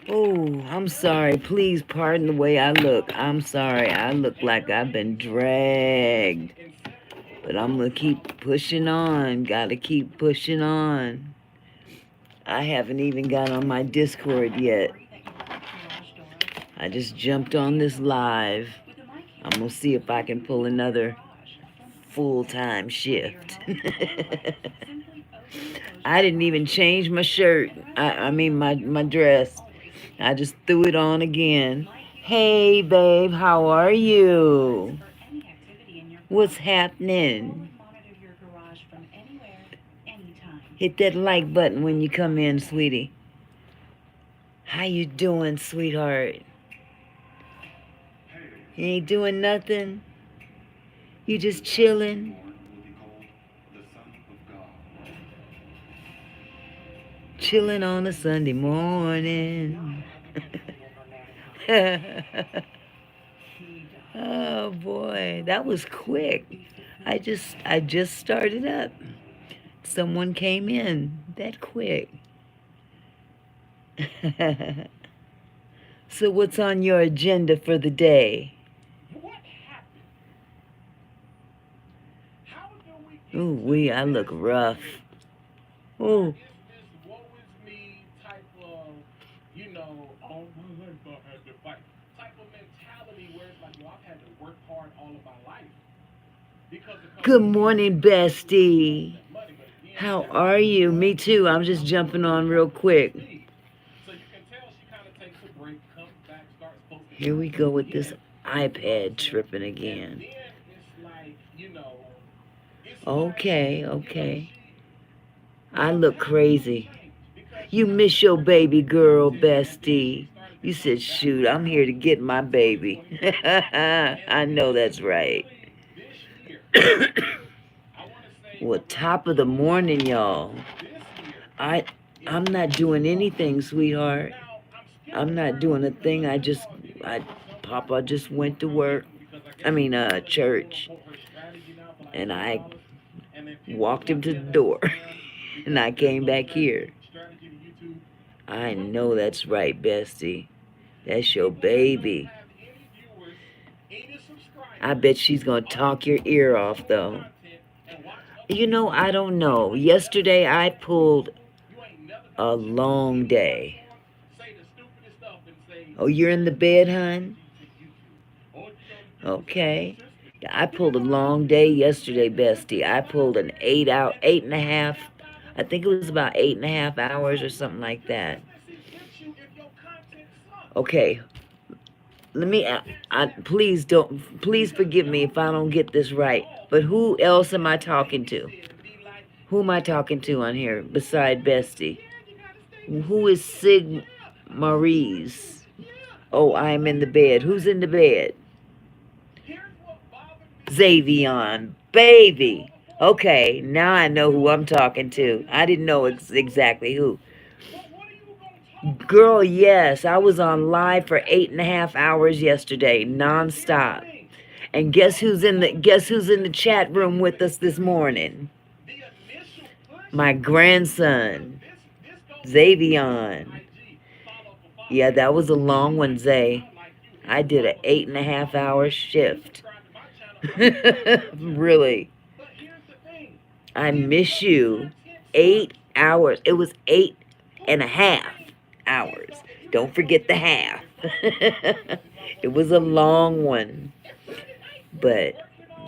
Oh, I'm sorry. Please pardon the way I look. I'm sorry. I look like I've been dragged. But I'm going to keep pushing on. Got to keep pushing on. I haven't even got on my Discord yet. I just jumped on this live. I'm going to see if I can pull another full-time shift. I didn't even change my shirt. I mean my dress. I just threw it on again. Hey, babe, how are you? What's happening? Hit that like button when you come in, sweetie. How you doing, sweetheart? You ain't doing nothing? You just chilling? Chilling on a Sunday morning. Oh boy, that was quick. I just started up. Someone came in that quick. So what's on your agenda for the day? Ooh, I look rough. Ooh. Good morning, bestie. How are you? Me too. I'm just jumping on real quick. Here we go with this iPad tripping again. Okay. I look crazy. You miss your baby girl, bestie. You said, shoot, I'm here to get my baby. I know that's right. Well, top of the morning, y'all. I'm not doing anything, sweetheart. I'm not doing a thing. Papa just went to work. Church. And I walked him to the door. And I came back here. I know that's right, bestie. That's your baby. I bet she's going to talk your ear off, though. I don't know. Yesterday I pulled a long day. Oh, you're in the bed, hon? Okay. I pulled a long day yesterday, bestie. I pulled an 8.5. I think it was about 8.5 hours or something like that. Okay. Let me, please forgive me if I don't get this right. But who else am I talking to? Who am I talking to on here beside Bestie? Who is Sig Maurice? Oh, I'm in the bed. Who's in the bed? Xavion. Baby. Okay, now I know who I'm talking to. I didn't know exactly who. Girl, yes, I was on live for 8.5 hours yesterday, nonstop. And guess who's in the chat room with us this morning? My grandson, Xavion. Yeah, that was a long one, Zay. I did an 8.5 hour shift. Really. I miss you. 8 hours. It was 8.5 hours. Don't forget the half. It was a long one. But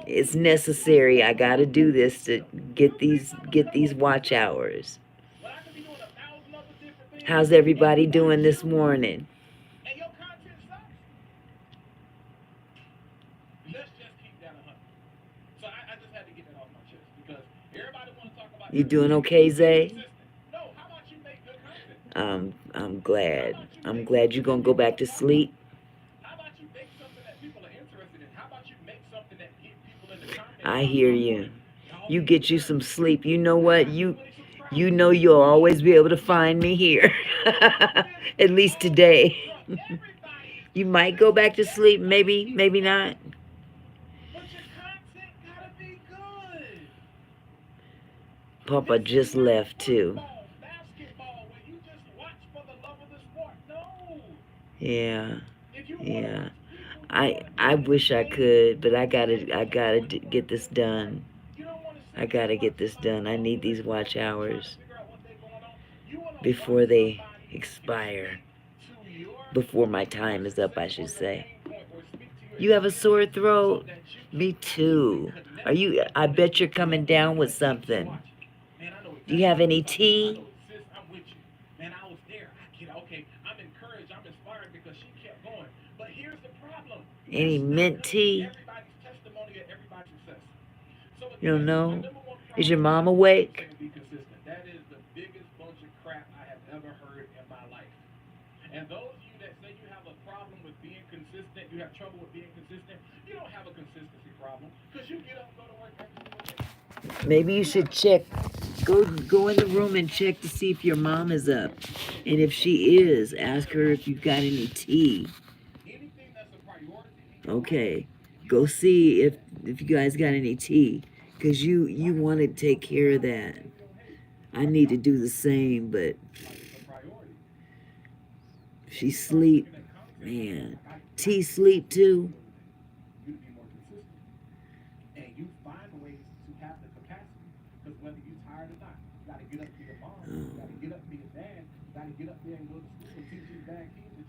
it's necessary. I gotta do this to get these watch hours. How's everybody doing this morning? You doing okay, Zay? I'm glad. I'm glad you're gonna go back to sleep. I hear you. You get you some sleep. You know what? You know you'll always be able to find me here. At least today. You might go back to sleep, maybe not. Papa just left too. Yeah, yeah. I wish I could, but I gotta get this done. I gotta get this done. I need these watch hours before they expire. Before my time is up, I should say. You have a sore throat? Me too. Are you? I bet you're coming down with something. Do you have any tea? Any mint tea? You don't know? Is your mom awake? Maybe you should check. Go in the room and check to see if your mom is up. And if she is, ask her if you've got any tea. Okay. Go see if you guys got any tea. Cause you want to take care of that. I need to do the same, but she sleep. Man. Tea sleep too?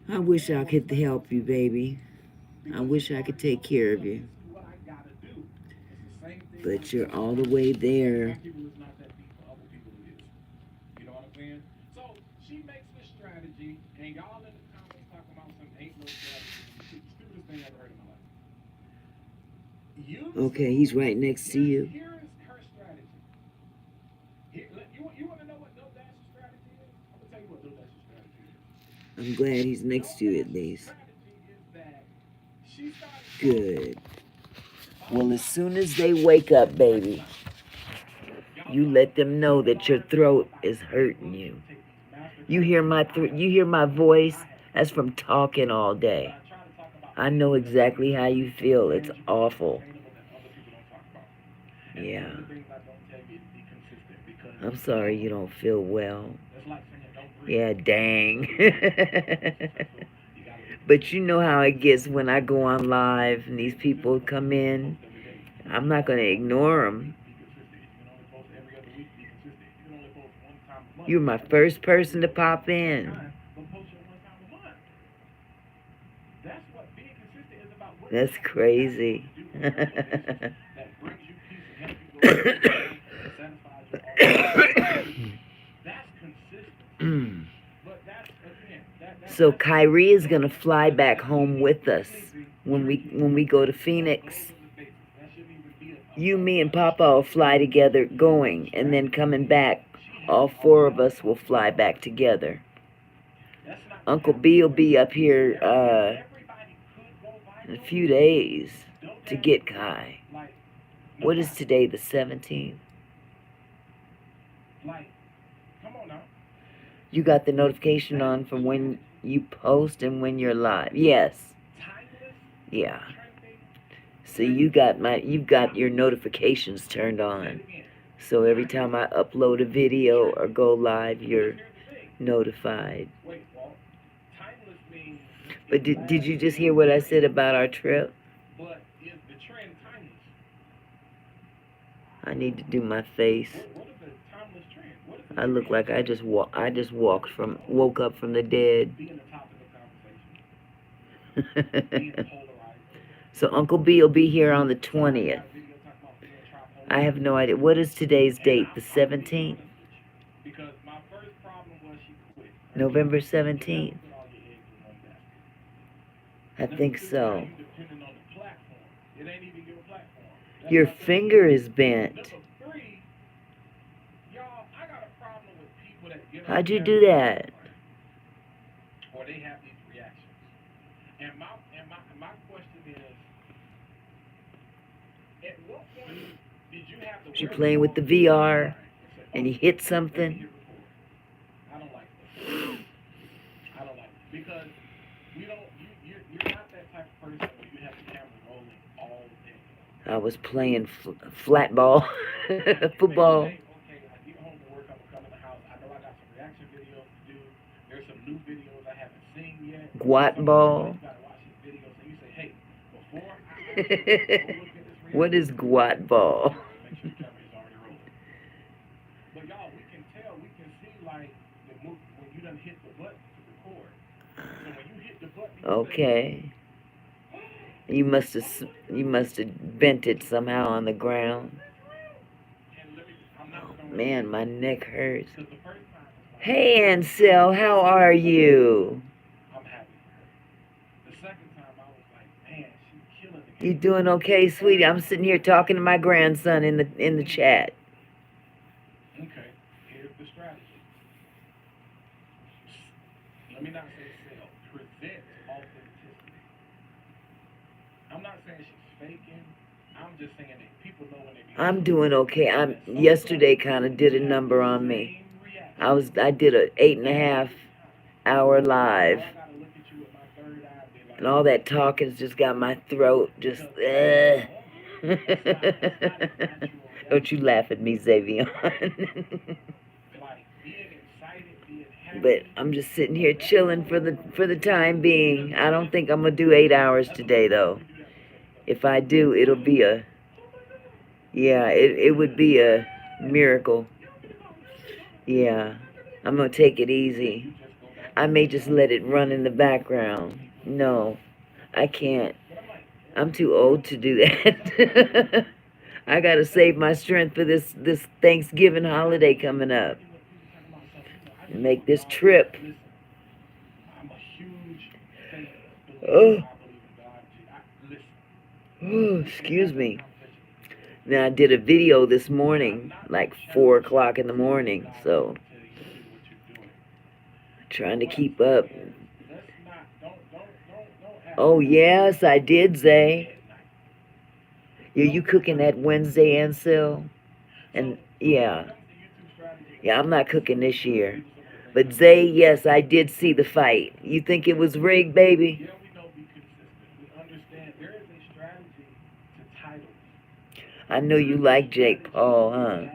I wish I could help you, baby. I wish I could take care of you. But you're all the way there. Okay, he's right next to you. I'm glad he's next to you at least. Good. Well, as soon as they wake up, baby, you let them know that your throat is hurting you. You hear my voice? That's from talking all day. I know exactly how you feel. It's awful. Yeah. I'm sorry you don't feel well. Yeah, dang. But you know how it gets when I go on live and these people come in. I'm not going to ignore them. You're my first person to pop in. That's crazy. So Kyrie is gonna fly back home with us when we go to Phoenix. You, me, and Papa will fly together going, and then coming back, all four of us will fly back together. Uncle B will be up here in a few days to get Kai. What is today, the 17th? You got the notification on from when you post and when you're live. Yes. Yeah. So you've got your notifications turned on. So every time I upload a video or go live, you're notified. But did you just hear what I said about our trip? I need to do my face. I look like I just woke up from the dead. So Uncle B will be here on the 20th. I have no idea. What is today's date? The 17th? November 17th? I think so. Your finger is bent. How'd you do that? Was you playing with the VR and you hit something? I was playing flat ball, football. Guat ball? What is guat ball? Okay. You must have bent it somehow on the ground. Oh, man, my neck hurts. Hey, Ansel, how are you? You doing okay, sweetie? I'm sitting here talking to my grandson in the chat. Okay, here's the strategy. Let me not say sell. Present authenticity. I'm not saying she's faking. I'm just saying that people know when they. I'm doing okay. Yesterday kind of did a number on me. I did a 8.5 hour live. And all that talking's just got my throat just, Don't you laugh at me, Xavier. But I'm just sitting here chilling for the time being. I don't think I'm gonna do 8 hours today though. If I do, it'll be it would be a miracle. Yeah. I'm gonna take it easy. I may just let it run in the background. No, I can't. I'm too old to do that. I gotta save my strength for this Thanksgiving holiday coming up. Make this trip. Oh. Oh, excuse me. Now I did a video this morning, like 4 o'clock in the morning, so trying to keep up. Oh yes, I did, Zay. Are you cooking that Wednesday, Ansel? And yeah. Yeah, I'm not cooking this year. But Zay, yes, I did see the fight. You think it was rigged, baby? I know you like Jake Paul, huh?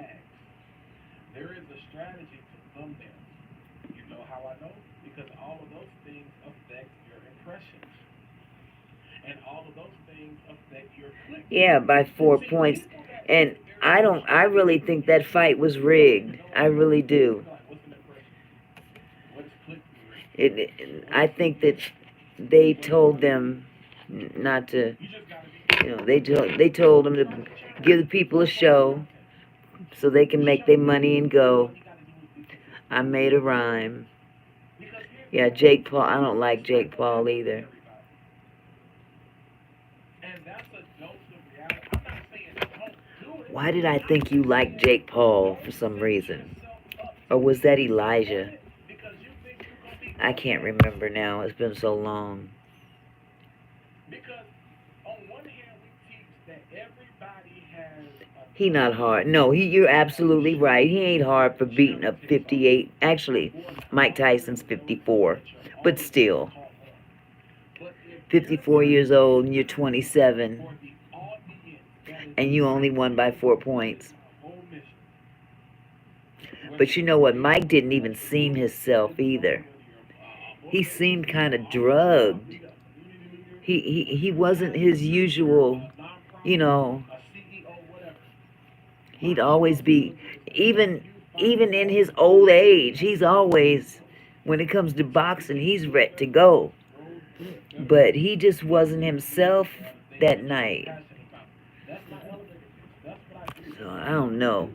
There is a strategy to thumbnails. You know how I know? Because all of those things affect your impressions. And all of those things affect your clicks. Yeah, by 4 points. And I really think that fight was rigged. I really do. I think that they told them not to, they told them to give the people a show so they can make their money and go. I made a rhyme. Yeah, Jake Paul, I don't like Jake Paul either. Why did I think you liked Jake Paul for some reason? Or was that Elijah? I can't remember now. It's been so long. He not hard. No, you're absolutely right. He ain't hard for beating up 58. Actually, Mike Tyson's 54. But still. 54 years old and you're 27. And you only won by 4 points. But you know what? Mike didn't even seem himself either. He seemed kind of drugged. He wasn't his usual, you know. He'd always be, even in his old age, he's always, when it comes to boxing, he's ready to go. But he just wasn't himself that night. So I don't know.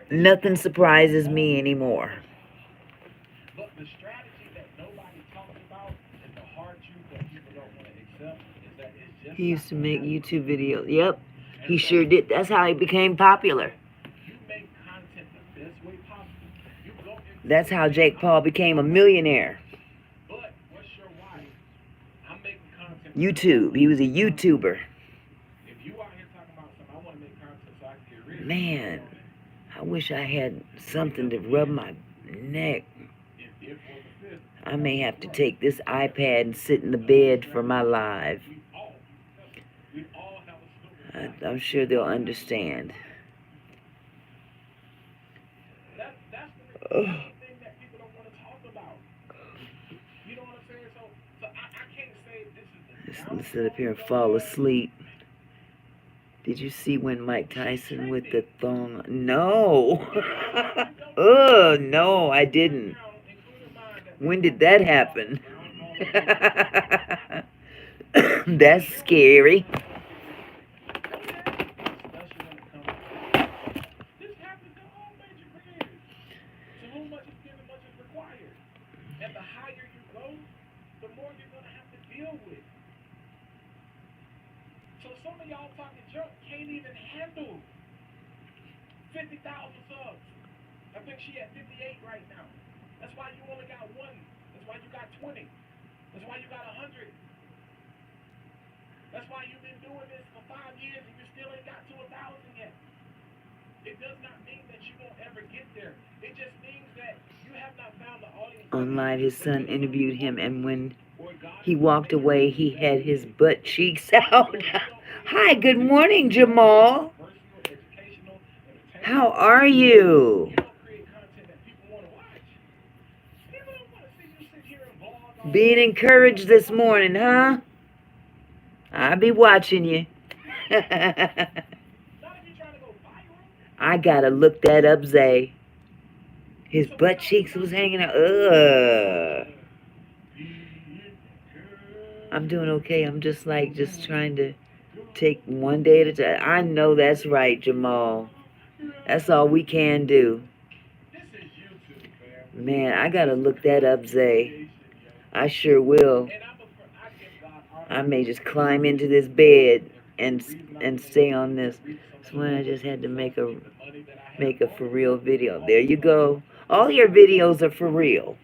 Nothing surprises me anymore. He used to make YouTube videos. Yep, he sure did. That's how he became popular. That's how Jake Paul became a millionaire. YouTube. He was a YouTuber. Man, I wish I had something to rub my neck. I may have to take this iPad and sit in the bed for my live. I'm sure they'll understand. sit up here and fall asleep. Did you see when Mike Tyson with the thong? No. No, I didn't. When did that happen? That's scary. So some of y'all talking junk can't even handle 50,000 subs. I think she at 58 right now. That's why you only got one. That's why you got 20. That's why you got 100. That's why you've been doing this for 5 years and you still ain't got to 1,000 yet. It does not mean that you won't ever get there. It just means that you have not found the audience. Online, his son interviewed him, and when he walked away, he had his butt cheeks out. Hi, good morning, Jamal. How are you? Being encouraged this morning, huh? I'll be watching you. I gotta look that up, Zay. His butt cheeks was hanging out. Ugh. I'm doing okay. I'm just trying to take one day at a time. I know that's right, Jamal. That's all we can do. Man, I gotta look that up, Zay. I sure will. I may just climb into this bed and stay on this. So I just had to make a for real video. There you go. All your videos are for real.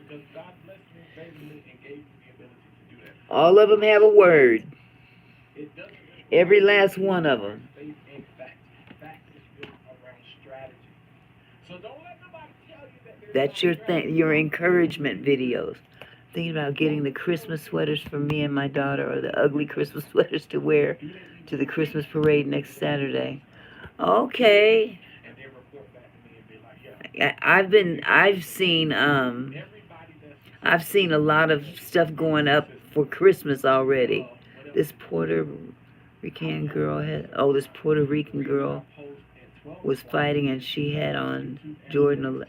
All of them have a word. Every last one of them. That's your thing, your encouragement videos. Thinking about getting the Christmas sweaters for me and my daughter, or the ugly Christmas sweaters to wear to the Christmas parade next Saturday. Okay. I've seen a lot of stuff going up for Christmas already. This Puerto Rican girl was fighting, and she had on Jordan 11.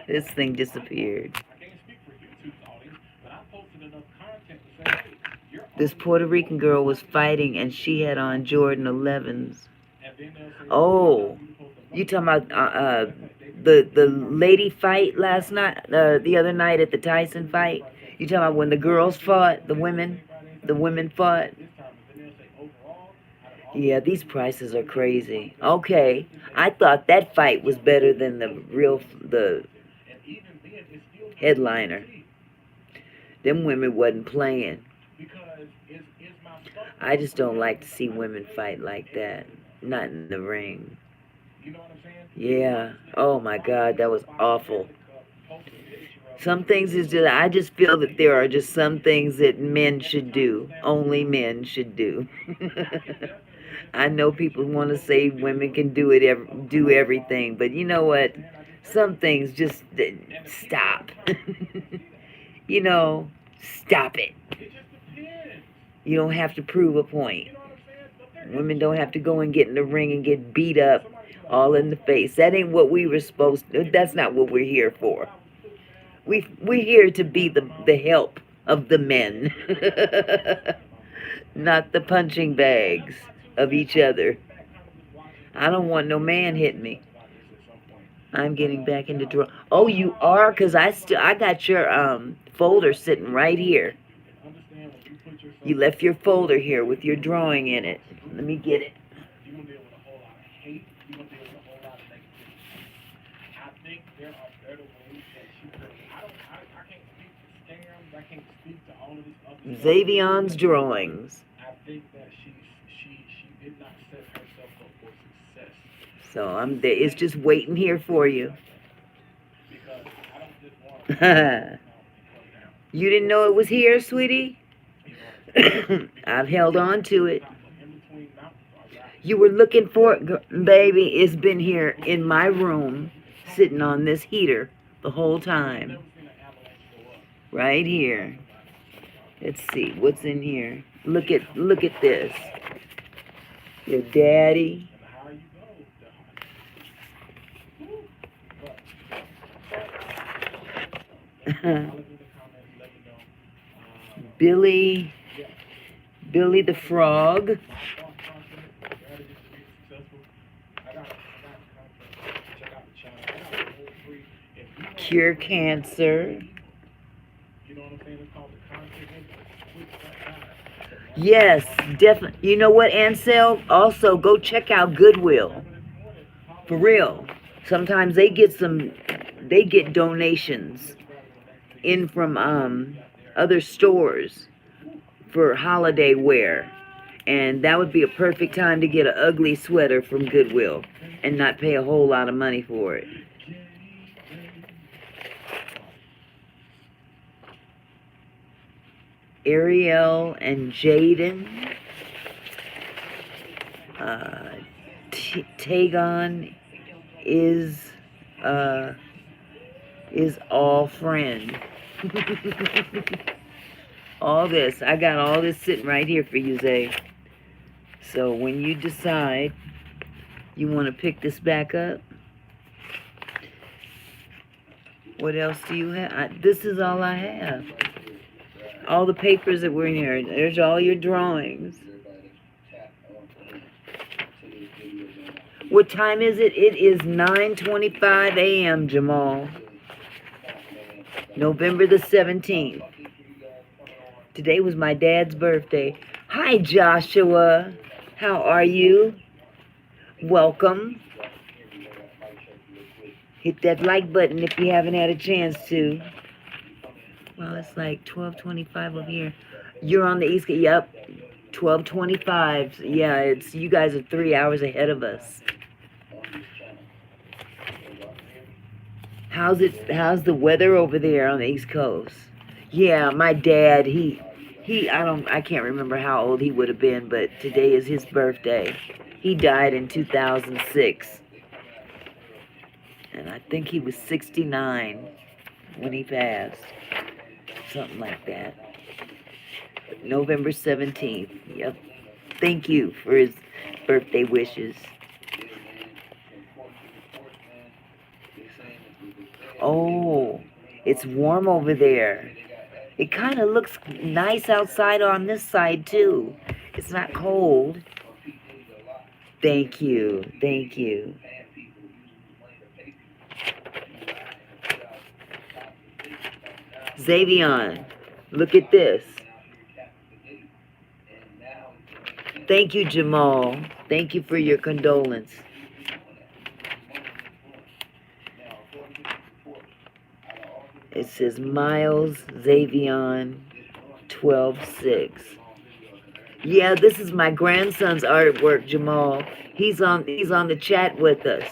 This thing disappeared. This Puerto Rican girl was fighting, and she had on Jordan 11s. Oh, you talking about the lady fight last night, the other night at the Tyson fight? You talking about when the girls fought, the women fought? Yeah, these prices are crazy. Okay, I thought that fight was better than the headliner. Them women wasn't playing. I just don't like to see women fight like that. Not in the ring. Yeah. Oh my God, that was awful. Some things is just, I just feel that there are just some things that men should do. Only men should do. I know people want to say women can do everything, but you know what? Some things just stop. You know, stop it. You don't have to prove a point. Women don't have to go and get in the ring and get beat up all in the face. That ain't what we were supposed to. That's not what we're here for. We're here to be the help of the men, not the punching bags of each other. I don't want no man hitting me. I'm getting back into draw. Oh, you are? Because I got your folder sitting right here. You left your folder here with your drawing in it. Let me get it. Zavion's drawings. So I'm there. It's just waiting here for you. You didn't know it was here, sweetie? I've held on to it. You were looking for it, baby. It's been here in my room, sitting on this heater the whole time. Right here. Let's see what's in here. Look at this. Your daddy. And the higher you go, the higher. I'll look in the comments, let me know. Billy Yeah. Billy the Frog. My thought process, strategies to be successful. I got content. Check out the channel. I got a whole free. If you know Cure Cancer. you know what I'm saying? It's called the content engine. Switch that guy. Yes, definitely. You know what, Ansel? Also, go check out Goodwill. For real. Sometimes they get donations in from other stores for holiday wear. And that would be a perfect time to get an ugly sweater from Goodwill and not pay a whole lot of money for it. Ariel and Jaden. Tagon is all friend. All this. I got all this sitting right here for you, Zay. So when you decide you want to pick this back up, what else do you have? This is all I have. All the papers that were in here. There's all your drawings. What time is it? It is 9:25 a.m., Jamal. November the 17th. Today was my dad's birthday. Hi, Joshua. How are you? Welcome. Hit that like button if you haven't had a chance to. Well, it's like 12:25 over here. You're on the East Coast. Yep. 12:25. Yeah, it's you guys are 3 hours ahead of us. How's the weather over there on the East Coast? Yeah, my dad, I can't remember how old he would have been, but today is his birthday. He died in 2006. And I think he was 69 when he passed. Something like that. November 17th. Yep. Thank you for his birthday wishes. Oh, it's warm over there. It kind of looks nice outside on this side, too. It's not cold. Thank you. Thank you. Xavion, look at this. Thank you, Jamal. Thank you for your condolence. It says Miles Xavion 12-6. Yeah, this is my grandson's artwork, Jamal. He's on the chat with us.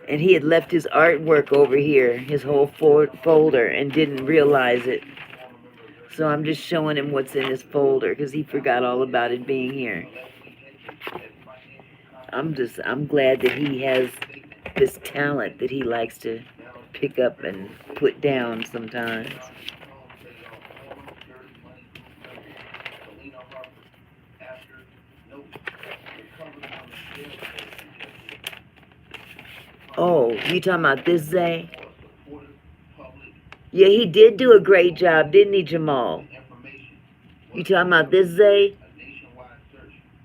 And he had left his artwork over here, his whole folder, and didn't realize it. So I'm just showing him what's in his folder because he forgot all about it being here. I'm glad that he has this talent that he likes to pick up and put down sometimes. Oh, you talking about this, Zay? Yeah, he did do a great job, didn't he, Jamal? You talking about this, Zay?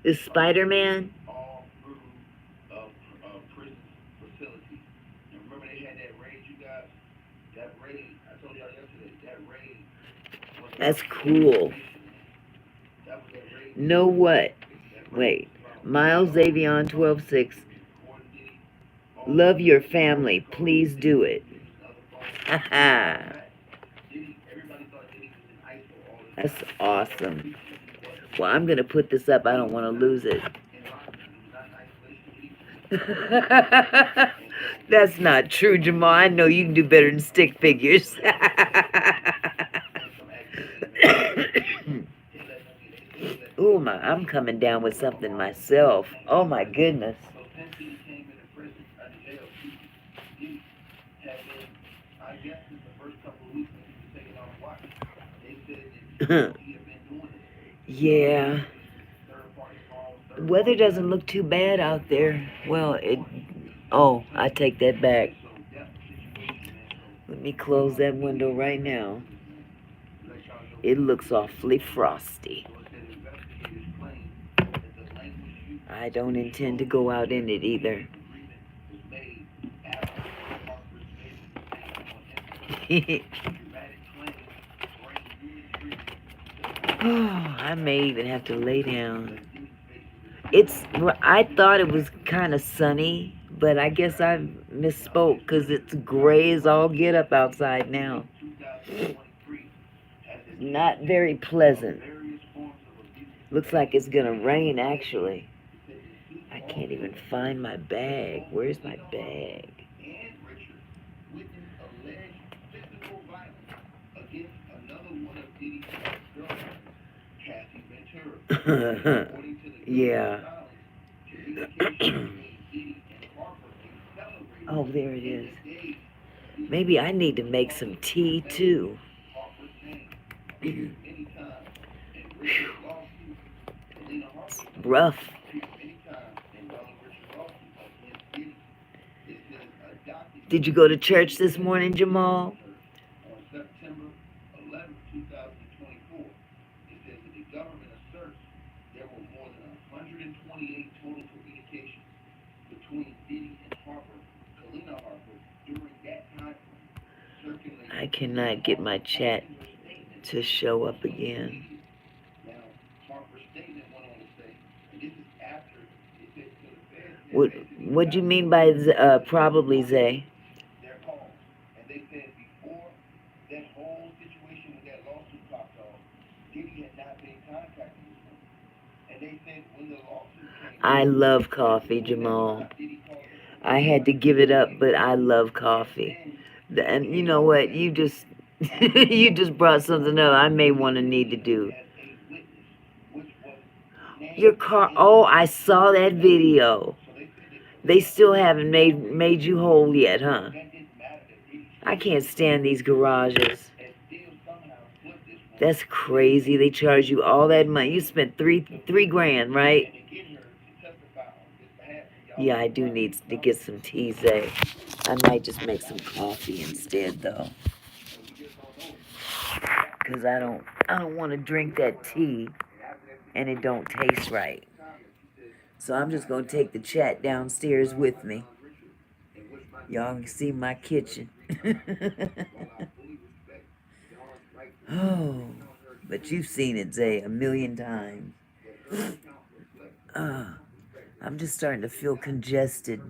This Spider-Man? That's cool. Know what? Wait. Miles Xavion 12-6. Love your family. Please do it. Haha. That's awesome. Well, I'm going to put this up. I don't want to lose it. That's not true, Jamal. I know you can do better than stick figures. Ooh, I'm coming down with something myself. Oh, my goodness. I guess in the first couple of weeks when he was taking off watch, they said that he had been doing it. Yeah. The weather doesn't look too bad out there. Well, oh, I take that back. Let me close that window right now. It looks awfully frosty. I don't intend to go out in it either. Oh, I may even have to lay down. I thought it was kind of sunny, but I guess I misspoke because it's gray as all get up outside now. Not very pleasant. Looks like it's gonna rain actually. I can't even find my bag. Where's my bag? Yeah. Oh, there it is. Maybe I need to make some tea too. It's rough. Did you go to church this morning, Jamal? I cannot get my chat to show up again. What do you mean by probably, Zay? I love coffee, Jamal. I had to give it up, but I love coffee. And you know what? You just you just brought something up I may want to need to do. Your car. Oh, I saw that video. They still haven't made you whole yet, huh? I can't stand these garages. That's crazy. They charge you all that money. You spent three grand, right? Yeah, I do need to get some tea, Zay. I might just make some coffee instead, though. Because I don't want to drink that tea and it don't taste right. So I'm just going to take the chat downstairs with me. Y'all can see my kitchen. Oh, but you've seen it, Zay, a million times. I'm just starting to feel congested.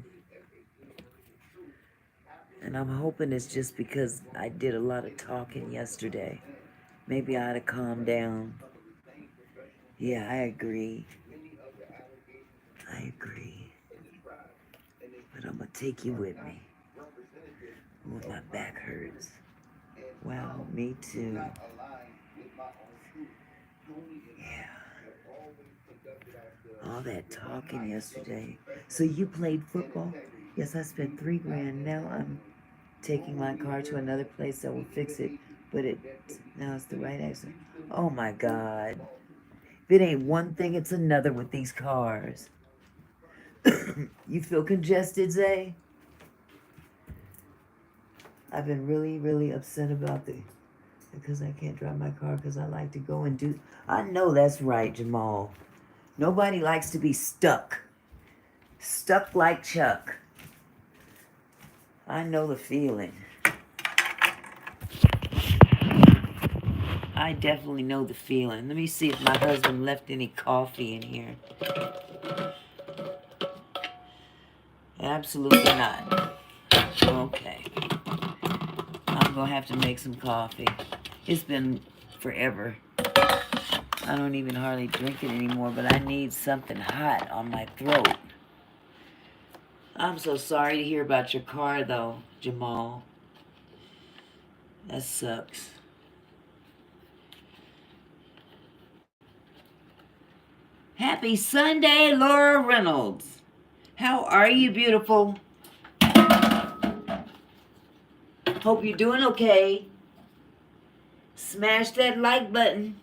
And I'm hoping it's just because I did a lot of talking yesterday. Maybe I ought to calm down. Yeah, I agree. I agree. But I'm going to take you with me. Ooh, my back hurts. Wow, me too. Yeah. All that talking yesterday. So you played football? Yes, I spent $3 grand. Now I'm taking my car to another place that will fix it. But now it's the right accident. Oh my God. If it ain't one thing, it's another with these cars. You feel congested, Zay? I've been really, really upset about because I can't drive my car because I like to go and do. I know that's right, Jamal. Nobody likes to be stuck. Stuck like Chuck. I know the feeling. I definitely know the feeling. Let me see if my husband left any coffee in here. Absolutely not. Okay. I'm going to have to make some coffee. It's been forever. I don't even hardly drink it anymore, but I need something hot on my throat. I'm so sorry to hear about your car, though, Jamal. That sucks. Happy Sunday, Laura Reynolds. How are you, beautiful? Hope you're doing okay. Smash that like button.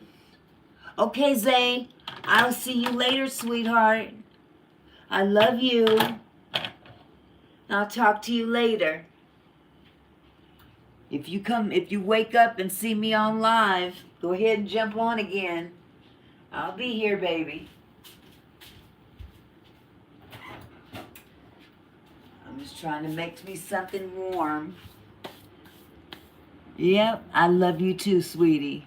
Okay, Zay. I'll see you later, sweetheart. I love you. I'll talk to you later. If you wake up and see me on live, go ahead and jump on again. I'll be here, baby. I'm just trying to make me something warm. Yep, I love you too, sweetie.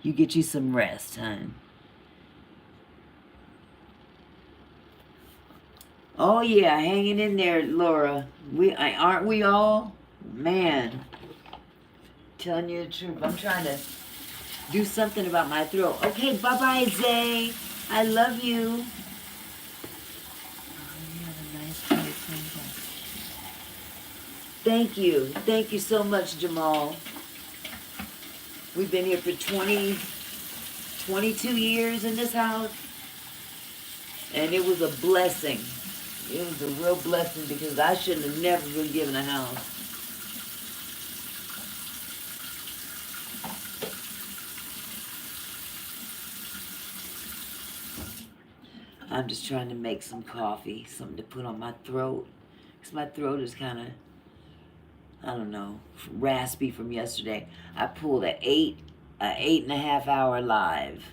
You get you some rest, hon. Oh yeah, hanging in there, Laura. Aren't we all? Man, telling you the truth. I'm trying to do something about my throat. Okay, bye-bye, Zay. I love you. Thank you. Thank you so much, Jamal. We've been here for 22 years in this house. And it was a blessing. It was a real blessing because I shouldn't have never been given a house. I'm just trying to make some coffee, something to put on my throat. Because my throat is kind of, I don't know, raspy from yesterday. I pulled an 8.5 hour live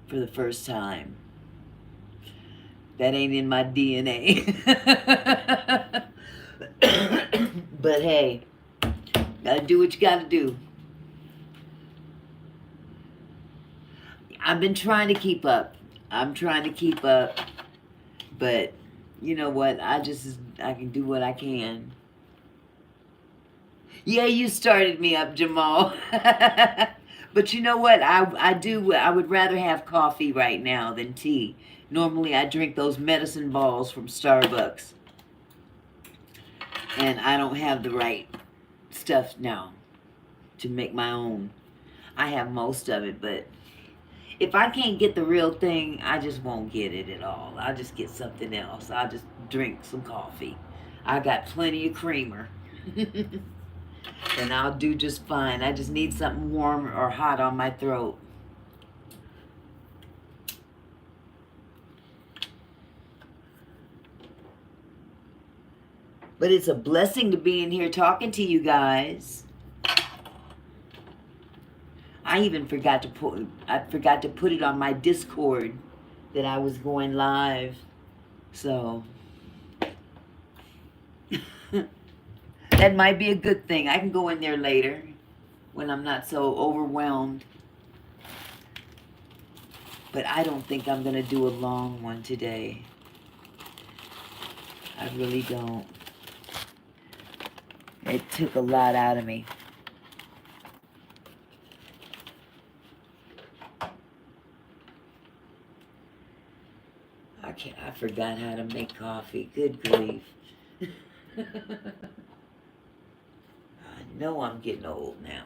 for the first time. That ain't in my DNA. But hey, gotta do what you gotta do. I've been trying to keep up. I'm trying to keep up. But you know what? I can do what I can. Yeah, you started me up, Jamal. But you know what? I would rather have coffee right now than tea. Normally I drink those medicine balls from Starbucks. And I don't have the right stuff now to make my own. I have most of it, but if I can't get the real thing, I just won't get it at all. I'll just get something else. I'll just drink some coffee. I got plenty of creamer. And I'll do just fine. I just need something warm or hot on my throat. But it's a blessing to be in here talking to you guys. I even forgot to put it on my Discord that I was going live. So that might be a good thing. I can go in there later when I'm not so overwhelmed. But I don't think I'm going to do a long one today. I really don't. It took a lot out of me. I forgot how to make coffee. Good grief. I know I'm getting old now.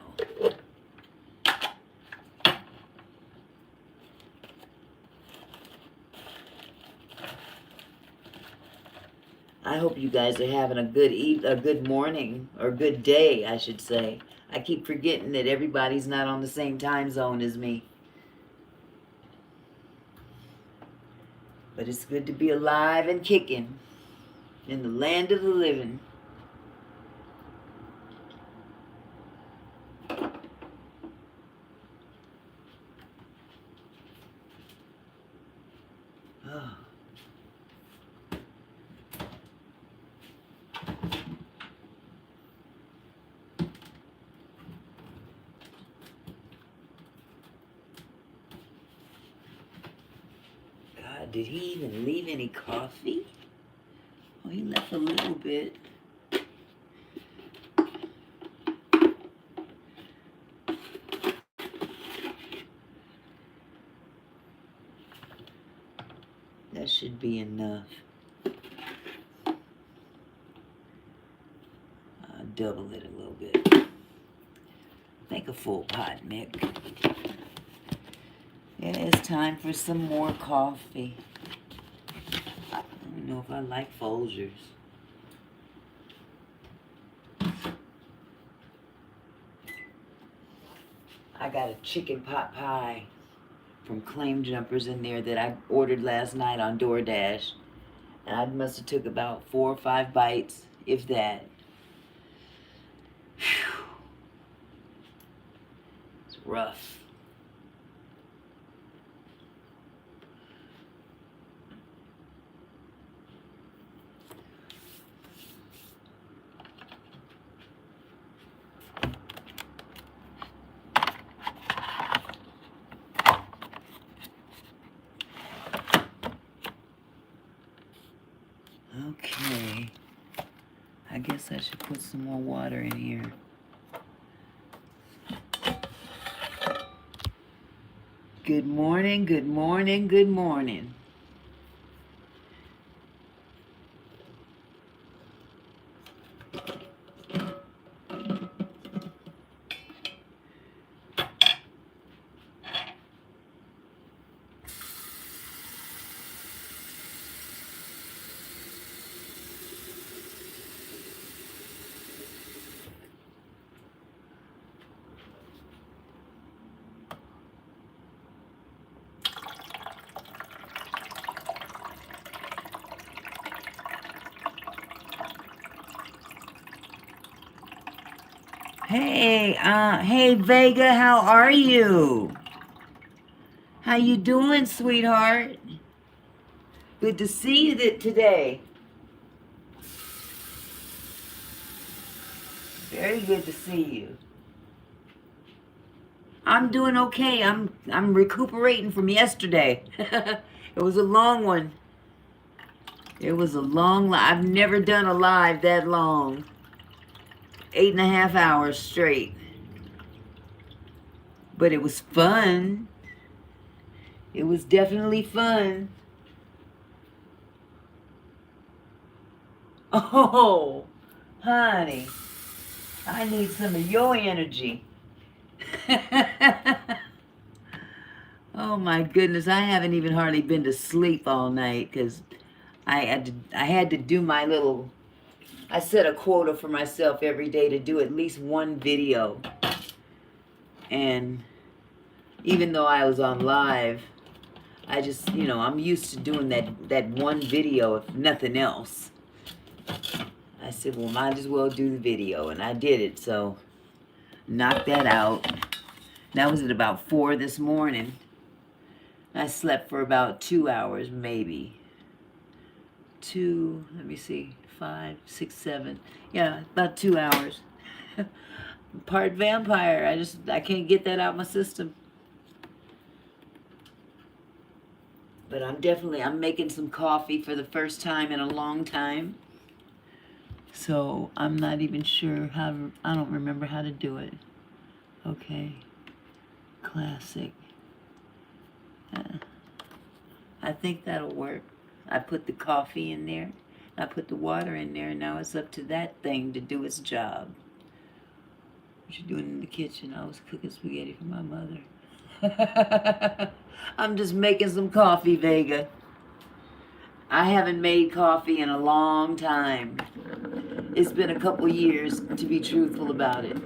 I hope you guys are having a good morning, or good day, I should say. I keep forgetting that everybody's not on the same time zone as me. But it's good to be alive and kicking in the land of the living. Oh. God, did he even leave any coffee? Oh, he left a little bit. That should be enough. I'll double it a little bit. Make a full pot, Mick. Yeah, it's time for some more coffee. I don't know if I like Folgers. I got a chicken pot pie from Claim Jumpers in there that I ordered last night on DoorDash. And I must have took about 4 or 5 bites, if that. Whew. It's rough. Okay. I guess I should put some more water in here. Good morning, good morning, good morning. Hey Vega, how are you? How you doing, sweetheart? Good to see you today. Very good to see you. I'm doing okay. I'm recuperating from yesterday. It was a long one. It was a long I've never done a live that long. 8.5 hours straight. But it was fun. It was definitely fun. Oh, honey, I need some of your energy. Oh my goodness, I haven't even hardly been to sleep all night because I had to do my little. I set a quota for myself every day to do at least one video, and even though I was on live, I just, I'm used to doing that one video if nothing else. I said, well, might as well do the video, and I did it, so knocked that out. That was at about 4 this morning. I slept for about 2 hours, maybe. 2, let me see, 5, 6, 7. Yeah, about 2 hours. Part vampire. I can't get that out of my system. But I'm making some coffee for the first time in a long time. So I'm not even sure I don't remember how to do it. Okay. Classic. I think that'll work. I put the coffee in there. I put the water in there. Now it's up to that thing to do its job. What you doing in the kitchen? I was cooking spaghetti for my mother. I'm just making some coffee, Vega. I haven't made coffee in a long time. It's been a couple years, to be truthful about it.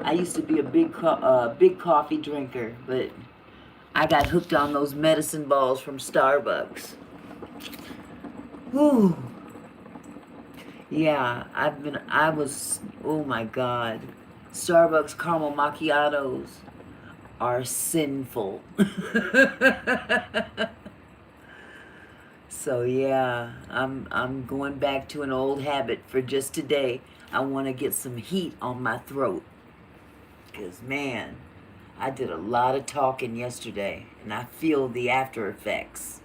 I used to be a big coffee drinker, but I got hooked on those medicine balls from Starbucks. Whew. Yeah, oh my God. Starbucks caramel macchiatos are sinful. So yeah, I'm going back to an old habit for just today. I want to get some heat on my throat. Because man, I did a lot of talking yesterday and I feel the after effects.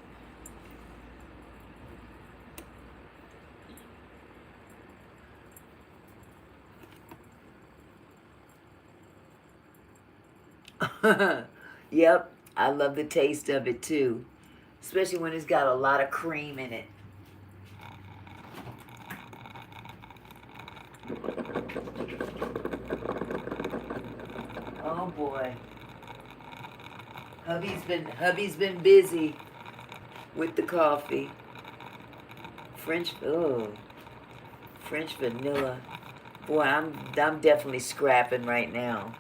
Yep, I love the taste of it too. Especially when it's got a lot of cream in it. Oh boy. Hubby's been busy with the coffee. French vanilla. Boy, I'm definitely scrapping right now.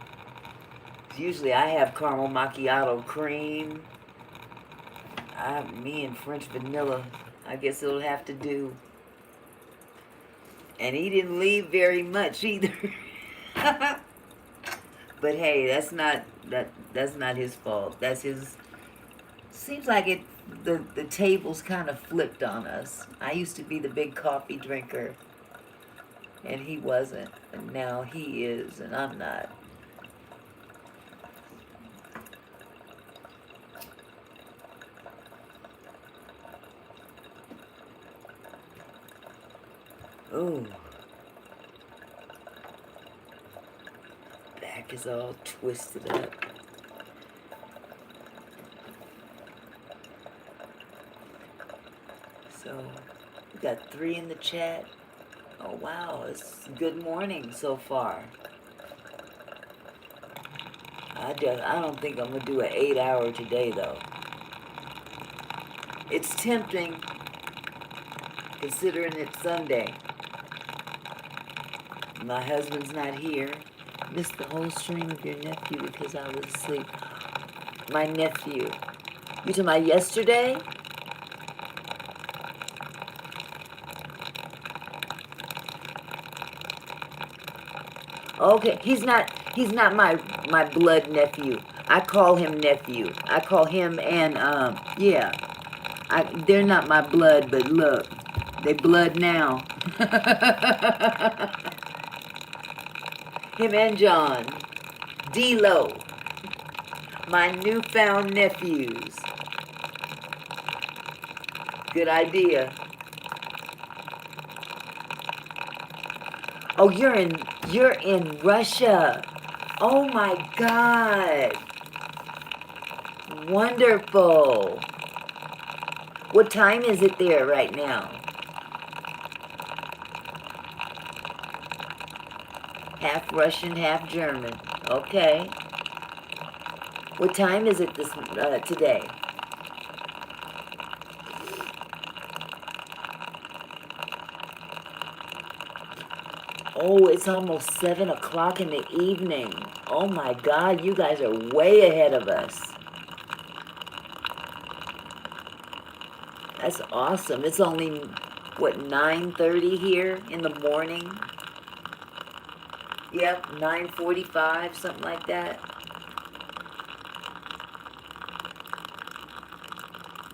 Usually I have caramel macchiato cream. Me and French vanilla. I guess it'll have to do. And he didn't leave very much either. But hey, that's not his fault. That's his. Seems like it. The tables kind of flipped on us. I used to be the big coffee drinker, and he wasn't, and now he is, and I'm not. Ooh, back is all twisted up. So, we got 3 in the chat. Oh wow, it's good morning so far. I don't think I'm gonna do an 8-hour today though. It's tempting, considering it's Sunday. My husband's not here. Missed the whole stream of your nephew because I was asleep. My nephew. You talking about yesterday? Okay, he's not my blood nephew. I call him nephew. I call him and yeah. They're not my blood, but look, they blood now. Him and John, D-Lo, my newfound nephews. Good idea. Oh, you're in Russia. Oh my God. Wonderful. What time is it there right now? Half Russian, half German. Okay. What time is it today? Oh, it's almost 7 o'clock in the evening. Oh my God, you guys are way ahead of us. That's awesome. It's only, what, 9:30 here in the morning? Yep, 9:45, something like that.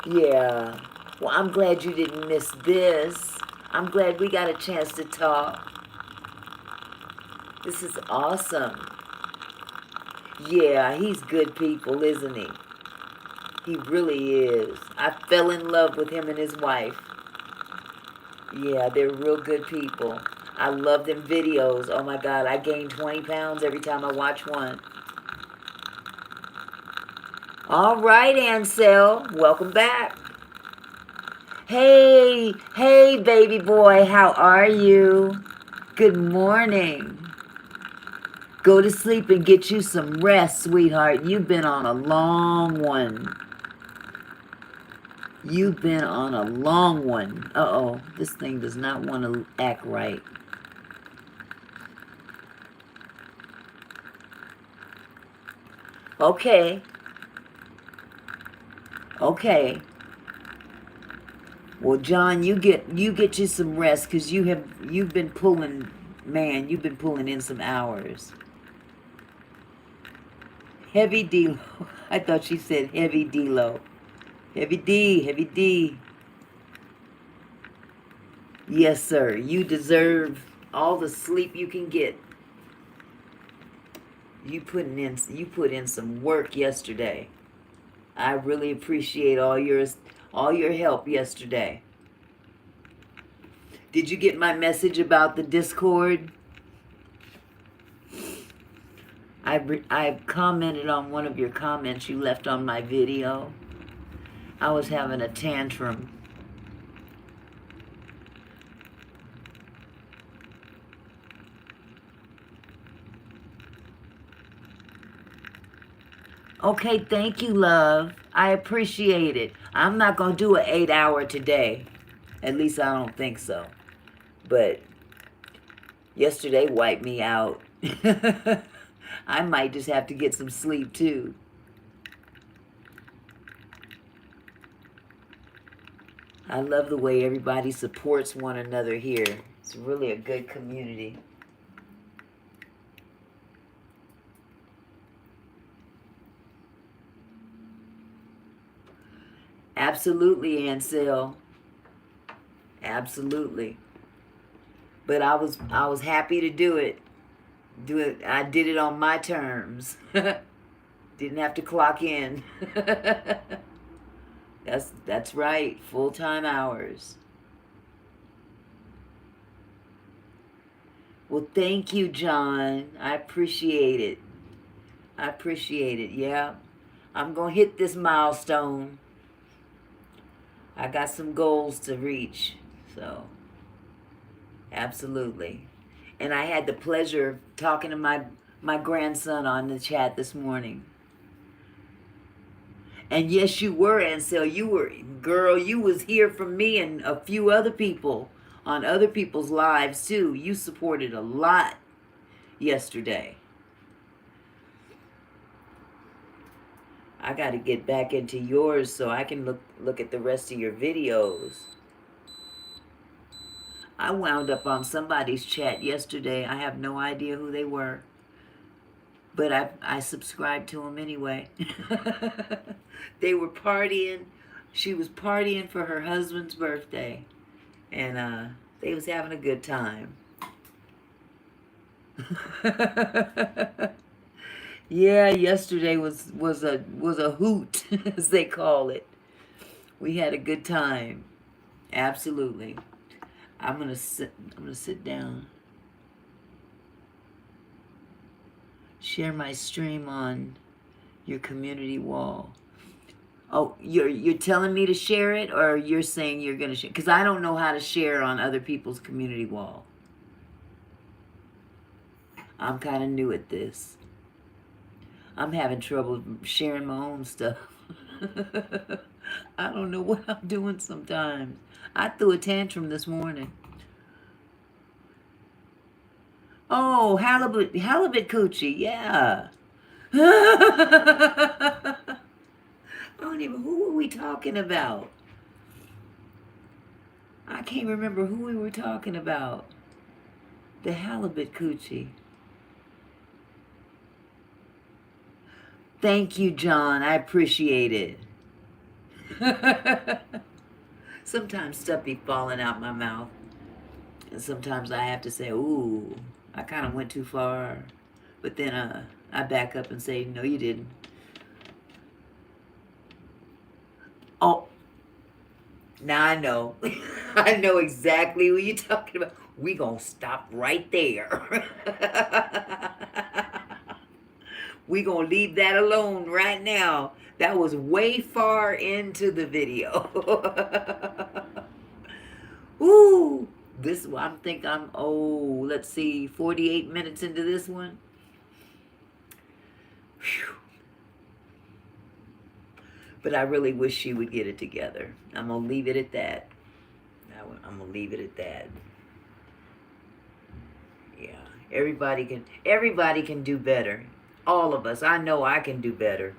Yeah. Well, I'm glad you didn't miss this. I'm glad we got a chance to talk. This is awesome. Yeah, he's good people, isn't he? He really is. I fell in love with him and his wife. Yeah, they're real good people. I love them videos. Oh my God, I gain 20 pounds every time I watch one. All right, Ansel, welcome back. Hey, baby boy, how are you? Good morning. Go to sleep and get you some rest, sweetheart. You've been on a long one. You've been on a long one. Uh-oh, this thing does not want to act right. Okay. Okay. Well, John, you get you some rest because you've been pulling, man, you've been pulling in some hours. Heavy D-Lo. I thought she said heavy D-Lo. Heavy D. Yes, sir. You deserve all the sleep you can get. You put in some work yesterday. I really appreciate all your help yesterday. Did you get my message about the Discord? I commented on one of your comments you left on my video. I was having a tantrum. Okay, thank you, love. I appreciate it. I'm not going to do an 8-hour today. At least I don't think so. But yesterday wiped me out. I might just have to get some sleep too. I love the way everybody supports one another here. It's really a good community. Absolutely, Ansel. Absolutely. But I was happy to do it. I did it on my terms. Didn't have to clock in. That's right. Full-time hours. Well, thank you, John. I appreciate it. I appreciate it. Yeah. I'm going to hit this milestone. I got some goals to reach. So, absolutely. And I had the pleasure of talking to my grandson on the chat this morning. And yes, you were, Ansel. You were, girl, you was here from me and a few other people on other people's lives too. You supported a lot yesterday. I got to get back into yours so I can look at the rest of your videos. I wound up on somebody's chat yesterday. I have no idea who they were. But I subscribed to them anyway. They were partying. She was partying for her husband's birthday. And they was having a good time. Yeah, yesterday was a hoot, as they call it. We had a good time. Absolutely. I'm gonna sit down. Share my stream on your community wall. Oh, you're telling me to share it, or you're saying you're gonna share? Because I don't know how to share on other people's community wall. I'm kind of new at this. I'm having trouble sharing my own stuff. I don't know what I'm doing sometimes. I threw a tantrum this morning. Oh, halibut coochie, yeah. I don't even, who were we talking about? I can't remember who we were talking about. The halibut coochie. Thank you, John. I appreciate it. Sometimes stuff be falling out my mouth. And sometimes I have to say, ooh, I kind of went too far. But then I back up and say, no, you didn't. Oh, now I know. I know exactly what you're talking about. We gonna stop right there. We gonna leave that alone right now. That was way far into the video. Ooh, this one, let's see, 48 minutes into this one. Whew. But I really wish she would get it together. I'm gonna leave it at that. I'm gonna leave it at that. Yeah, everybody can do better. All of us. I know I can do better.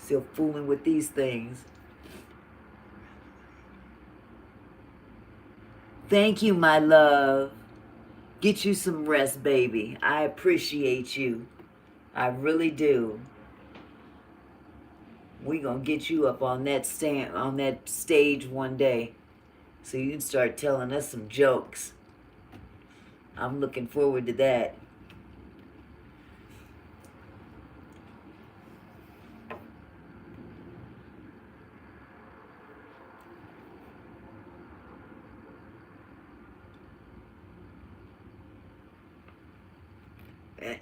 Still fooling with these things. Thank you, my love. Get you some rest, baby. I appreciate you. I really do. We gonna get you up on that stage one day, so you can start telling us some jokes. I'm looking forward to that.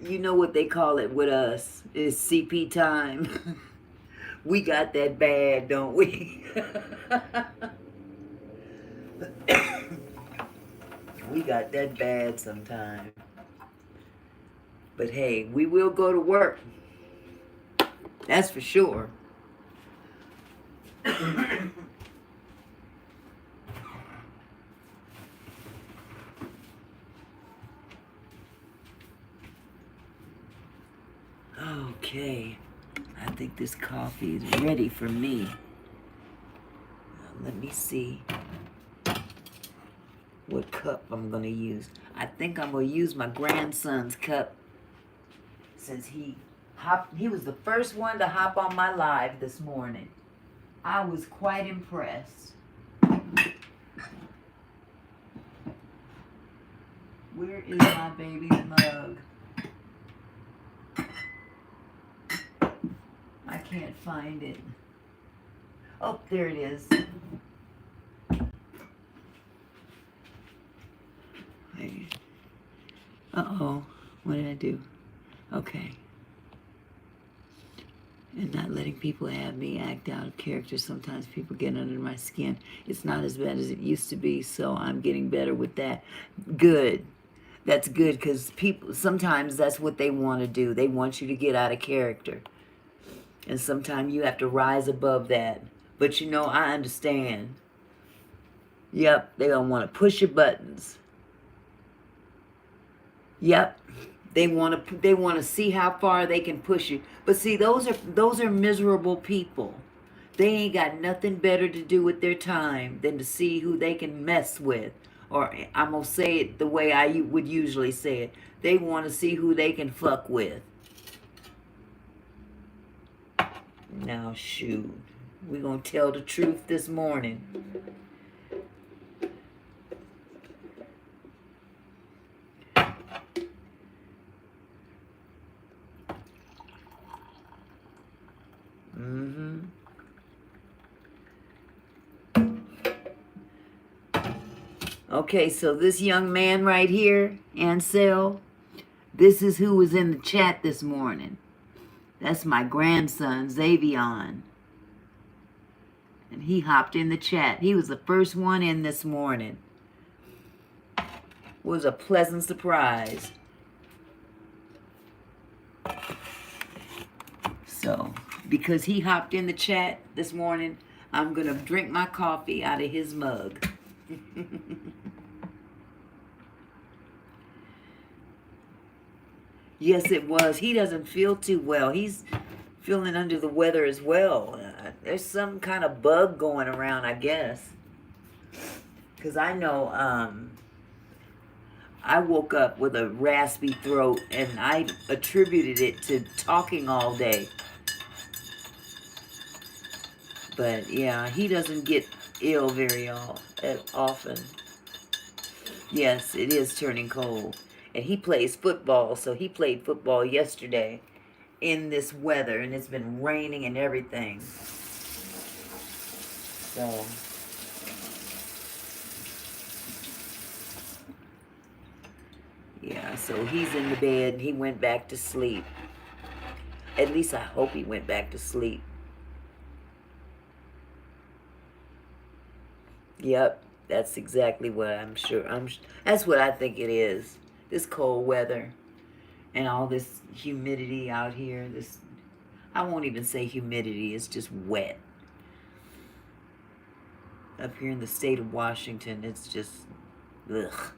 You know what they call it with us is CP time. We got that bad, don't we? We got that bad sometime. But hey, we will go to work. That's for sure. Okay, I think this coffee is ready for me. Let me see what cup I'm gonna use. I think I'm gonna use my grandson's cup since he was the first one to hop on my live this morning. I was quite impressed. Where is my baby's mug? I can't find it. Oh, there it is. Uh-oh. What did I do? Okay. And not letting people have me act out of character. Sometimes people get under my skin. It's not as bad as it used to be, so I'm getting better with that. Good. That's good, because people, sometimes that's what they want to do. They want you to get out of character. And sometimes you have to rise above that. But you know, I understand. Yep, they're going to want to push your buttons. Yep. They want to see how far they can push you. But see, those are miserable people. They ain't got nothing better to do with their time than to see who they can mess with. Or I'm going to say it the way I would usually say it. They want to see who they can fuck with. Now, shoot. We're going to tell the truth this morning. Mm-hmm. Okay, so this young man right here, Ansel, this is who was in the chat this morning. That's my grandson, Xavion. And he hopped in the chat. He was the first one in this morning. Was a pleasant surprise. So, because he hopped in the chat this morning, I'm going to drink my coffee out of his mug. Yes, it was. He doesn't feel too well. He's feeling under the weather as well. There's some kind of bug going around, I guess. Because I know I woke up with a raspy throat, and I attributed it to talking all day. But yeah, he doesn't get ill very often. Yes, it is turning cold. And he plays football, so he played football yesterday in this weather, and it's been raining and everything. So, yeah, so he's in the bed, and he went back to sleep. At least I hope he went back to sleep. Yep, that's exactly what I'm sure. That's what I think it is. This cold weather and all this humidity out here. I won't even say humidity. It's just wet. Up here in the state of Washington, it's just ugh.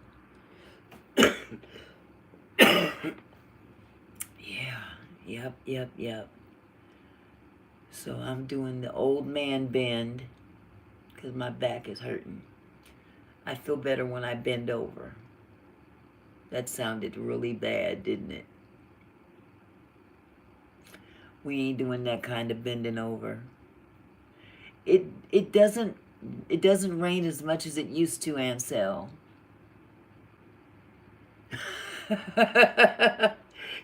Yeah. Yep. So I'm doing the old man bend because my back is hurting. I feel better when I bend over. That sounded really bad, didn't it? We ain't doing that kind of bending over. It doesn't rain as much as it used to, Ansel.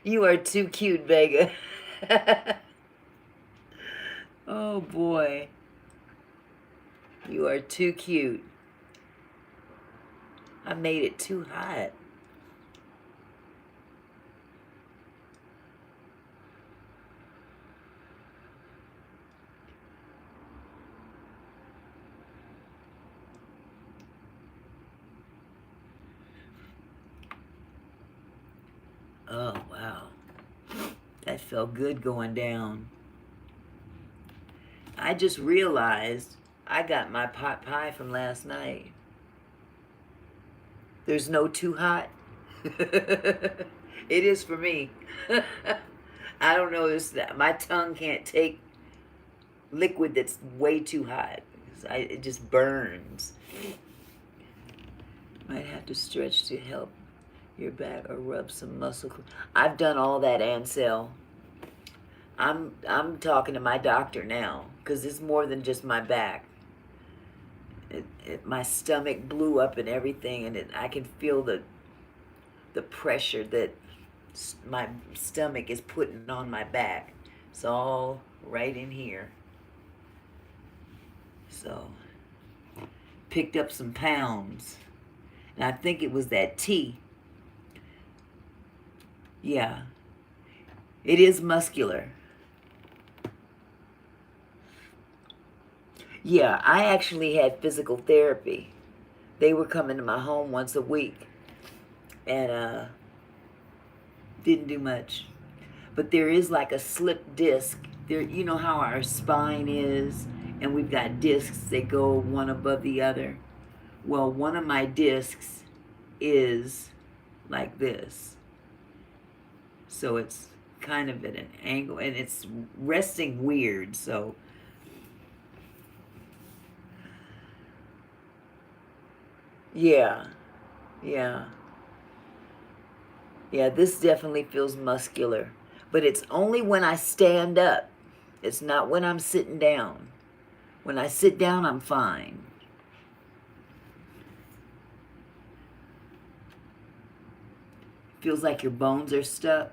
You are too cute, Vega. Oh boy. You are too cute. I made it too hot. Oh, wow. That felt good going down. I just realized I got my pot pie from last night. There's no too hot. It is for me. I don't know. My tongue can't take liquid that's way too hot. It just burns. Might have to stretch to help your back or rub some muscle. I've done all that, Ansel. I'm talking to my doctor now because it's more than just my back. My stomach blew up and everything, and I can feel the pressure that my stomach is putting on my back. It's all right in here. So, picked up some pounds. And I think it was that tea. Yeah. It is muscular. Yeah, I actually had physical therapy. They were coming to my home once a week. And didn't do much. But there is like a slip disc. There, you know how our spine is, and we've got discs that go one above the other. Well, one of my discs is like this. So it's kind of at an angle, and it's resting weird, so yeah, yeah, yeah, this definitely feels muscular, but it's only when I stand up. It's not when I'm sitting down. When I sit down, I'm fine. Feels like your bones are stuck.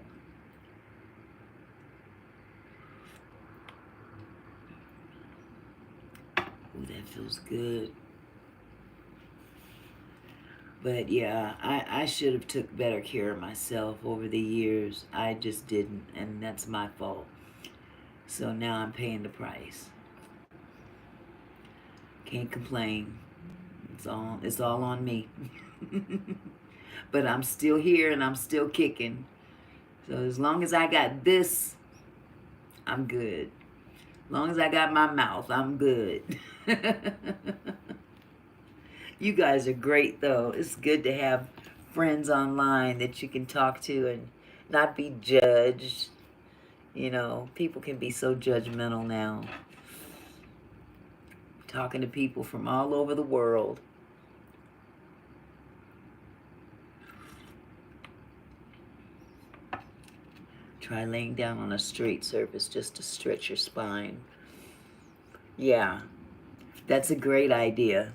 Ooh, that feels good. But yeah, I should have took better care of myself over the years. I just didn't, and that's my fault. So now I'm paying the price. Can't complain. It's all on me. But I'm still here and I'm still kicking. So as long as I got this, I'm good. As long as I got my mouth, I'm good. You guys are great though. It's good to have friends online that you can talk to and not be judged. You know, people can be so judgmental now. Talking to people from all over the world. Try laying down on a straight surface just to stretch your spine. Yeah, that's a great idea.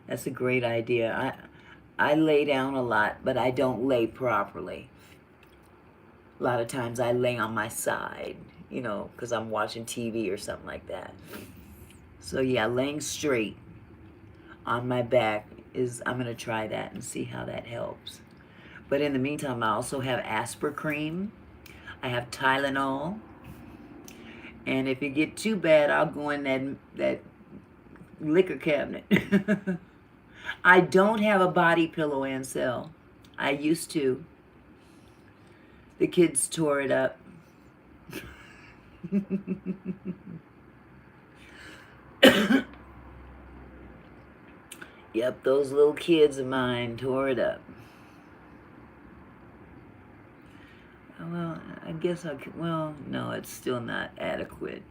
That's a great idea. I lay down a lot, but I don't lay properly. A lot of times I lay on my side, you know, because I'm watching TV or something like that. So yeah, laying straight on my back I'm going to try that and see how that helps. But in the meantime, I also have Aspirin cream. I have Tylenol. And if it get too bad, I'll go in that liquor cabinet. I don't have a body pillow, Ansel. I used to. The kids tore it up. Yep, those little kids of mine tore it up. Well, I guess I could, well, no, it's still not adequate.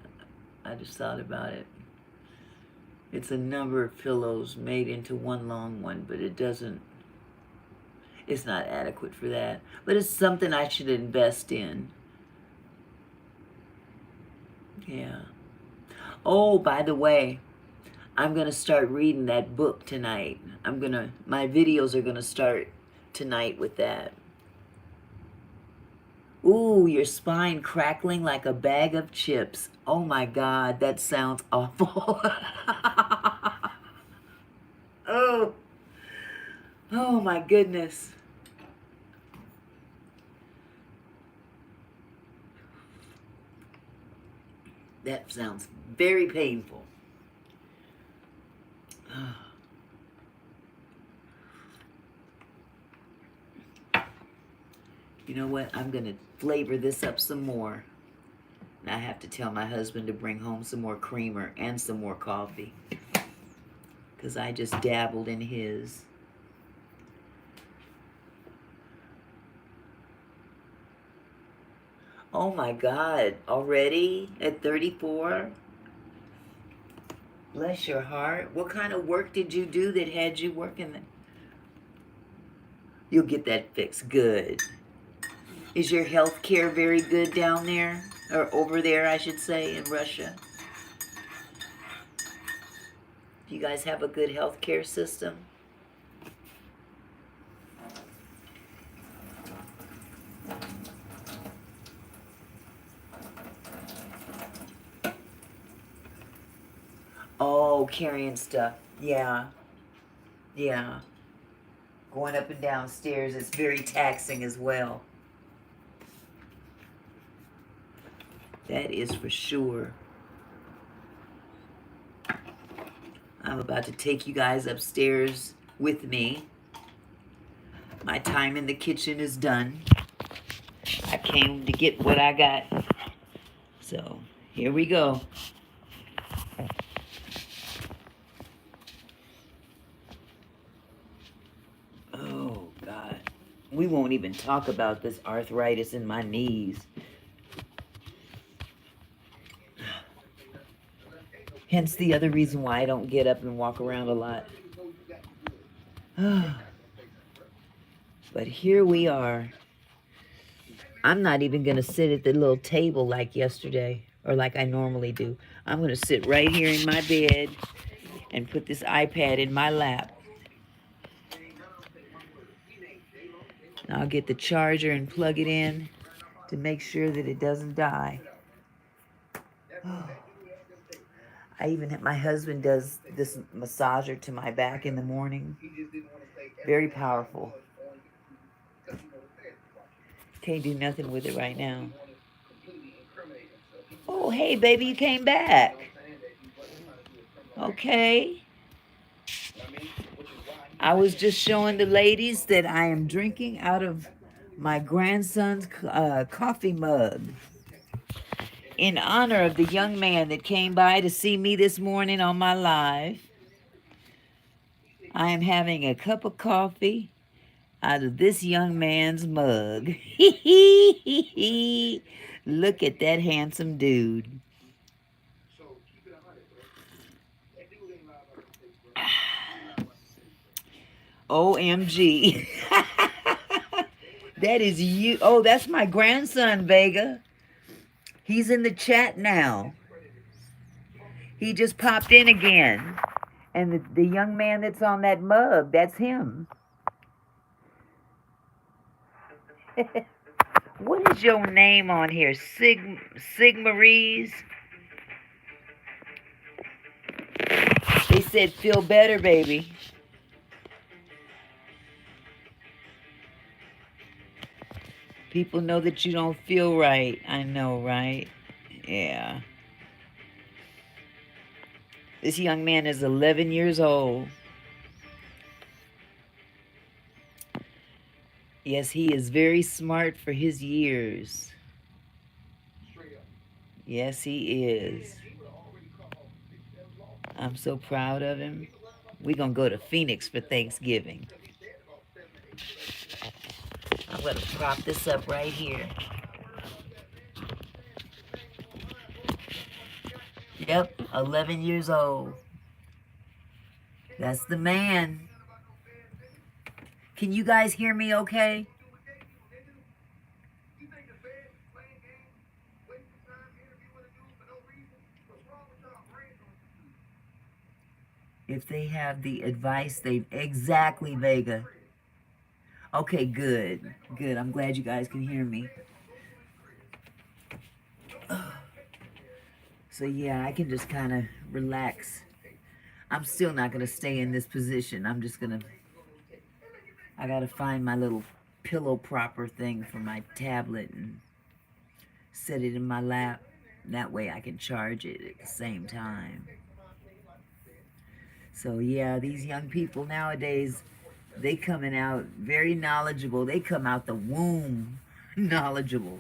I just thought about it. It's a number of pillows made into one long one, but it's not adequate for that. But it's something I should invest in. Yeah. Oh, by the way, I'm going to start reading that book tonight. My videos are going to start tonight with that. Ooh, your spine crackling like a bag of chips. Oh my God, that sounds awful. Oh, oh my goodness. That sounds very painful. You know what? I'm going to flavor this up some more. And I have to tell my husband to bring home some more creamer and some more coffee. Because I just dabbled in his. Oh my God, already at 34? Bless your heart. What kind of work did you do that had you working? You'll get that fixed. Good. Is your health care very good down there? Or over there, I should say, in Russia? Do you guys have a good health care system? Oh, carrying stuff. Yeah. Yeah. Going up and down stairs, it's very taxing as well. That is for sure. I'm about to take you guys upstairs with me. My time in the kitchen is done. I came to get what I got. So, here we go. Oh, God. We won't even talk about this arthritis in my knees. Hence the other reason why I don't get up and walk around a lot. But here we are. I'm not even going to sit at the little table like yesterday or like I normally do. I'm going to sit right here in my bed and put this iPad in my lap. I'll get the charger and plug it in to make sure that it doesn't die. I even my husband does this massager to my back in the morning. Very powerful. Can't do nothing with it right now. Oh, hey, baby, you came back. Okay. I was just showing the ladies that I am drinking out of my grandson's coffee mug in honor of the young man that came by to see me this morning on my live. I am having a cup of coffee out of this young man's mug. Look at that handsome dude. OMG. That is you. Oh, that's my grandson, Vega. He's in the chat now. He just popped in again. And the young man that's on that mug, that's him. What is your name on here? Sigmaries? They said, feel better, baby. People know that you don't feel right. I know, right? Yeah. This young man is 11 years old. Yes, he is very smart for his years. Yes, he is. I'm so proud of him. We're going to go to Phoenix for Thanksgiving. I'm going to prop this up right here. Yep, 11 years old. That's the man. Can you guys hear me okay? If they have the advice, they exactly, Vega. Okay, good. Good. I'm glad you guys can hear me. So yeah, I can just kind of relax. I'm still not going to stay in this position. I'm just going to, I got to find my little pillow propper thing for my tablet and set it in my lap. That way I can charge it at the same time. So yeah, these young people nowadays, they coming out very knowledgeable. They come out the womb knowledgeable.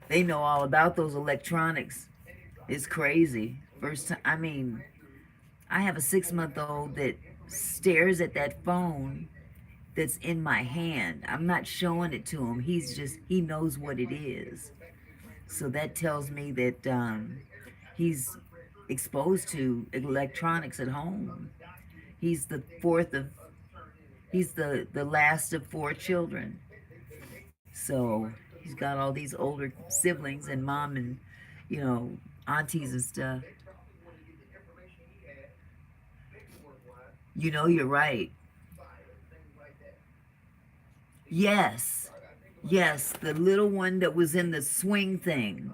They know all about those electronics. It's crazy. First time, I mean, I have a 6-month-old that stares at that phone that's in my hand. I'm not showing it to him. He knows what it is. So that tells me that he's exposed to electronics at home. He's the fourth of, he's the last of four children. So he's got all these older siblings and mom and, you know, aunties and stuff. You know, you're right. Yes. Yes, the little one that was in the swing thing.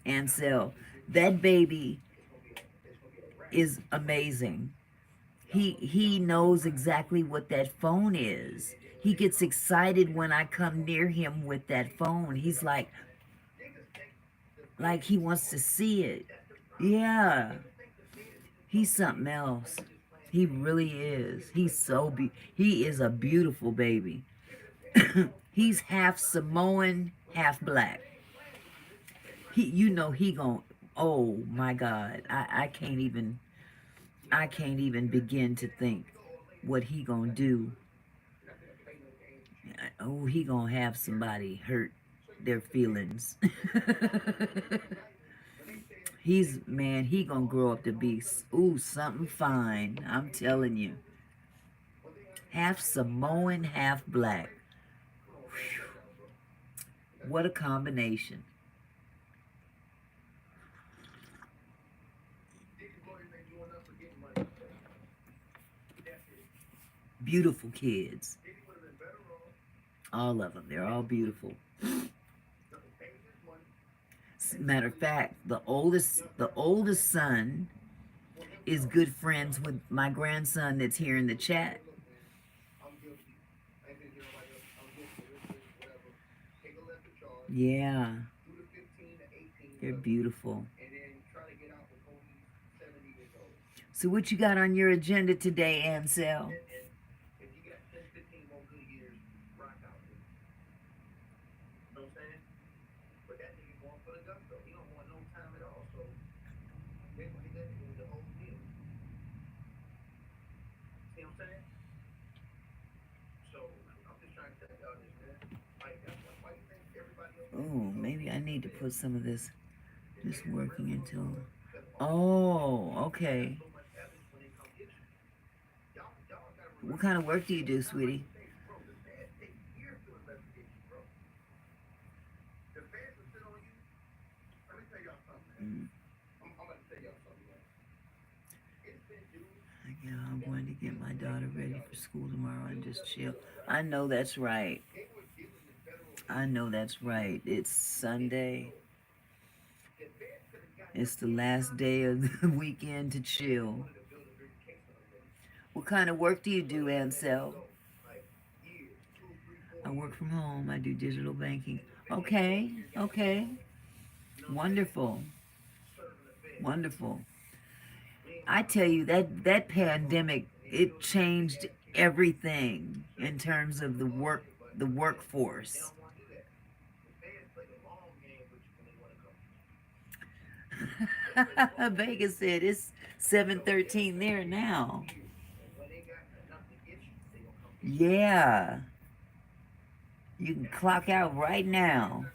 Ansel. That baby is amazing. He knows exactly what that phone is. He gets excited when I come near him with that phone. He's like he wants to see it. Yeah. He's something else. He really is. He is a beautiful baby. He's half Samoan, half black. You know he gon' oh my God. I can't even begin to think what he gonna do. Oh, he gonna have somebody hurt their feelings. He gonna grow up to be, ooh, something fine. I'm telling you. Half Samoan, half black. What a combination. Beautiful kids. All of them. They're all beautiful. Matter of fact, the oldest son is good friends with my grandson that's here in the chat. Yeah, they're beautiful. So what you got on your agenda today, Ansel? Oh, maybe I need to put some of this working until. Oh, okay. What kind of work do you do, sweetie? Mm. Yeah, I'm going to get my daughter ready for school tomorrow and just chill. I know that's right. I know that's right. It's Sunday. It's the last day of the weekend to chill. What kind of work do you do, Ansel? I work from home. I do digital banking. Okay, okay. Wonderful. Wonderful. I tell you that pandemic, it changed everything in terms of the workforce. Vegas said it's 7:13 there now. Yeah, you can clock out right now.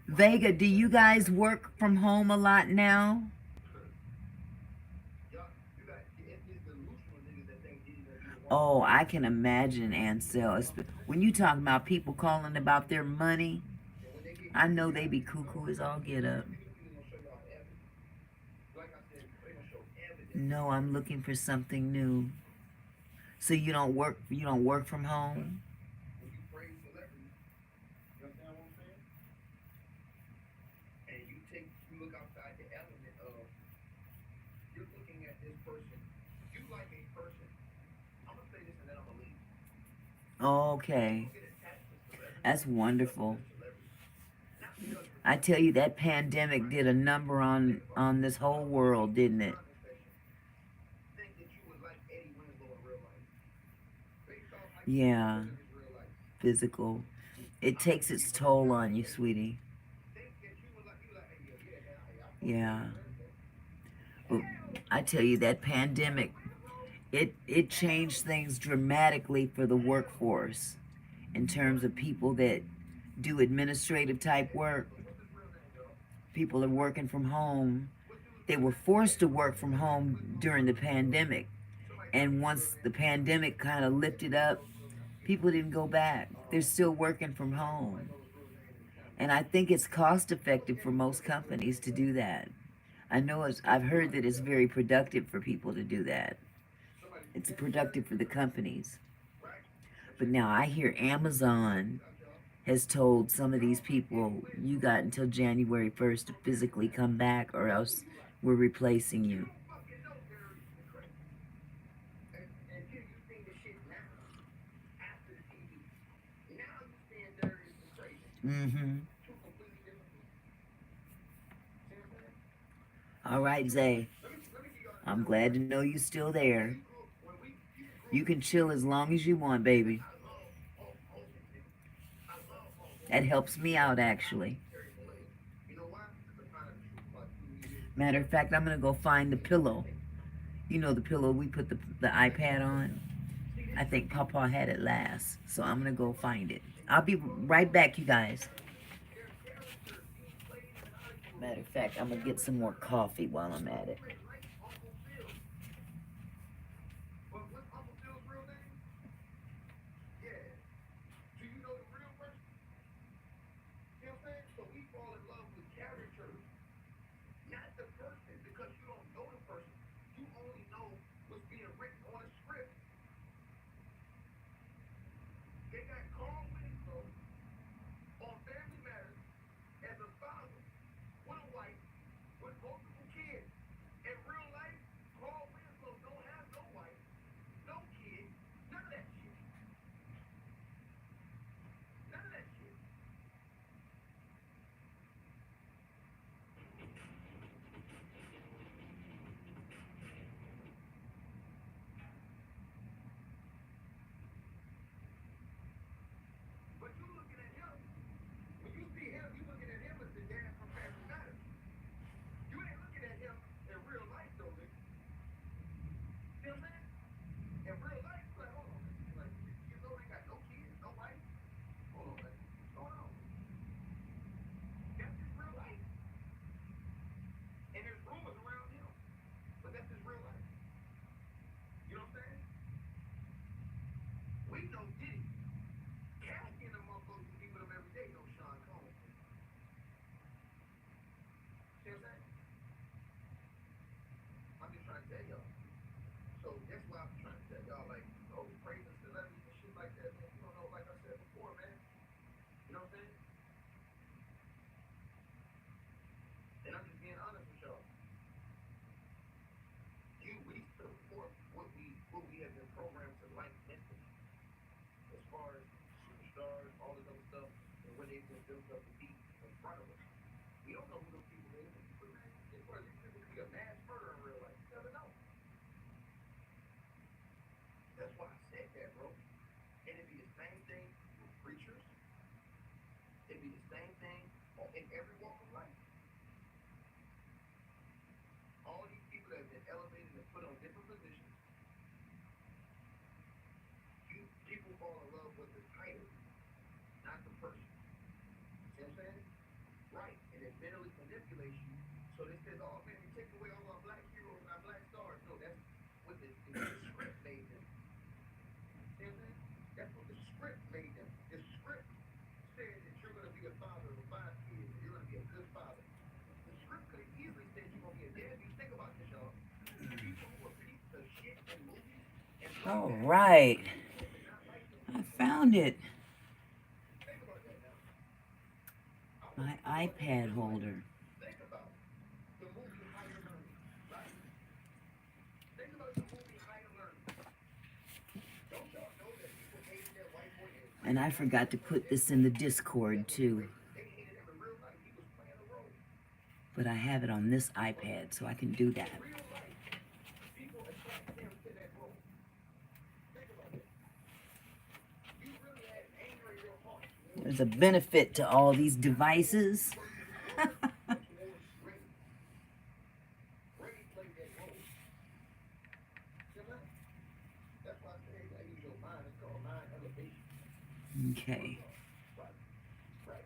Vega, do you guys work from home a lot now? Oh, I can imagine, Ansel. When you talk about people calling about their money, I know they be cuckoo as all get up. No, I'm looking for something new. So you don't work from home? Okay. That's wonderful. I tell you, that pandemic did a number on this whole world, didn't it? Yeah, physical. It takes its toll on you, sweetie. Yeah. But I tell you, that pandemic, it changed things dramatically for the workforce in terms of people that do administrative type work. People are working from home. They were forced to work from home during the pandemic. And once the pandemic kind of lifted up, people didn't go back. They're still working from home. And I think it's cost effective for most companies to do that. I've heard that it's very productive for people to do that. It's productive for the companies. But now I hear Amazon has told some of these people, you got until January 1st to physically come back or else we're replacing you. Mm-hmm. All right, Zay. I'm glad to know you're still there. You can chill as long as you want, baby. That helps me out, actually. Matter of fact, I'm going to go find the pillow. You know the pillow we put the iPad on? I think Papa had it last. So I'm going to go find it. I'll be right back, you guys. Matter of fact, I'm going to get some more coffee while I'm at it. All right. I found it. My iPad holder. And I forgot to put this in the Discord too. But I have it on this iPad, so I can do that. There's a benefit to all these devices. Okay. Right, right.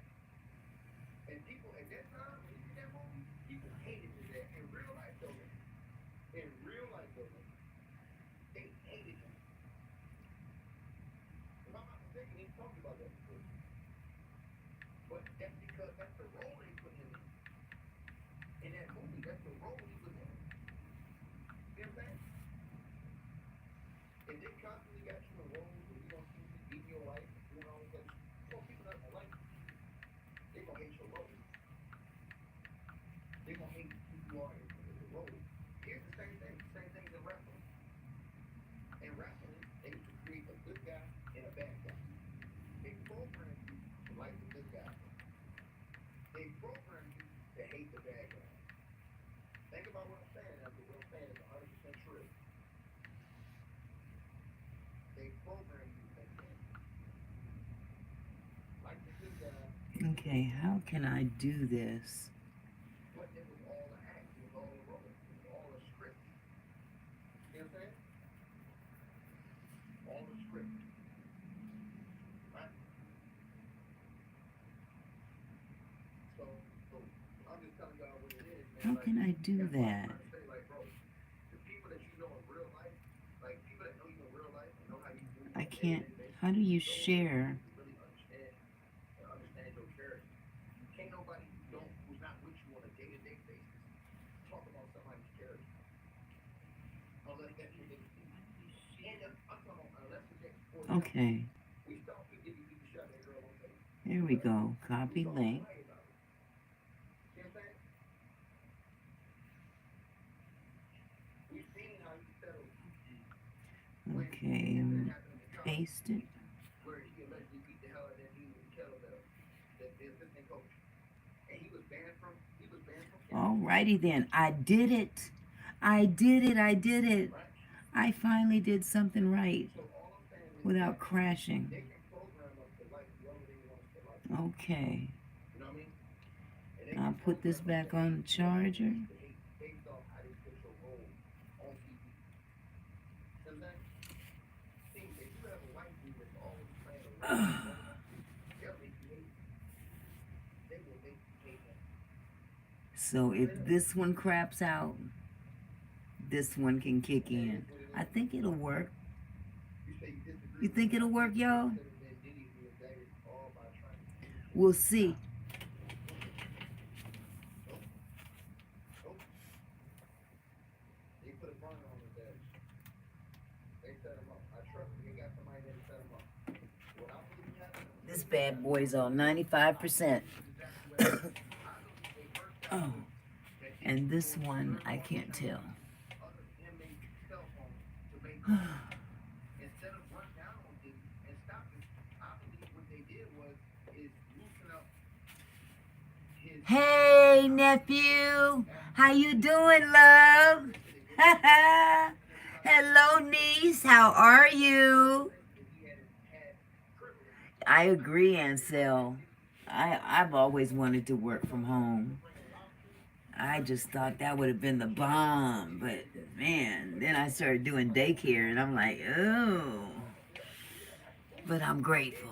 And people at that time, when you see that movie, people hated his ass. In real life, though, they hated him. If I'm not mistaken, he talked about that before. But that's because that's the role they put him in. In that movie, that's the role he was in. You know what I'm saying? If they constantly got you in roles where you don't seem to be beating your wife and doing all this other shit, well, people not gonna like you. They gonna hate your role. They gonna hate who you are in the role. Here's the same thing. Same things in wrestling. In wrestling, they used to create a good guy and a bad guy. They program you to like the good guy. They program you to hate the bad guy. Think about what I'm saying. Now, what I'm saying is 100% true. They program you to think that. Like the good guy. Okay, how can I do this? But it was all the act. It was all the role. It was all the script. You know what I'm saying? All the script. Right? So I'm just telling y'all what it is, man. How Like, can I do that's why I'm that? trying to say, like, bro, the people that you know in real life, like people that know you in real life and know how you move I on a can't. day-to-day basis, How do you those are the share? people who really understand your character. You can't nobody who's not with you on a day-to-day basis talk about somebody's character unless that's what they see. And I'm talking about unless it's that, for example, Okay, we saw people give you shot that girl on face. there we go. We Copy saw her link. lie about it. You know what I'm saying? We've seen how he settled when the Okay, incident happened in the college paste it. where he allegedly beat the hell out of that dude with the kettlebell, the assistant coach, and he was banned from campus, Alrighty then. I did it. I did it. I did it. right? I finally did something right So all I'm saying is without that crashing. they can program us to like whoever they want us to like. Okay. You know what I mean? And they I'll can put this program us to back on hate the whoever they want charger. us to hate based off how they put your role on TV. You know what I'm saying? See, if you have a white dude that's always playing a role in your life, they'll make you hate him. They will make you hate him. So if this one craps out, this one can kick That in. is what it I is. think it'll work. You say you disagree You with think me. it'll I work, think Trump y'all? should have been Diddy who indicted all by trying to communicate. We'll see. Nope. Nope. They put a burner on his ass. They set him up. I trust me. They got somebody there to set him up. What I believe happened, This bad boy's on 95%. this is exactly what happened. I believe they worked out Oh, that Diddy and was this going to one turn I off can't tell. other inmates' cell phones to make calls. Instead of run down on Diddy and stop it, I believe what they did is loosen up his Hey, nephew. How you doing, love? Hello, niece. How are you? I agree, Ansel. I've always wanted to work from home. I just thought that would have been the bomb. But, man, then I started doing daycare, and I'm like, oh. But I'm grateful.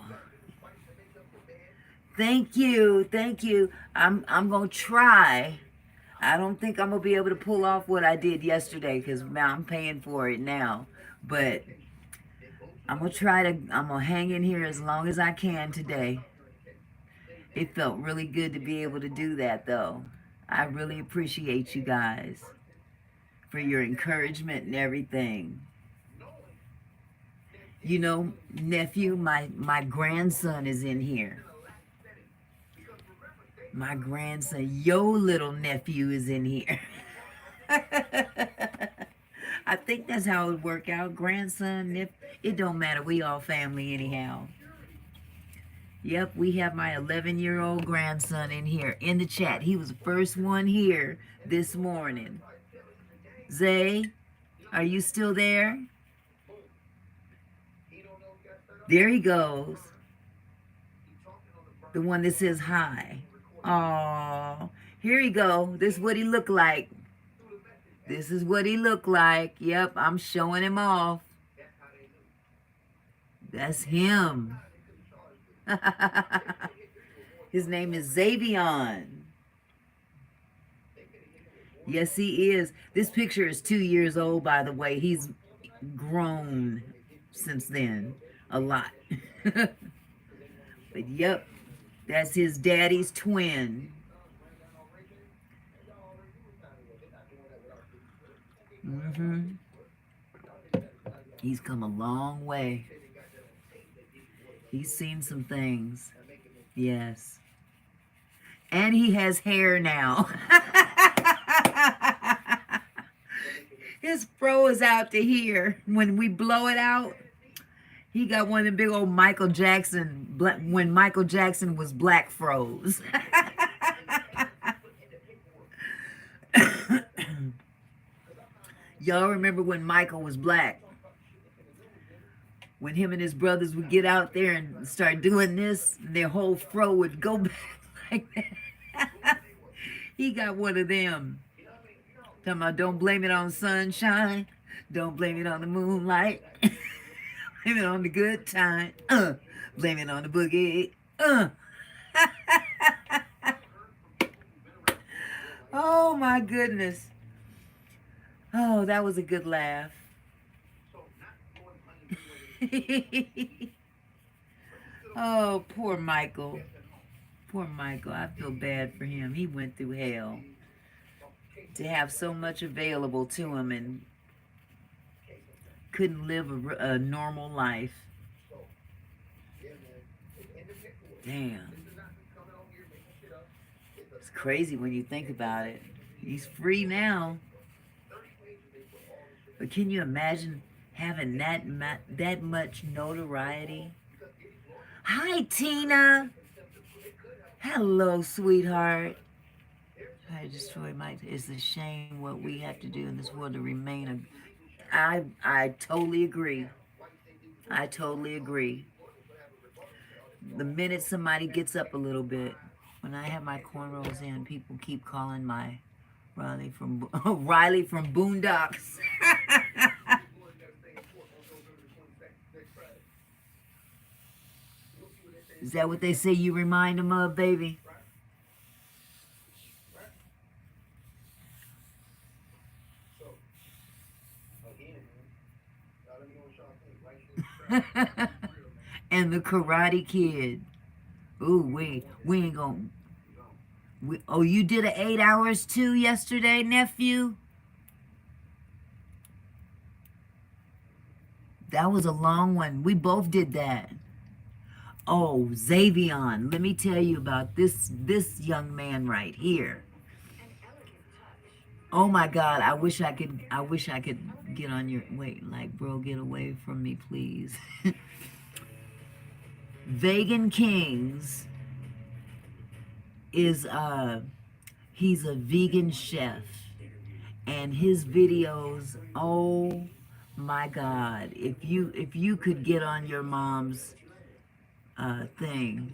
Thank you. Thank you. I'm going to try. I don't think I'm going to be able to pull off what I did yesterday because I'm paying for it now. But I'm going to hang in here as long as I can today. It felt really good to be able to do that, though. I really appreciate you guys for your encouragement and everything. You know, nephew, my grandson is in here. My grandson, your little nephew is in here. I think that's how it would work out. Grandson, nephew, it don't matter. We all family anyhow. Yep, we have my 11-year-old grandson in here in the chat. He was the first one here this morning. Zay, are you still there? There he goes. The one that says hi. Aw, here he go. This is what he looked like. This is what he looked like. Yep, I'm showing him off. That's him. His name is Xavion. Yes, he is. This picture is 2 years old, by the way. He's grown since then a lot. But yep, that's his daddy's twin. Mm-hmm. He's come a long way. He's seen some things. Yes. And he has hair now. His fro is out to here. When we blow it out, he got one of the big old Michael Jackson, when Michael Jackson was black froze. Y'all remember when Michael was black? When him and his brothers would get out there and start doing this, their whole fro would go back like that. He got one of them. Talking about, don't blame it on sunshine. Don't blame it on the moonlight. Blame it on the good time. Blame it on the boogie. Oh my goodness. Oh, that was a good laugh. Oh, poor Michael. Poor Michael. I feel bad for him. He went through hell. To have so much available to him and couldn't live a normal life. Damn. It's crazy when you think about it. He's free now. But can you imagine having that much notoriety? Hi, Tina. Hello, sweetheart. I destroy my. It's a shame what we have to do in this world to remain. I totally agree. I totally agree. The minute somebody gets up a little bit, when I have my cornrows in, people keep calling my Riley from Riley from Boondocks. Is that what they say you remind them of, baby? And the Karate Kid. Ooh, we ain't gonna. Oh, you did an 8 hours too yesterday, nephew? That was a long one. We both did that. Oh, Xavion, let me tell you about this young man right here. Oh my God, I wish I could get on your wait, like bro, get away from me, please. Vegan Kings is he's a vegan chef, and his videos, oh my God, if you could get on your mom's thing.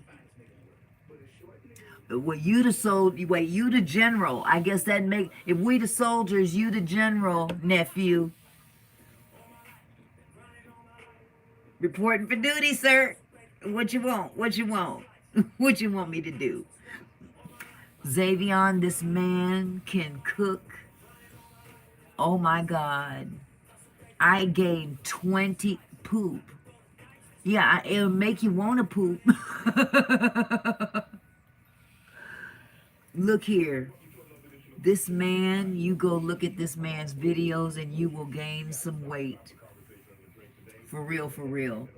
Well, you the general. I guess that make, if we the soldiers, you the general, nephew. Reporting for duty, sir. What you want? What you want? What you want me to do? Xavion, this man can cook. Oh my God. I gained 20 poop. Yeah, it'll make you want to poop. Look here. This man, you go look at this man's videos and you will gain some weight. For real, for real.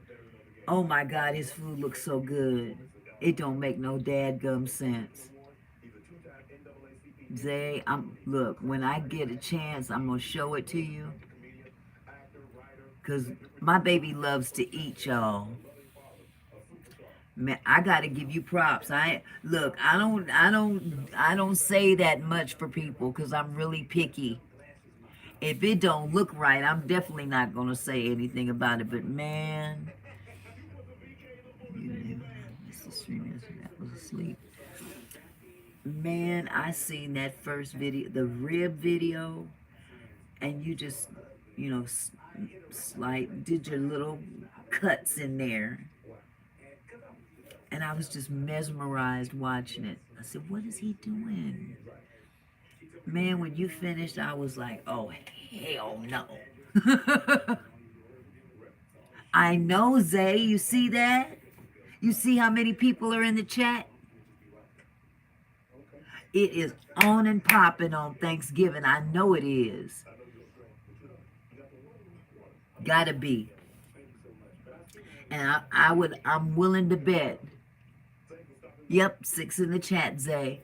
Oh my God, his food looks so good. It don't make no dadgum sense. Zay, look, when I get a chance, I'm gonna show it to you. Cause my baby loves to eat, y'all. Man, I gotta give you props. I don't say that much for people because I'm really picky. If it don't look right, I'm definitely not gonna say anything about it. But man, Mr. Stream was asleep. Man, I seen that first video, the rib video, and you just, like did your little cuts in there. And I was just mesmerized watching it. I said, what is he doing? Man, when you finished, I was like, oh, hell no. I know, Zay. You see that? You see how many people are in the chat? It is on and popping on Thanksgiving. I know it is. Gotta be. And I'm willing to bet. Yep, 6 in the chat, Zay.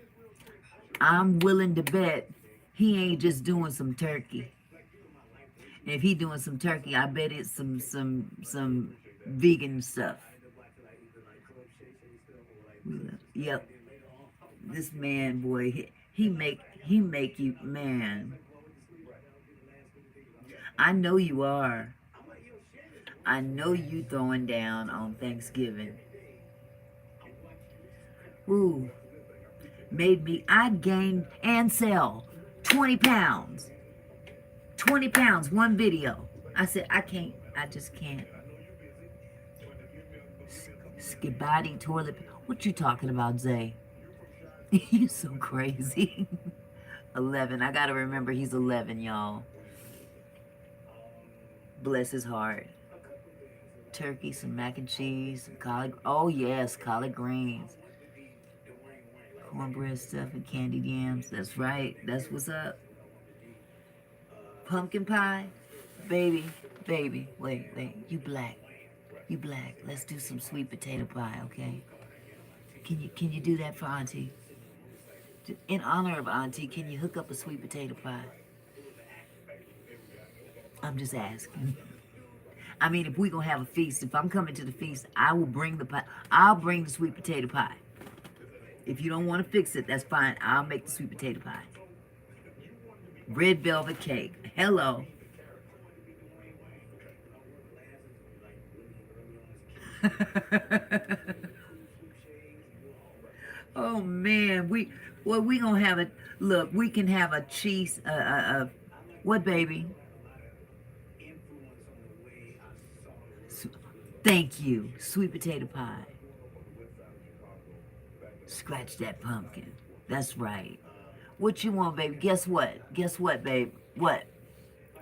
I'm willing to bet he ain't just doing some turkey. And if he doing some turkey, I bet it's some vegan stuff. Yep. This man, boy, he make you, man. I know you are. I know you throwing down on Thanksgiving. Ooh, I gained and sell 20 pounds. 20 pounds, one video. I said, I just can't. Skibidi toilet. What you talking about, Zay? You're so crazy. 11. I gotta remember he's 11, y'all. Bless his heart. Turkey, some mac and cheese, some collard. Oh yes, collard greens, cornbread stuff, and candied yams. That's right. That's what's up. Pumpkin pie, baby, baby. Wait. You black. You black. Let's do some sweet potato pie, okay? Can you do that for Auntie? In honor of Auntie, can you hook up a sweet potato pie? I'm just asking. I mean, if we gonna have a feast, if I'm coming to the feast, I will bring the pie. I'll bring the sweet potato pie. If you don't want to fix it, that's fine. I'll make the sweet potato pie. Red velvet cake. Hello. Oh man, we gonna have it. Look, we can have a cheese. What, baby? Thank you. Sweet potato pie. Scratch that pumpkin. That's right. What you want, baby? Guess what? Guess what, babe? What?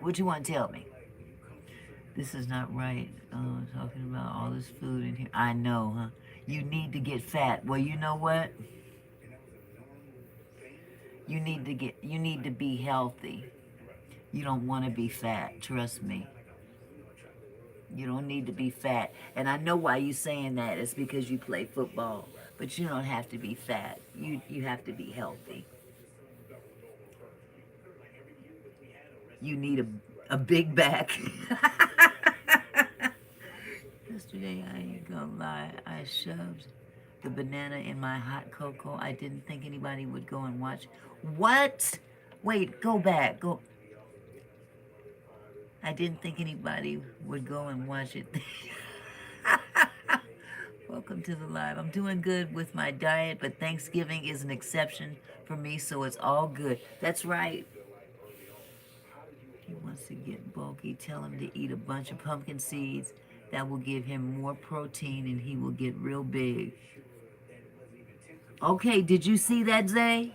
What you want to tell me? This is not right. Oh, talking about all this food in here. I know, huh? You need to get fat. Well, you know what? You need to be healthy. You don't want to be fat. Trust me. You don't need to be fat. And I know why you're saying that. It's because you play football. But you don't have to be fat. You have to be healthy. You need a big back. Yesterday, I ain't gonna lie, I shoved the banana in my hot cocoa. I didn't think anybody would go and watch. What? Wait, go back. Go. I didn't think anybody would go and watch it. Welcome to the live. I'm doing good with my diet, but Thanksgiving is an exception for me, so it's all good. That's right. He wants to get bulky. Tell him to eat a bunch of pumpkin seeds. That will give him more protein and he will get real big. Okay, did you see that, Zay?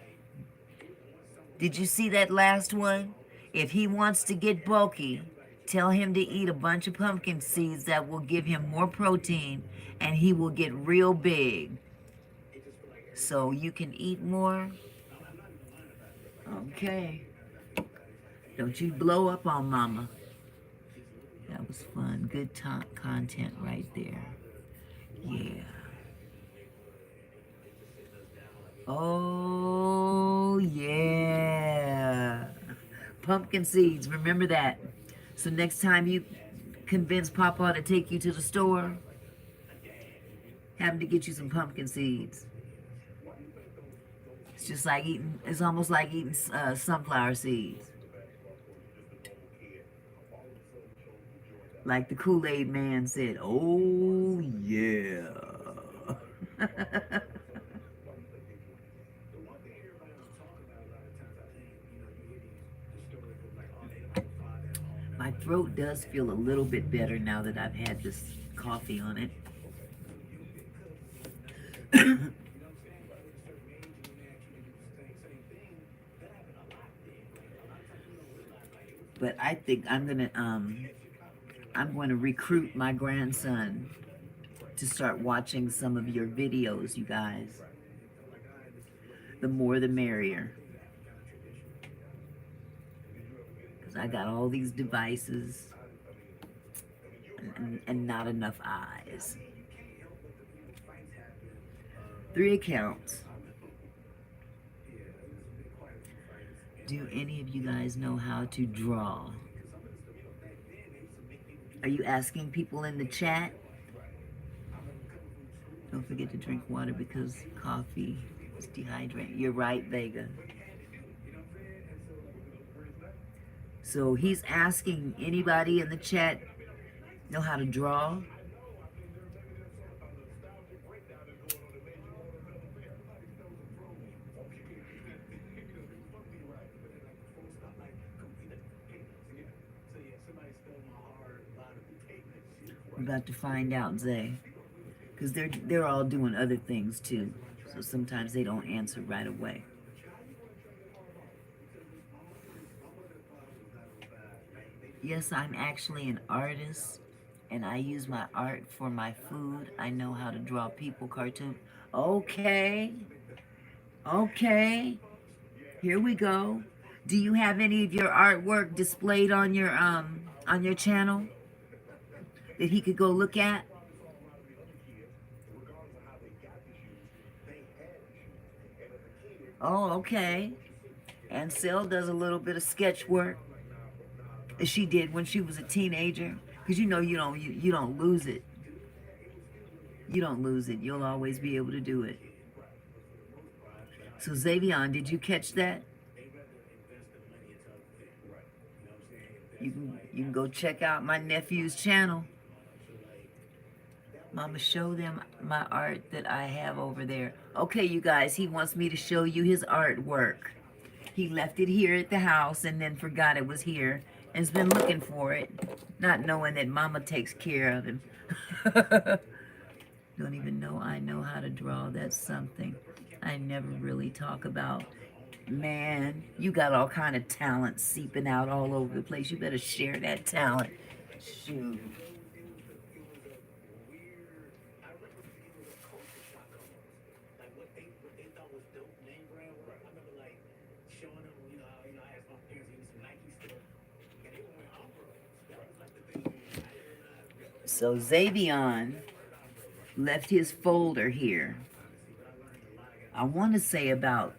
Did you see that last one? If he wants to get bulky, tell him to eat a bunch of pumpkin seeds that will give him more protein and he will get real big. So you can eat more. Okay. Don't you blow up on mama. That was fun. Good content right there. Yeah. Oh, yeah. Pumpkin seeds. Remember that. So next time you convince Papa to take you to the store, have him to get you some pumpkin seeds. It's just like eating, it's almost like eating sunflower seeds. Like the Kool-Aid man said, oh, yeah. My throat does feel a little bit better now that I've had this coffee on it. But I think I'm going to recruit my grandson to start watching some of your videos, you guys. The more the merrier. Because I got all these devices and not enough eyes. 3 accounts. Do any of you guys know how to draw? Are you asking people in the chat? Don't forget to drink water because coffee is dehydrating. You're right, Vega. So he's asking anybody in the chat know how to draw? We're about to find out, Zay. Because they're all doing other things too. So sometimes they don't answer right away. Yes, I'm actually an artist, and I use my art for my food. I know how to draw people cartoon. Okay. Okay. Here we go. Do you have any of your artwork displayed on your channel that he could go look at? Oh, okay. Ansel does a little bit of sketch work. She did when she was a teenager. Because you know you don't lose it. You don't lose it. You'll always be able to do it. So Xavion, did you catch that? You can go check out my nephew's channel. Mama, show them my art that I have over there. Okay, you guys, he wants me to show you his artwork. He left it here at the house and then forgot it was here and has been looking for it, not knowing that Mama takes care of him. Don't even know I know how to draw. That's something I never really talk about. Man, you got all kind of talent seeping out all over the place. You better share that talent. Shoot. So Xavion left his folder here. I want to say about,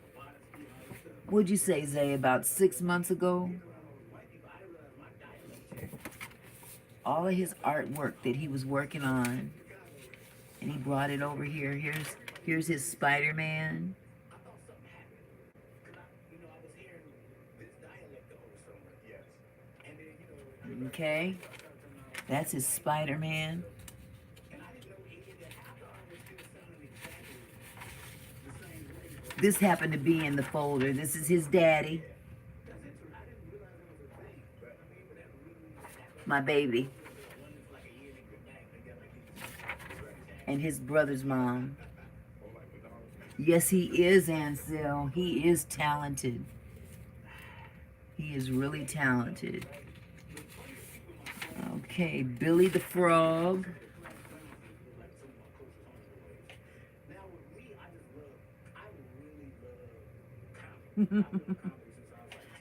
what'd you say, Zay, about 6 months ago? All of his artwork that he was working on, and he brought it over here. Here's his Spider-Man. Okay, that's his Spider-Man. This happened to be in the folder. This is his daddy. My baby. And his brother's mom. Yes, he is, Ansel. He is talented. He is really talented. Okay, Billy the Frog.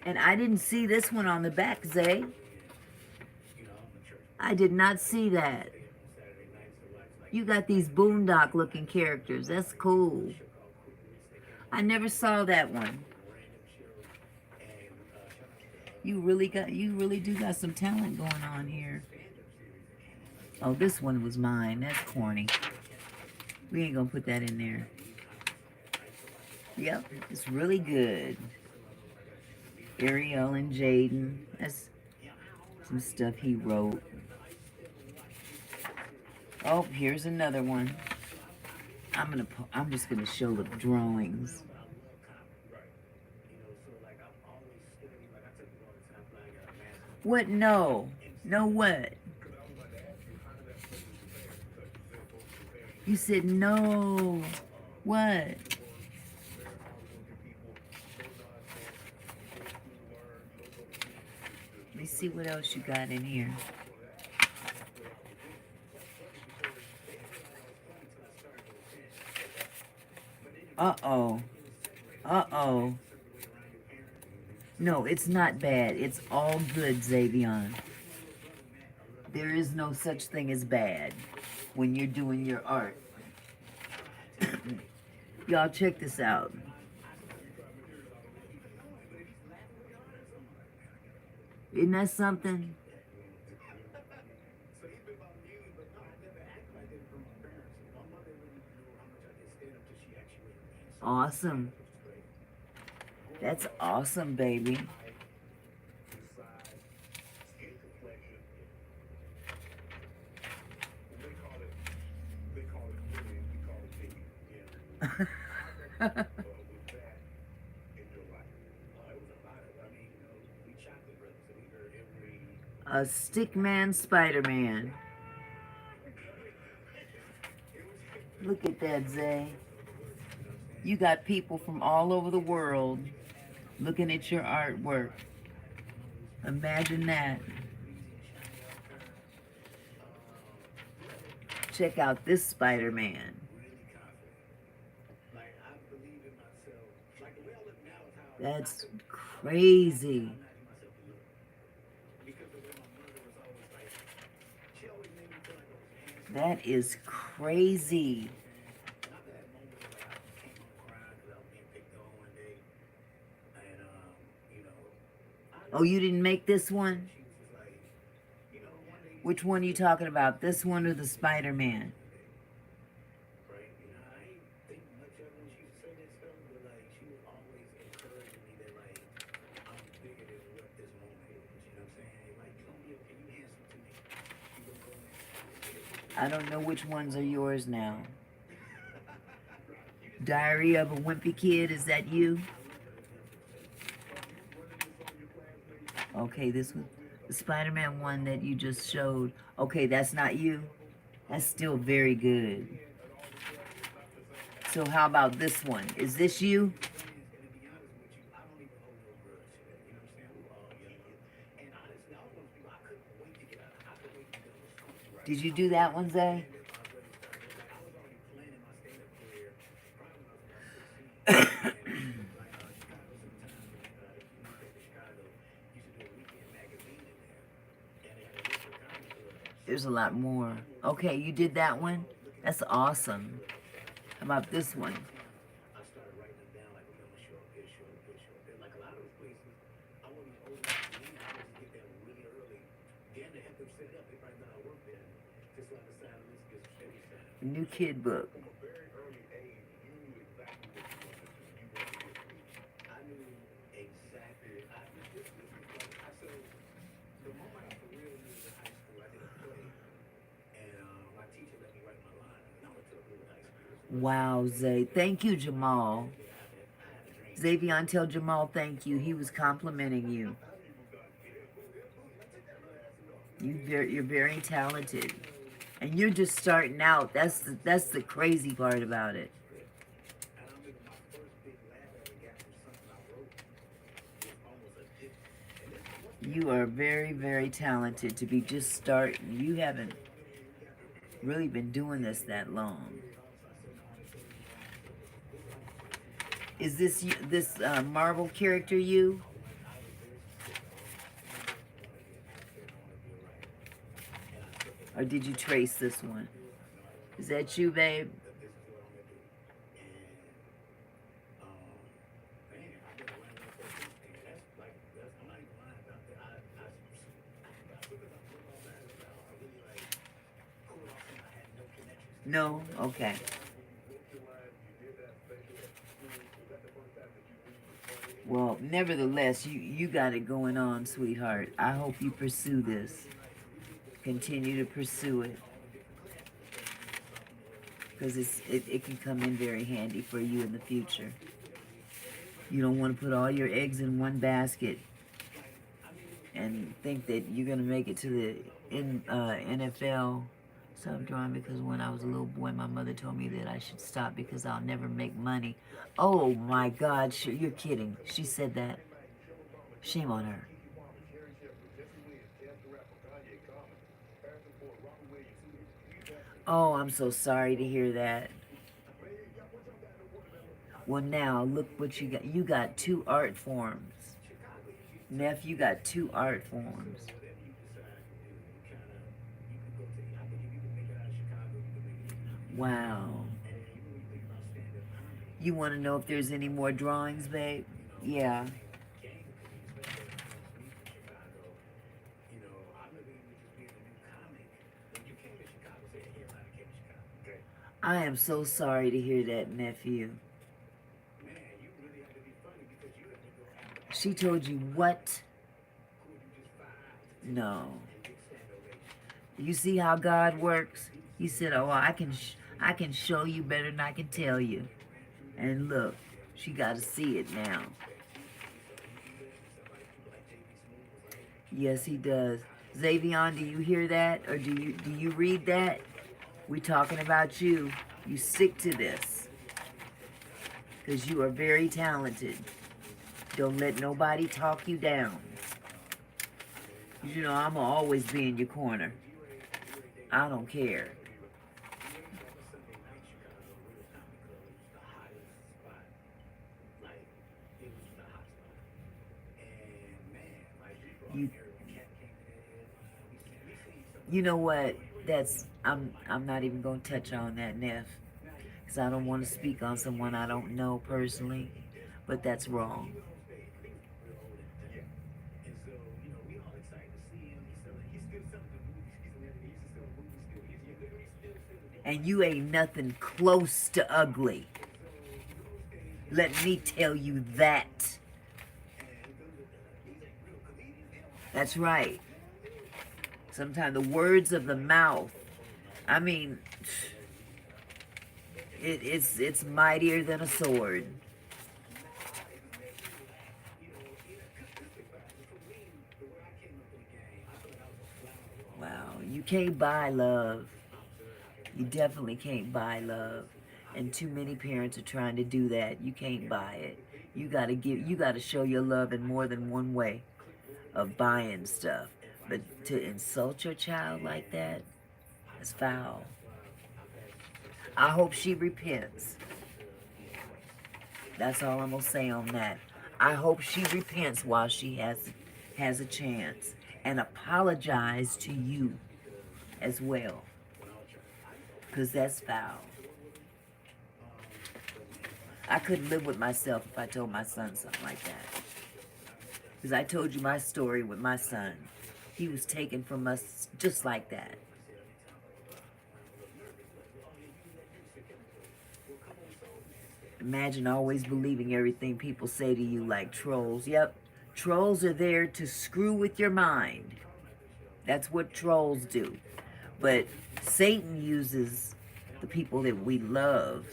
And I didn't see this one on the back, Zay. I did not see that. You got these boondock looking characters. That's cool. I never saw that one. You really do got some talent going on here. Oh, this one was mine. That's corny. We ain't gonna put that in there. Yep, it's really good. Ariel and Jaden. That's some stuff he wrote. Oh, here's another one. I'm just gonna show the drawings. What? No. No what? You said no. What? Let me see what else you got in here. Uh-oh. Uh-oh. No, it's not bad. It's all good, Xavion. There is no such thing as bad when you're doing your art. Y'all check this out. Isn't that something? Awesome. That's awesome, baby. A Stickman Spider-Man. Look at that, Zay. You got people from all over the world looking at your artwork. Imagine that. Check out this Spider-Man. That's crazy. That is crazy. Oh, you didn't make this one? Which one are you talking about? This one or the Spider-Man? I don't know which ones are yours now. Diary of a Wimpy Kid, is that you? Okay, this one, the Spider-Man one that you just showed. Okay, that's not you. That's still very good. So how about this one? Is this you? Did you do that one, Zay? There's a lot more. Okay, you did that one? That's awesome. How about this one? New kid book. Wow, Zay. Thank you, Jamal. Xavion, tell Jamal thank you. He was complimenting you. You're very talented. And you're just starting out. That's the crazy part about it. You are very, very talented to be just starting. You haven't really been doing this that long. Is this Marvel character you? Or did you trace this one? Is that you, babe? No? Okay. Well, nevertheless, you got it going on, sweetheart. I hope you pursue this. Continue to pursue it. Because it can come in very handy for you in the future. You don't want to put all your eggs in one basket and think that you're going to make it to the NFL. Stop drawing because when I was a little boy, my mother told me that I should stop because I'll never make money. Oh my God, you're kidding. She said that. Shame on her. Oh, I'm so sorry to hear that. Well, now look what you got. You got two art forms. Neff, you got two art forms. Wow. You want to know if there's any more drawings, babe? Yeah. I am so sorry to hear that, nephew. She told you what? No. You see how God works? He said, "Oh, I can show you better than I can tell you." And look, she got to see it now. Yes, he does. Xavion, do you hear that, or do you read that? We talking about you. You stick to this, because you are very talented. Don't let nobody talk you down. You know I'm gonna always be in your corner. I don't care. You you know what? I'm not even gonna touch on that, Neff, because I don't want to speak on someone I don't know personally, but that's wrong. And you ain't nothing close to ugly. Let me tell you that. That's right. Sometimes the words of the mouth, I mean, it's mightier than a sword. Wow, you can't buy love. You definitely can't buy love. And too many parents are trying to do that. You can't buy it. You gotta show your love in more than one way of buying stuff. But to insult your child like that is foul. I hope she repents. That's all I'm gonna say on that. I hope she repents while she has a chance and apologize to you as well, because that's foul. I couldn't live with myself if I told my son something like that. Because I told you my story with my son. He was taken from us just like that. Imagine always believing everything people say to you like trolls. Yep, trolls are there to screw with your mind. That's what trolls do. But Satan uses the people that we love.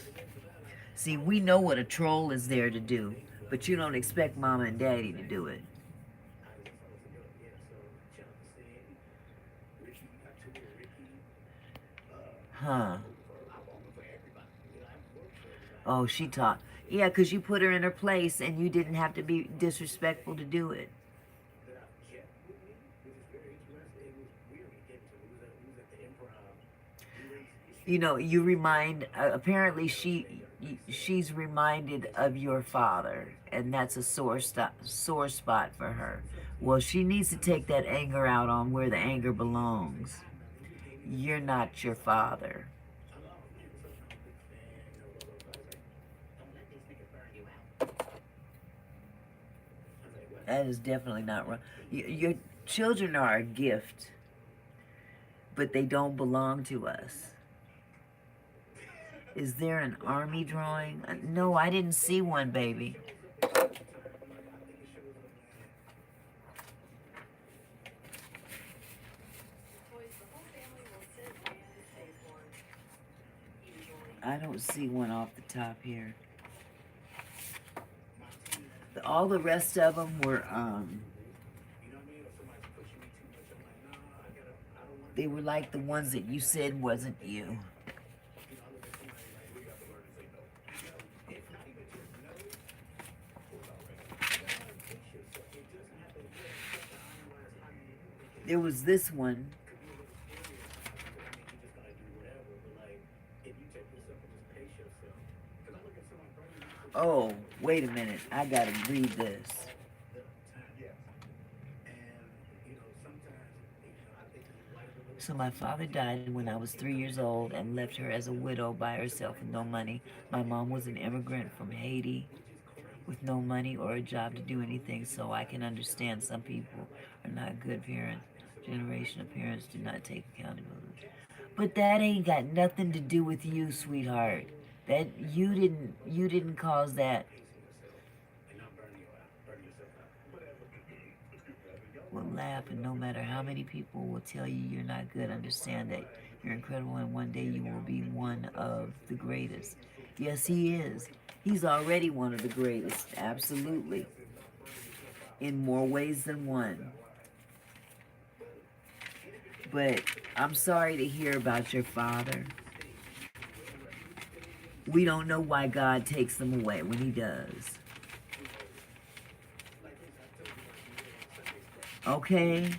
See, we know what a troll is there to do, but you don't expect mama and daddy to do it. Huh. Oh, she taught. Yeah, because you put her in her place and you didn't have to be disrespectful to do it. You know, you remind, apparently she's reminded of your father, and that's a sore spot for her. Well, she needs to take that anger out on where the anger belongs. You're not your father. That is definitely not wrong. Your children are a gift, but they don't belong to us. Is there an army drawing? No, I didn't see one, baby. I don't see one off the top here. All the rest of them were, they were like the ones that you said wasn't you. There was this one. Oh, wait a minute. I gotta read this. So my father died when I was 3 years old and left her as a widow by herself with no money. My mom was an immigrant from Haiti with no money or a job to do anything, so I can understand some people are not good parents. Generation of parents do not take accountability. But that ain't got nothing to do with you, sweetheart. That you didn't cause that. Will laugh, and no matter how many people will tell you you're not good, understand that you're incredible, and one day you will be one of the greatest. Yes, he is. He's already one of the greatest, absolutely, in more ways than one. But I'm sorry to hear about your father. We don't know why God takes them away when he does. Okay?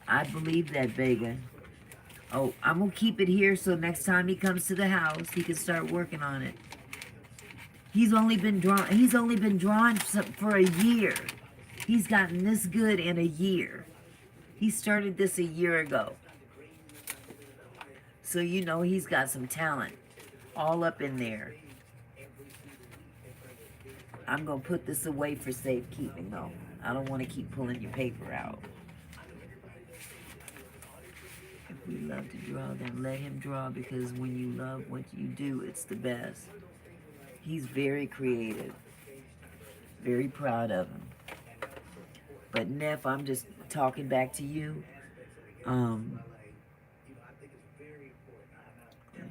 I believe that, Vega. Oh, I'm gonna keep it here so next time he comes to the house, he can start working on it. He's only been drawn. He's only been drawn for a year. He's gotten this good in a year. He started this a year ago, so you know he's got some talent all up in there. I'm gonna put this away for safekeeping though. I don't want to keep pulling your paper out. If we love to draw, then let him draw, because when you love what you do, it's the best. He's very creative. Very proud of him. But Neff, I'm just talking back to you. Let's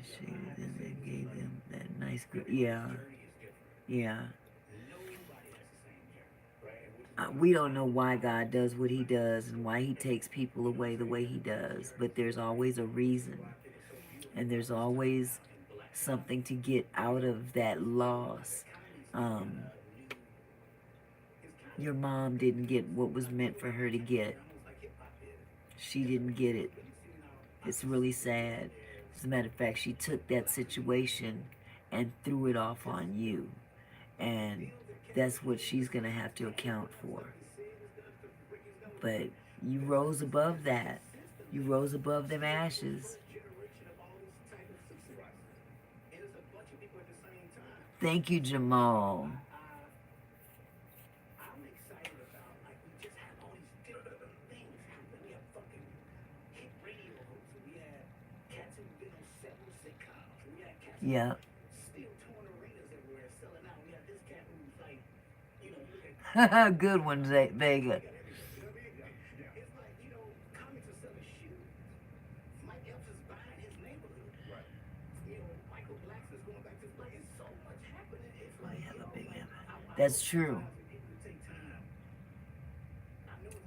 see, then they gave him that nice girl. Yeah, yeah. We don't know why God does what he does and why he takes people away the way he does, but there's always a reason, and there's always something to get out of that loss. Um, your mom didn't get what was meant for her to get. She didn't get it. It's really sad. As a matter of fact, she took that situation and threw it off on you. And that's what she's going to have to account for. But you rose above that. You rose above them ashes. Thank you, Jamal. Yeah. Good one, Vega. That's true.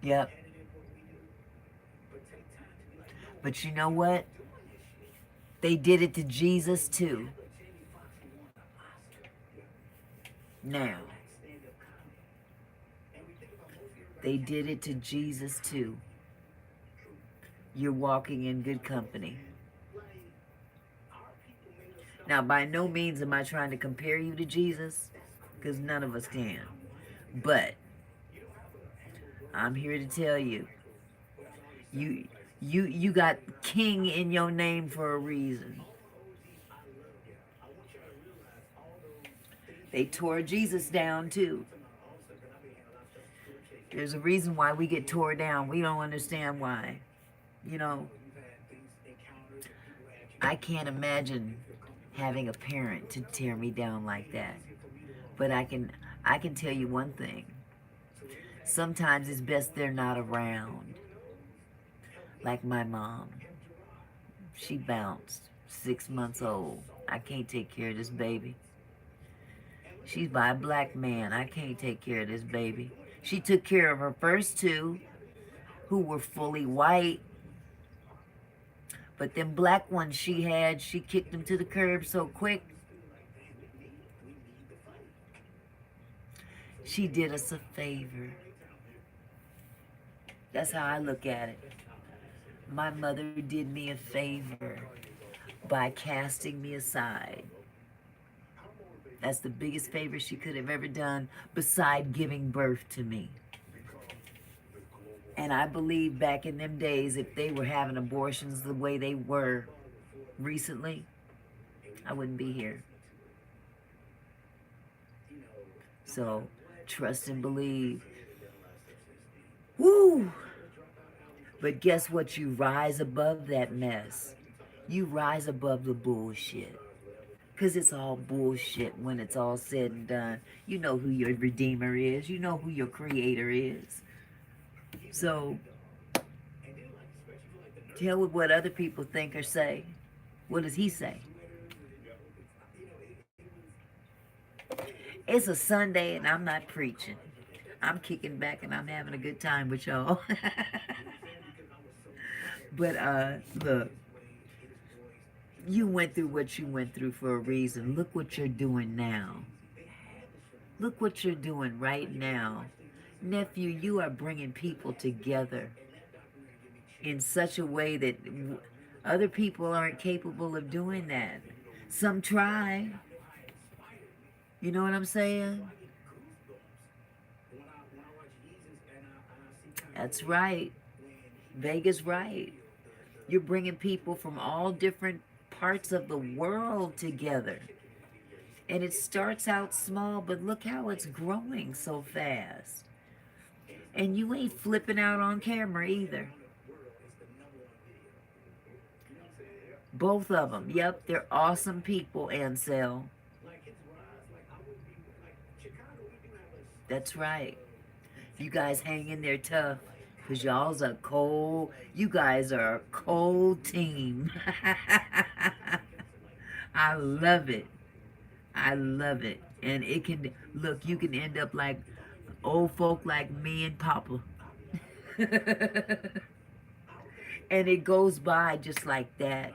Yep. But you know what? They did it to Jesus too. Now, they did it to Jesus too. You're walking in good company. Now, by no means am I trying to compare you to Jesus, because none of us can. But I'm here to tell you, you got King in your name for a reason. They tore Jesus down too. There's a reason why we get tore down. We don't understand why. You know, I can't imagine having a parent to tear me down like that. But I can tell you one thing. Sometimes it's best they're not around. Like my mom. She bounced, 6 months old. I can't take care of this baby. She's by a black man. I can't take care of this baby. She took care of her first two, who were fully white. But them black ones she had, she kicked them to the curb so quick. She did us a favor. That's how I look at it. My mother did me a favor by casting me aside. That's the biggest favor she could have ever done beside giving birth to me. And I believe back in them days, if they were having abortions the way they were recently, I wouldn't be here. So trust and believe. Woo! But guess what? You rise above that mess. You rise above the bullshit. Because it's all bullshit when it's all said and done. You know who your Redeemer is. You know who your Creator is. So, tell me what other people think or say. What does he say? It's a Sunday and I'm not preaching. I'm kicking back and I'm having a good time with y'all. But look, you went through what you went through for a reason. Look what you're doing now. Look what you're doing right now. Nephew, you are bringing people together in such a way that other people aren't capable of doing that. Some try. You know what I'm saying? That's right. Vegas right. You're bringing people from all different parts of the world together. And it starts out small, but look how it's growing so fast. And you ain't flipping out on camera either. Both of them. Yep, they're awesome people, Ansel. That's right. You guys hang in there tough. Because y'all's a cold, you guys are a cold team. I love it. I love it. And it can, look, you can end up like old folk like me and Papa. And it goes by just like that.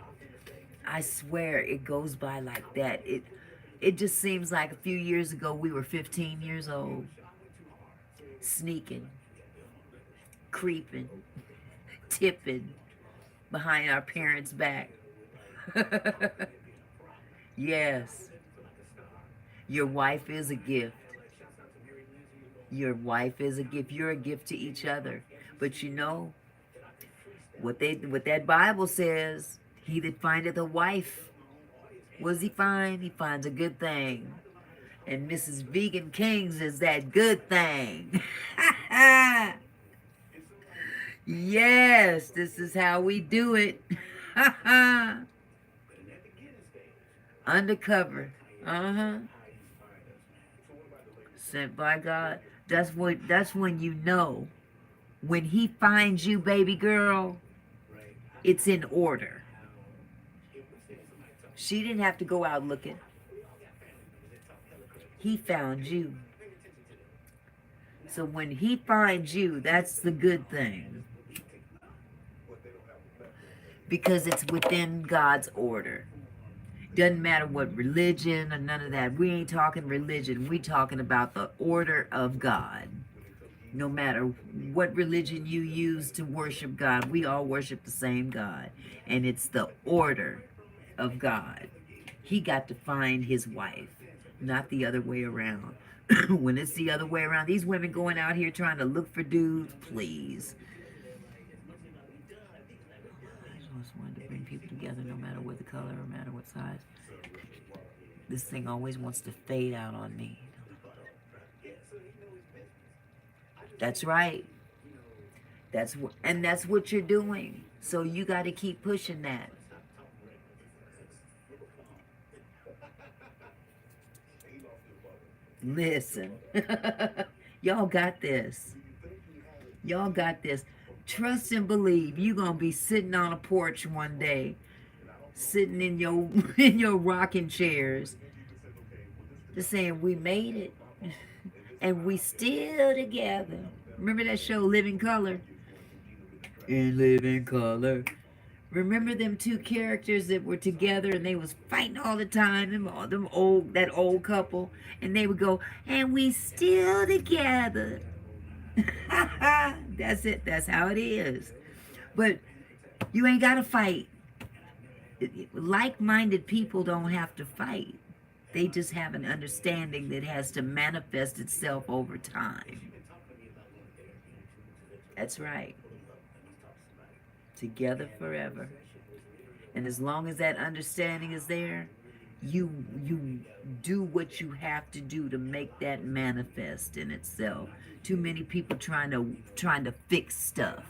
I swear it goes by like that. It just seems like a few years ago we were 15 years old. Sneaking, creeping, tipping behind our parents' back. Yes. Your wife is a gift. Your wife is a gift. You're a gift to each other. But you know what that Bible says, he that findeth a wife, what does he find? He finds a good thing. And Mrs. Vegan Kings is that good thing. Yes, this is how we do it. Undercover. Sent by God. That's when you know. When he finds you, baby girl, it's in order. She didn't have to go out looking. He found you. So when he finds you, that's the good thing. Because it's within God's order. Doesn't matter what religion or none of that. We ain't talking religion. We talking about the order of God. No matter what religion you use to worship God, we all worship the same God. And it's the order of God. He got to find his wife, not the other way around. When it's the other way around, these women going out here trying to look for dudes, please. I just wanted to bring people together no matter what the color, no matter what size. This thing always wants to fade out on me. That's right. That's what you're doing. So you got to keep pushing that. Listen. Y'all got this. Y'all got this. Trust and believe. You're going to be sitting on a porch one day, sitting in your rocking chairs, just saying, we made it. And we still together. Remember that show, Living Color? In Living Color. Remember them two characters that were together and they was fighting all the time, that old couple, and they would go, and we still together. That's it. That's how it is. But you ain't got to fight. Like-minded people don't have to fight. They just have an understanding that has to manifest itself over time. That's right. Together forever. And as long as that understanding is there, you do what you have to do to make that manifest in itself. Too many people trying to fix stuff.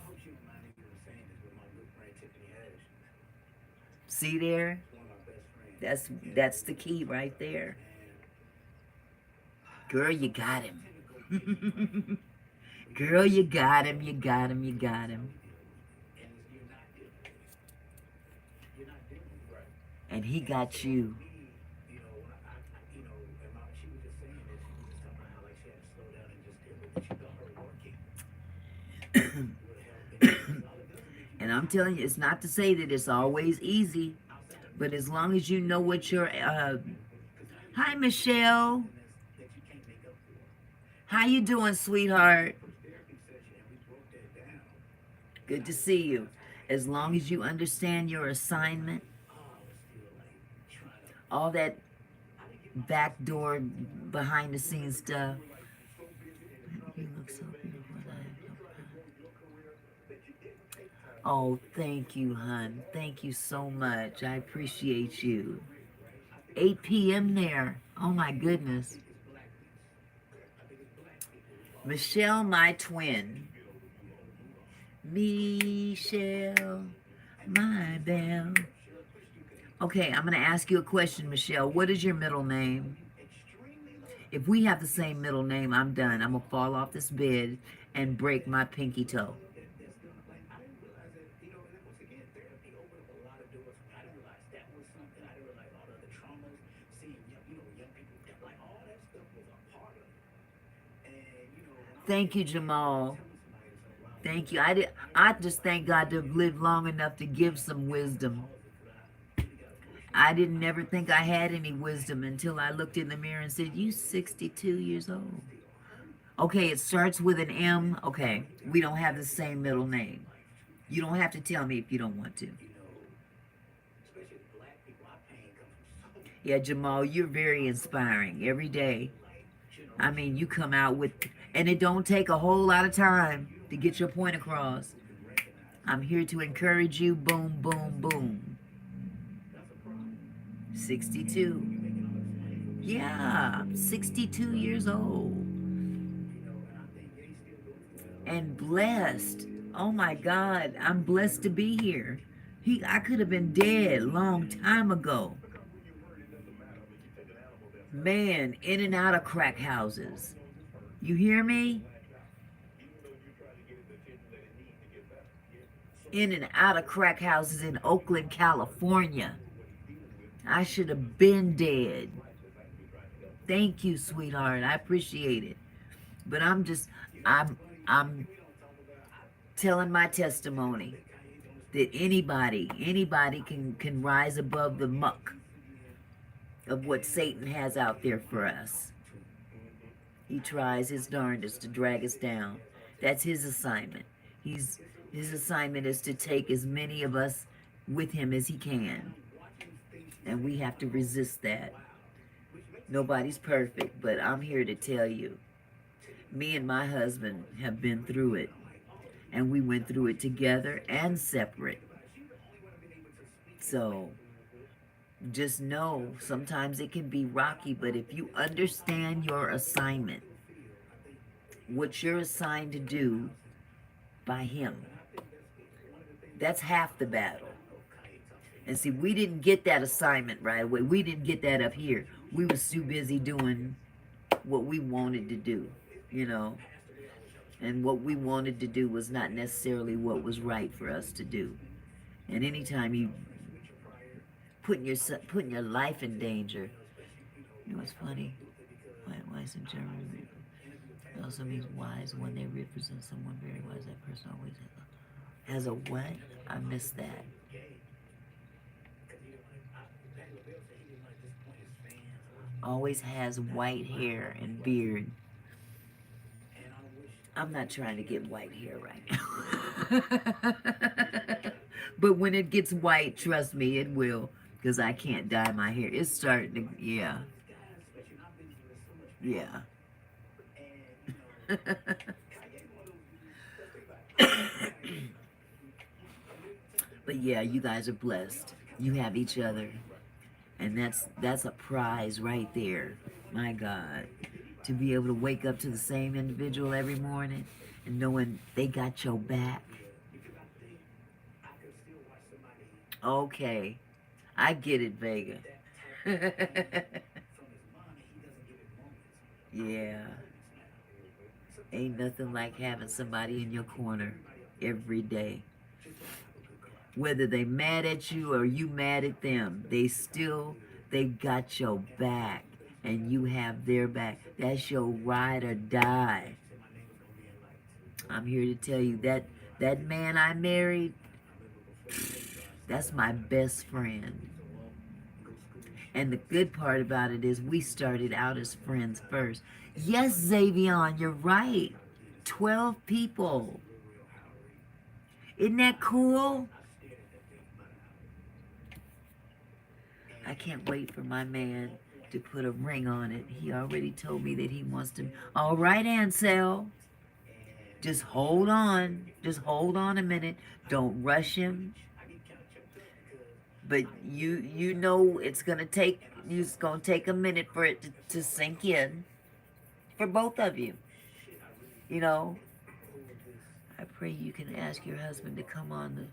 See there? That's the key right there. Girl, you got him. Girl, you got him, you got him, you got him. And he got you. And I'm telling you, it's not to say that it's always easy, but as long as you know what your hi Michelle, how you doing, sweetheart? Good to see you. As long as you understand your assignment, all that backdoor behind the scenes stuff. You look so beautiful. Oh, thank you, hon. Thank you so much. I appreciate you. 8 p.m. there. Oh my goodness. Michelle, my twin. Michelle, my belle. Okay, I'm going to ask you a question, Michelle. What is your middle name? If we have the same middle name, I'm done. I'm going to fall off this bed and break my pinky toe. Thank you, Jamal. Thank you. I just thank God to have lived long enough to give some wisdom. I didn't never think I had any wisdom until I looked in the mirror and said, "You 62 years old." Okay, it starts with an M. Okay, we don't have the same middle name. You don't have to tell me if you don't want to. Yeah, Jamal, you're very inspiring every day. I mean, you come out with, and it don't take a whole lot of time to get your point across. I'm here to encourage you. Boom, boom, boom. 62. Yeah, 62 years old. And blessed. Oh my God, I'm blessed to be here. I could have been dead a long time ago. Man, in and out of crack houses. You hear me? In and out of crack houses in Oakland, California. I should have been dead. Thank you, sweetheart. I appreciate it. But I'm telling my testimony that anybody can rise above the muck of what Satan has out there for us. He tries his darndest to drag us down. That's his assignment. His assignment is to take as many of us with him as he can. And we have to resist that. Nobody's perfect, but I'm here to tell you, me and my husband have been through it. And we went through it together and separate. So just know sometimes it can be rocky, but if you understand your assignment, what you're assigned to do by him, that's half the battle. And see, we didn't get that assignment right away. We didn't get that up here. We was too busy doing what we wanted to do, you know. And what we wanted to do was not necessarily what was right for us to do. And anytime you putting your life in danger, you know what's funny? Wise in German it also means wise when they represent someone very wise. That person always has a what? I missed that. Always has white hair and beard. I'm not trying to get white hair right now. But when it gets white, trust me, it will. Because I can't dye my hair. It's starting to, yeah. Yeah. But yeah, you guys are blessed. You have each other. And that's a prize right there. My God. To be able to wake up to the same individual every morning and knowing they got your back. Okay. I get it, Vega. Yeah. Ain't nothing like having somebody in your corner every day. Whether they mad at you or you mad at them, they got your back and you have their back. That's your ride or die. I'm here to tell you that man I married, that's my best friend. And the good part about it is we started out as friends first. Yes, Xavion, you're right. 12 people. Isn't that cool? I can't wait for my man to put a ring on it. He already told me that he wants to. All right, Ansel. Just hold on. Just hold on a minute. Don't rush him. But you know it's gonna take a minute for it to sink in for both of you. You know. I pray you can ask your husband to come on the.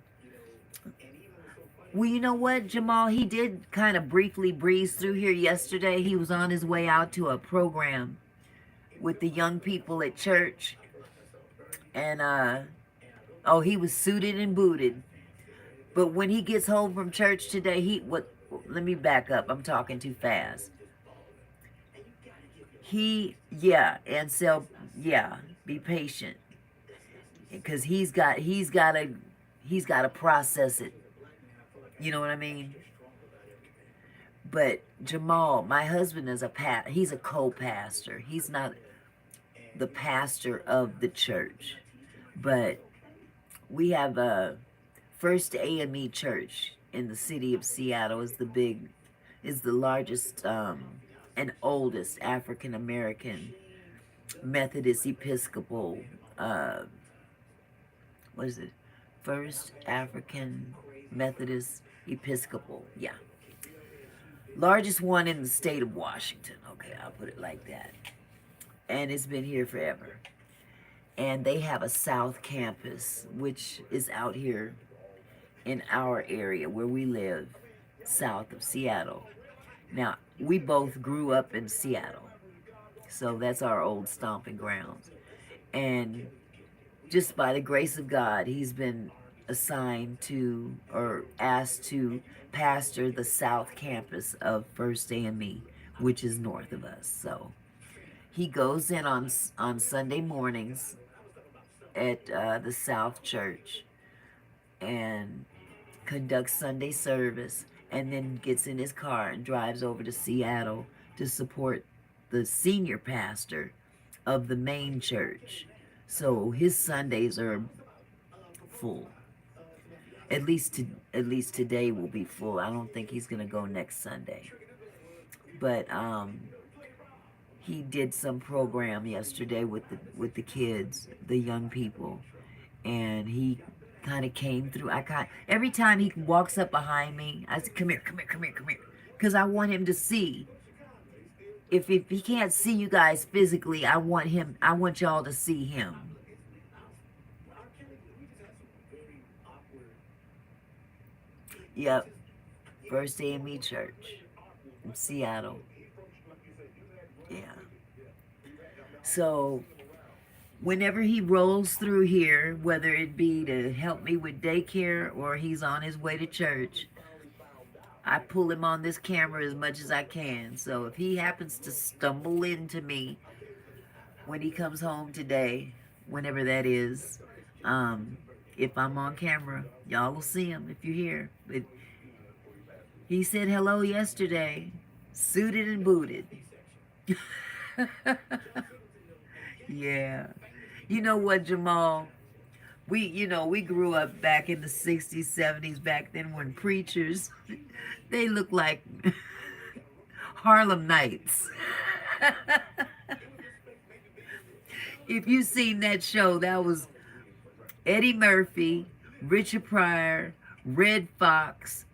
Well, you know what, Jamal? He did kind of briefly breeze through here yesterday. He was on his way out to a program with the young people at church. And, oh, he was suited and booted. But when he gets home from church today, let me back up. I'm talking too fast. Yeah, be patient. Because he's got to process it. You know what I mean? But Jamal, my husband is he's a co-pastor. He's not the pastor of the church. But we have a First AME Church in the city of Seattle is the largest and oldest African American Methodist Episcopal what is it? First African Methodist Episcopal, yeah. Largest one in the state of Washington. Okay, I'll put it like that. And it's been here forever. And they have a South Campus, which is out here in our area where we live, south of Seattle. Now, we both grew up in Seattle, so that's our old stomping grounds. And just by the grace of God, he's been assigned to or asked to pastor the South Campus of First AME, which is north of us. So he goes in on Sunday mornings at the South Church and conducts Sunday service, and then gets in his car and drives over to Seattle to support the senior pastor of the main church. So his Sundays are full. At least today will be full. I don't think he's gonna go next Sunday. But he did some program yesterday with the kids, the young people, and he kind of came through. Every time he walks up behind me, I said, "Come here, come here, come here, come here," because I want him to see. If he can't see you guys physically, I want y'all to see him. Yep, First AME Church in Seattle. Yeah. So whenever he rolls through here, whether it be to help me with daycare or he's on his way to church, I pull him on this camera as much as I can. So if he happens to stumble into me when he comes home today, whenever that is, if I'm on camera, y'all will see him if you're here. But he said hello yesterday, suited and booted. Yeah. You know what, Jamal? We grew up back in the 60s, 70s, back then when preachers, they looked like Harlem Nights. If you seen that show, that was Eddie Murphy, Richard Pryor, Red Fox,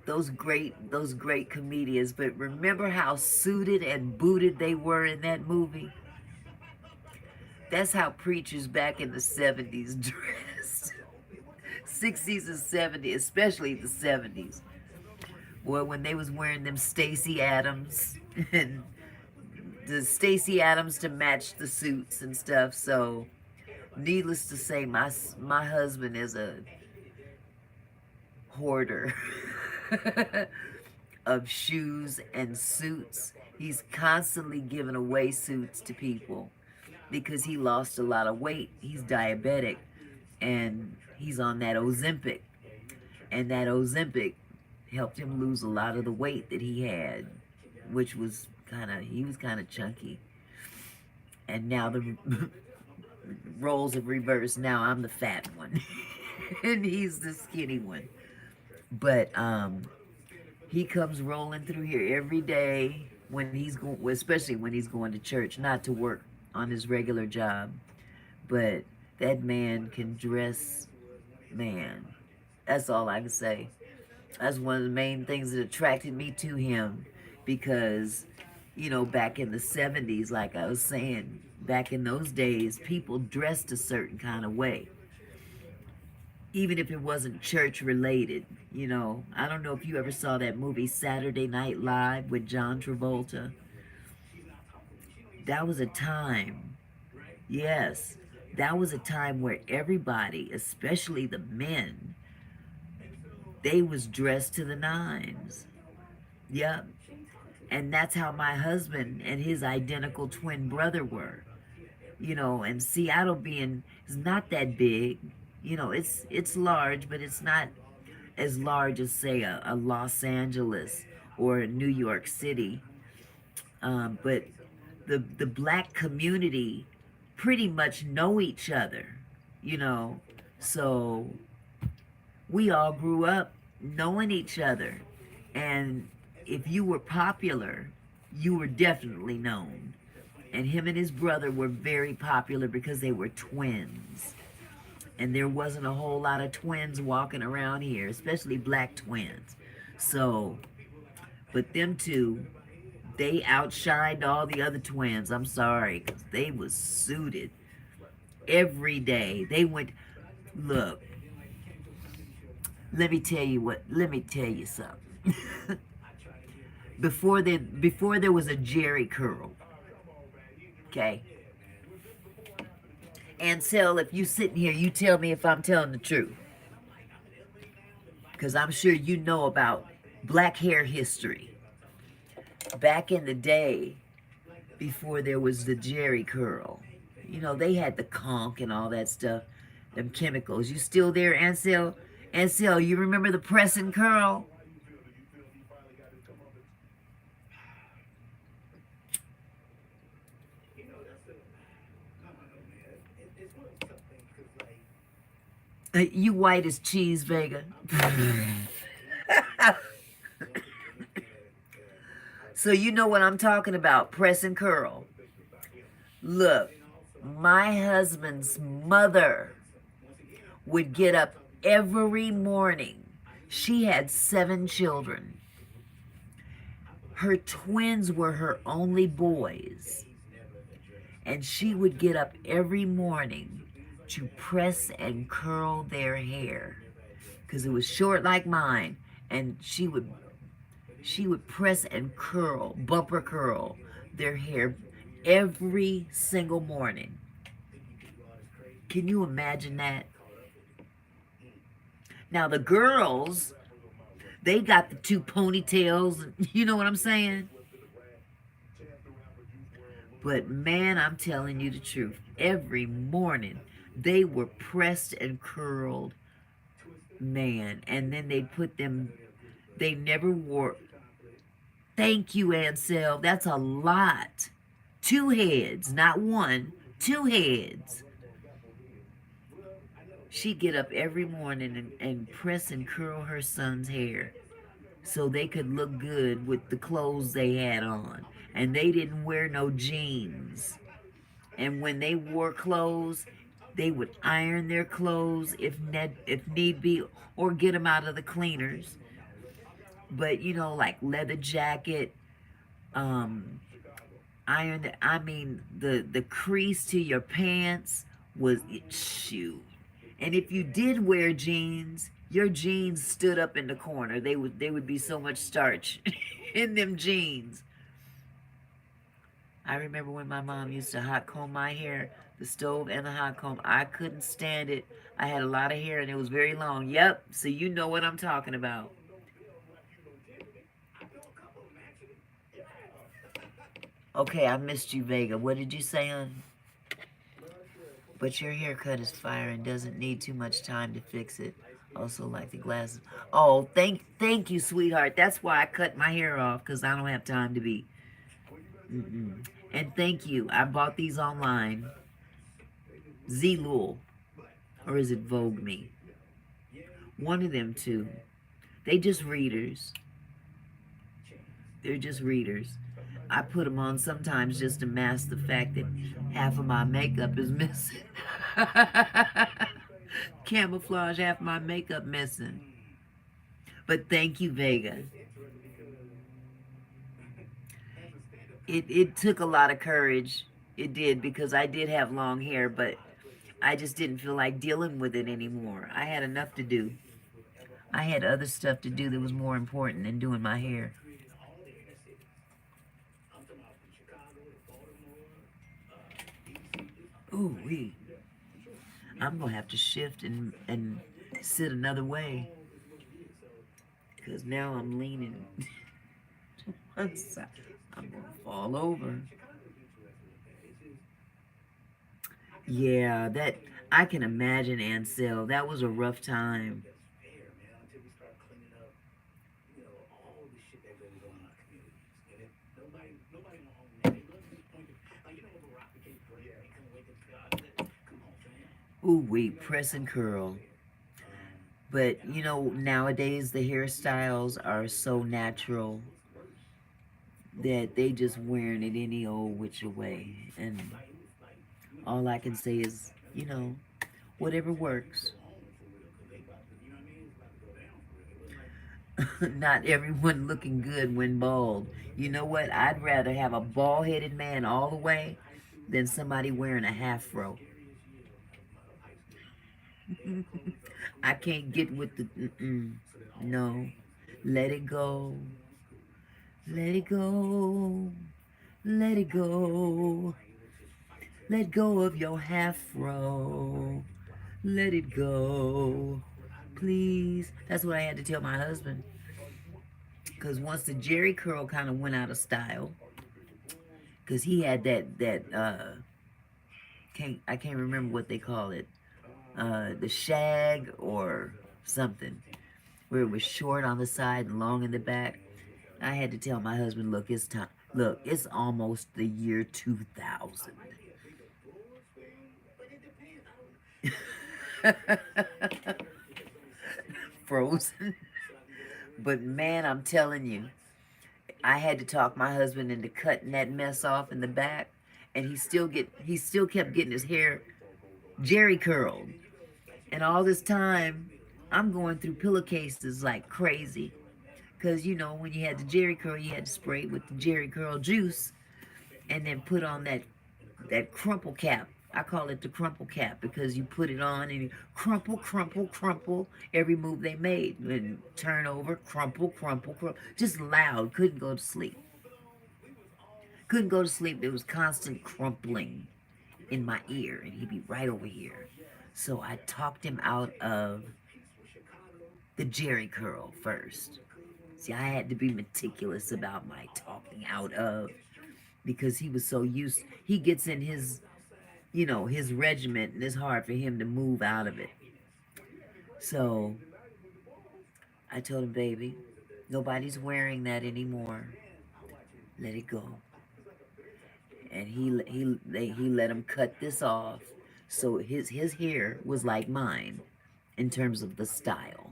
those great comedians. But remember how suited and booted they were in that movie? That's how preachers back in the 70s dressed. 60s and 70s, especially the 70s. Well, when they was wearing them Stacy Adams and the Stacy Adams to match the suits and stuff. So, needless to say, my husband is a hoarder of shoes and suits. He's constantly giving away suits to people because he lost a lot of weight. He's diabetic and he's on that Ozempic. And that Ozempic helped him lose a lot of the weight that he had, which was he was kind of chunky. And now the roles have reversed. Now I'm the fat one and he's the skinny one. But he comes rolling through here every day when he's going, especially when he's going to church, not to work on his regular job. But that man can dress, man. That's all I can say. That's one of the main things that attracted me to him because, back in the 70s, like I was saying, back in those days, people dressed a certain kind of way, even if it wasn't church related. I don't know if you ever saw that movie Saturday Night Live with John Travolta. That was a time, yes, that was a time where everybody, especially the men, they was dressed to the nines. Yep. And that's how my husband and his identical twin brother were. And Seattle being is not that big. It's large, but it's not as large as say a Los Angeles or a New York City. But the black community pretty much know each other, you know. So we all grew up knowing each other. And if you were popular, you were definitely known. And him and his brother were very popular because they were twins. And there wasn't a whole lot of twins walking around here, especially black twins. So, but them two, they outshined all the other twins. I'm sorry, because they was suited every day. They went, look, let me tell you something. before there was a Jerry curl, okay? Ansel, if you sitting here, you tell me if I'm telling the truth. Because I'm sure you know about black hair history. Back in the day, before there was the Jerry curl, they had the conch and all that stuff, them chemicals. You still there, Ansel? Ansel, you remember the press and curl? You white as cheese, Vega. So you know what I'm talking about, press and curl. Look, my husband's mother would get up every morning. She had 7 children. Her twins were her only boys. And she would get up every morning to press and curl their hair because it was short like mine, and she would press and curl, bumper curl their hair every single morning. Can you imagine that? Now the girls, they got the 2 ponytails, you know what I'm saying? But man, I'm telling you the truth, every morning they were pressed and curled, man. And then they put them, they never wore, thank you, Ansel, that's a lot. 2 heads, not one, 2 heads. She'd get up every morning and press and curl her son's hair so they could look good with the clothes they had on. And they didn't wear no jeans. And when they wore clothes, they would iron their clothes if need be, or get them out of the cleaners. But you know, like leather jacket, um, iron. I mean, the crease to your pants was shoot. And if you did wear jeans, your jeans stood up in the corner. They would be so much starch in them jeans. I remember when my mom used to hot comb my hair, the stove and the hot comb. I couldn't stand it. I had a lot of hair and it was very long. Yep, so you know what I'm talking about. Okay, I missed you, Vega. What did you say, on? But your haircut is fire and doesn't need too much time to fix it. Also, like the glasses. Oh, thank you, sweetheart. That's why I cut my hair off, because I don't have time to be. Mm-mm. And thank you. I bought these online. Zlul, or is it Vogue Me? One of them two. They just readers. They're just readers. I put them on sometimes just to mask the fact that half of my makeup is missing. Camouflage half my makeup missing. But thank you, Vega. It took a lot of courage. It did, because I did have long hair, but I just didn't feel like dealing with it anymore. I had enough to do. I had other stuff to do that was more important than doing my hair. Ooh, wee. I'm gonna have to shift and sit another way, because now I'm leaning to one side. I'm gonna fall over. Yeah, that I can imagine, Ansel. That was a rough time. Ooh, wait, press and curl. But you know, nowadays the hairstyles are so natural that they just wearing it any old which way. And all I can say is, whatever works. Not everyone looking good when bald. You know what? I'd rather have a bald headed man all the way than somebody wearing a half fro. I can't get with the, no. Let it go. Let it go. Let it go. Let go of your half fro. Let it go. Please. That's what I had to tell my husband. Because once the Jerry curl kind of went out of style, because he had I can't remember what they call it, the shag or something, where it was short on the side and long in the back. I had to tell my husband, look, it's time. Look, it's almost the year 2000. Frozen. But man, I'm telling you, I had to talk my husband into cutting that mess off in the back, and he still kept getting his hair Jerry curled. And all this time, I'm going through pillowcases like crazy. Because, when you had the Jerry curl, you had to spray it with the Jerry curl juice and then put on that crumple cap. I call it the crumple cap, because you put it on and you crumple, crumple, crumple every move they made. And turn over, crumple, crumple, crumple. Just loud. Couldn't go to sleep. Couldn't go to sleep. There was constant crumpling in my ear, and he'd be right over here. So I talked him out of the Jerry curl first. See, I had to be meticulous about my talking out of, because he was so used. He gets in his regiment, and it's hard for him to move out of it. So I told him, baby, nobody's wearing that anymore. Let it go. And he let him cut this off, so his hair was like mine in terms of the style.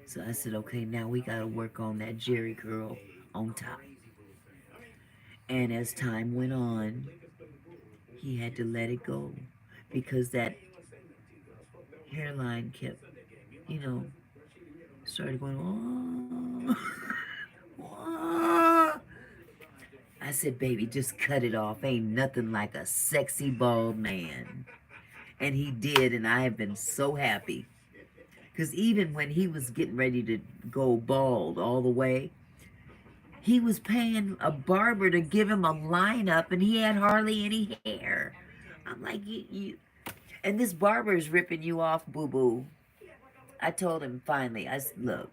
So I said, okay, now we gotta work on that Jerry curl on top. And as time went on, He had to let it go because that hairline kept, you know, started going, oh, oh. I said, baby, just cut it off. Ain't nothing like a sexy bald man. And he did, and I have been so happy. Because even when he was getting ready to go bald all the way, he was paying a barber to give him a lineup, and he had hardly any hair. I'm like, and this barber is ripping you off, boo-boo. I told him finally, I said, look,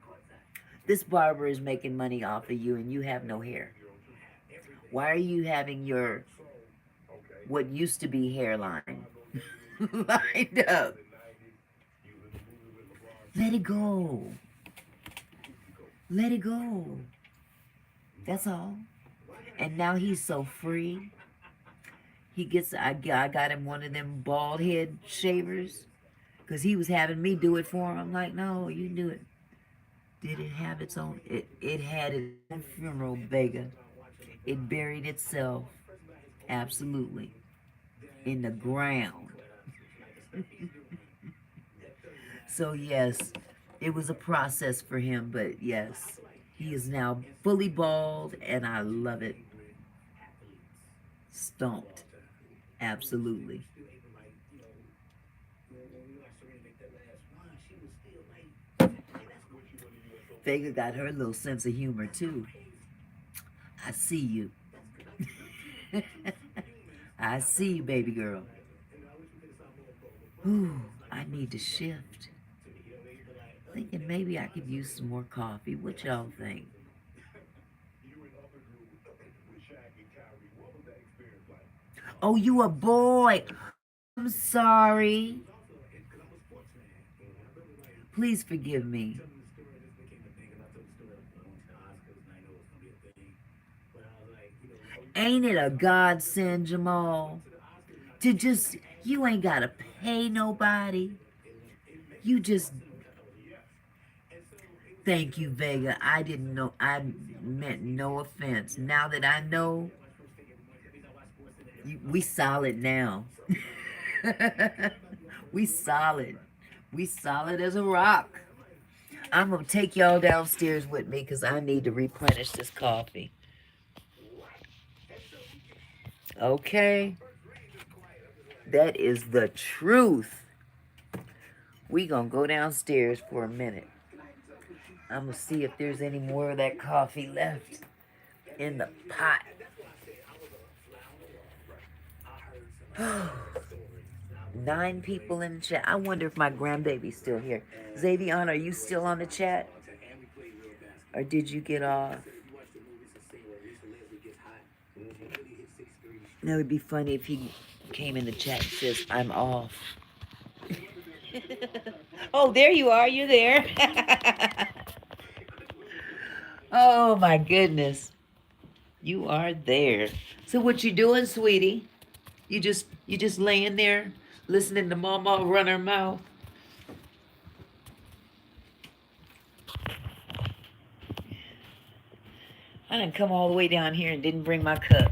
this barber is making money off of you, and you have no hair. Why are you having your, what used to be hairline, lined up? Let it go. Let it go. That's all. And now he's so free. He gets, I got him one of them bald head shavers because he was having me do it for him. I'm like, no, you do it. Did it have its own, it had its own funeral, Vega. It buried itself, absolutely, in the ground. So yes, it was a process for him, but yes, he is now fully bald and I love it. Stomped. Absolutely. Vega got her little sense of humor too. I see you. I see you, baby girl. Ooh, I need to shift. Thinking maybe I could use some more coffee. What y'all think? Oh, you a boy. I'm sorry. Please forgive me. Ain't it a godsend, Jamal? To just, you ain't gotta pay nobody. You just, thank you, Vega. I didn't know, I meant no offense. Now that I know, we solid now. We solid. We solid as a rock. I'm gonna take y'all downstairs with me because I need to replenish this coffee. Okay? That is the truth. We gonna go downstairs for a minute. I'm gonna see if there's any more of that coffee left in the pot. 9 people in the chat. I wonder if my grandbaby's still here. Xavion, are you still on the chat? Or did you get off? That would be funny if he came in the chat and says, I'm off. Oh, there you are. You're there. Oh, my goodness. You are there. So what you doing, sweetie? You just laying there listening to Mama run her mouth? I didn't come all the way down here and didn't bring my cup.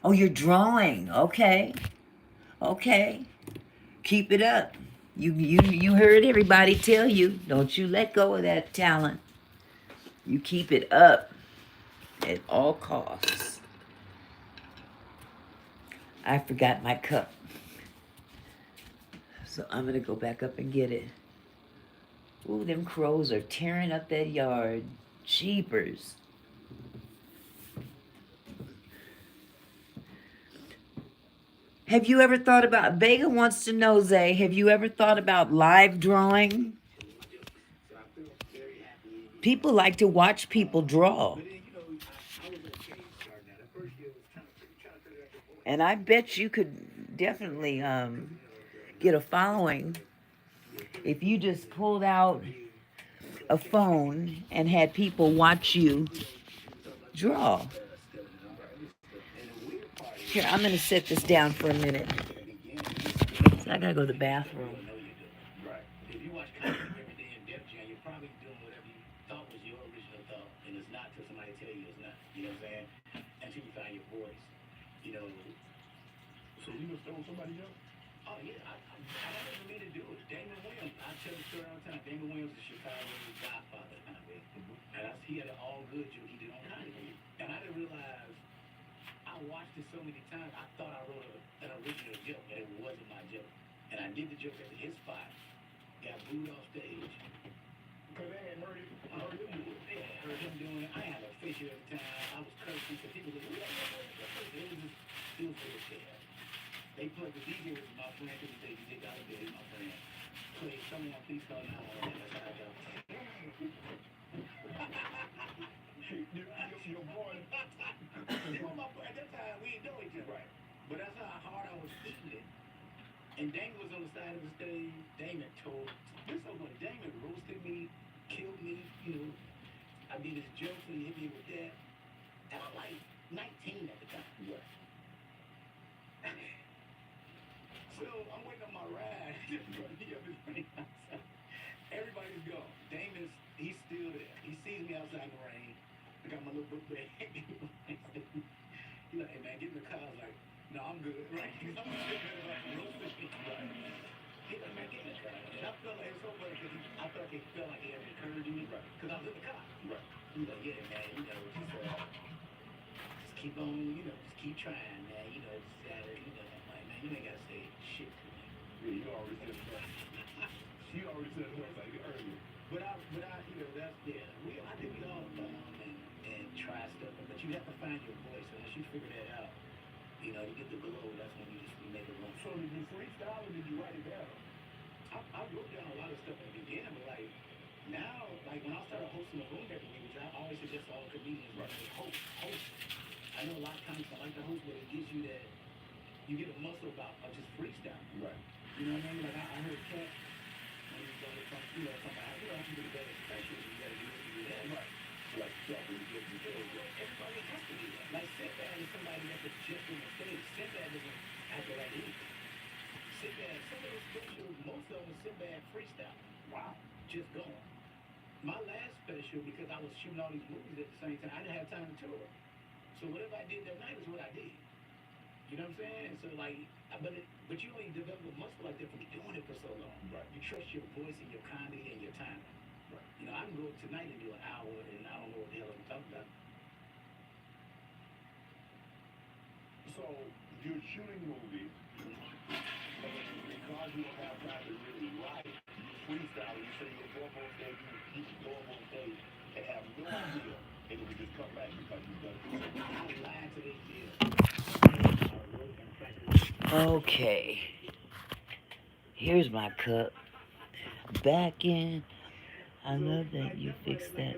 Oh, you're drawing. Okay. Okay. Keep it up. You heard everybody tell you, don't you let go of that talent. You keep it up at all costs. I forgot my cup. So I'm gonna go back up and get it. Ooh, them crows are tearing up that yard. Jeepers. Have you ever thought about, Vega wants to know, Zay, have you ever thought about live drawing? People like to watch people draw. And I bet you could definitely get a following if you just pulled out a phone and had people watch you draw. Here, I'm going to set this down for a minute. So I got to go to the bathroom. If you watch content every day in Def Jam, you're probably doing whatever you thought was your original thought, and it's not till somebody tell you it's not. You know what I'm saying? So you just told somebody else? Oh yeah, I never meant to do it. Damon Williams, I tell the story all the time. Damon Williams is Chicago's godfather kind of way. And he had an all good joke he did on comedy. And I didn't realize I watched it so many times. I thought I wrote an original joke, and it wasn't my joke. And I did the joke at his spot. Got booed off stage. Because they had heard him do it. They had heard him doing it. I had a fish every time. I was cursing because people were like, it was really sad. They put the DJ was my friend because he said, DJ got a bit, my friend. Play someone, please call 911. That's how I got your boy. He was my boy. At that time, we didn't know each other. Right. But that's how hard I was eating it. And Damon was on the side of the stage. Damon told this so much. Damon roasted me, killed me. You know, I did his jokes and he hit me with that. And I'm like 19 at the time. Right. So I'm waiting on my ride. Everybody's gone. Damon's, he's still there. He sees me outside in the rain. I got my little book bag. He's like, hey man, get in the car. I was like, no, I'm good. Right? I'm good. Right. He's like, man, get in the car. And I felt like it was so funny because I felt like he felt like he had encouraged me. Right. Because I was in the car. Right. He's like, yeah, man, you know, just keep on, you know, just keep trying, man. You know, just Saturday, you know, I'm like, man, you ain't got to say shit to me. Yeah, you already said that. She already said that like earlier. But I, you know, that's, yeah, I think we all and try stuff, but you have to find your voice. And once you figure that out, you know, you get the glow, that's when you just make it run. So did you freestyle or did you write it down? I wrote down a lot of stuff in the beginning, but like, now, like when I started hosting a room every week, which I always suggest all comedians, right, host. I know a lot of times I like to host, but it gives you that, you get a muscle about just freestyle. Right. You know what I mean? Like I heard Cat, when he was on the front, you know, something, I can do the better special, you gotta do this, you do that. Right. Like, yeah, when you get to the everybody has to do that. Like, Sinbad is somebody that was just on the stage. Sinbad doesn't act like anything. Sinbad, some of those specials, most of them Sinbad freestyle. Wow. Just going. My last special, because I was shooting all these movies at the same time, I didn't have time to tour. So whatever I did that night is what I did. You know what I'm saying? So like, but you only develop a muscle like that from doing it for so long. Right. You trust your voice and your comedy and your timing. Right. You know, I can go tonight and do an hour and I don't know what the hell I'm talking about. So you're shooting movies, but because you don't have time to really write, you freestyle. You say you'll go up on stage, you can go up on stage and have no idea, and it will just come back because you've done it. I lied to this deal. Okay. Here's my cup. Back in. I love that you fixed that.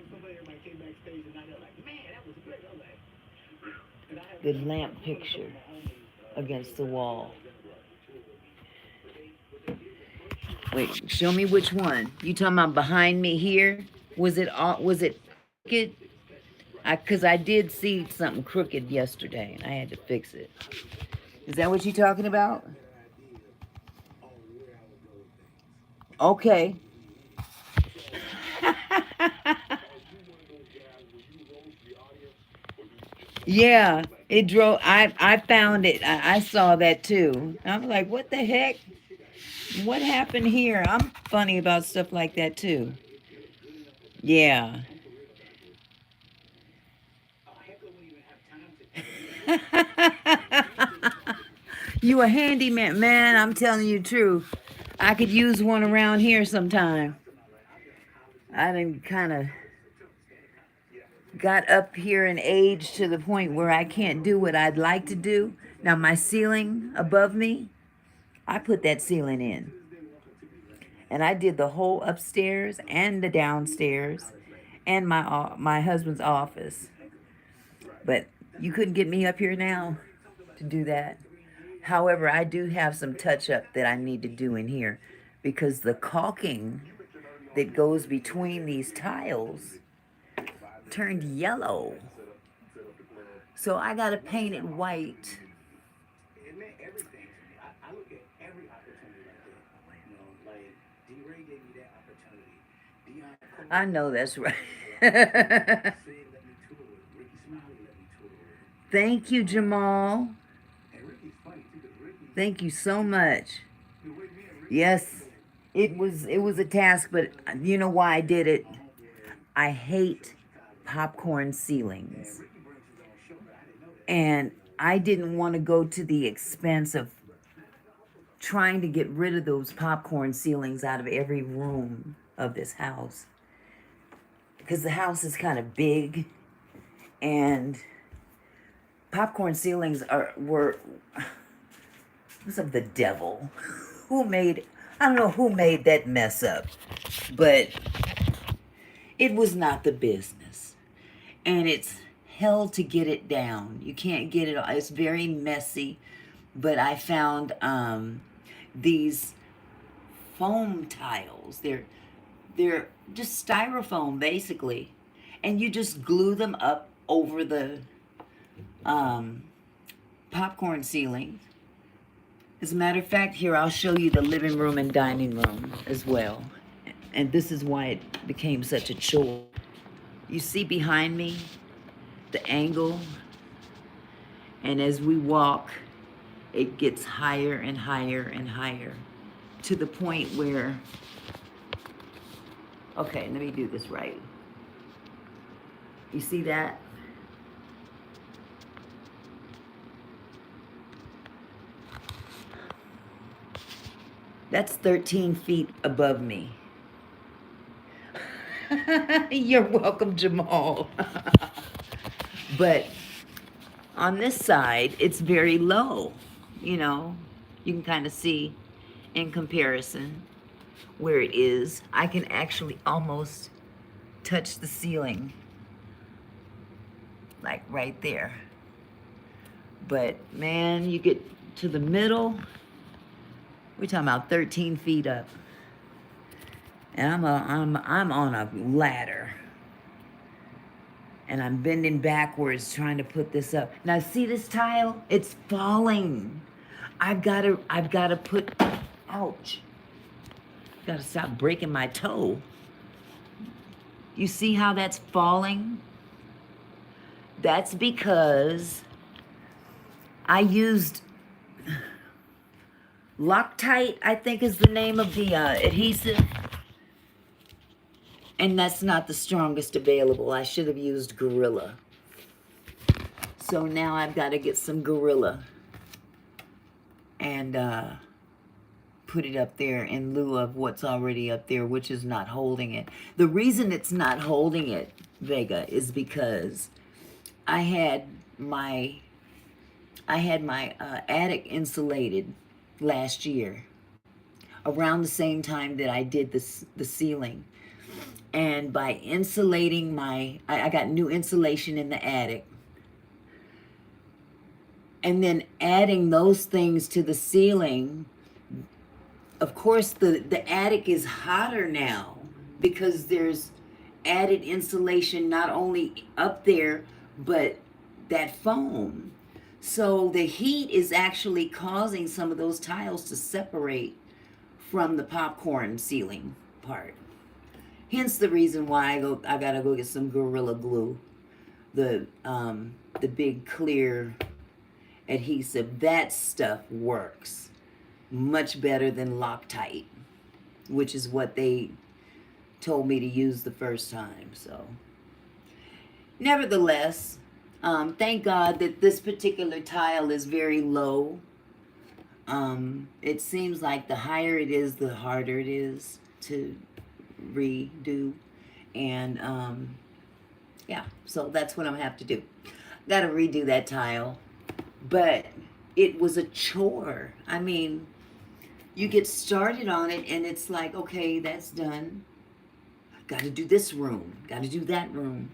The lamp picture against the wall. Wait, show me which one. You talking about behind me here? Was it crooked? Cause I did see something crooked yesterday and I had to fix it. Is that what you talking about? Okay. Yeah, it drove. I found it. I saw that too. I'm like, what the heck? What happened here? I'm funny about stuff like that too. Yeah. You a handyman, man. I'm telling you the truth. I could use one around here sometime. I done kind of got up here in age to the point where I can't do what I'd like to do. Now my ceiling above me, I put that ceiling in. And I did the whole upstairs and the downstairs and my husband's office. But you couldn't get me up here now to do that. However, I do have some touch up that I need to do in here because the caulking that goes between these tiles turned yellow. So I got to paint it white. I know that's right. Thank you, Jamal. Thank you so much. Yes, it was a task, but you know why I did it? I hate popcorn ceilings. And I didn't want to go to the expense of trying to get rid of those popcorn ceilings out of every room of this house. Because the house is kind of big, and popcorn ceilings were was of the devil. Who made I don't know who made that mess up, but it was not the business. And it's hell to get it down. You can't get it all. It's very messy. But I found these foam tiles. They're just styrofoam basically, and you just glue them up over the um, popcorn ceiling. As a matter of fact, here I'll show you the living room and dining room as well. And this is why it became such a chore. You see behind me the angle, and as we walk, it gets higher and higher and higher to the point where, okay, let me do this right. You see that? That's 13 feet above me. You're welcome, Jamal. But on this side, it's very low. You know, you can kind of see in comparison where it is. I can actually almost touch the ceiling, like right there. But man, you get to the middle, we're talking about 13 feet up. And I'm on a ladder. And I'm bending backwards trying to put this up. Now see this tile? It's falling. I've gotta put, ouch. Gotta stop breaking my toe. You see how that's falling? That's because I used Loctite, I think is the name of the adhesive. And that's not the strongest available. I should have used Gorilla. So now I've got to get some Gorilla and put it up there in lieu of what's already up there, which is not holding it. The reason it's not holding it, Vega, is because I had my attic insulated last year, around the same time that I did the ceiling. And by insulating I got new insulation in the attic. And then adding those things to the ceiling, of course, the attic is hotter now because there's added insulation not only up there, but that foam. So the heat is actually causing some of those tiles to separate from the popcorn ceiling part. Hence the reason why I gotta go get some Gorilla Glue, the big clear adhesive. That stuff works much better than Loctite, which is what they told me to use the first time. So, nevertheless, thank God that this particular tile is very low. It seems like the higher it is, the harder it is to redo. And yeah, so that's what I'm gonna have to do. Gotta redo that tile. But it was a chore. I mean, you get started on it and it's like, okay, that's done. Gotta do this room, gotta do that room.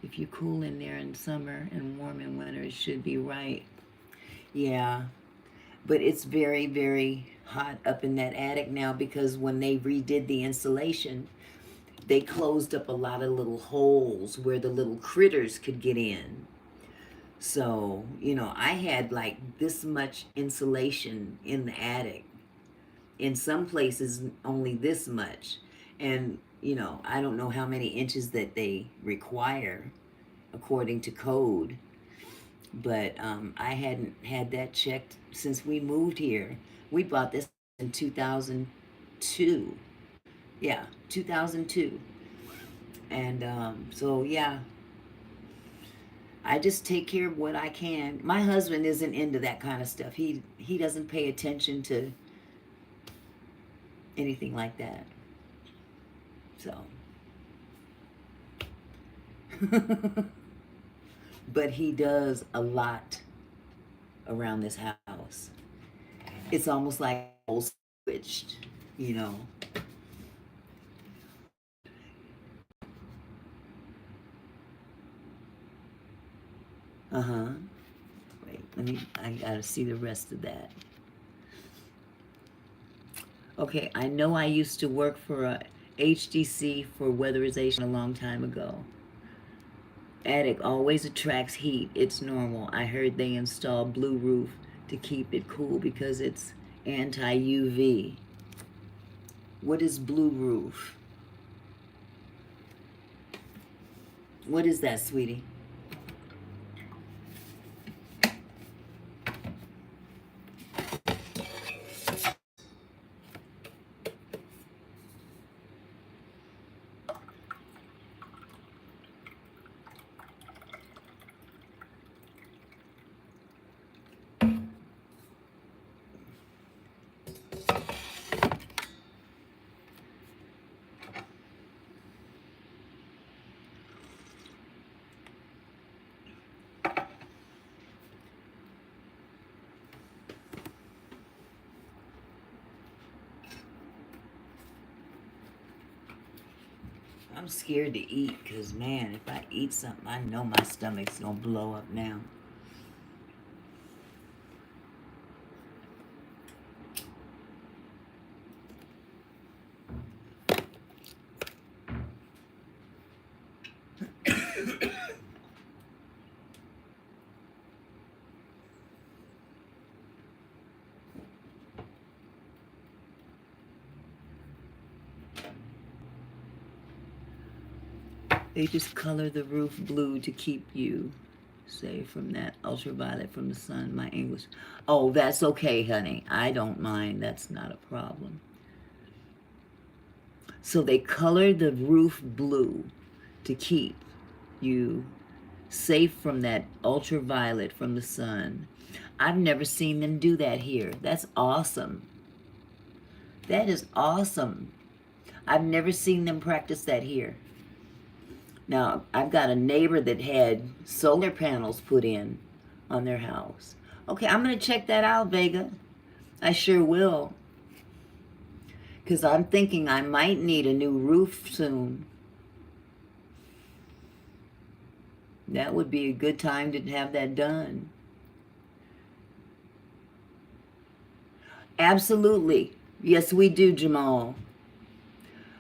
If you cool in there in summer and warm in winter, it should be right. Yeah, but it's very, very hot up in that attic now because when they redid the insulation, they closed up a lot of little holes where the little critters could get in. So, I had like this much insulation in the attic. In some places, only this much. And, I don't know how many inches that they require according to code. but I hadn't had that checked since we moved here. We bought this in 2002. Yeah, 2002. And so, yeah, I just take care of what I can. My husband isn't into that kind of stuff. He doesn't pay attention to anything like that. So, but he does a lot around this house. It's almost like roles switched, you know. Uh huh. Wait, I gotta see the rest of that. Okay, I know I used to work for a HDC for weatherization a long time ago. Attic always attracts heat. It's normal. I heard they install blue roof to keep it cool because it's anti UV. What is blue roof? What is that, sweetie? I'm scared to eat because, man, if I eat something, I know my stomach's gonna blow up now. They just color the roof blue to keep you safe from that ultraviolet from the sun. My English. Oh, that's okay, honey. I don't mind. That's not a problem. So they color the roof blue to keep you safe from that ultraviolet from the sun. I've never seen them do that here. That's awesome. That is awesome. I've never seen them practice that here. Now, I've got a neighbor that had solar panels put in on their house. Okay, I'm going to check that out, Vega. I sure will. Because I'm thinking I might need a new roof soon. That would be a good time to have that done. Absolutely. Yes, we do, Jamal.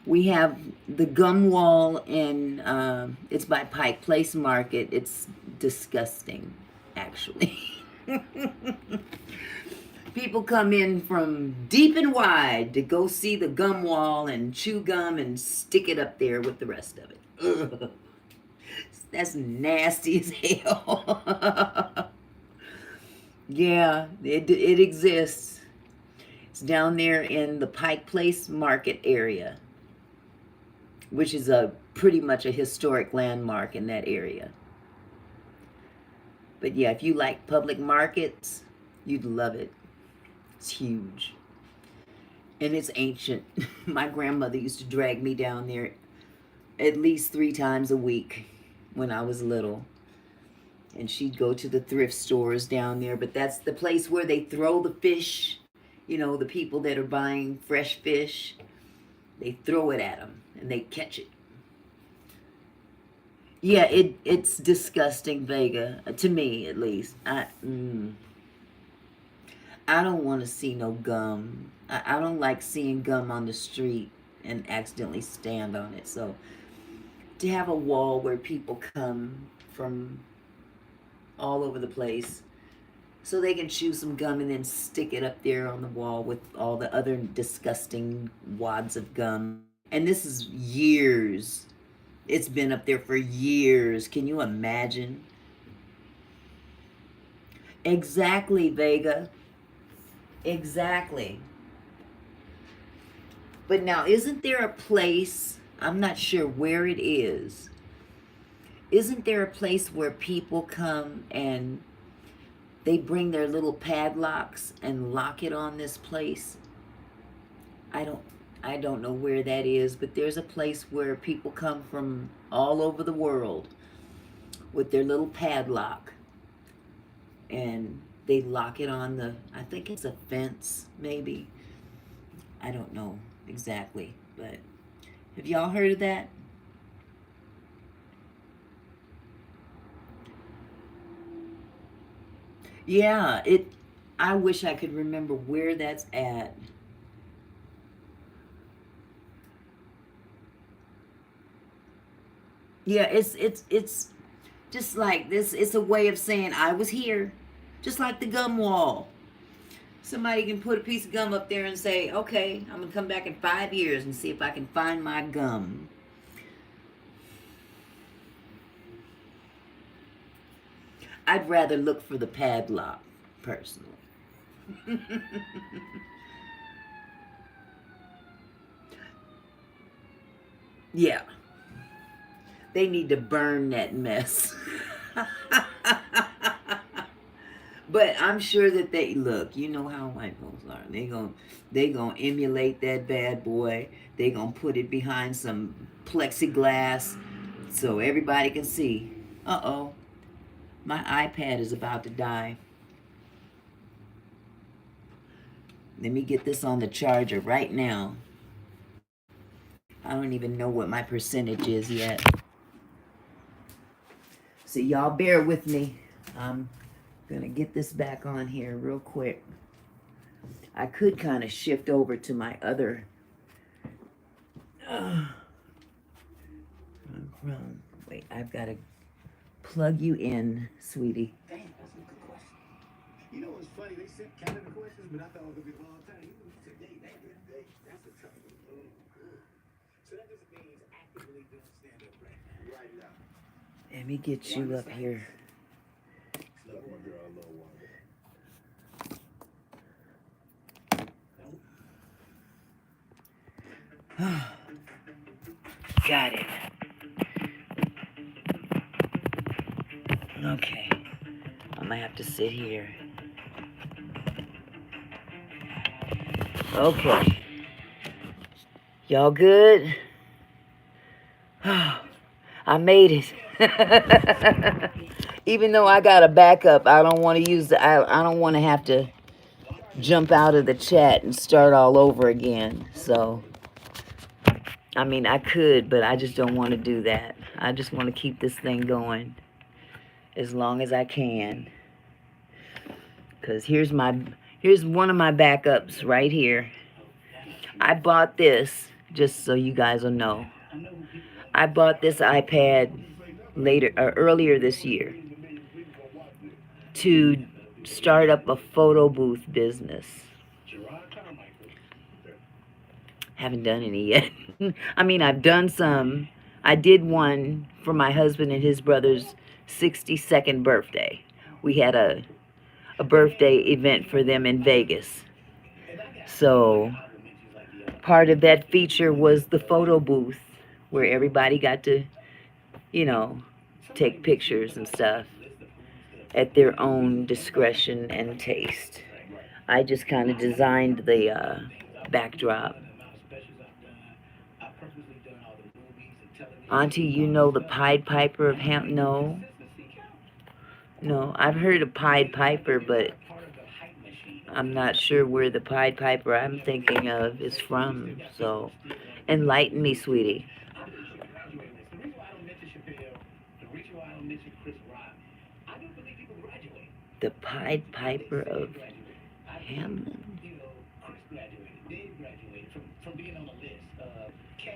We have the gum wall in, it's by Pike Place Market. It's disgusting, actually. People come in from deep and wide to go see the gum wall and chew gum and stick it up there with the rest of it. Ugh. That's nasty as hell. Yeah, it exists. It's down there in the Pike Place Market area, which is a pretty much a historic landmark in that area. But yeah, if you like public markets, you'd love it. It's huge. And it's ancient. My grandmother used to drag me down there at least 3 times a week when I was little. And she'd go to the thrift stores down there, but that's the place where they throw the fish. You know, the people that are buying fresh fish, they throw it at them and they catch it. Yeah, it's disgusting, Vega, to me at least. I don't want to see no gum. I don't like seeing gum on the street and accidentally stand on it. So to have a wall where people come from all over the place so they can chew some gum and then stick it up there on the wall with all the other disgusting wads of gum. And this is years. It's been up there for years. Can you imagine? Exactly, Vega. Exactly. But now, isn't there a place, I'm not sure where it isn't there a place where people come and they bring their little padlocks and lock it on this place? I don't I don't know where that is, but there's a place where people come from all over the world with their little padlock and they lock it on the, I think it's a fence maybe. I don't know exactly, but have y'all heard of that? Yeah, it I wish I could remember where that's at. Yeah, it's just like this, it's a way of saying I was here. Just like the gum wall. Somebody can put a piece of gum up there and say, okay, I'm gonna come back in 5 years and see if I can find my gum. I'd rather look for the padlock, personally. Yeah, they need to burn that mess. But I'm sure that they look. You know how white folks are. They gonna emulate that bad boy. They gonna put it behind some plexiglass so everybody can see. Uh oh, my iPad is about to die. Let me get this on the charger right now. I don't even know what my percentage is yet. So y'all bear with me. I'm gonna get this back on here real quick. I could kind of shift over to my other. Uh, wait, I've got to plug you in, sweetie. Damn, that's a good question. You know what's funny? They sent Canada questions, but I thought it was gonna be a long time. Today, that's a tough one. So that just means actively doing stand up right now. Let me get you up here. Love one girl, I love one. Got it. Okay. I'm gonna have to sit here. Okay. Y'all good? I made it. Even though I got a backup, I don't want to use I don't want to have to jump out of the chat and start all over again. So, I mean, I could, but I just don't want to do that. I just want to keep this thing going as long as I can. Cuz here's one of my backups right here. I bought this just so you guys will know. I bought this iPad earlier this year to start up a photo booth business. Haven't done any yet. I mean, I've done some. I did one for my husband and his brother's 62nd birthday. We had a birthday event for them in Vegas. So part of that feature was the photo booth where everybody got to, you know, take pictures and stuff at their own discretion and taste. I just kind of designed the backdrop. Auntie, you know the Pied Piper of Ham? No, no. I've heard of Pied Piper, but I'm not sure where the Pied Piper I'm thinking of is from. So, enlighten me, sweetie. The Pied Piper of Hamlin.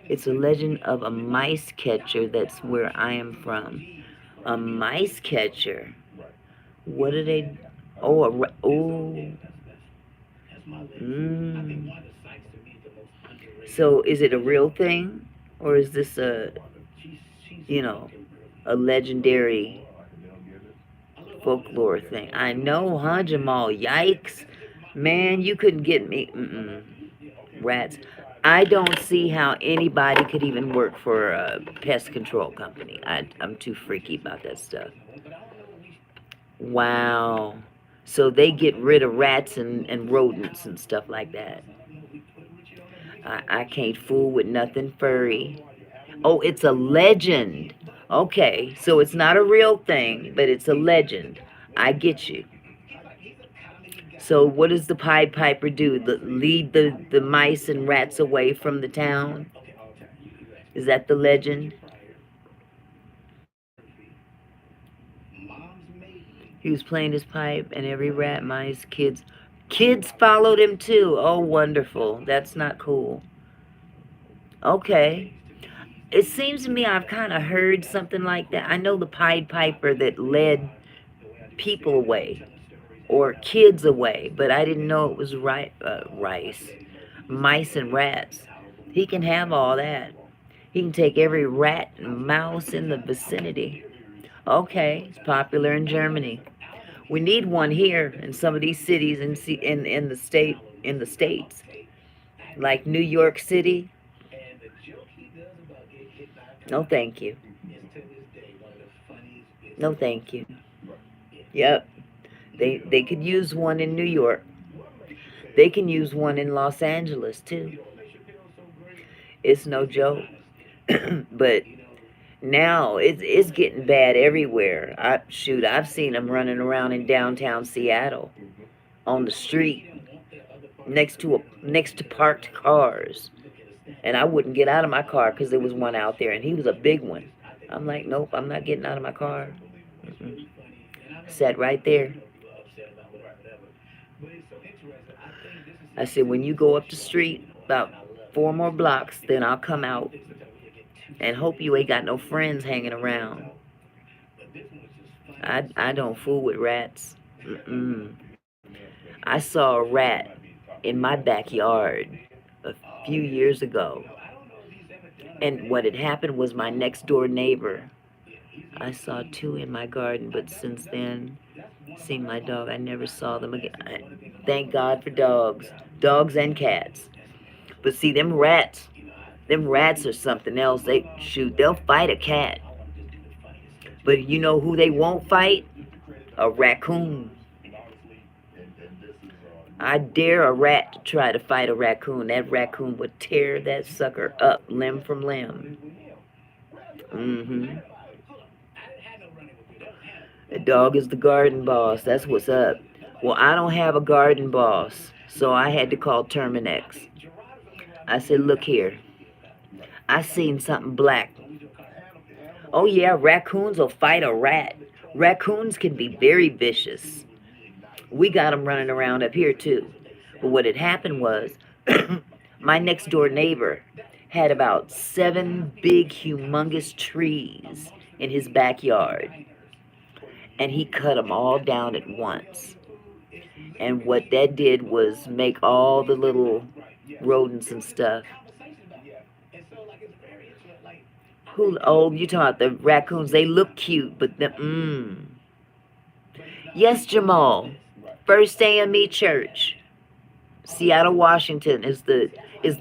It's a legend of a mice catcher. That's where I am from. A mice catcher. What do they? Oh, oh. Mm. So is it a real thing, or is this a, you know, a legendary folklore thing. I know, huh, Jamal? Yikes. Man, you couldn't get me. Mm-mm. Rats. I don't see how anybody could even work for a pest control company. I'm too freaky about that stuff. Wow. So they get rid of rats and rodents and stuff like that. I can't fool with nothing furry. Oh, it's a legend. Okay, so it's not a real thing, but it's a legend. I get you. So what does the Pied Piper do? Lead the mice and rats away from the town? Is that the legend? He was playing his pipe, and every rat, mice, kids followed him too. Oh, wonderful. That's not cool. Okay. It seems to me I've kind of heard something like that. I know the Pied Piper that led people away or kids away, but I didn't know it was rice, mice and rats. He can have all that. He can take every rat and mouse in the vicinity. Okay, it's popular in Germany. We need one here in some of these cities in the states, like New York City. No, thank you. No, thank you. Yep, they could use one in New York. They can use one in Los Angeles too. It's no joke. But now it's getting bad everywhere. I've seen them running around in downtown Seattle on the street next to parked cars, and I wouldn't get out of my car because there was one out there, and he was a big one. I'm like, nope, I'm not getting out of my car. Mm-mm. Sat right there. I said, when you go up the street about 4 more blocks, then I'll come out and hope you ain't got no friends hanging around. I don't fool with rats. Mm-mm. I saw a rat in my backyard a few years ago. And what had happened was my next door neighbor. I saw two in my garden, but since then, seeing my dog, I never saw them again. Thank God for dogs. Dogs and cats. But see, them rats are something else. They'll fight a cat. But you know who they won't fight? A raccoon. I dare a rat to try to fight a raccoon. That raccoon would tear that sucker up limb from limb. Mm-hmm. The dog is the garden boss. That's what's up. Well, I don't have a garden boss, so I had to call Terminex. I said, look here. I seen something black. Oh yeah, raccoons will fight a rat. Raccoons can be very vicious. We got them running around up here too. But what had happened was, my next door neighbor had about 7 big, humongous trees in his backyard. And he cut them all down at once. And what that did was make all the little rodents and stuff. Oh, you talking about the raccoons? They look cute, but Yes, Jamal. First AME Church, Seattle, Washington is the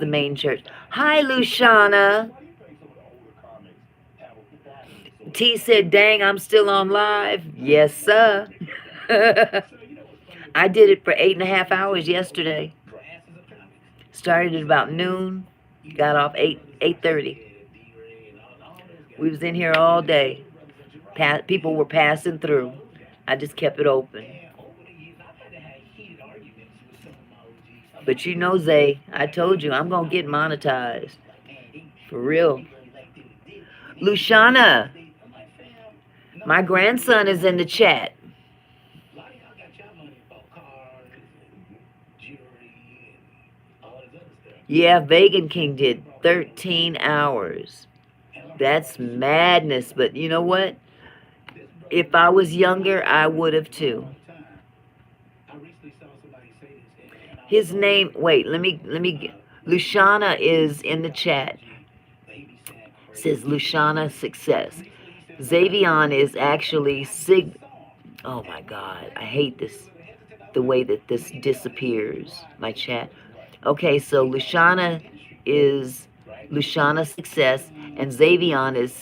main church. Hi, Luciana. T said, "Dang, I'm still on live." Yes, sir. I did it for 8.5 hours yesterday. Started at about noon. Got off 8:30. We was in here all day. People were passing through. I just kept it open. But you know, Zay, I told you I'm gonna get monetized. For real. Luciana, my grandson is in the chat. Yeah, Vegan King did 13 hours. That's madness, but you know what? If I was younger, I would have too. His name, wait, Luciana is in the chat. Says Luciana Success. Xavion is actually Oh my God, I hate this, the way that this disappears, my chat. Okay, so is Lushana Success, and Xavion is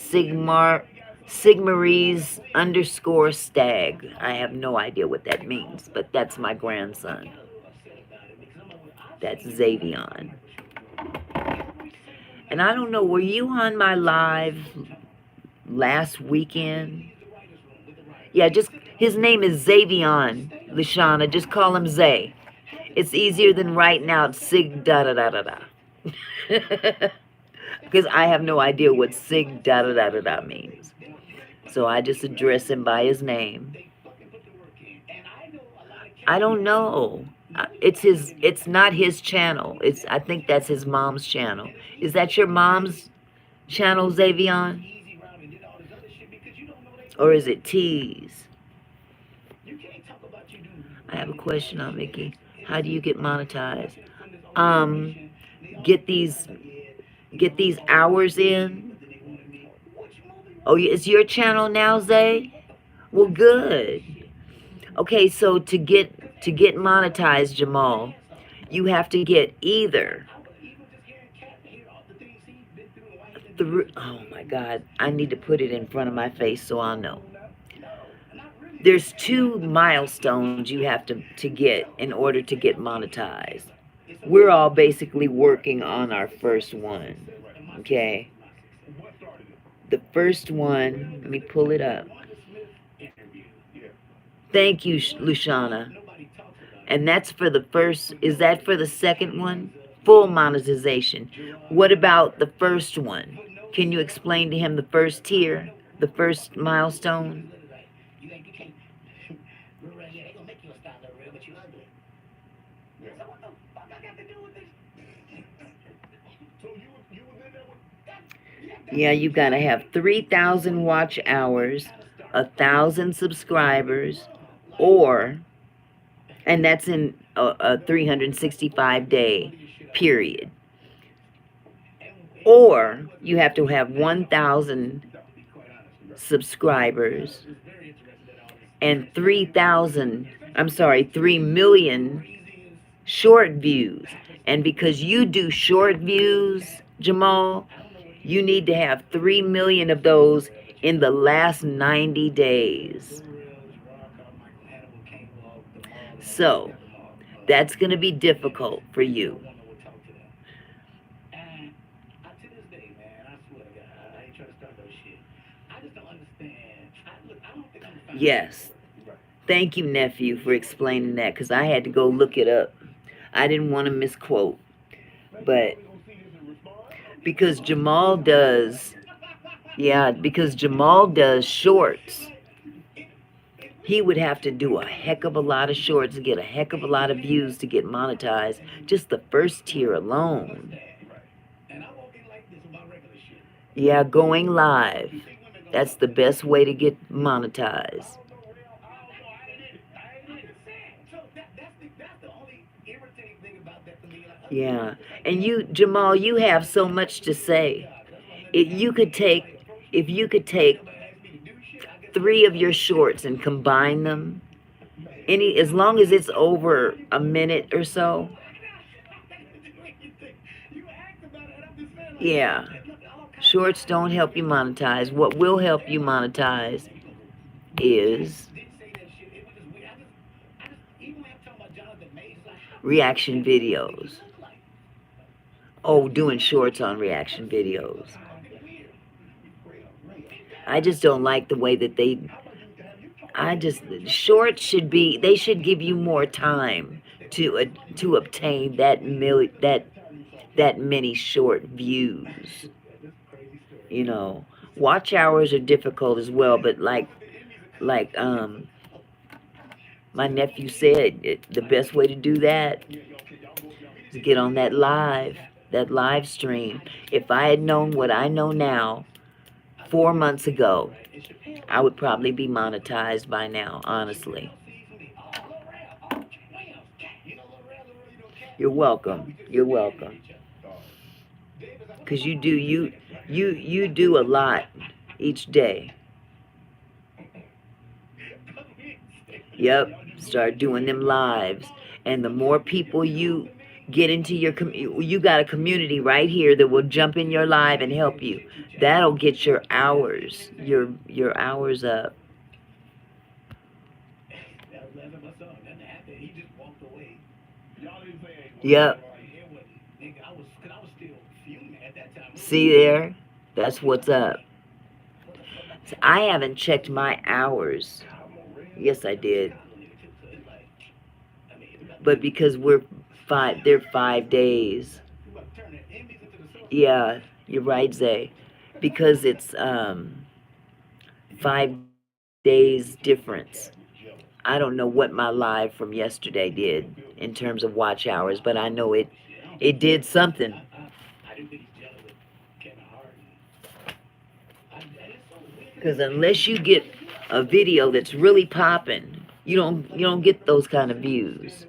Sigmaries underscore stag. I have no idea what that means, but that's my grandson. That's Xavion. And I don't know, were you on my live last weekend? Yeah, just, his name is Xavion, Lashana. Just call him Zay. It's easier than writing out Sig da da da da da. Because I have no idea what Sig da da da da da means. So I just address him by his name. I don't know. It's not his channel. I think that's his mom's channel. Is that your mom's channel, Xavion? Or is it T's? I have a question on Mickey. How do you get monetized? Um, get these hours in. Oh, it's your channel now, Zay? Well, good. Okay, so to get monetized, Jamal, you have to get either oh my God, I need to put it in front of my face so I'll know. There's 2 milestones you have to get in order to get monetized. We're all basically working on our first one, okay? The first one, let me pull it up. Thank you, Lushana. And that's for the first, is that for the second one? Full monetization. What about the first one? Can you explain to him the first tier, the first milestone? Yeah, you gotta have 3,000 watch hours, 1,000 subscribers, or, and that's in a 365-day period. Or you have to have 1,000 subscribers and 3 million short views. And because you do short views, Jamal, you need to have 3 million of those in the last 90 days. So that's going to be difficult for you. Yes. Thank you, nephew, for explaining that, because I had to go look it up. I didn't want to misquote. But because Jamal does, because Jamal does shorts, he would have to do a heck of a lot of shorts to get a heck of a lot of views to get monetized. Just the first tier alone. Yeah, going live. That's the best way to get monetized. Yeah. And you, Jamal, you have so much to say. If you could take 3 of your shorts and combine them, as long as it's over a minute or so. Yeah. Shorts don't help you monetize. What will help you monetize is reaction videos. Oh, doing shorts on reaction videos. I just don't like the way that shorts they should give you more time to obtain that many short views. You know, watch hours are difficult as well, but like my nephew said, the best way to do that is get on that live stream. If I had known what I know now 4 months ago, I would probably be monetized by now, honestly. You're welcome. You're welcome. Because you do a lot each day. Yep, start doing them lives. And the more people you get into your you got a community right here that will jump in your live and help you. That'll get your hours up. That was last time I saw him. Nothing happened. He just walked away. Y'all didn't say hey, Yep. it wasn't. Nigga, cause I was still fuming at that time. See there? That's what's up. I haven't checked my hours. Yes, I did. But because they're 5 days. Yeah, you're right, Zay. Because it's 5 days difference. I don't know what my live from yesterday did in terms of watch hours, but I know it did something. Because unless you get a video that's really popping, you don't get those kind of views.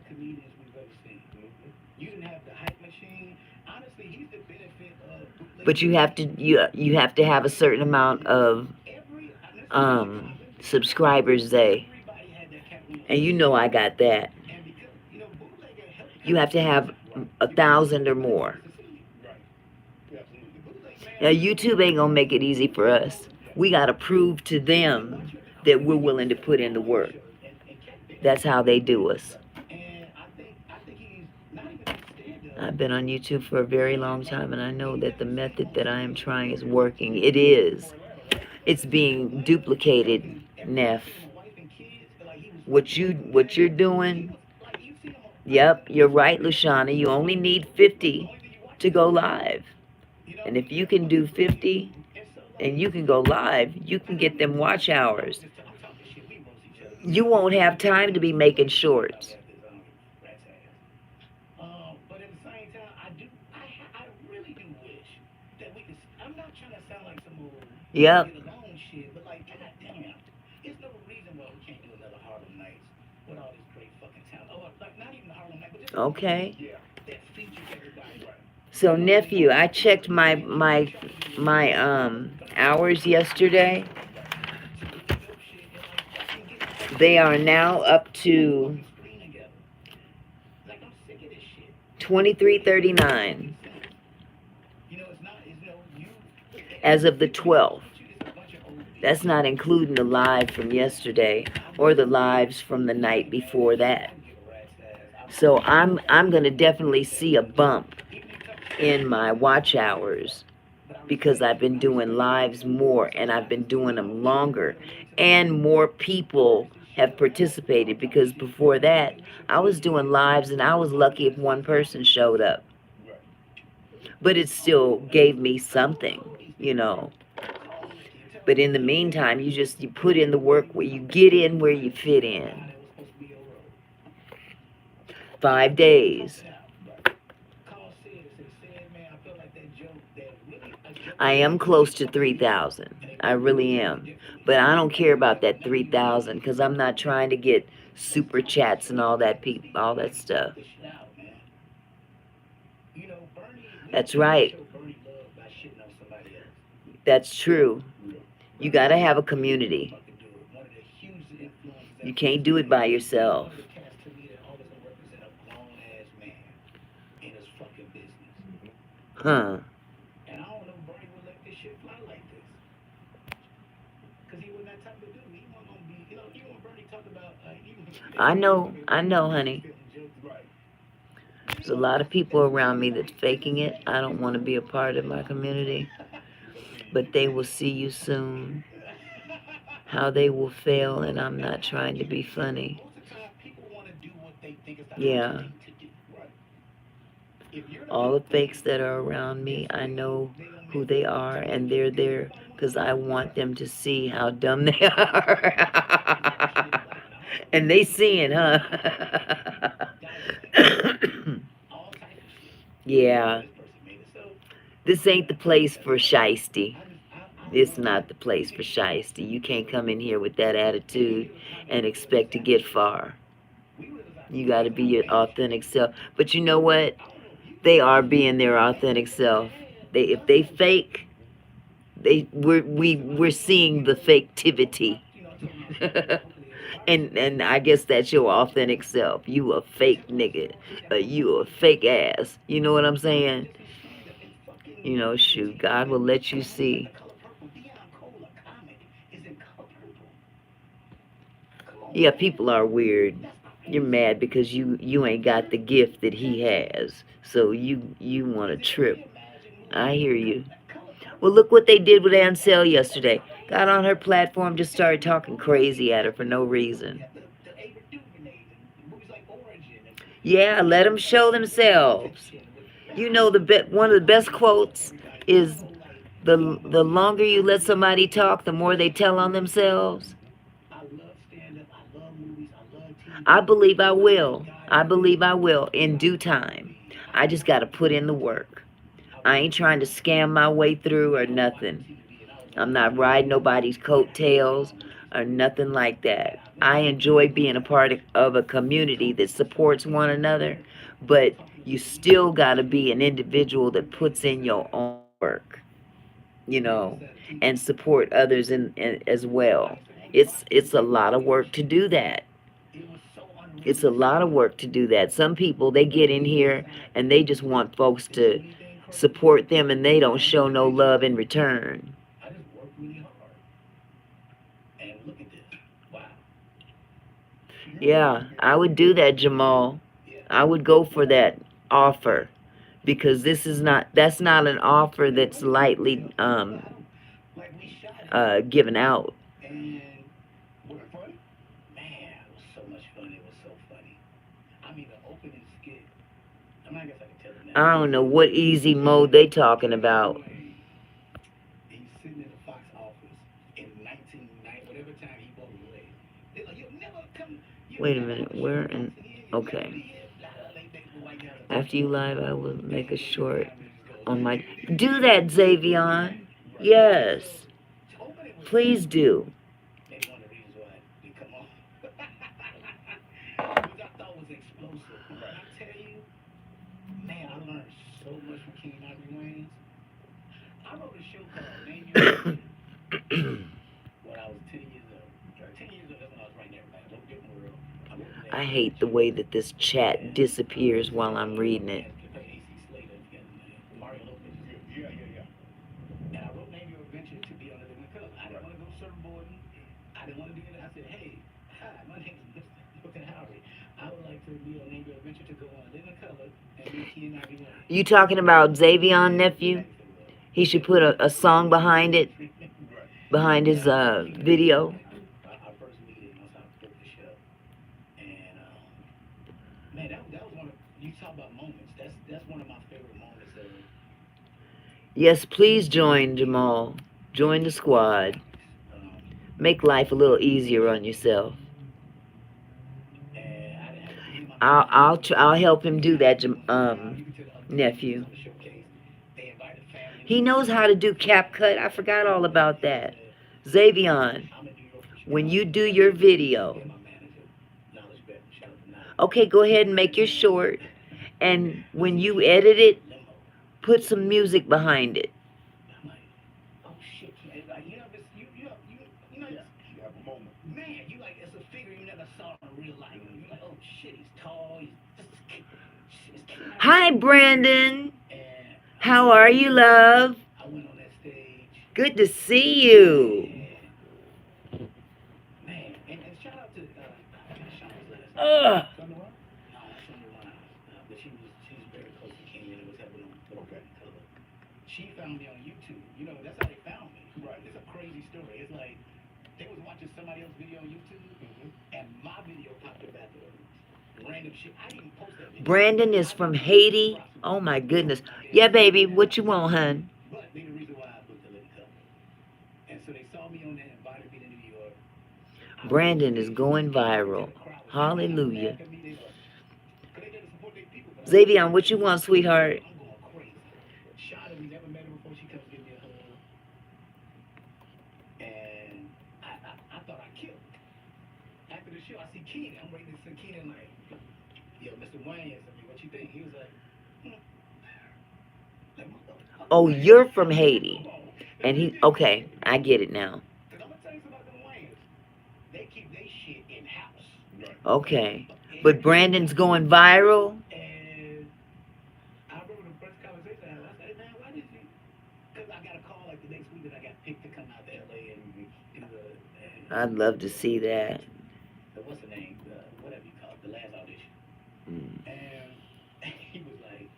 But you have to have a certain amount of subscribers, Zay. And you know I got that. You have to have 1,000 or more. Now YouTube ain't gonna make it easy for us. We gotta prove to them that we're willing to put in the work. That's how they do us. I've been on YouTube for a very long time, and I know that the method that I am trying is working. It is. It's being duplicated, Neff. What you're doing? Yep, you're right, Lushana. You only need 50 to go live. And if you can do 50 and you can go live, you can get them watch hours. You won't have time to be making shorts. But at the same time, I really do wish that we could. I'm not trying to sound like some old Yep. get along shit, but like, goddamn, there's no reason why we can't do another Harlem Nights with all this great fucking talent. Oh, like not even the Harlem Nights, but just Okay. that features everybody. Right. So nephew, I checked my hours yesterday. They are now up to 23:39 as of the 12th. That's not including the live from yesterday or the lives from the night before that. So I'm going to definitely see a bump in my watch hours because I've been doing lives more and I've been doing them longer and more people have participated because before that I was doing lives and I was lucky if one person showed up. But it still gave me something, you know. But in the meantime, you put in the work where you get in where you fit in. 5 days. I am close to 3,000. I really am. But I don't care about that 3,000 because I'm not trying to get super chats and all that stuff. That's right. That's true. You got to have a community. You can't do it by yourself. Huh. I know, honey. There's a lot of people around me that's faking it. I don't want to be a part of my community. But they will see you soon. How they will fail, and I'm not trying to be funny. Yeah. All the fakes that are around me, I know who they are, and they're there because I want them to see how dumb they are. And they seeing, huh? Yeah. This ain't the place for shiesty. It's not the place for shiesty. You can't come in here with that attitude and expect to get far. You got to be your authentic self. But you know what? They are being their authentic self. If they fake, we're seeing the faketivity. And I guess that's your authentic self. You a fake nigga. You a fake ass. You know what I'm saying? You know, shoot, God will let you see. Yeah, people are weird. You're mad because you ain't got the gift that he has. So you want to trip. I hear you. Well, look what they did with Ansel yesterday. Got on her platform, just started talking crazy at her for no reason. Yeah, let them show themselves. You know, one of the best quotes is the longer you let somebody talk, the more they tell on themselves. I believe I will. I believe I will in due time. I just got to put in the work. I ain't trying to scam my way through or nothing. I'm not riding nobody's coattails or nothing like that. I enjoy being a part of a community that supports one another, but you still got to be an individual that puts in your own work, you know, and support others in as well. It's a lot of work to do that. It's a lot of work to do that. Some people, they get in here and they just want folks to support them and they don't show no love in return. Yeah, I would do that, Jamal. I would go for that offer because that's not an offer that's lightly given out. I don't know what easy mode they talking about. Wait a minute, where in? Okay. After you live, I will make a short on my. Do that, Xavion. Yes, please do. I hate the way that this chat disappears while I'm reading it. You talking about Xavion nephew? He should put a song behind it, behind his video. Yes, please join Jamal. Join the squad. Make life a little easier on yourself. I'll help him do that, nephew. He knows how to do CapCut. I forgot all about that. Xavion, when you do your video, okay, go ahead and make your short. And when you edit it, put some music behind it. Hi, Brandon. How are you, love? Good to see you. Ugh. Brandon is from Haiti. Oh my goodness. Yeah, baby. What you want, hun? Brandon is going viral. Hallelujah. Xavion, what you want, sweetheart? Oh, you're from Haiti. And he, okay, I get it now. Okay. But Brandon's going viral? And I remember the first conversation I had. I said, "Hey man, why did you?" Because I got a call like the next week that I got picked to come out to LA and do I'd love to see that. what's the name? Whatever you call it, the last audition. Mm. And he was like,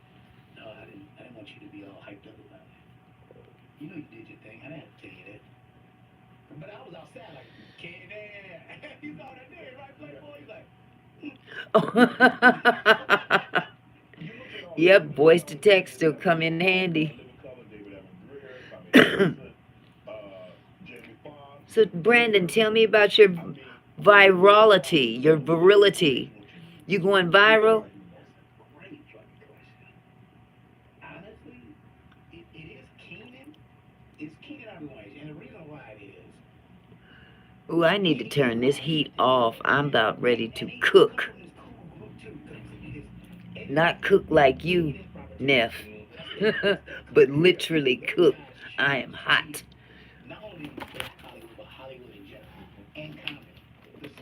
"No, I didn't want you to be all hyped up about it. You know you did your thing. I didn't have to tell you that." But I was outside like, "Kid, you saw what I did, right, Playboy?" He's like, Yep, voice to text will come in handy. So, Brandon, tell me about your virality, your virility. You going viral? great fucking question. Honestly, it is Keenan. It's Keenan everyone. And the reason why it is, Ooh, I need to turn this heat off. I'm about ready to cook. Not cook like you, Neff, but literally cook. I am hot. not only Black Hollywood, but Hollywood in general, and comedy.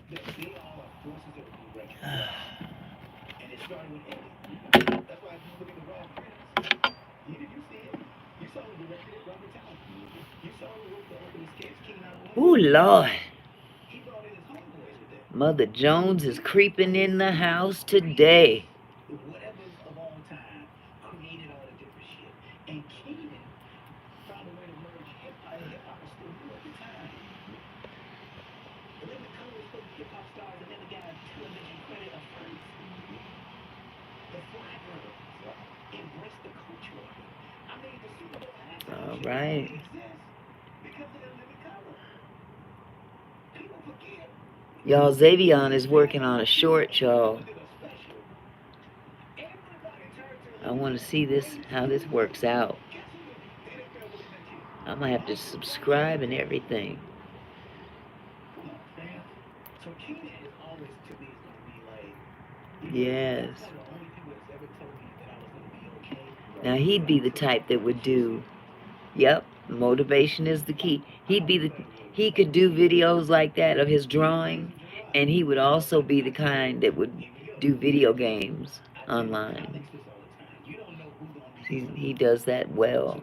They all are forces that will be reckoned with. And it started with Eddie. That's why if you look at the raw credits, you see it. You saw who directed it, Robert Townsend. You saw who wrote the opening sketch, King Out Ooh, One. Lord. He brought in his homeboys with that. Mother Jones is creeping in the house today. Whatever's of all time created all the different shit. And Keenan found a way to merge hip hop. Hip hop was still new at the time. And then the color was supposed to be hip hop stars, and then the guy television credit of first. The Fly Girls embraced the culture of it. I mean, the Super Bowl halftime All show right. only exists because of the living color. People forget. Y'all, Xavion is working on a short, y'all. I want to see this, how this works out. I'm going to have to subscribe and everything. So Keenan is always, to me, is going to be like, Yes. that's one of the only people that's ever told me that I was going to be okay. Now, he'd be the type that would do, yep, motivation is the key. He could do videos like that of his drawing, and he would also be the kind that would do video games online. He does that well.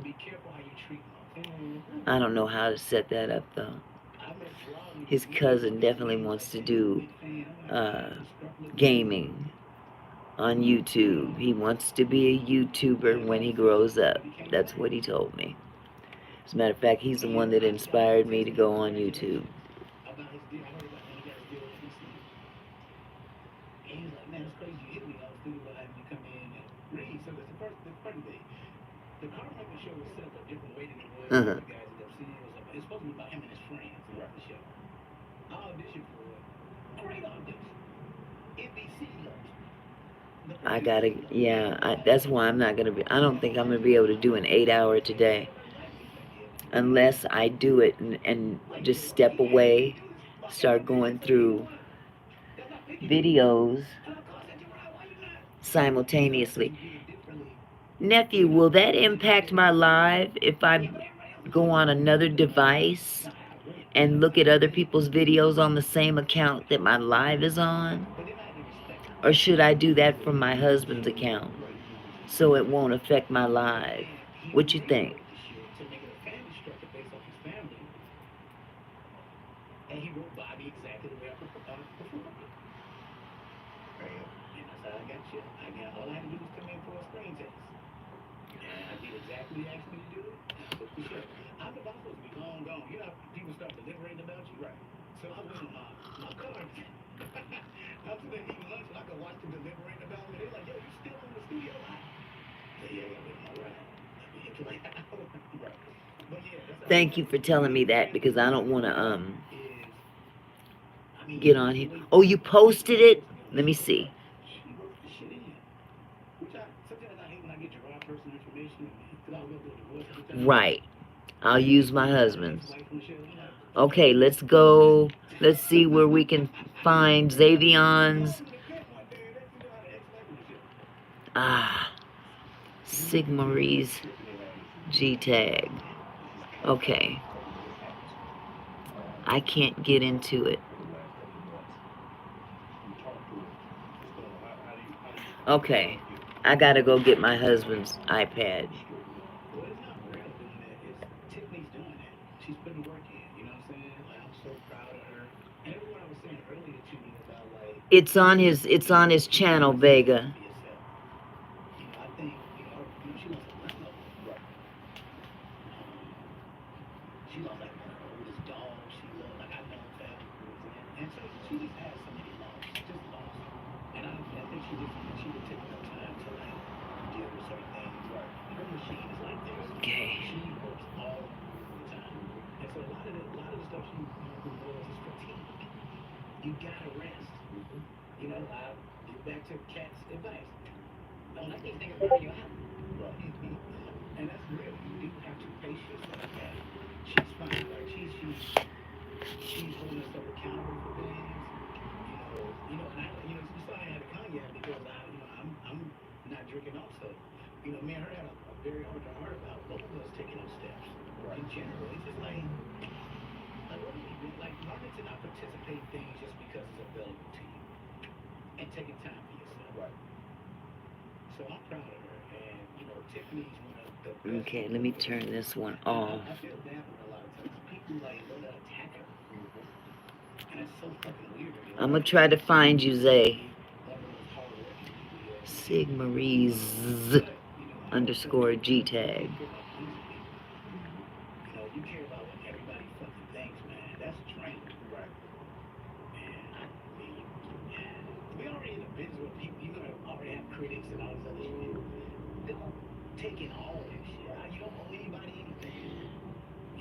I don't know how to set that up, though. His cousin definitely wants to do gaming on YouTube. He wants to be a YouTuber when he grows up. That's what he told me. As a matter of fact, he's the one that inspired me to go on YouTube. The Carmichael show was set up a different way than it was. Uh-huh. The guys end up seeing it was supposed to be about him and his friends throughout the show. I auditioned for it. Great audition. NBC loves me. I gotta, yeah, that's why I'm not gonna be, I don't think I'm gonna be able to do an 8 hour today. Unless I do it and just step away, start going through videos simultaneously. Nephew, will that impact my live if I go on another device and look at other people's videos on the same account that my live is on? Or should I do that from my husband's account so it won't affect my live? What you think? And he wrote Bobby exactly the way I performed it. And that's how I got you. All I had to do was come in for a screen test. And I did exactly what he asked me to do. And I took the show. I'm supposed to be long gone. You know, people start deliberating about you. Right. So I went in my car. After they eat lunch, I could watch them deliberating about me. They're like, yo, you still in the studio lot? Yeah, I'm with my ride. Thank you for telling me that, because I don't want to get on here. Oh, you posted it? Let me see. Right. I'll use my husband's. Okay, let's go. Let's see where we can find Xavion's. Sigmarie's G tag. Okay. I can't get into it. Okay. I gotta go get my husband's iPad. Well, it's not Brianna doing that. It's Tiffany's doing that. She's putting the work in. You know what I'm saying? Like, I'm so proud of her. And that's what I was saying earlier to you about, like, It's on his channel, taking time Vega. for yourself. You know, I think, she lost a lot of them. Right. She lost, like, one of her oldest dogs. She lost, like, I've known family members. And so she just has so many losses. Just lost. And I think she just, she would take enough time to, like, deal with certain things. Right. Her machine is like this. Okay. She works all the time. And so a lot of the stuff she, does is fatigue. You gotta rest. You know, I get back to Cat's advice. Don't let these niggas burn you out. Right. And that's real. You do have to pace yourself. And she's fine. Like she's holding herself accountable for things. And you saw I had a cognac because I'm not drinking also. Me and her had a very heart to heart about both of us taking those steps. Right. In general, it's just like what do you do? Like learning to not participate in things just because it's available to you, and taking time for yourself. Right. So I'm proud of her, and Tiffany's one of the best. Okay, let me turn this one off. I feel bad for her a lot of times. People like love to attack her, and it's so fucking weird to me. I'm gonna try to find you, Zay. Sigmaries underscore G tag. You care about what everybody fucking thinks, man. That's draining. Right. And I mean, we already in a business where people, already have critics and all this other shit. They don't take in all that shit. You don't owe anybody anything.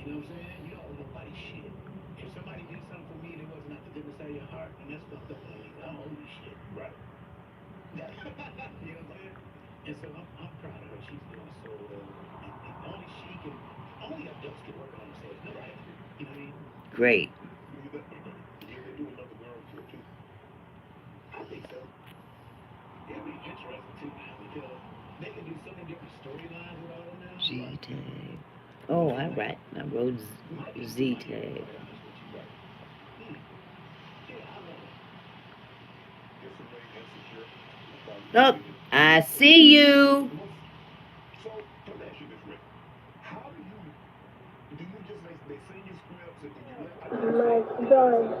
You know what I'm saying? You don't owe nobody shit. If somebody did something for me that wasn't at the goodness of your heart, then that's fucked up. I don't owe you shit. Right. You know what I'm saying? And so I'm proud of her. She's doing so well. And only adults can work on themselves. Nobody. You know what I mean? Great. They do another girl too. I think so. It'll be interesting too now because they can do so many different storylines with all of them now. G tag. Oh, I wrote Z tag. Oh, I see you. So let me ask you this, Rick. How do you just they send you scripts and do you My God.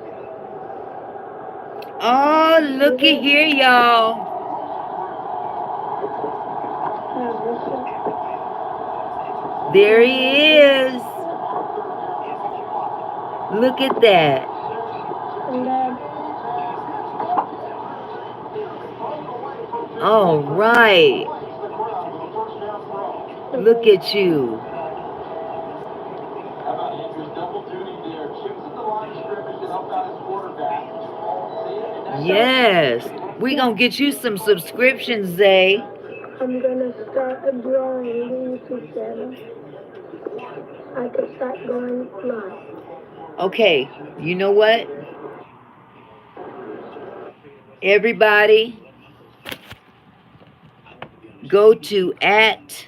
Oh, looky here, y'all. There he is. Look at that. All right. Look at you. Yes. We gonna get you some subscriptions, Zay. I'm gonna start a drawing YouTube channel. I can start going live. Okay, you know what? Everybody, go to at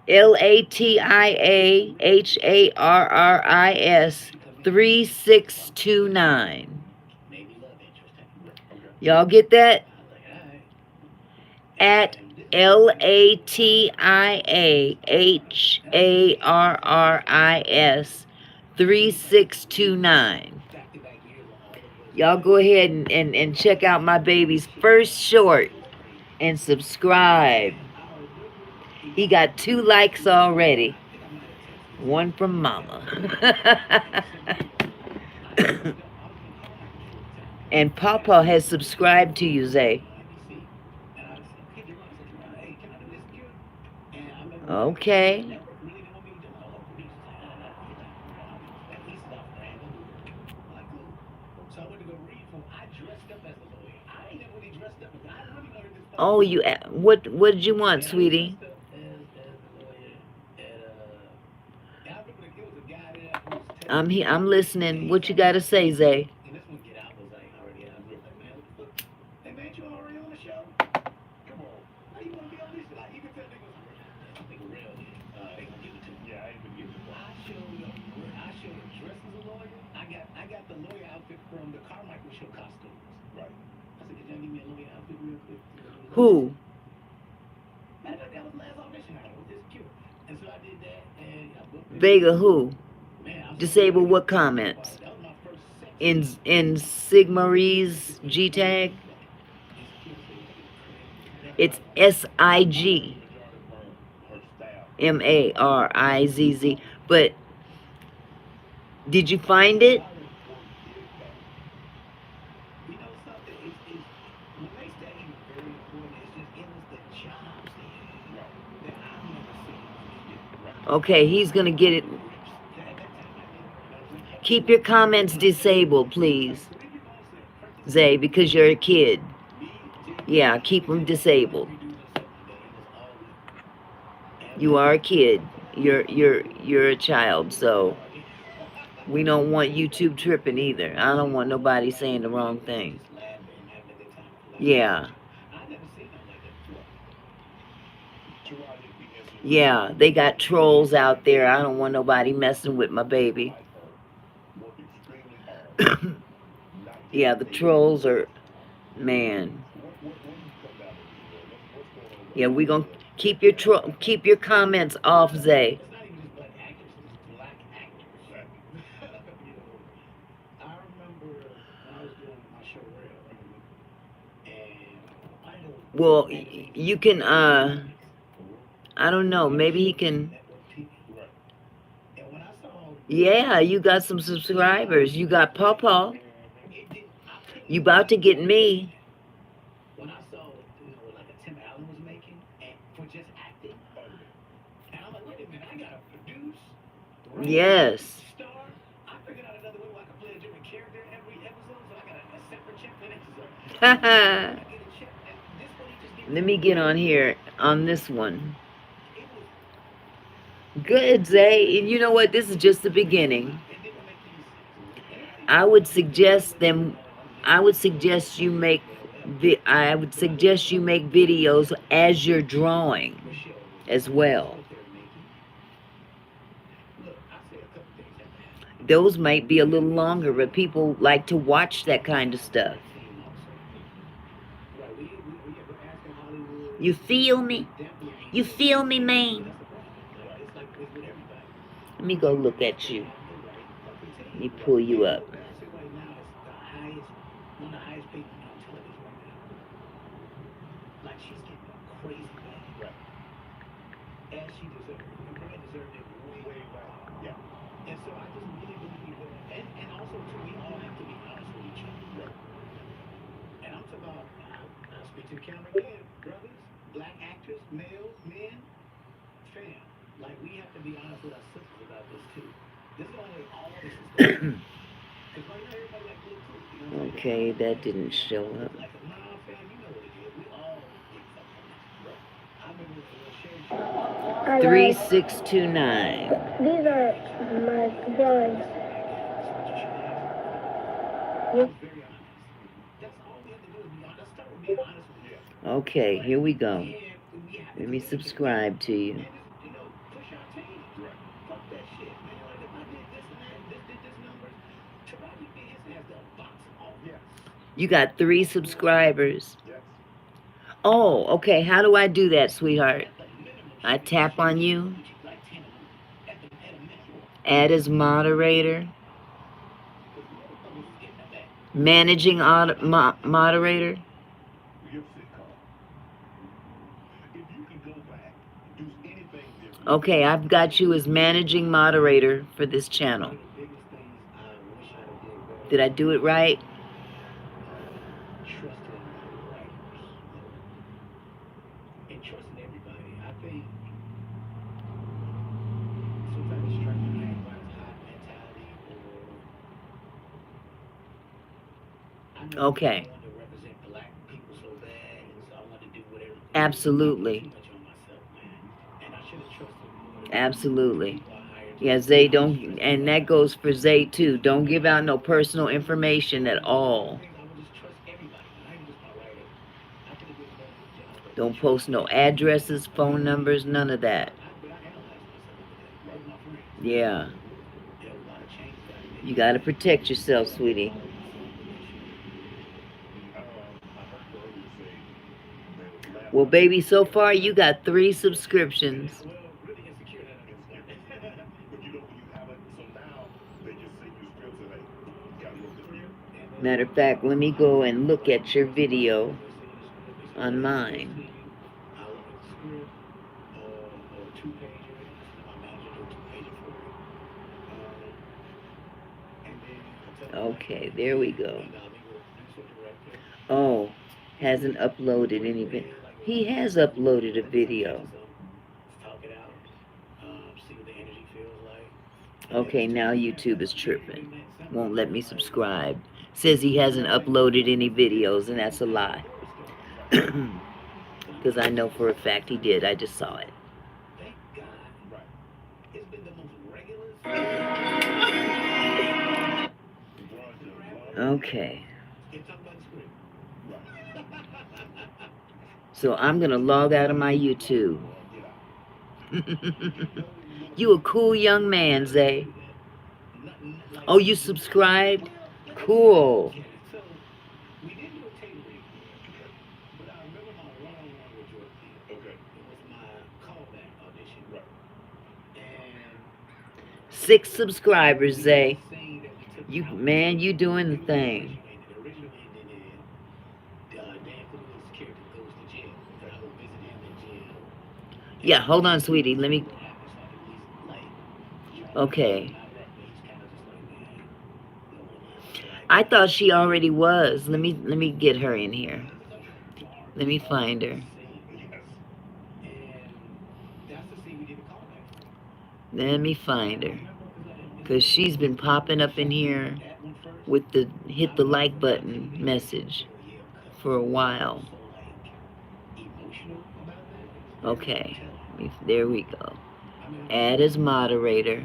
LATIAHARRIS 3629. Y'all get that? At LATIAHARRIS 3629. Y'all go ahead and check out my baby's first short and subscribe. He got 2 likes already. One from Mama. And Papa has subscribed to you, Zay. Okay. Oh, what did you want, sweetie? I'm listening. What you gotta say, Zay? I got the lawyer outfit from the Carmichael show costumes. Right. I said, "Could y'all give me a lawyer outfit real quick?" Who? Matter of fact, that was the last audition I was just cute. And so I did that, and I booked it. Vega who? Man, I was Disable what comments? that was my first sex. In Sigmaree's G tag? It's SIGMARIZZ. But did you find it? You know something? It's what makes that even very important is just it was the jobs they had that I've never seen. Okay, he's gonna get it. At that time, I did. Keep your comments disabled, please, Zay, because you're a kid. Yeah, keep them disabled. You are a kid. You're a child, so we don't want YouTube tripping either. I don't want nobody saying the wrong thing. Yeah. Yeah, they got trolls out there. I don't want nobody messing with my baby. Yeah, the trolls are, man. Yeah, we gonna keep your comments off, Zay. Well, you can, I don't know, maybe he can. Yeah, you got some subscribers. You got Pawpaw. You about to get me. When I saw, like a Tim Allen was making for just acting, and I'm like, wait a minute, I gotta produce, write, Yes. star. I figured out another way where I can play a different character every episode, so I got a separate check for next episode. I get a check, and this one he just gave me. Let me get on here on this one. Good, Zay. And you know what? This is just the beginning. I would suggest you make videos as you're drawing as well. Those might be a little longer, but people like to watch that kind of stuff. You feel me? You feel me, man? Let me go look at you. Let me pull you up. And so I just really believe that, and also too, we all have to be honest with each other. And I'm talking about, I'll speak to the camera again, brothers, black actors, males, men, fam. Like, we have to be honest with our sisters about this too. This is the only way all of this is going to be. Because right now, everybody like little too. You know what I'm saying? Okay, that didn't show up. Like, nah, fam, you know what it is. We all get something. I've been with a share. 3629. These are my drawings. Okay, here we go. Let me subscribe to you. You got 3 subscribers. Oh, okay. How do I do that, sweetheart? I tap on you. Add as moderator. Managing moderator. Okay, I've got you as managing moderator for this channel. Did I do it right? Okay. Absolutely. Absolutely. Yeah, Zay, don't, and that goes for Zay too. Don't give out no personal information at all. Don't post no addresses, phone numbers, none of that. Yeah. You got to protect yourself, sweetie. Well, baby, so far you got 3 subscriptions. Matter of fact, let me go and look at your video on mine. Okay, there we go. Oh, hasn't uploaded any. He has uploaded a video. Okay, now YouTube is tripping. Won't let me subscribe. Says he hasn't uploaded any videos, and that's a lie. Because I know for a fact he did. I just saw it. Okay. So I'm going to log out of my YouTube. You a cool young man, Zay. Oh, you subscribed? Cool. Six subscribers, Zay. You, man, you doing the thing. Yeah, hold on, sweetie. Let me. Okay. I thought she already was. Let me get her in here. Let me find her. Let me find her. Because she's been popping up in here with the hit the like button message for a while. Okay. There we go. Add as moderator.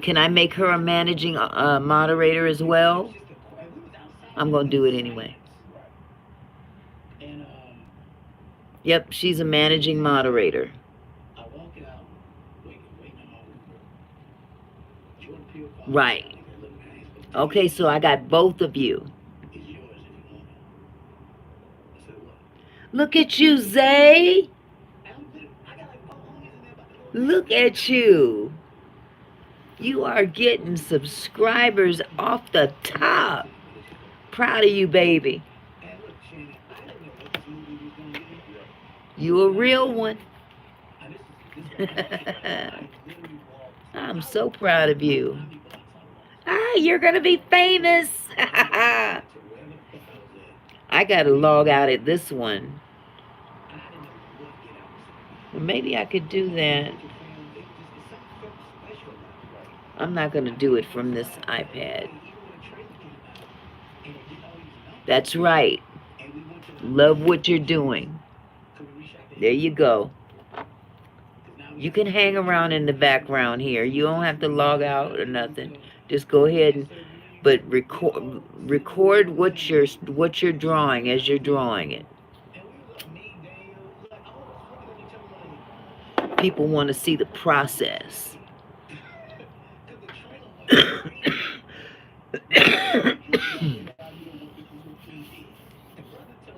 Can I make her a managing moderator as well? I'm going to do it anyway. Yep, she's a managing moderator. Right. Okay, so I got both of you. Look at you, Zay. Look at you. You are getting subscribers off the top. Proud of you, baby. You a real one. I'm so proud of you. Ah, you're going to be famous. I got to log out at this one. Well, maybe I could do that. I'm not going to do it from this iPad. That's right. Love what you're doing. There you go. You can hang around in the background here. You don't have to log out or nothing. Just go ahead and record what you're drawing as you're drawing it. People want to see the process.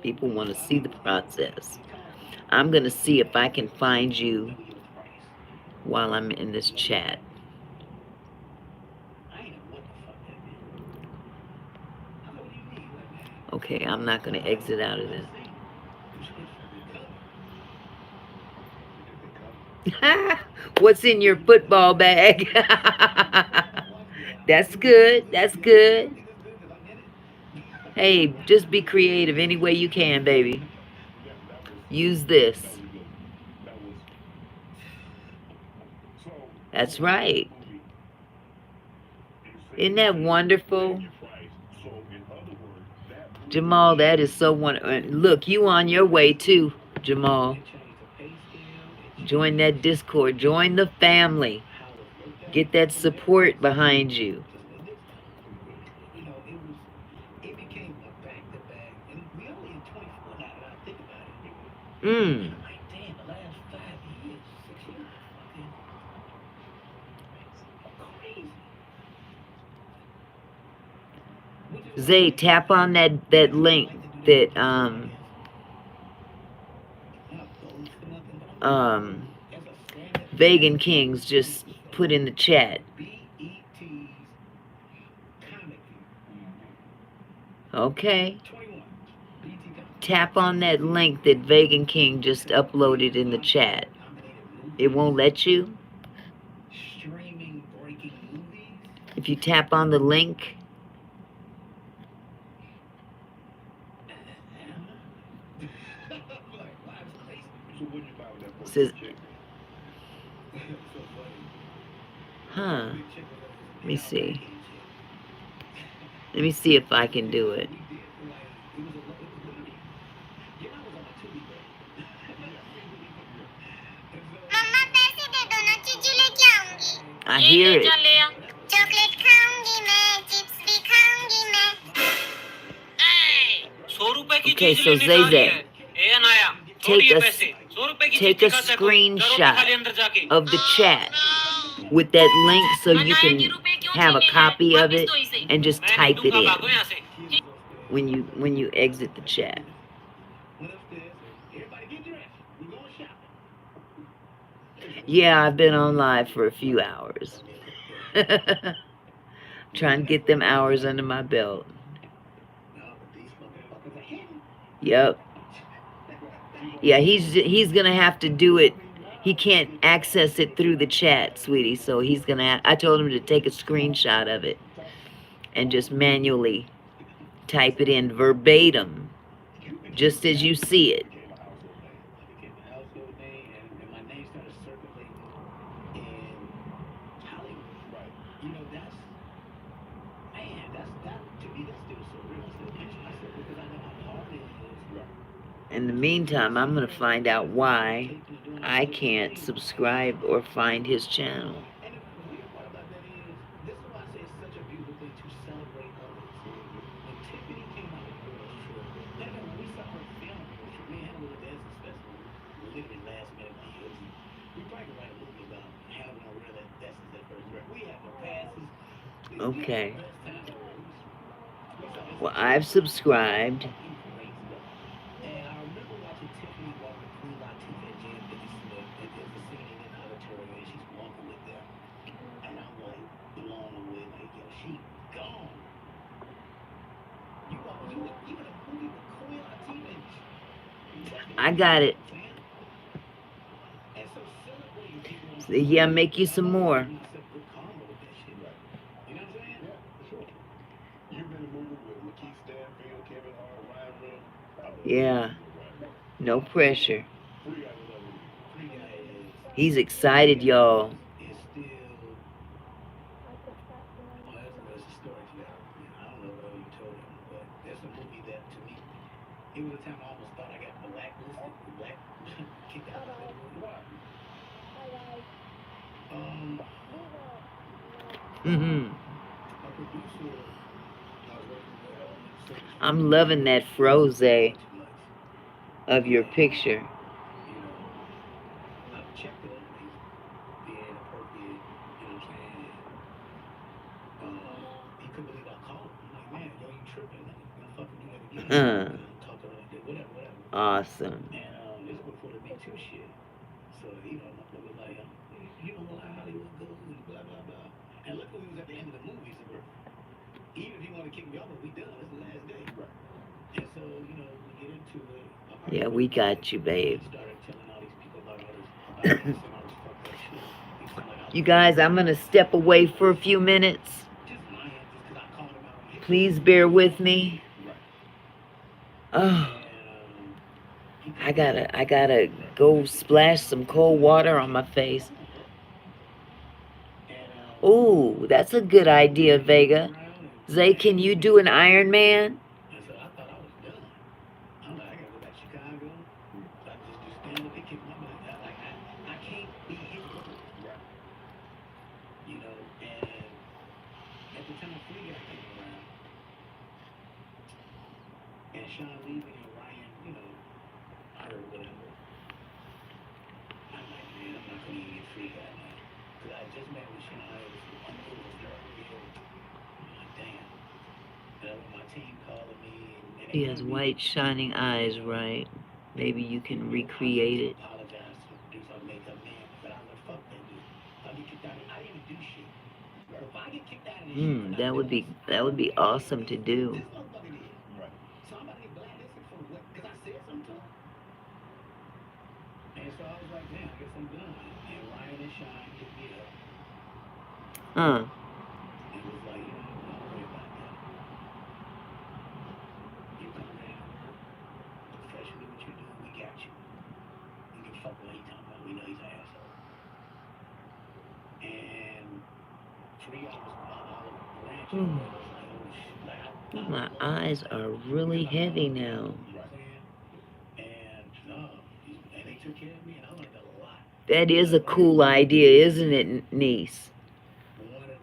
People want to see the process. I'm going to see if I can find you while I'm in this chat. Okay, I'm not going to exit out of this. What's in your football bag? That's good. That's good. Hey, just be creative any way you can, baby. Use this. That's right. Isn't that wonderful? Jamal, that is so wonderful. Look, you on your way too, Jamal. Join that Discord. Join the family. Get that support behind you. Zay, tap on that link that Vegan Kings just put in the chat. Okay. Tap on that link that Vegan King just uploaded in the chat. It won't let you? If you tap on the link, it says, huh, let me see. Let me see if I can do it. I hear it. Chocolate खाऊंगी मैं chips भी खाऊंगी मैं 100 रुपए की Okay, चीज so लेने जा रही है Zayzay, A Anaya take a, पैसे 100 रुपए की take चीज a दिखाता है जरो screenshot दिखा ले अंदर जाके of the chat with that link so you can have a copy of it and just type it in भागो यहाँ से when you exit the chat. Yeah, I've been on live for a few hours. Trying to get them hours under my belt. Yep. Yeah, he's gonna have to do it. He can't access it through the chat, sweetie. So he's gonna. I told him to take a screenshot of it and just manually type it in verbatim, just as you see it. In the meantime, I'm going to find out why I can't subscribe or find his channel. Okay. Well, I've subscribed. I got it. So, yeah, make you some more. Yeah, no pressure. He's excited, y'all. I'm loving that froze of your picture. Awesome. Yeah, we got you, babe. You guys, I'm going to step away for a few minutes. Please bear with me. Oh, I gotta go splash some cold water on my face. Ooh, that's a good idea, Vega. Zay, can you do an Iron Man? He has white shining eyes, right? Maybe you can recreate it. That would be awesome to do. And so I was like, damn, I guess I'm done. And Ryan and Shine hit me up. Huh. It was like, don't worry about that. You come down, professionally what you do, we got you. You can fuck what he talking about. We know he's an asshole. And 3 hours behind all of the ranch, it was like, oh shit. Like, My eyes are really heavy now. and they took care of me, and I learned a lot. That is a cool idea, isn't it, niece? One of the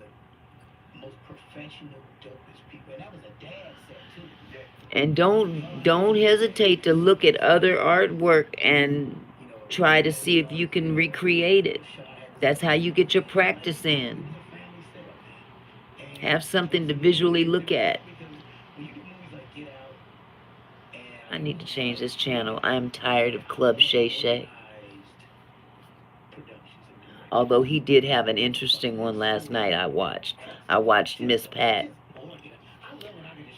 most professional, dopest people, and that was a dad set too. And don't hesitate to look at other artwork and try to see if you can recreate it. That's how you get your practice in. Have something to visually look at. I need to change this channel. I am tired of Club Shay Shay. Although he did have an interesting one last night I watched. I watched Miss Pat.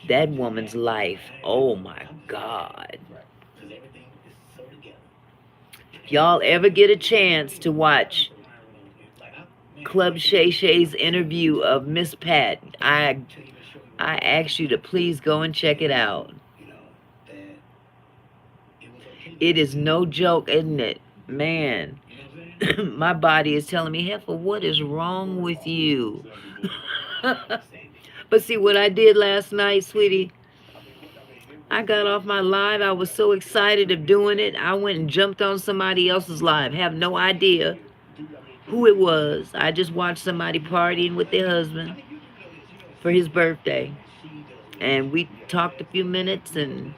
That woman's life, oh my God. If y'all ever get a chance to watch Club Shay Shay's interview of Miss Pat, I ask you to please go and check it out. It is no joke, isn't it? Man, my body is telling me, Heifer, what is wrong with you? But see, what I did last night, sweetie, I got off my live. I was so excited of doing it. I went and jumped on somebody else's live. Have no idea who it was. I just watched somebody partying with their husband for his birthday. And we talked a few minutes, and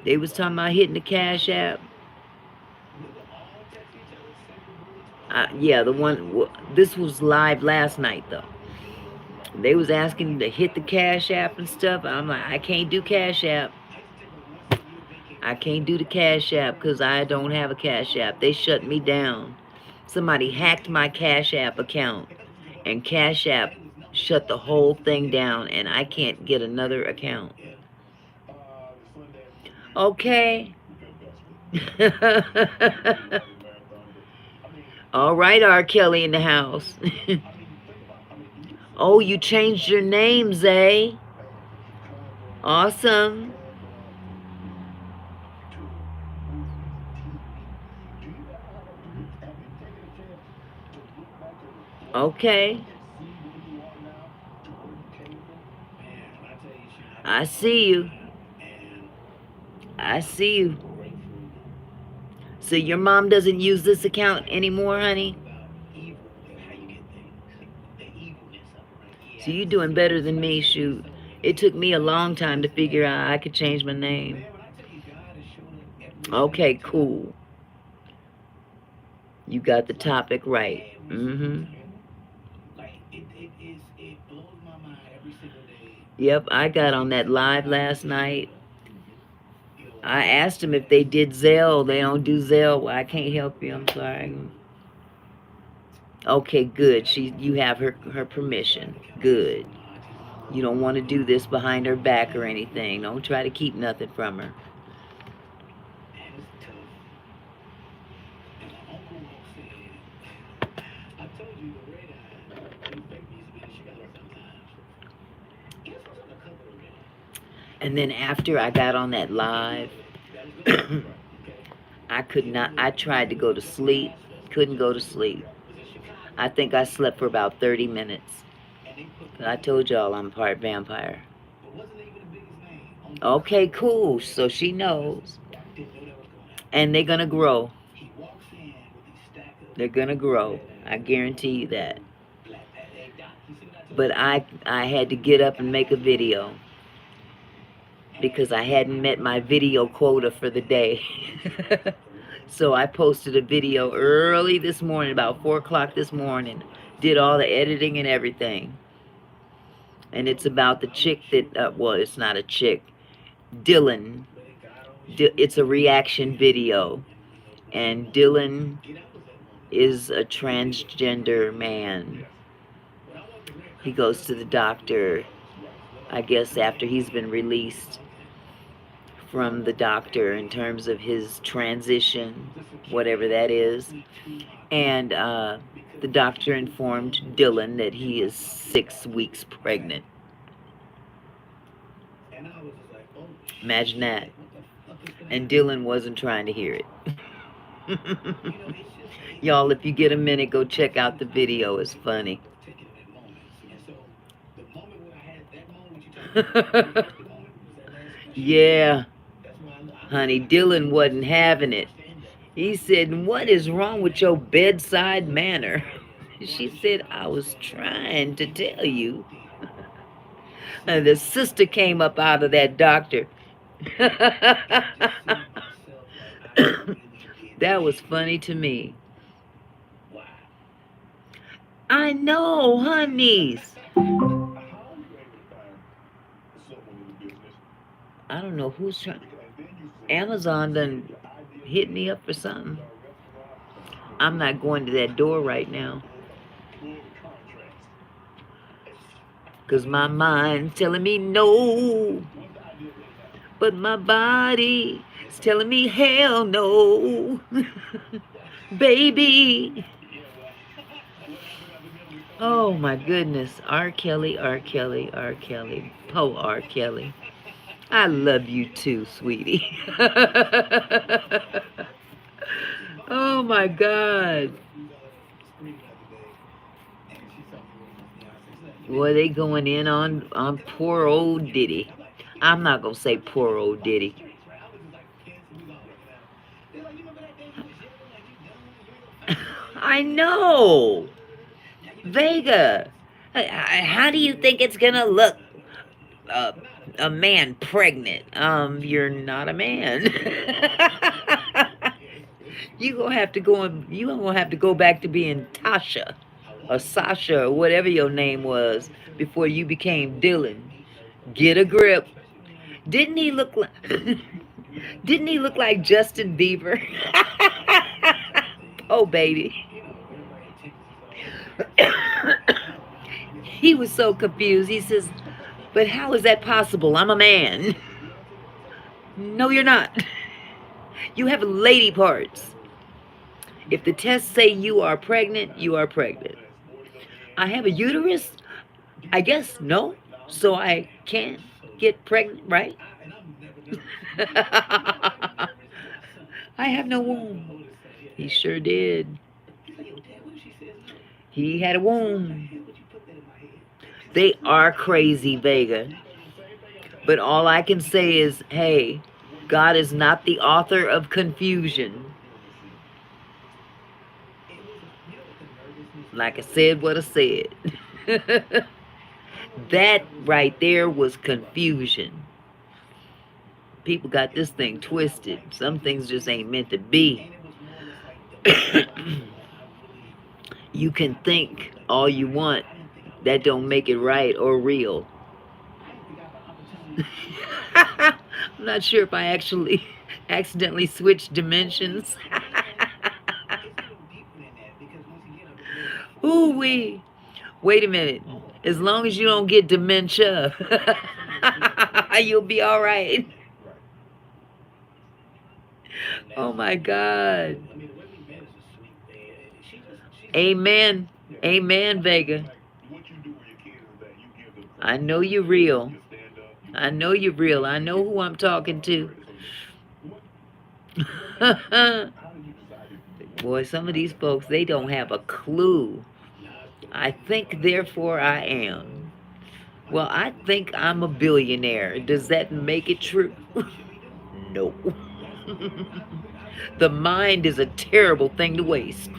they was talking about hitting the Cash App. Yeah, this was live last night, though. They was asking to hit the Cash App and stuff. I'm like, I can't do Cash App. I can't do the Cash App because I don't have a Cash App. They shut me down. Somebody hacked my Cash App account, and Cash App shut the whole thing down, and I can't get another account. Okay. All right, R. Kelly in the house. Oh, you changed your name, Zay. Awesome. Okay. I see you. I see you. So your mom doesn't use this account anymore, honey? So you're doing better than me, shoot. It took me a long time to figure out I could change my name. Okay, cool. You got the topic right. Yep, I got on that live last night. I asked them if they did Zelle. They don't do Zelle. Well, I can't help you. I'm sorry. Okay, good. You have her permission. Good. You don't want to do this behind her back or anything. Don't try to keep nothing from her. And then after I got on that live, I tried to go to sleep, couldn't go to sleep. I think I slept for about 30 minutes. I told y'all I'm part vampire. Okay, cool. So she knows. And they're going to grow. They're going to grow. I guarantee you that. But I had to get up and make a video because I hadn't met my video quota for the day. So I posted a video early this morning, about 4 o'clock this morning. Did all the editing and everything. And it's about the chick that, well, it's not a chick. Dylan It's a reaction video, and Dylan is a transgender man. He goes to the doctor, I guess, after he's been released from the doctor in terms of his transition, whatever that is. And the doctor informed Dylan that he is 6 weeks pregnant. Imagine that. And Dylan wasn't trying to hear it. Y'all, if you get a minute, go check out the video. It's funny. Yeah, honey, Dylan wasn't having it. He said, "What is wrong with your bedside manner?" She said, "I was trying to tell you." And the sister came up out of that doctor. That was funny to me. I know, honeys. I don't know who's trying. Amazon done hit me up for something. I'm not going to that door right now. Because my mind's telling me no. But my body is telling me hell no. Baby. Oh my goodness. R. Kelly, R. Kelly, R. Kelly. Po R. Kelly. I love you too, sweetie. Oh my God. Boy, they going in on poor old Diddy. I'm not going to say poor old Diddy. I know. Vega, how do you think it's going to look? A man pregnant. You're not a man. You gonna have to go back to being Tasha or Sasha or whatever your name was before you became Dylan. Get a grip. Didn't he look like didn't he look like Justin Bieber? Oh baby. He was so confused. He says, "But how is that possible? I'm a man." No, you're not. You have lady parts. If the tests say you are pregnant, you are pregnant. I have a uterus? I guess no. So I can't get pregnant, right? I have no womb. He sure did. He had a womb. They are crazy, Vega. But all I can say is, hey, God is not the author of confusion. Like I said what I said. That right there was confusion. People got this thing twisted. Some things just ain't meant to be. You can think all you want. That don't make it right or real. I'm not sure if I actually accidentally switched dimensions. Ooh wee. Wait a minute. As long as you don't get dementia, you'll be all right. Oh my God. Amen. Amen, Vega. I know you're real. I know you're real. I know who I'm talking to. Boy, some of these folks, they don't have a clue. I think, therefore I am. Well, I think I'm a billionaire. Does that make it true? No. The mind is a terrible thing to waste.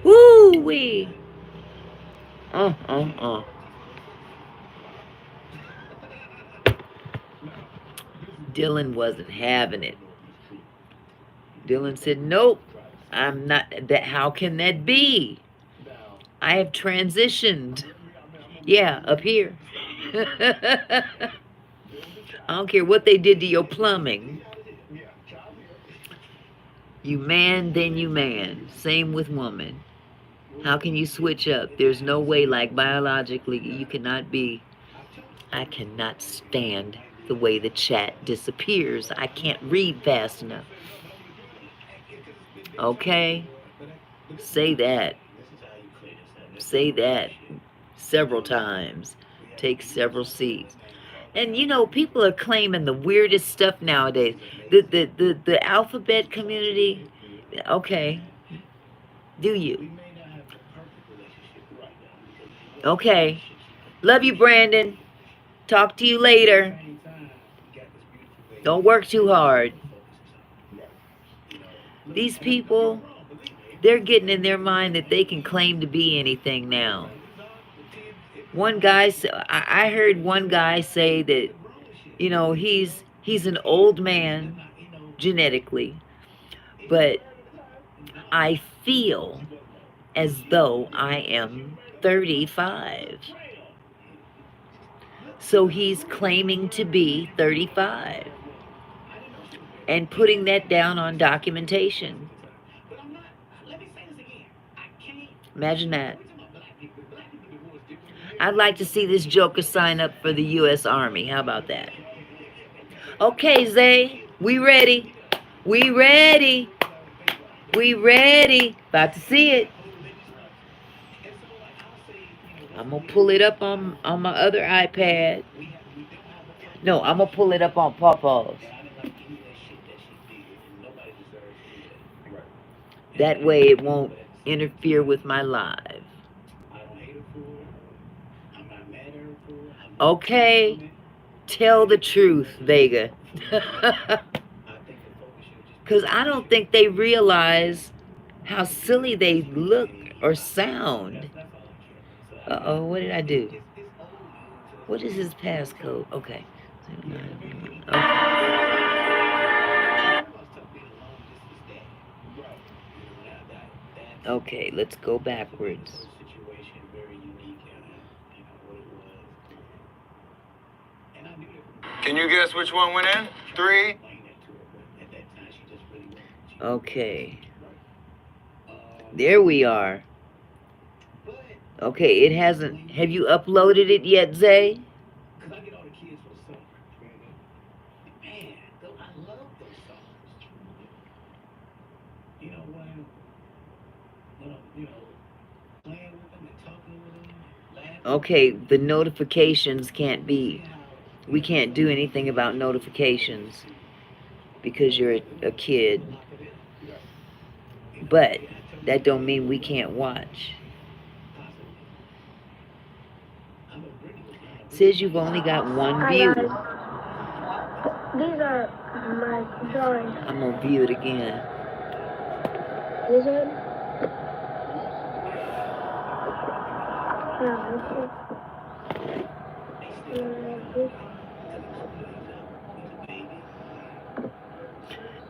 Woo-wee. Dylan wasn't having it. Dylan said, "Nope, I'm not that. How can that be? I have transitioned. Yeah, up here." I don't care what they did to your plumbing. You man, then you man. Same with woman. How can you switch up? There's no way, like biologically, you cannot be. I cannot stand the way the chat disappears. I can't read fast enough. Okay? Say that. Say that several times. Take several seats. And you know, people are claiming the weirdest stuff nowadays. The alphabet community, okay, do you? Okay. Love you, Brandon. Talk to you later. Don't work too hard. These people, they're getting in their mind that they can claim to be anything now. One guy, I heard one guy say that, you know, he's an old man genetically, but I feel as though I am 35. So he's claiming to be 35 and putting that down on documentation. Imagine that. I'd like to see this joker sign up for the U.S. Army. How about that? Okay, Zay, we ready. We ready. We ready. About to see it. I'm going to pull it up on my other iPad. No, I'm going to pull it up on Pawpaw's. That way it won't interfere with my live. Okay, tell the truth, Vega. Because I don't think they realize how silly they look or sound. Uh-oh, what did I do? What is his passcode? Okay. Okay, let's go backwards. Can you guess which one went in? 3? Okay. There we are. Okay, it hasn't. Have you uploaded it yet, Zay? Okay, the notifications can't be. We can't do anything about notifications because you're a kid. But that don't mean we can't watch. Says you've only got one view. These are my drawings. I'm gonna view it again. Is it?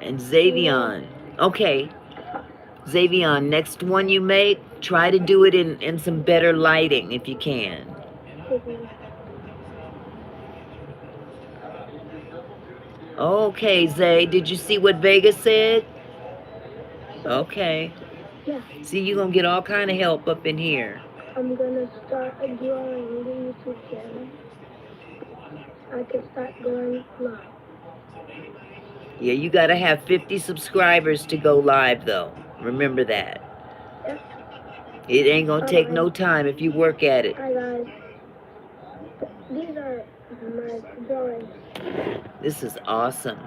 And Xavion. Okay. Xavion, next one you make, try to do it in some better lighting if you can. Okay, Zay, did you see what Vegas said? Okay. Yeah. See, you're gonna get all kind of help up in here. I'm gonna start a drawing the YouTube channel. I can start going live. Yeah, you gotta have 50 subscribers to go live though. Remember that. Yep. It ain't gonna take no time if you work at it. Hi guys. These are my drawings. This is awesome.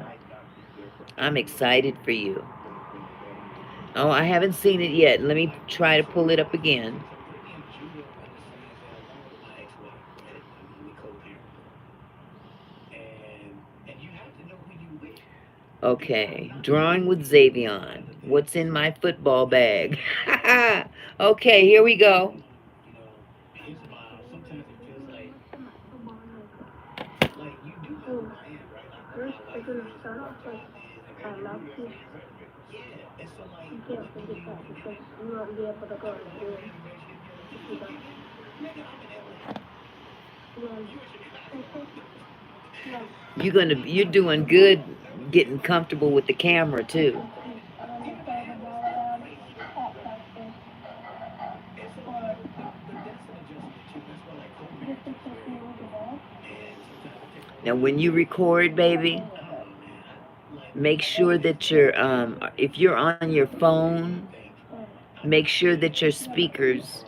I'm excited for you. Oh, I haven't seen it yet. Let me try to pull it up again. Okay, drawing with Xavion. What's in my football bag? Okay, here we go. First, I'm gonna start off with I love you. You can't forget that because you won't be able to go and do it if you don't. You're doing good getting comfortable with the camera too. Now when you record, baby, make sure that if you're on your phone, make sure that your speakers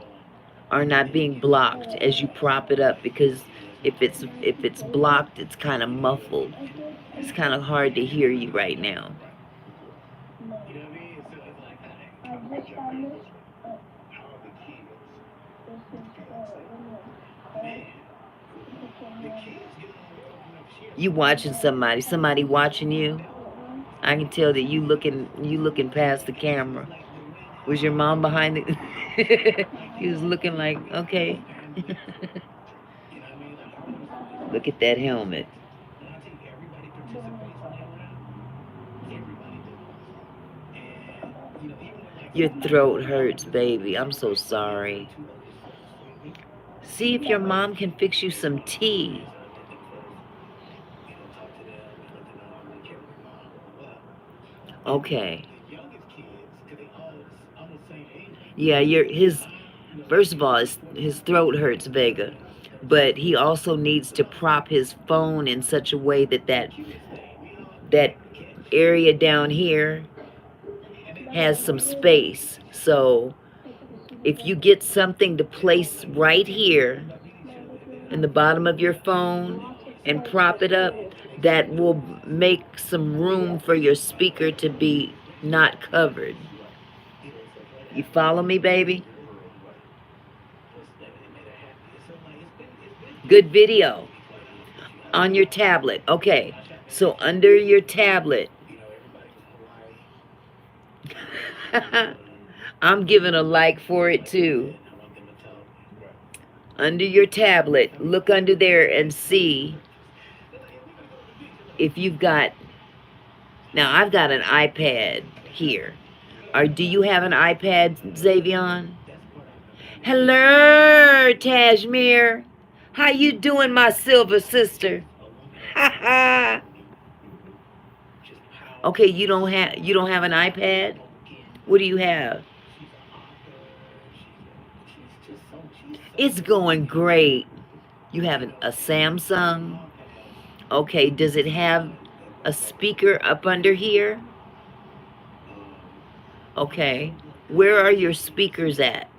are not being blocked as you prop it up, because if it's blocked, it's kind of muffled. It's kind of hard to hear you right now. You watching somebody watching you. I can tell that you looking past the camera. Was your mom behind the he was looking like, okay. Look at that helmet. Your throat hurts, baby. I'm so sorry. See if your mom can fix you some tea. Okay. Yeah, his first of all, his throat hurts, Vega, but he also needs to prop his phone in such a way that area down here has some space. So if you get something to place right here in the bottom of your phone and prop it up, that will make some room for your speaker to be not covered. You follow me, baby? Good video on your tablet. Okay, so under your tablet, I'm giving a like for it too. Under your tablet, look under there and see if you've got, now I've got an iPad here. Or do you have an iPad, Xavion? Hello, Tashmir. How you doing, my silver sister? Ha ha. Okay, you don't have an iPad? What do you have? It's going great. You have a Samsung? Okay, does it have a speaker up under here? Okay. Where are your speakers at?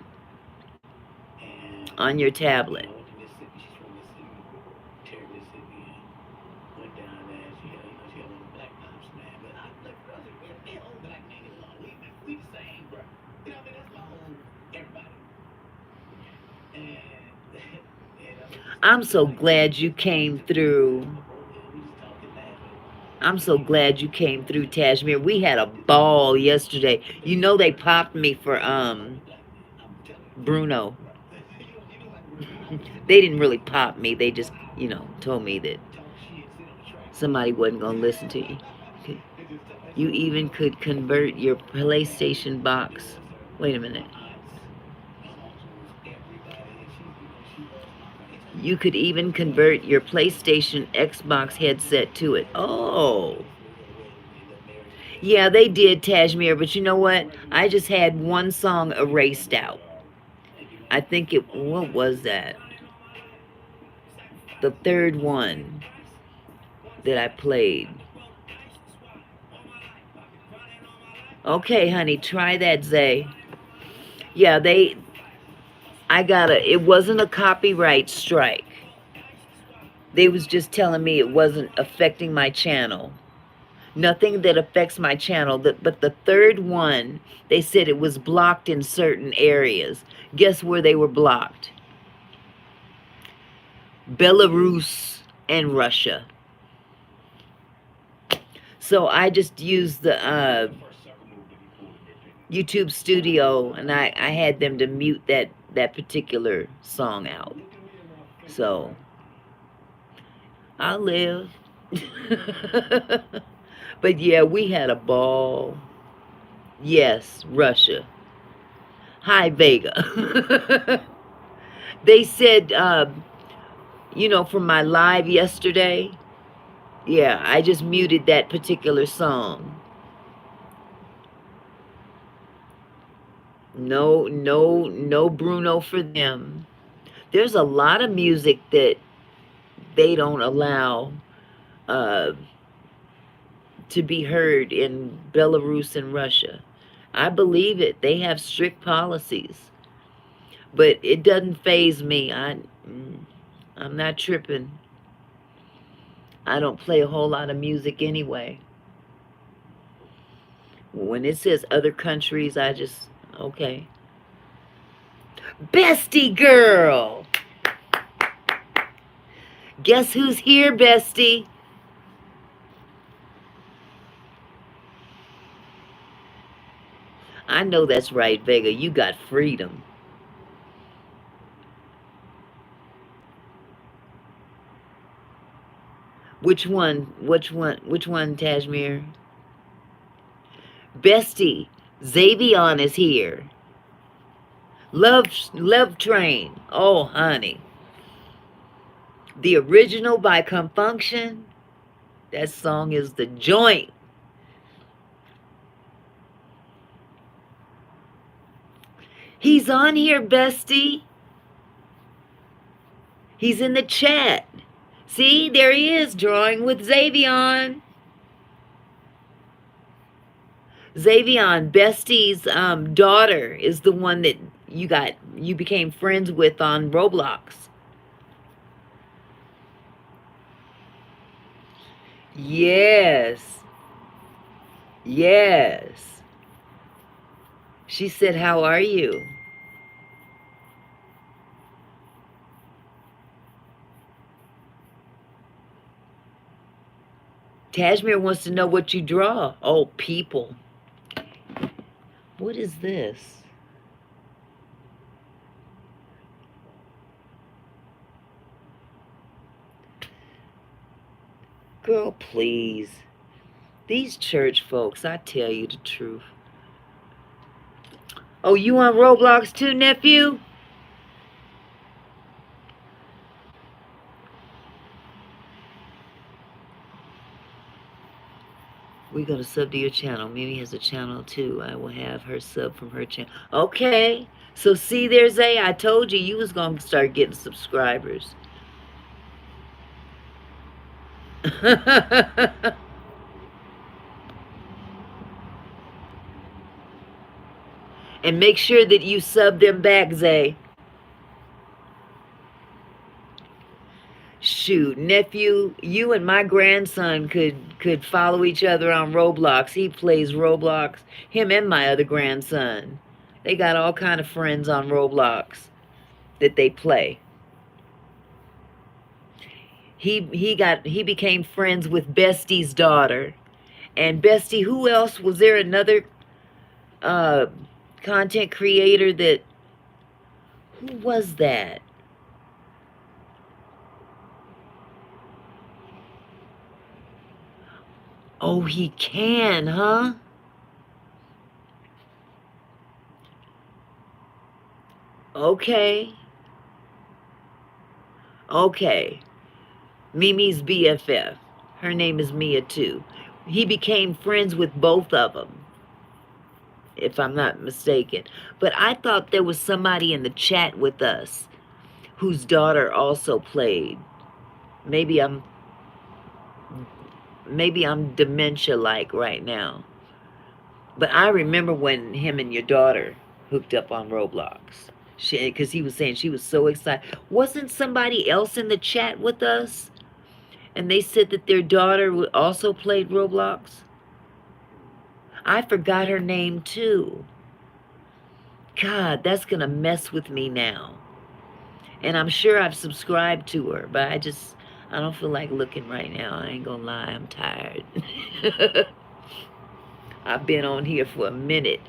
On your tablet. I'm so glad you came through. I'm so glad you came through, Tashmir. We had a ball yesterday. You know they popped me for Bruno. They didn't really pop me. They just, told me that somebody wasn't going to listen to you. You even could convert your PlayStation box. Wait a minute. You could even convert your PlayStation Xbox headset to it. Oh. Yeah, they did, Tashmir, but you know what? I just had one song erased out. I think what was that? The third one that I played. Okay, honey, try that, Zay. Yeah, it wasn't a copyright strike. They was just telling me it wasn't affecting my channel. Nothing that affects my channel. But the third one, they said it was blocked in certain areas. Guess where they were blocked? Belarus and Russia. So I just used the YouTube Studio, and I had them to mute that particular song out. So I'll live. But yeah, we had a ball. Yes, Russia. Hi, Vega. They said, from my live yesterday, Yeah, I just muted that particular song. No, no, no Bruno for them. There's a lot of music that they don't allow uh, to be heard in Belarus and Russia. I believe it. They have strict policies, but it doesn't faze me. I'm not tripping. I don't play a whole lot of music anyway. When it says other countries, I just okay. Bestie girl. Guess who's here, bestie? I know that's right, Vega. You got freedom. Which one? Which one? Which one, Tajmir? Bestie, Xavion is here. Love Train. Oh, honey. The original by Confunction. That song is the joint. He's on here, bestie. He's in the chat. See, there he is, drawing with Xavion. Xavion, Bestie's daughter, is the one that you became friends with on Roblox. Yes. Yes. She said, "How are you?" Tajmir wants to know what you draw. Oh, people. What is this? Girl, please. These church folks, I tell you the truth. Oh, you on Roblox too, nephew? We're going to sub to your channel. Mimi has a channel too. I will have her sub from her channel. Okay. So see there, Zay, I told you was going to start getting subscribers. And make sure that you sub them back, Zay. Shoot, nephew, you and my grandson could follow each other on Roblox. He plays Roblox. Him and my other grandson. They got all kind of friends on Roblox that they play. He became friends with Bestie's daughter. And Bestie, who else? Was there another uh content creator that who was that? Oh, he can, huh? Okay. Okay. Mimi's BFF. Her name is Mia too. He became friends with both of them, if I'm not mistaken. But I thought there was somebody in the chat with us whose daughter also played. Maybe I'm dementia-like right now. But I remember when him and your daughter hooked up on Roblox. Because he was saying she was so excited. Wasn't somebody else in the chat with us? And they said that their daughter also played Roblox? I forgot her name too. God, that's going to mess with me now. And I'm sure I've subscribed to her, but I don't feel like looking right now. I ain't going to lie, I'm tired. I've been on here for a minute.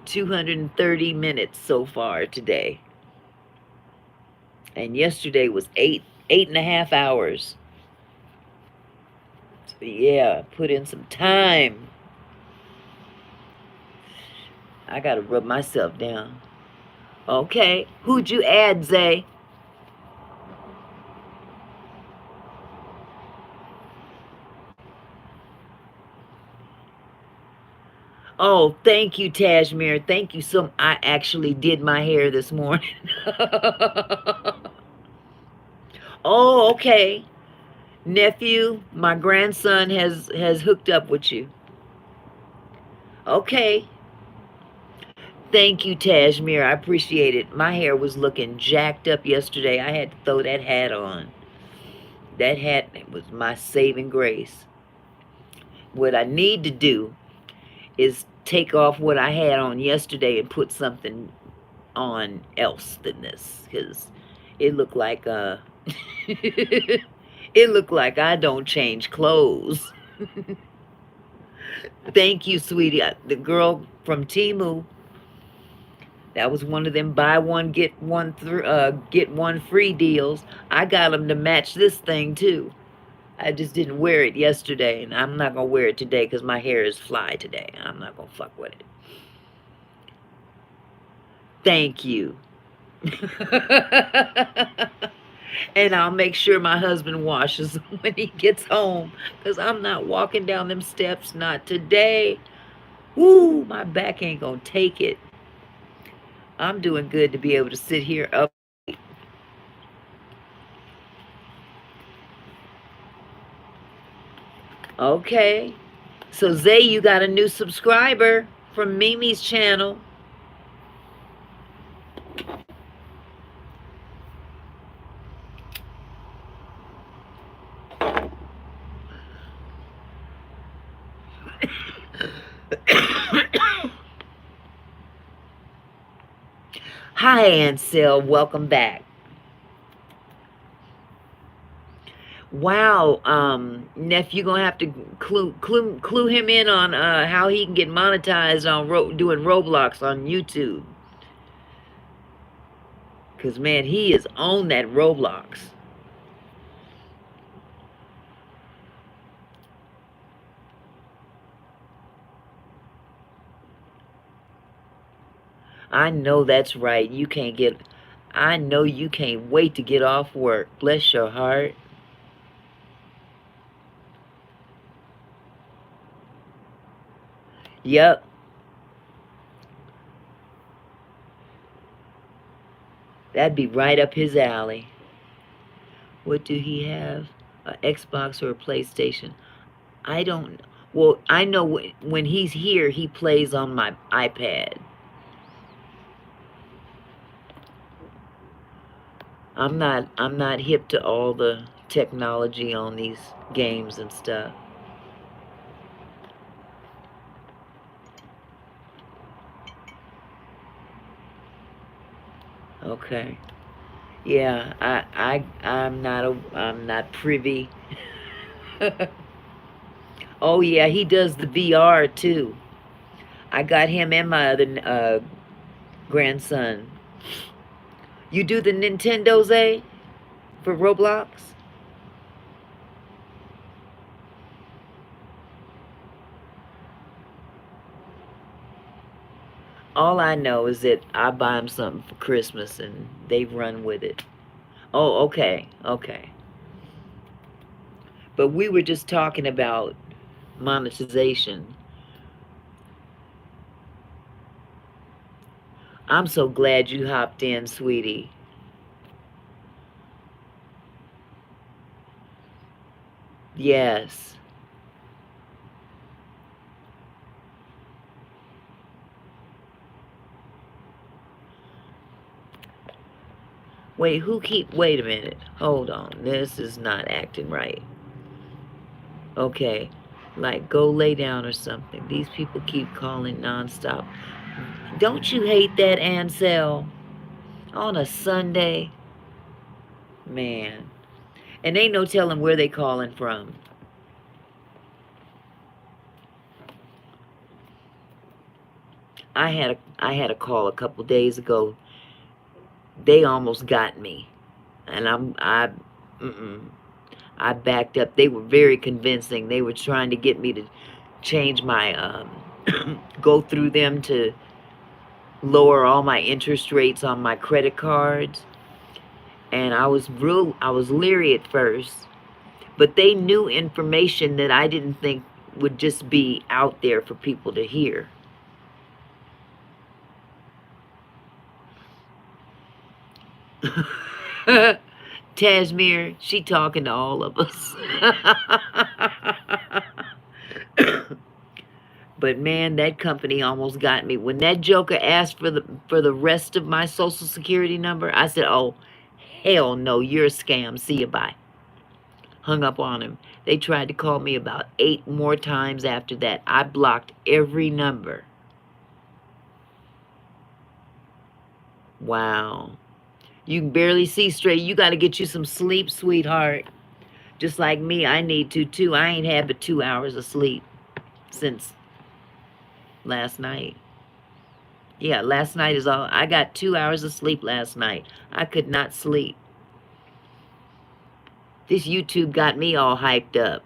230 minutes so far today. And yesterday was eight and a half hours. So yeah, put in some time. I gotta rub myself down. Okay, who'd you add, Zay? Oh, thank you, Tashmir. Thank you so. I actually did my hair this morning. Oh, okay. Nephew, my grandson has hooked up with you. Okay. Thank you, Tashmir. I appreciate it. My hair was looking jacked up yesterday. I had to throw that hat on. That hat was my saving grace. What I need to do is take off what I had on yesterday and put something on else than this, because it looked like it looked like I don't change clothes. Thank you, sweetie. The girl from Timu, that was one of them buy one get one free deals. I got them to match this thing too. I just didn't wear it yesterday, and I'm not gonna wear it today because my hair is fly today. I'm not gonna fuck with it. Thank you. And I'll make sure my husband washes when he gets home, because I'm not walking down them steps, not today. Woo, my back ain't gonna take it. I'm doing good to be able to sit here up. Okay. So Zay, you got a new subscriber from Mimi's channel. Hi, Ansel. Welcome back. Wow, nephew, you gonna have to clue him in on how he can get monetized on doing Roblox on YouTube. Cause man, he is on that Roblox. I know that's right. You can't get. I know you can't wait to get off work. Bless your heart. Yep. That'd be right up his alley. What do he have? A Xbox or a PlayStation? I don't. Well, I know when he's here, he plays on my iPad. I'm not hip to all the technology on these games and stuff. Okay. Yeah, I'm not privy. Oh yeah, he does the VR too. I got him and my other grandson. You do the Nintendo's, eh? For Roblox? All I know is that I buy them something for Christmas and they run with it. Oh, okay, okay. But we were just talking about monetization. I'm so glad you hopped in, sweetie. Yes. Wait a minute. Hold on. This is not acting right. Okay. Like, go lay down or something. These people keep calling nonstop. Don't you hate that, Ansel? On a Sunday? Man. And ain't no telling where they calling from. I had a call a couple days ago. They almost got me. And I backed up. They were very convincing. They were trying to get me to change my, go through them to lower all my interest rates on my credit cards. And I was leery at first, but they knew information that I didn't think would just be out there for people to hear. Tasmir, she talking to all of us. But man, that company almost got me. When that joker asked for the rest of my social security number, I said, "Oh, hell no, you're a scam. See you, bye." Hung up on him. They tried to call me about 8 more times after that. I blocked every number. Wow. You can barely see straight. You got to get you some sleep, sweetheart. Just like me, I need to too. I ain't had but 2 hours of sleep since last night. Yeah, last night is all. I got 2 hours of sleep last night. I could not sleep. This YouTube got me all hyped up.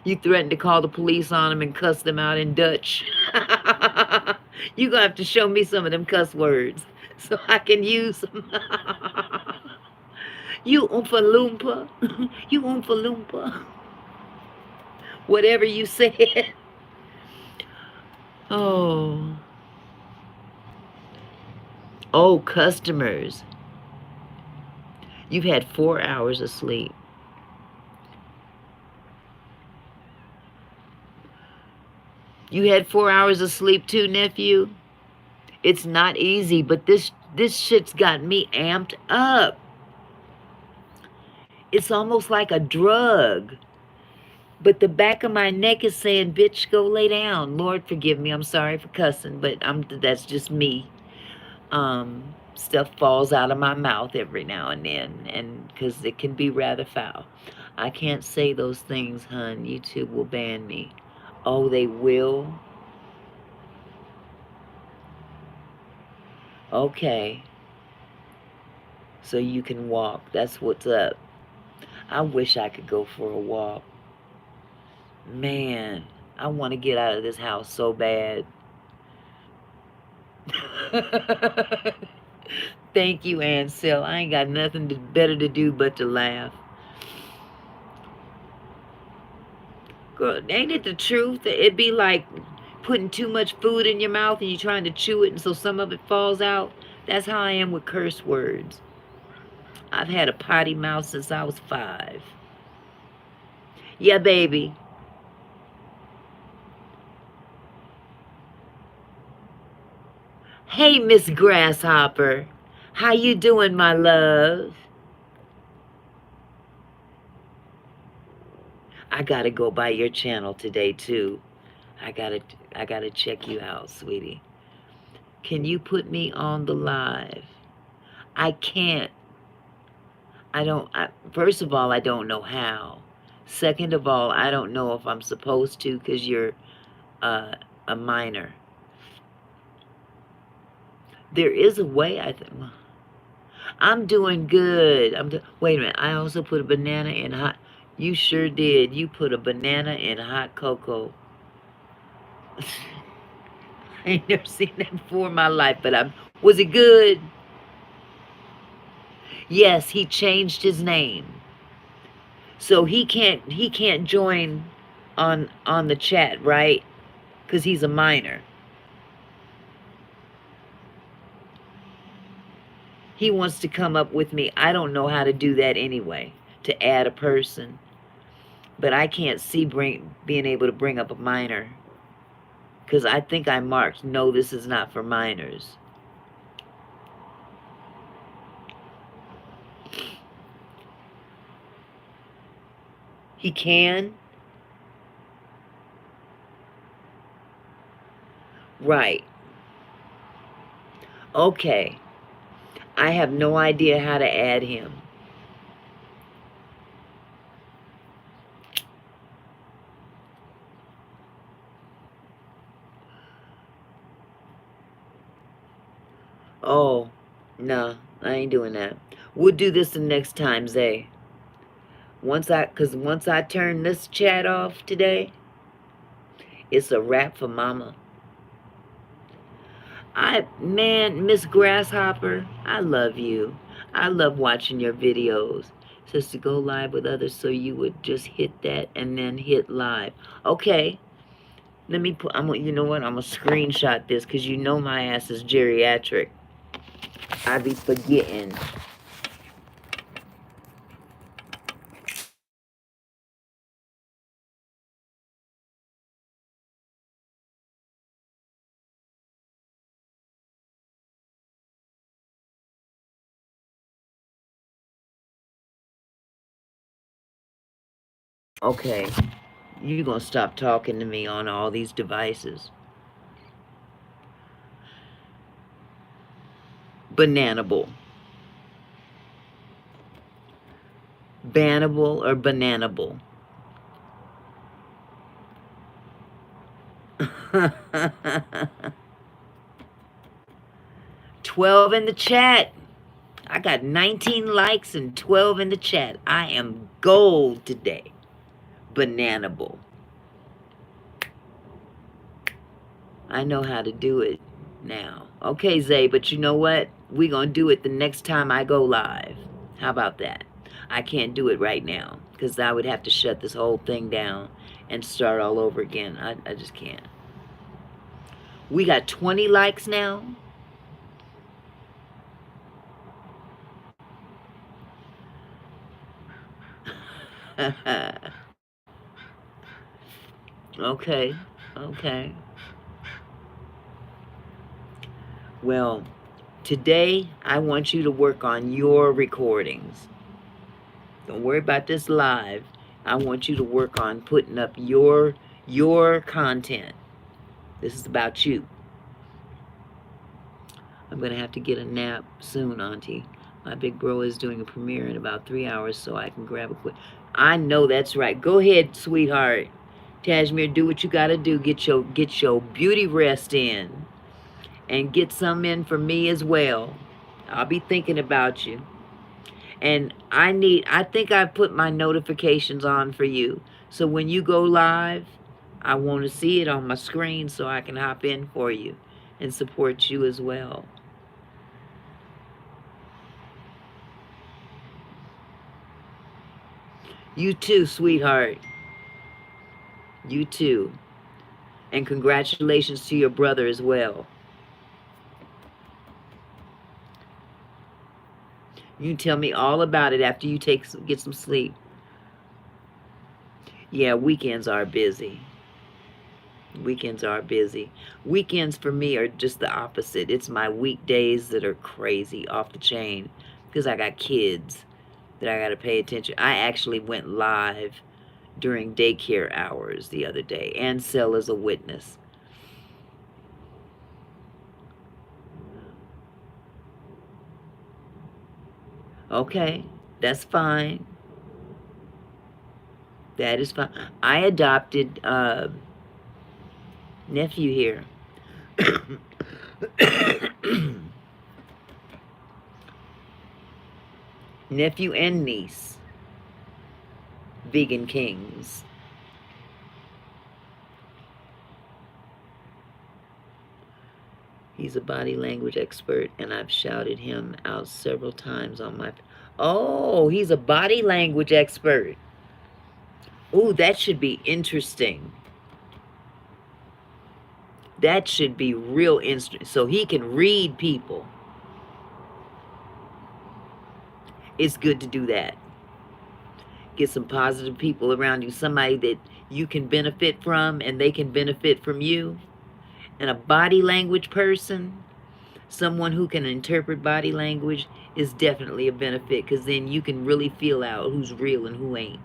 You threatened to call the police on them and cuss them out in Dutch. You gonna have to show me some of them cuss words so I can use them. You oompa loompa. You oompa loompa. Whatever you said. Oh. Oh, customers. You've had 4 hours of sleep. You had 4 hours of sleep too, nephew? It's not easy, but this shit's got me amped up. It's almost like a drug. But the back of my neck is saying, "Bitch, go lay down." Lord, forgive me. I'm sorry for cussing, but that's just me. Stuff falls out of my mouth every now and then, and because it can be rather foul. I can't say those things, hun. YouTube will ban me. Oh, they will? Okay. So you can walk. That's what's up. I wish I could go for a walk. Man, I want to get out of this house so bad. Thank you, Ansel. I ain't got nothing better to do but to laugh. Girl, ain't it the truth? It'd be like putting too much food in your mouth and you're trying to chew it and so some of it falls out. That's how I am with curse words. I've had a potty mouth since I was 5. Yeah, baby. Hey, Miss Grasshopper. How you doing, my love? I gotta go by your channel today too. I gotta check you out, sweetie. Can you put me on the live? I can't. First of all, I don't know how. Second of all, I don't know if I'm supposed to because you're a minor. There is a way, I think. I'm doing good. Wait a minute. I also put a banana in hot. You sure did. You put a banana in hot cocoa. I ain't never seen that before in my life, but was it good? Yes, he changed his name. So he can't join on the chat, right? Because he's a minor. He wants to come up with me. I don't know how to do that anyway, to add a person. But I can't see being able to bring up a minor. Because I think I marked, no, this is not for minors. He can? Right. Okay. I have no idea how to add him. Oh, no, I ain't doing that. We'll do this the next time, Zay. Once I turn this chat off today, it's a wrap for mama. Man, Miss Grasshopper, I love you. I love watching your videos. It says to go live with others, so you would just hit that and then hit live. Okay. Let me put, you know what? I'm going to screenshot this because you know my ass is geriatric. I be forgetting. Okay, you going to stop talking to me on all these devices. Bananable. Bannable or bananable? 12 in the chat. I got 19 likes and 12 in the chat. I am gold today. Bananable. I know how to do it now. Okay, Zay, but you know what? We're going to do it the next time I go live. How about that? I can't do it right now because I would have to shut this whole thing down and start all over again. I just can't. We got 20 likes now. Okay, okay. Well, today I want you to work on your recordings. Don't worry about this live. I want you to work on putting up your content. This is about you. I'm going to have to get a nap soon, Auntie. My big bro is doing a premiere in about 3 hours, so I can grab a quick. I know that's right. Go ahead, sweetheart. Tajmir, do what you got to do. Get your beauty rest in. And get some in for me as well. I'll be thinking about you. And I think I put my notifications on for you. So when you go live, I want to see it on my screen so I can hop in for you and support you as well. You too, sweetheart. You too. And congratulations to your brother as well. You tell me all about it after you get some sleep. Yeah, weekends are busy. Weekends are busy. Weekends for me are just the opposite. It's my weekdays that are crazy, off the chain, because I got kids that I got to pay attention. I actually went live during daycare hours the other day and sell as a witness. Okay, that's fine. That is fine. I adopted nephew here. Nephew and niece. Vegan kings. He's a body language expert, and I've shouted him out several times on my... Oh, he's a body language expert. Ooh, that should be interesting. That should be real interesting. So he can read people. It's good to do that. Get some positive people around you, somebody that you can benefit from and they can benefit from you. And a body language person, someone who can interpret body language, is definitely a benefit, because then you can really feel out who's real and who ain't.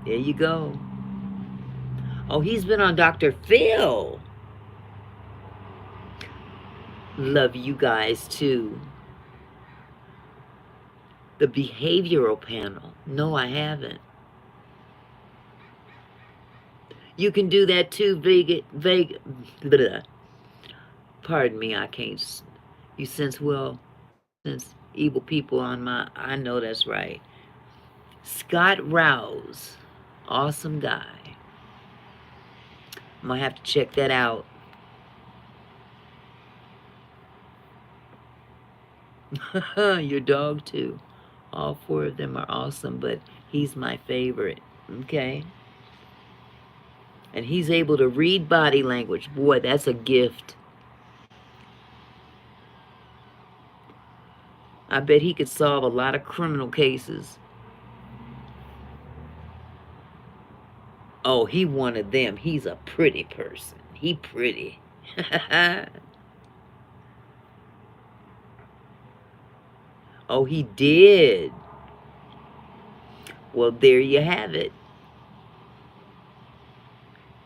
There you go. Oh, he's been on Dr. Phil. Love you guys too. The behavioral panel. No, I haven't. You can do that too, blah. Pardon me, I can't. You sense evil people on my... I know that's right. Scott Rouse. Awesome guy. I'm going to have to check that out. Your dog too. All four of them are awesome, but he's my favorite. Okay? And he's able to read body language. Boy, that's a gift. I bet he could solve a lot of criminal cases. Oh, he one of them. He's a pretty person. He pretty. Oh, he did. Well, there you have it.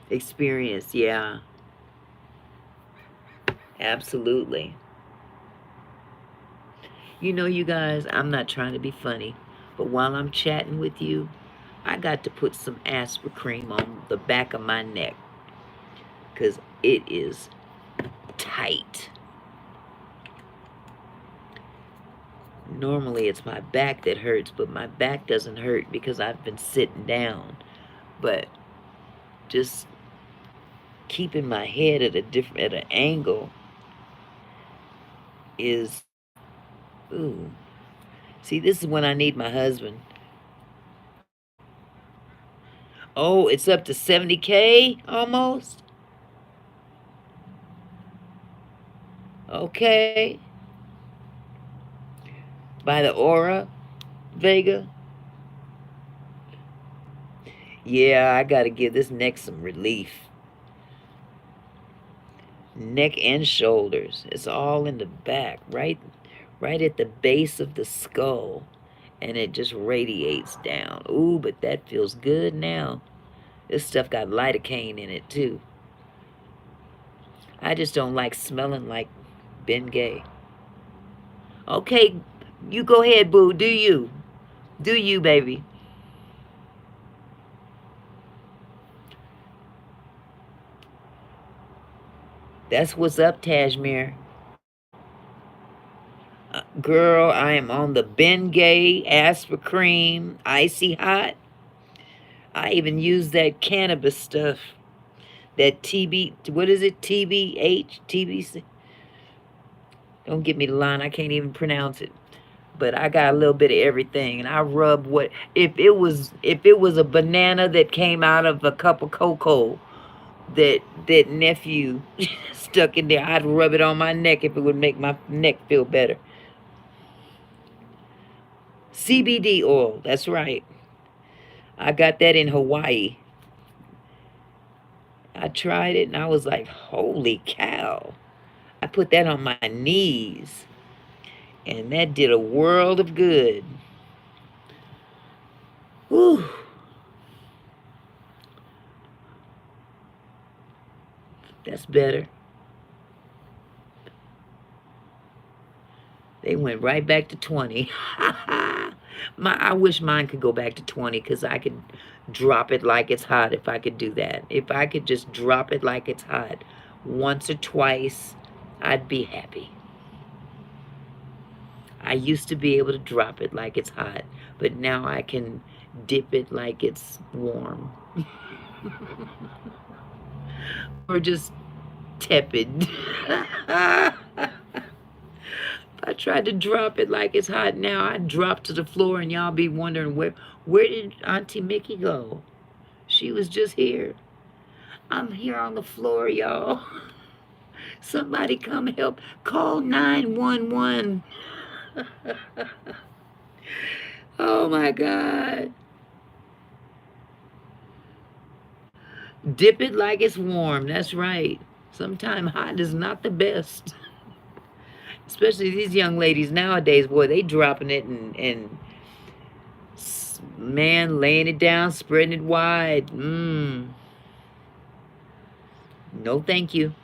Experience, yeah. Absolutely. You know, you guys, I'm not trying to be funny, but while I'm chatting with you, I got to put some aspirin cream on the back of my neck because it is tight. Normally it's my back that hurts, but my back doesn't hurt because I've been sitting down. But just keeping my head at an angle is, ooh. See, this is when I need my husband. Oh, it's up to 70K almost. Okay. By the Aura Vega. Yeah, I got to give this neck some relief. Neck and shoulders. It's all in the back, right at the base of the skull. And it just radiates down. Ooh, but that feels good now. This stuff got lidocaine in it too. I just don't like smelling like Ben Gay. Okay, you go ahead, boo. Do you? Do you, baby? That's what's up, Tashmere. Girl, I am on the Ben Gay, Asper Cream, Icy Hot. I even use that cannabis stuff. That TB, what is it? TBH? TBC? Don't get me the line, I can't even pronounce it. But I got a little bit of everything, and I rub what if it was a banana that came out of a cup of cocoa that nephew stuck in there, I'd rub it on my neck if it would make my neck feel better. CBD oil, that's right. I got that in Hawaii. I tried it and I was like, holy cow. I put that on my knees and that did a world of good. Whew. That's better. They went right back to 20. I wish mine could go back to 20 because I could drop it like it's hot if I could do that. If I could just drop it like it's hot once or twice, I'd be happy. I used to be able to drop it like it's hot, but now I can dip it like it's warm. Or just tepid. I tried to drop it like it's hot now. I drop to the floor and y'all be wondering where did Auntie Mickey go? She was just here. I'm here on the floor, y'all. Somebody come help. Call 911. Oh my God. Dip it like it's warm. That's right. Sometimes hot is not the best. Especially these young ladies nowadays, boy, they dropping it and man, laying it down, spreading it wide. No, thank you.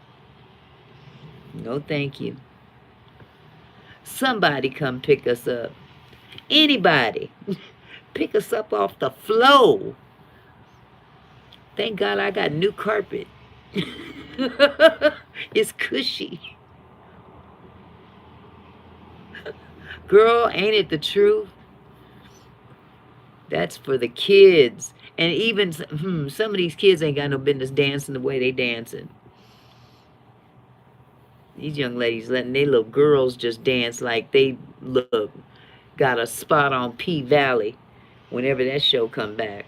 No, thank you. Somebody come pick us up. Anybody. Pick us up off the floor. Thank God I got new carpet. It's cushy. Girl, ain't it the truth? That's for the kids. And even some of these kids ain't got no business dancing the way they dancing. These young ladies letting their little girls just dance like they look got a spot on P Valley whenever that show come back.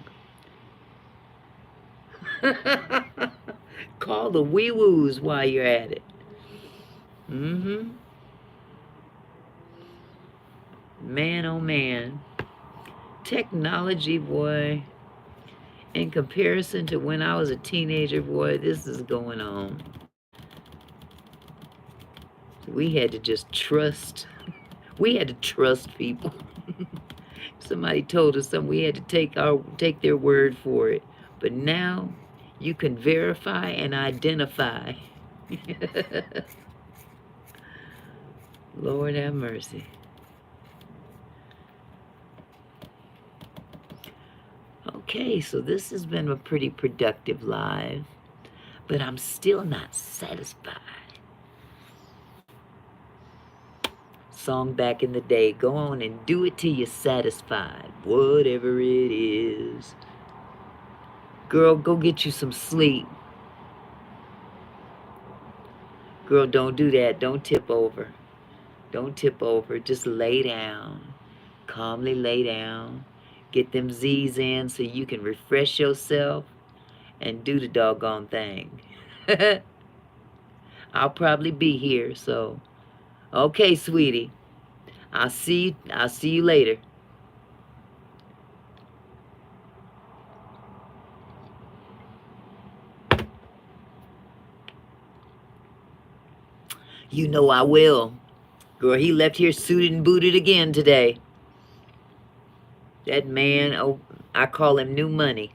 Call the wee woos while you're at it. Mm-hmm. Man, oh man. Technology, boy. In comparison to when I was a teenager, boy, this is going on. We had to just trust. We had to trust people. Somebody told us something, we had to take their word for it. But now you can verify and identify. Lord have mercy. Okay, so this has been a pretty productive live, but I'm still not satisfied. Song back in the day, go on and do it till you're satisfied, whatever it is. Girl, go get you some sleep. Girl, don't do that. Don't tip over. Don't tip over. Just lay down. Calmly lay down. Get them Z's in so you can refresh yourself and do the doggone thing. I'll probably be here, so okay, sweetie. I'll see you later. You know I will. Girl, he left here suited and booted again today. That man, oh, I call him new money.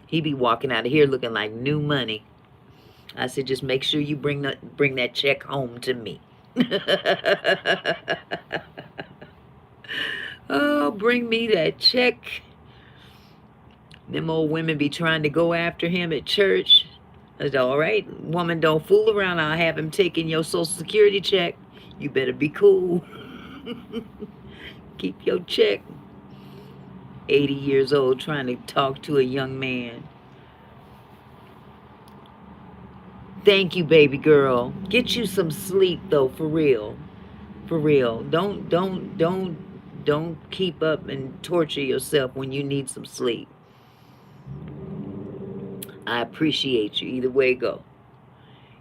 He be walking out of here looking like new money. I said, just make sure you bring that check home to me. Oh, bring me that check. Them old women be trying to go after him at church. I said, all right, woman, don't fool around. I'll have him taking your Social Security check. You better be cool. Keep your check. 80 years old trying to talk to a young man. Thank you, baby girl. Get you some sleep though, for real. For real. Don't keep up and torture yourself when you need some sleep. I appreciate you either way go.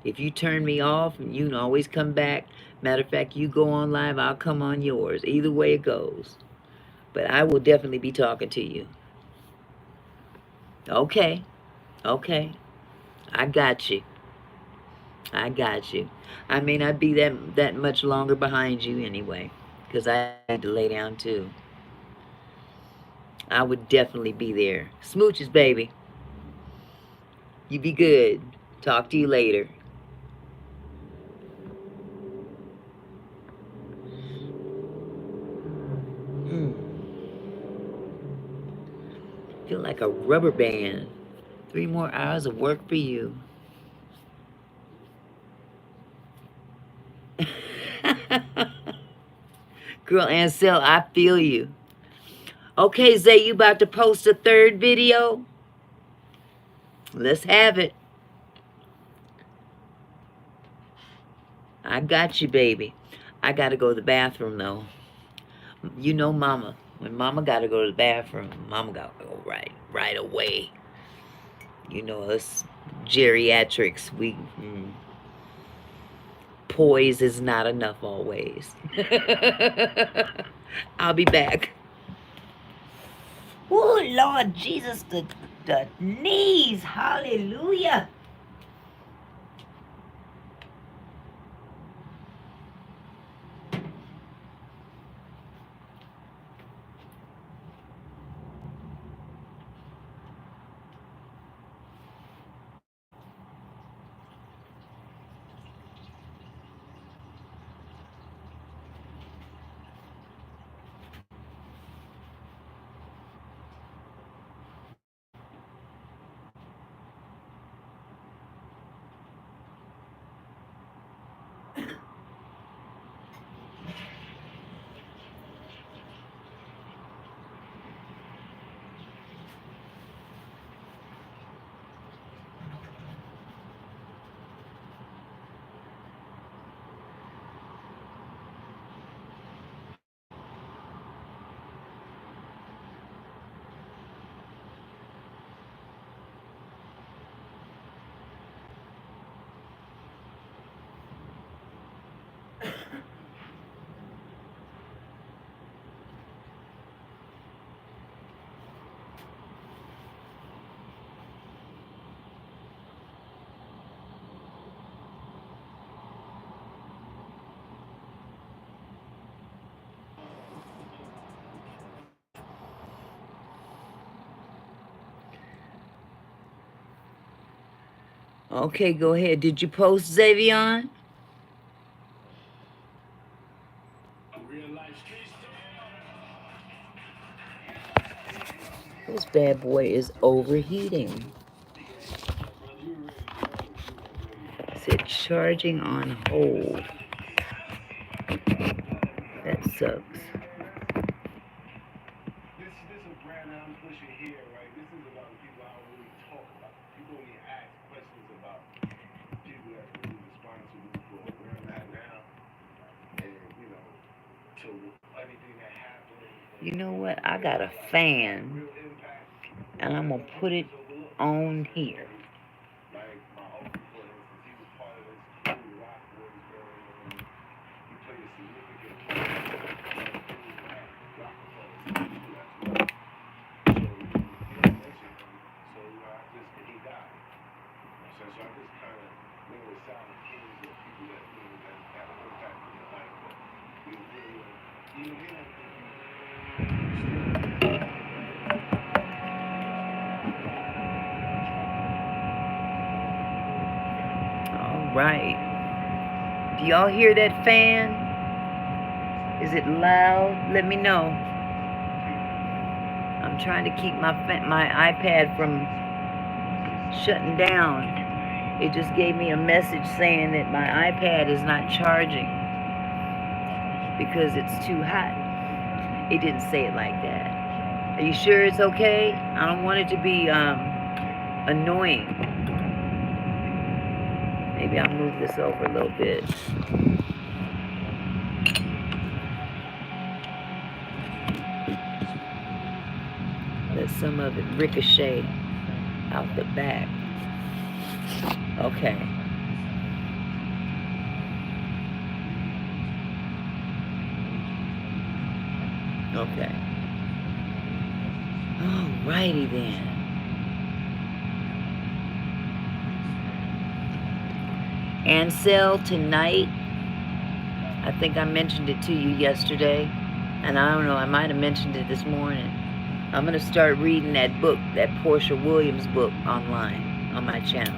If you turn me off, you can always come back. Matter of fact, you go on live, I'll come on yours. Either way it goes. But I will definitely be talking to you. Okay. Okay. I got you. I got you. I may not be that much longer behind you anyway, because I need to lay down too. I would definitely be there. Smooches, baby. You be good. Talk to you later. Mm. Feel like a rubber band. 3 more hours of work for you. Girl, Ansel, I feel you. Okay, Zay, you about to post a 3rd video? Let's have it. I got you, baby. I gotta go to the bathroom, though. You know mama. When mama gotta go to the bathroom, mama gotta go right away. You know us geriatrics, poise is not enough always. I'll be back. Oh, Lord Jesus, the knees, hallelujah. Okay, go ahead. Did you post Xavion? This bad boy is overheating. It said charging on hold. That sucks. This is a brand that I'm pushing here, right? This is about the people I don't really talk about. People only ask questions about people that really responsible for where I'm at now, and to anything that happened. You know what? I got a fan, and I'm gonna put it on here. Like my uncle, for instance, he was part of this cool rock boys band. He played a significant part in that Rockefeller. So mentioned him. So he died. So I just kind of with Silent Kings or people that that have an impact in your life, but you really even then. All right. Do y'all hear that fan? Is it loud? Let me know. I'm trying to keep my iPad from shutting down. It just gave me a message saying that my iPad is not charging because it's too hot. It didn't say it like that. Are you sure it's okay? I don't want it to be annoying. Maybe I'll move this over a little bit. Let some of it ricochet out the back. Okay. Okay. Alrighty then. Ansel tonight. I think I mentioned it to you yesterday. And I don't know, I might have mentioned it this morning. I'm going to start reading that book, that Portia Williams book online on my channel.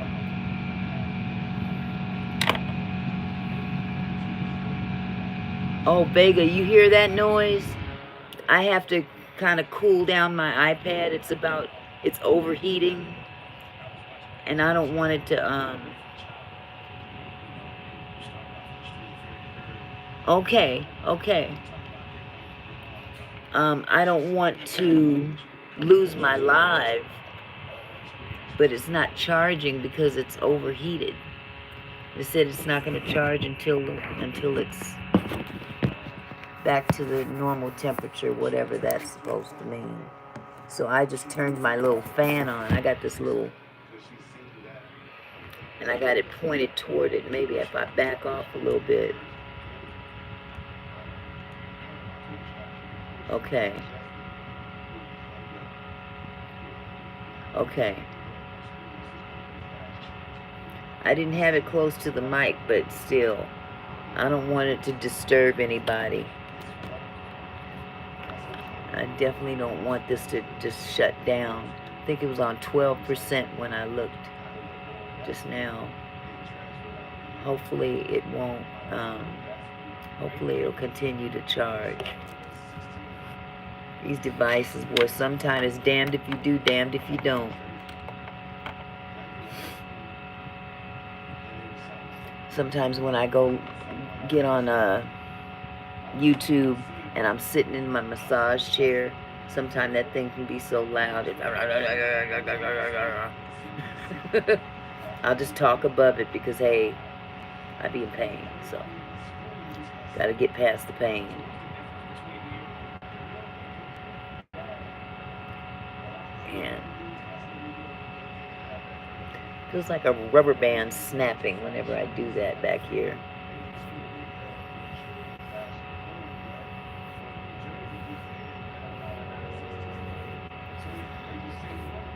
Oh, Vega, you hear that noise? I have to kind of cool down my iPad. It's overheating. And I don't want it to, okay. I don't want to lose my live, but it's not charging because it's overheated. It said it's not going to charge until it's back to the normal temperature, whatever that's supposed to mean. So I just turned my little fan on. I got this little, and I got it pointed toward it. Maybe if I back off a little bit. Okay. I didn't have it close to the mic, but still, I don't want it to disturb anybody. I definitely don't want this to just shut down. I think it was on 12% when I looked just now. Hopefully it won't, hopefully it'll continue to charge. These devices, boy, sometimes it's damned if you do, damned if you don't. Sometimes when I go get on YouTube and I'm sitting in my massage chair, sometimes that thing can be so loud. I'll just talk above it because, hey, I be in pain, so gotta get past the pain. And feels like a rubber band snapping whenever I do that back here.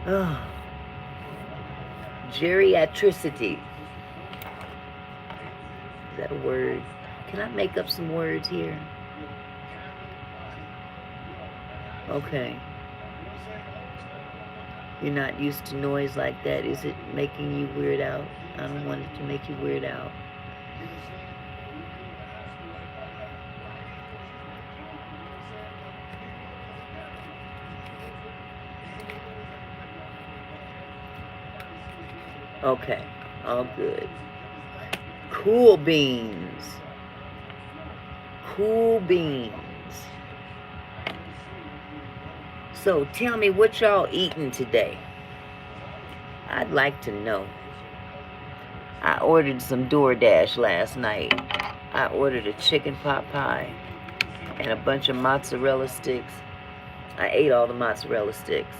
Oh, geriatricity. Is that a word? Can I make up some words here? Okay. You're not used to noise like that. Is it making you weird out? I don't want it to make you weird out. Okay, all good. Cool beans. Cool beans. So tell me what y'all eating today. I'd like to know. I ordered some DoorDash last night. I ordered a chicken pot pie and a bunch of mozzarella sticks. I ate all the mozzarella sticks.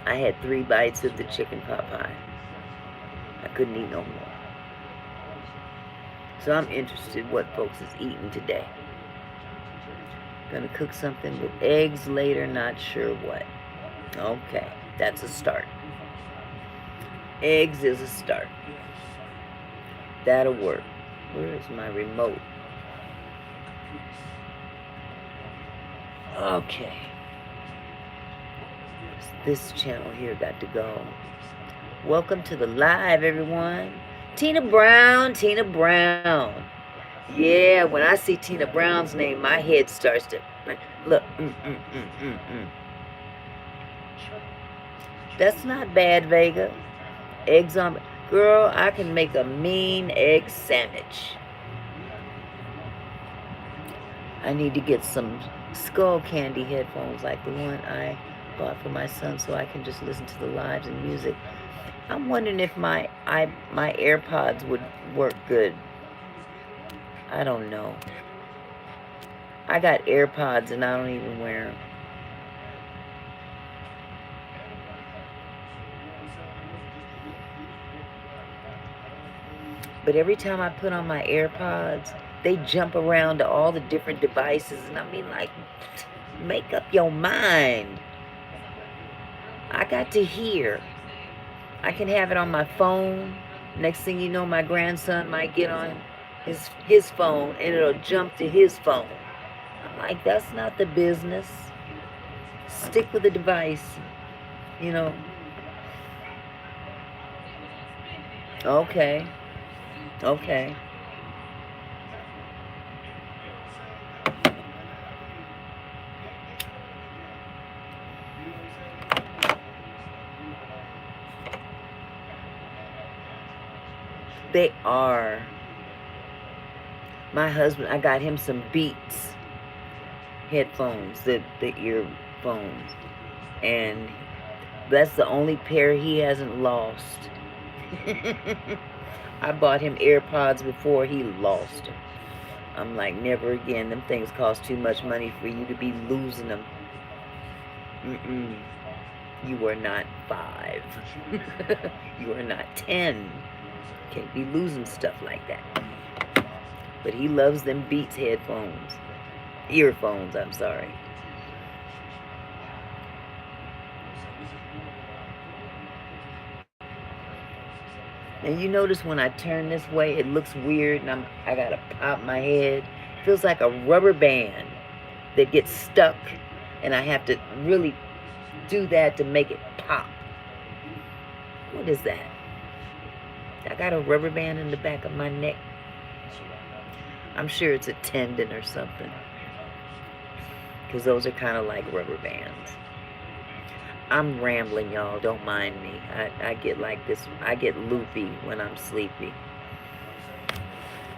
I had 3 bites of the chicken pot pie. I couldn't eat no more. So I'm interested what folks is eating today. Gonna cook something with eggs later, not sure what. Okay, that's a start. Eggs is a start. That'll work. Where is my remote? Okay. This channel here got to go. Welcome to the live, everyone. Tina Brown, Tina Brown. Yeah, when I see Tina Brown's name, my head starts to look. That's not bad, Vega. Eggs on... Girl, I can make a mean egg sandwich. I need to get some skull candy headphones like the one I bought for my son so I can just listen to the lives and music. I'm wondering if my AirPods would work good. I don't know. I got AirPods and I don't even wear them. But every time I put on my AirPods, they jump around to all the different devices. And I mean, like, make up your mind. I got to hear. I can have it on my phone. Next thing you know, my grandson might get on his phone and it'll jump to his phone. I'm like, that's not the business. Stick with the device, you know. Okay. Okay. They are. My husband, I got him some Beats headphones, the earphones. And that's the only pair he hasn't lost. I bought him AirPods before he lost them. I'm like, never again. Them things cost too much money for you to be losing them. You are not 5. You are not 10. Can't be losing stuff like that. But he loves them Beats headphones. Earphones, I'm sorry. And you notice when I turn this way, it looks weird and I gotta pop my head. It feels like a rubber band that gets stuck and I have to really do that to make it pop. What is that? I got a rubber band in the back of my neck. I'm sure it's a tendon or something. Because those are kind of like rubber bands. I'm rambling, y'all. Don't mind me. I get like this. I get loopy when I'm sleepy.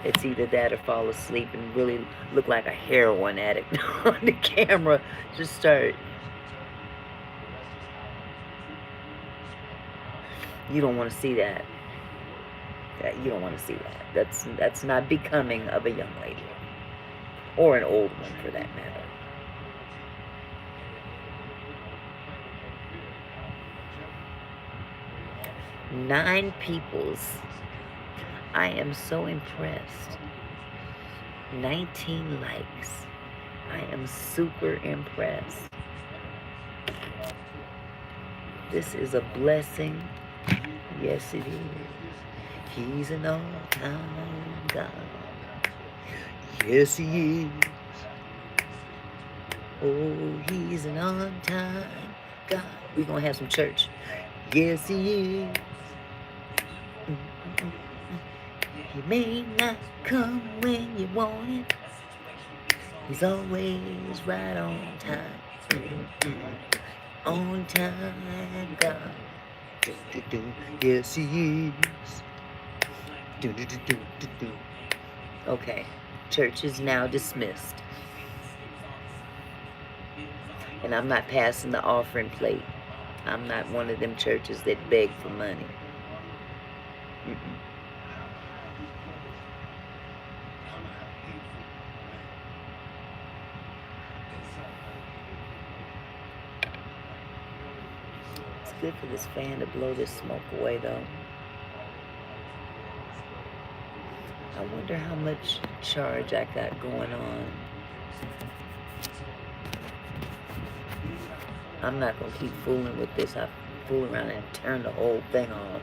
It's either that or fall asleep and really look like a heroin addict on the camera. Just start. You don't want to see that. You don't want to see that. That's not becoming of a young lady. Or an old one, for that matter. Nine peoples. I am so impressed. 19 likes. I am super impressed. This is a blessing. Yes, it is. He's an all-time God. Yes, he is. Oh, he's an on-time God. We're going to have some church. Yes, he is. He may not come when you want it. He's always right on time. On time, God. Yes, he is. Okay, church is now dismissed. And I'm not passing the offering plate. I'm not one of them churches that beg for money. Mm-mm. It's good for this fan to blow this smoke away, though. I wonder how much charge I got going on. I'm not going to keep fooling with this. I fool around and turn the whole thing off.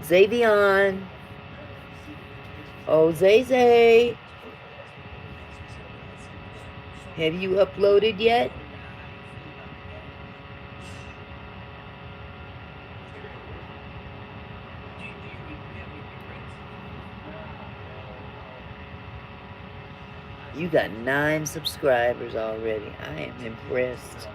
Xavion. Oh, Zay. Have you uploaded yet? You got 9 subscribers already. I am impressed.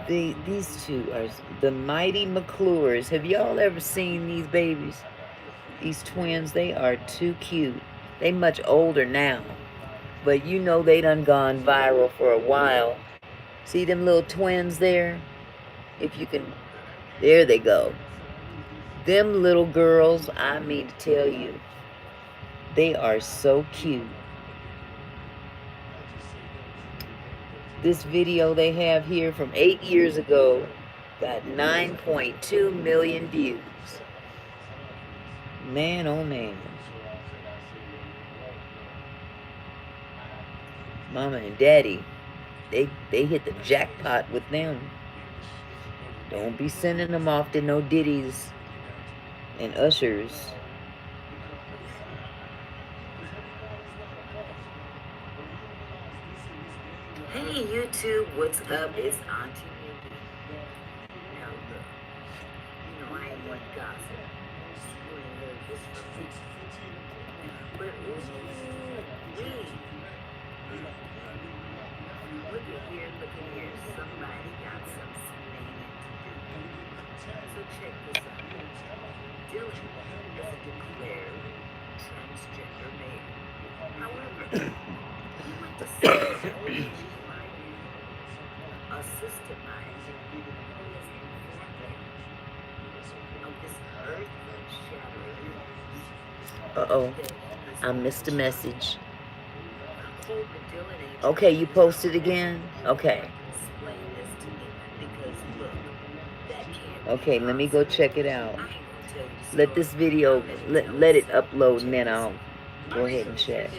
These two are the Mighty McClures. Have y'all ever seen these babies? These twins, they are too cute. They much older now. But you know they done gone viral for a while. See them little twins there? If you can, there they go. Them little girls, I mean to tell you, they are so cute. This video they have here from 8 years ago got 9.2 million views. Man, oh man. Mama and Daddy, they hit the jackpot with them. Don't be sending them off to no ditties and ushers. Hey YouTube, what's up? It's Auntie Mickey. Now look, you know I ain't one gossip. You ain't heard this from me. But ooh, look at here, somebody got some explaining to do. So check this out. Dylan is a declared transgender male. However, he went to see his a sister of mine who has informed him of this earth-shattering news. Uh-oh, I missed a message. Okay, you posted again? Okay. Okay, let me go check it out. Let this video, let it upload and then I'll go ahead and check.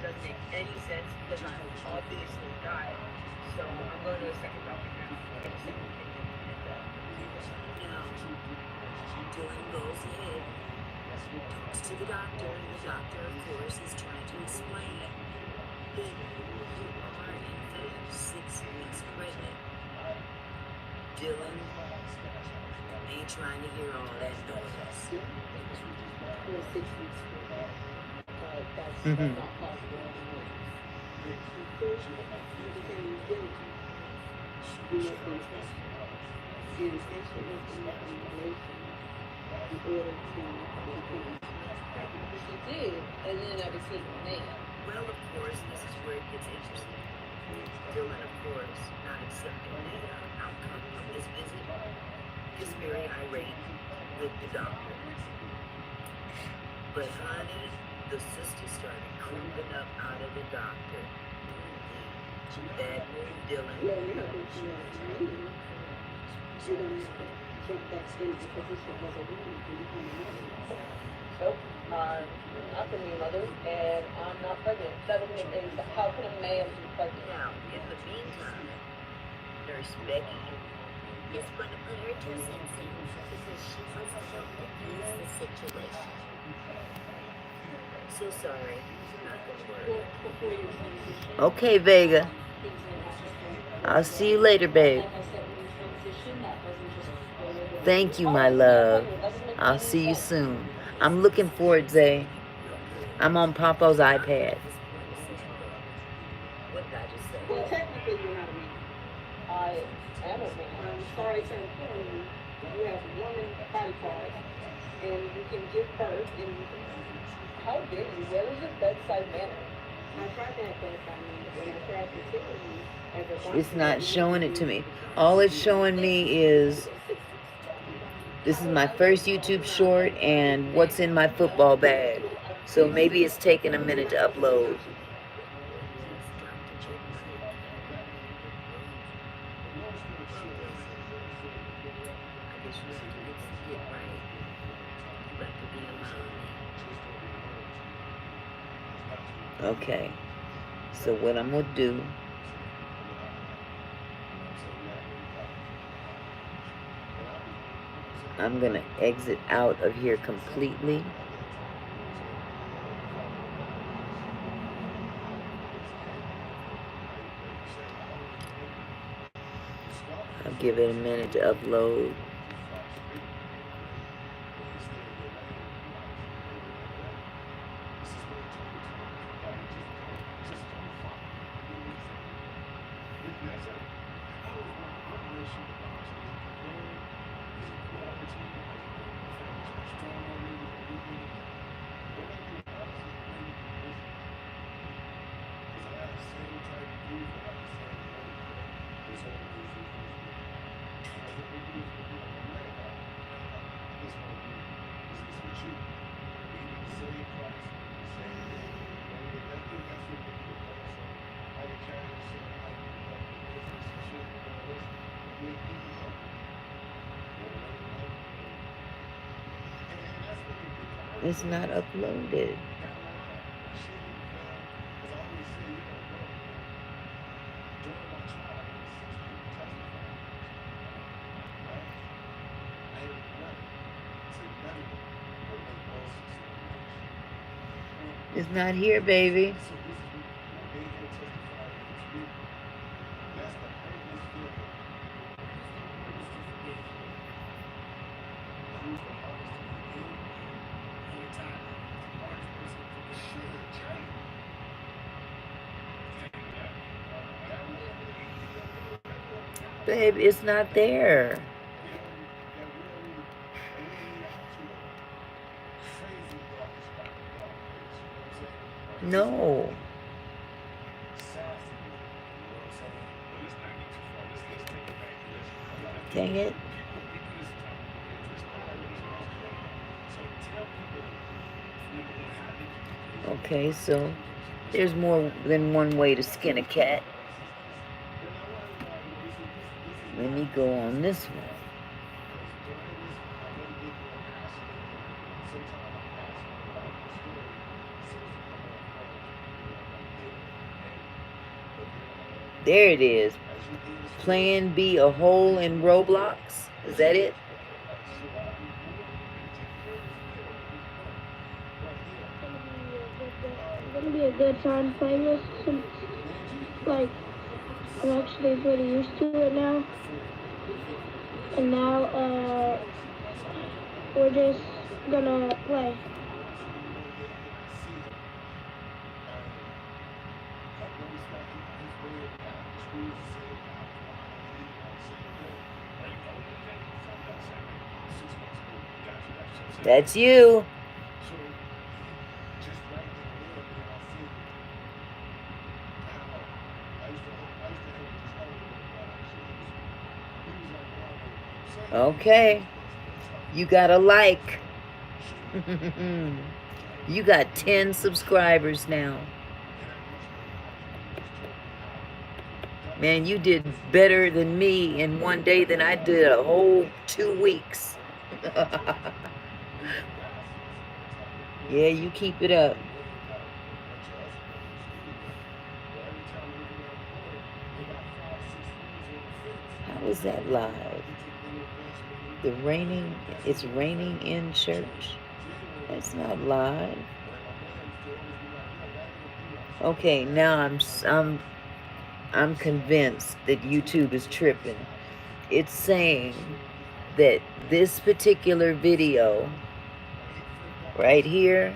Doesn't make any sense because I obviously died. So I'm going to a second doctor now. Get a second opinion. Dylan goes ahead, talks to the doctor, and the doctor, of course, is trying to explain that you are, in fact, 6 weeks pregnant. Dylan ain't trying to hear all that noise. We're 6 weeks pregnant. That's Mhm. not possible anymore. Because you became diligent. You must be intentional. The intention is to make an relation in order to become pregnant. Which you did, and then I became a man. Well, of course, this is where it gets interesting. Dylan, of course, not accepting the outcome of this visit, is very irate with the doctor. But honey, the sister started creeping up out of the doctor. That Dylan. Well, you have to do that. You don't have to jump that stage because this was a woman to become a mother. Nope, I'm not going to be a mother, and I'm not pregnant. That doesn't make any sense. How can a man be pregnant? Now, in the meantime, Nurse Becky is going to put her 2 cents in because she wants to help diffuse the situation. So sorry, not gonna work. For 4 years transition. Okay, Vega. Things like that just don't I'll see you later, babe. like I said, when you transition, that doesn't just go away. Thank you, Oh, my yeah, love. okay, it doesn't make I'll any see you sense. soon. I'm looking forward, Zay. I'm on Papa's iPad. What did I just say? Well, technically, you're not a man. I am a man. Starry turned 20, you have woman body parts, and you can give birth, and you can... How dare you? Where is your bedside manner? I tried to have bedside manner, and I tried to tell you as a doctor. It's not showing it to me. All it's showing me is this is my first YouTube short and what's in my football bag. So maybe it's taking a minute to upload. Okay, so what I'm gonna do, I'm gonna exit out of here completely. I'll give it a minute to upload. It's not uploaded. It's not here, baby. Babe, it's not there. No. Dang it. Okay, so there's more than one way to skin a cat. Let me go on this one. There it is. Plan B, a hole in Roblox. Is that it? It's gonna be a good time playing this since, like, I'm actually pretty used to it now. And now, we're just gonna play. That's you. Okay. You got a like. You got 10 subscribers now. Man, you did better than me in one day than I did a whole 2 weeks. Yeah, you keep it up. How is that live? It's raining in church. That's not live. Okay, now I'm convinced that YouTube is tripping. It's saying that this particular video right here,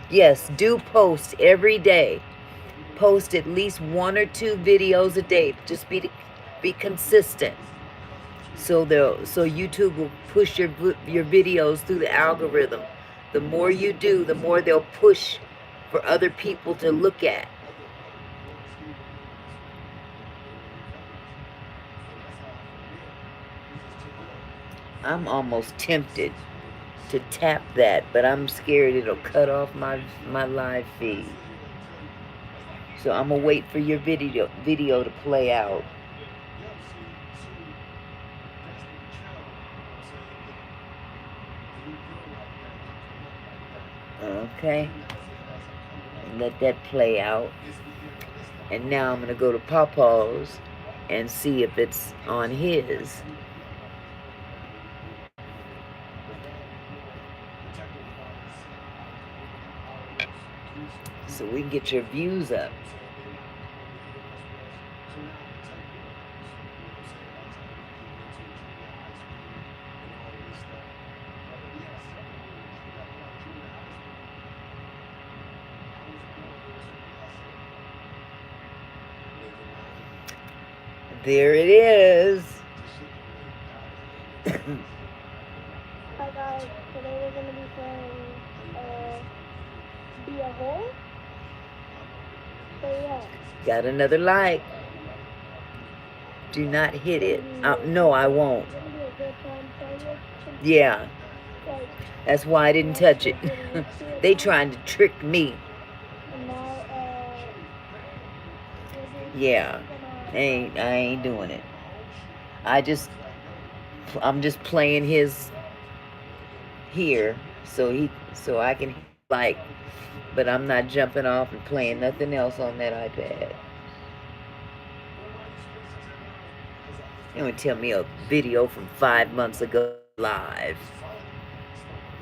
yes, do post every day. Post at least 1 or 2 videos a day. Just be consistent. So YouTube will push your videos through the algorithm. The more you do, the more they'll push for other people to look at. I'm almost tempted to tap that, but I'm scared it'll cut off my live feed. So I'm gonna wait for your video to play out. Okay, and let that play out. And now I'm gonna go to Pawpaw's and see if it's on his. So we can get your views up. There it is. Hi guys, today we're going to be playing Be a Hole. So yeah. Got another like. Do not hit it. No, I won't. It's going to be a good time playing this. Yeah, Like, that's why I didn't touch it. They trying to trick me. and now, Yeah, I ain't doing it. I'm just playing his here, so I can like, but I'm not jumping off and playing nothing else on that iPad. You want to tell me a video from 5 months ago live?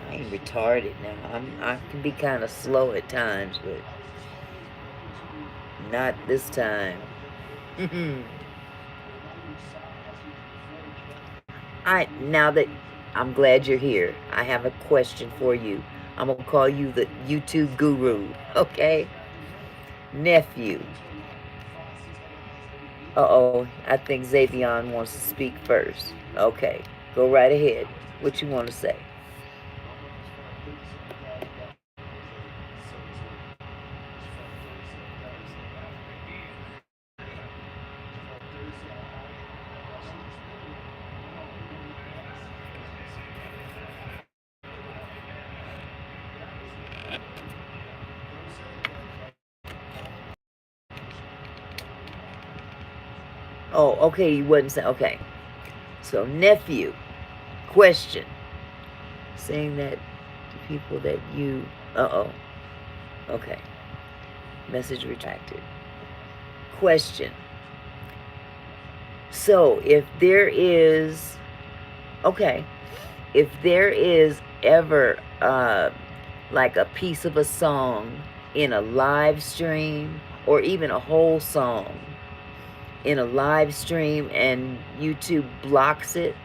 I ain't retarded now. I can be kind of slow at times, but not this time. Now that I'm glad you're here, I have a question for you. I'm gonna call you the YouTube guru, okay? Nephew. Uh-oh, I think Xavion wants to speak first. Okay, go right ahead. What you want to say? Oh, okay, you wouldn't say, okay. So, nephew, question. Saying that to people that you, uh-oh, okay. Message retracted. Question. So, if there is, okay, if there is ever, like a piece of a song in a live stream, or even a whole song in a live stream and YouTube blocks it,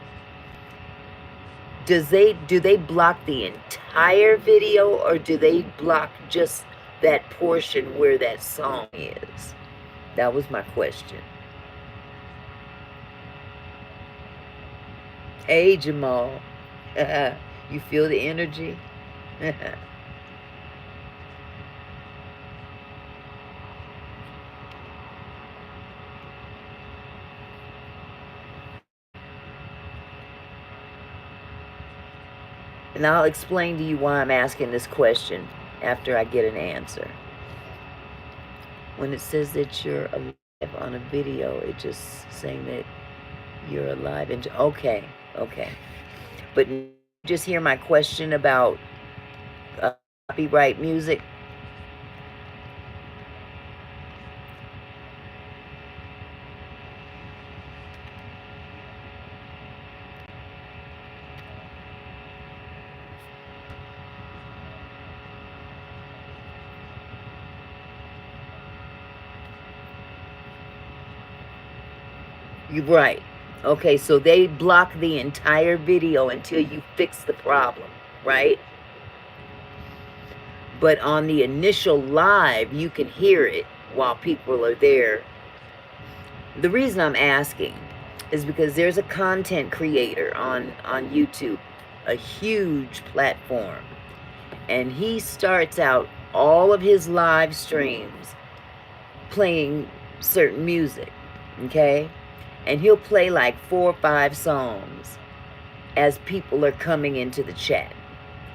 do they block the entire video, or do they block just that portion where that song is? That was my question. Hey, Jamal. You feel the energy? And I'll explain to you why I'm asking this question after I get an answer. When it says that you're alive on a video, it's just saying that you're alive. And okay. But just hear my question about copyright music. You're right. Okay, so they block the entire video until you fix the problem, right? But on the initial live, you can hear it while people are there. The reason I'm asking is because there's a content creator on YouTube, a huge platform, and he starts out all of his live streams playing certain music, okay? And he'll play like 4 or 5 songs as people are coming into the chat,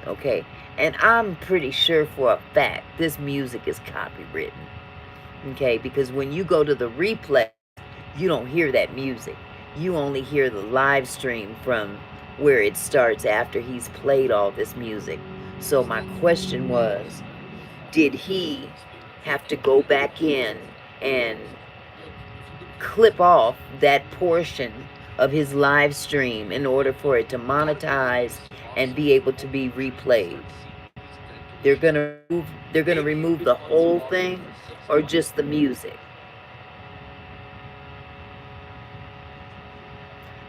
okay? And I'm pretty sure for a fact this music is copywritten, okay? Because when you go to the replay, you don't hear that music. You only hear the live stream from where it starts after he's played all this music. So my question was, did he have to go back in and clip off that portion of his live stream in order for it to monetize and be able to be replayed? They're gonna remove the whole thing or just the music?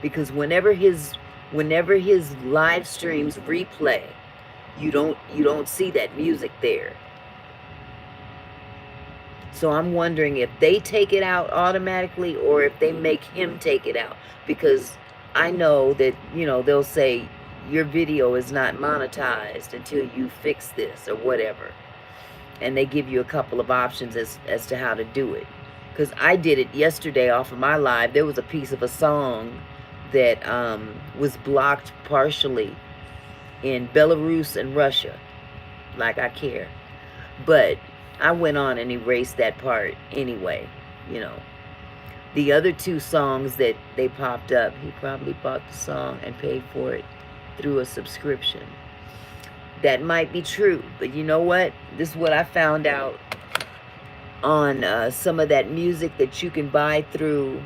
Because whenever his live streams replay, you don't see that music there. So I'm wondering if they take it out automatically or if they make him take it out. Because I know that, they'll say your video is not monetized until you fix this or whatever. And they give you a couple of options as to how to do it. Because I did it yesterday off of my live. There was a piece of a song that was blocked partially in Belarus and Russia. Like I care. But I went on and erased that part anyway, you know. The other 2 songs that they popped up, he probably bought the song and paid for it through a subscription. That might be true, but you know what? This is what I found out on some of that music that you can buy through.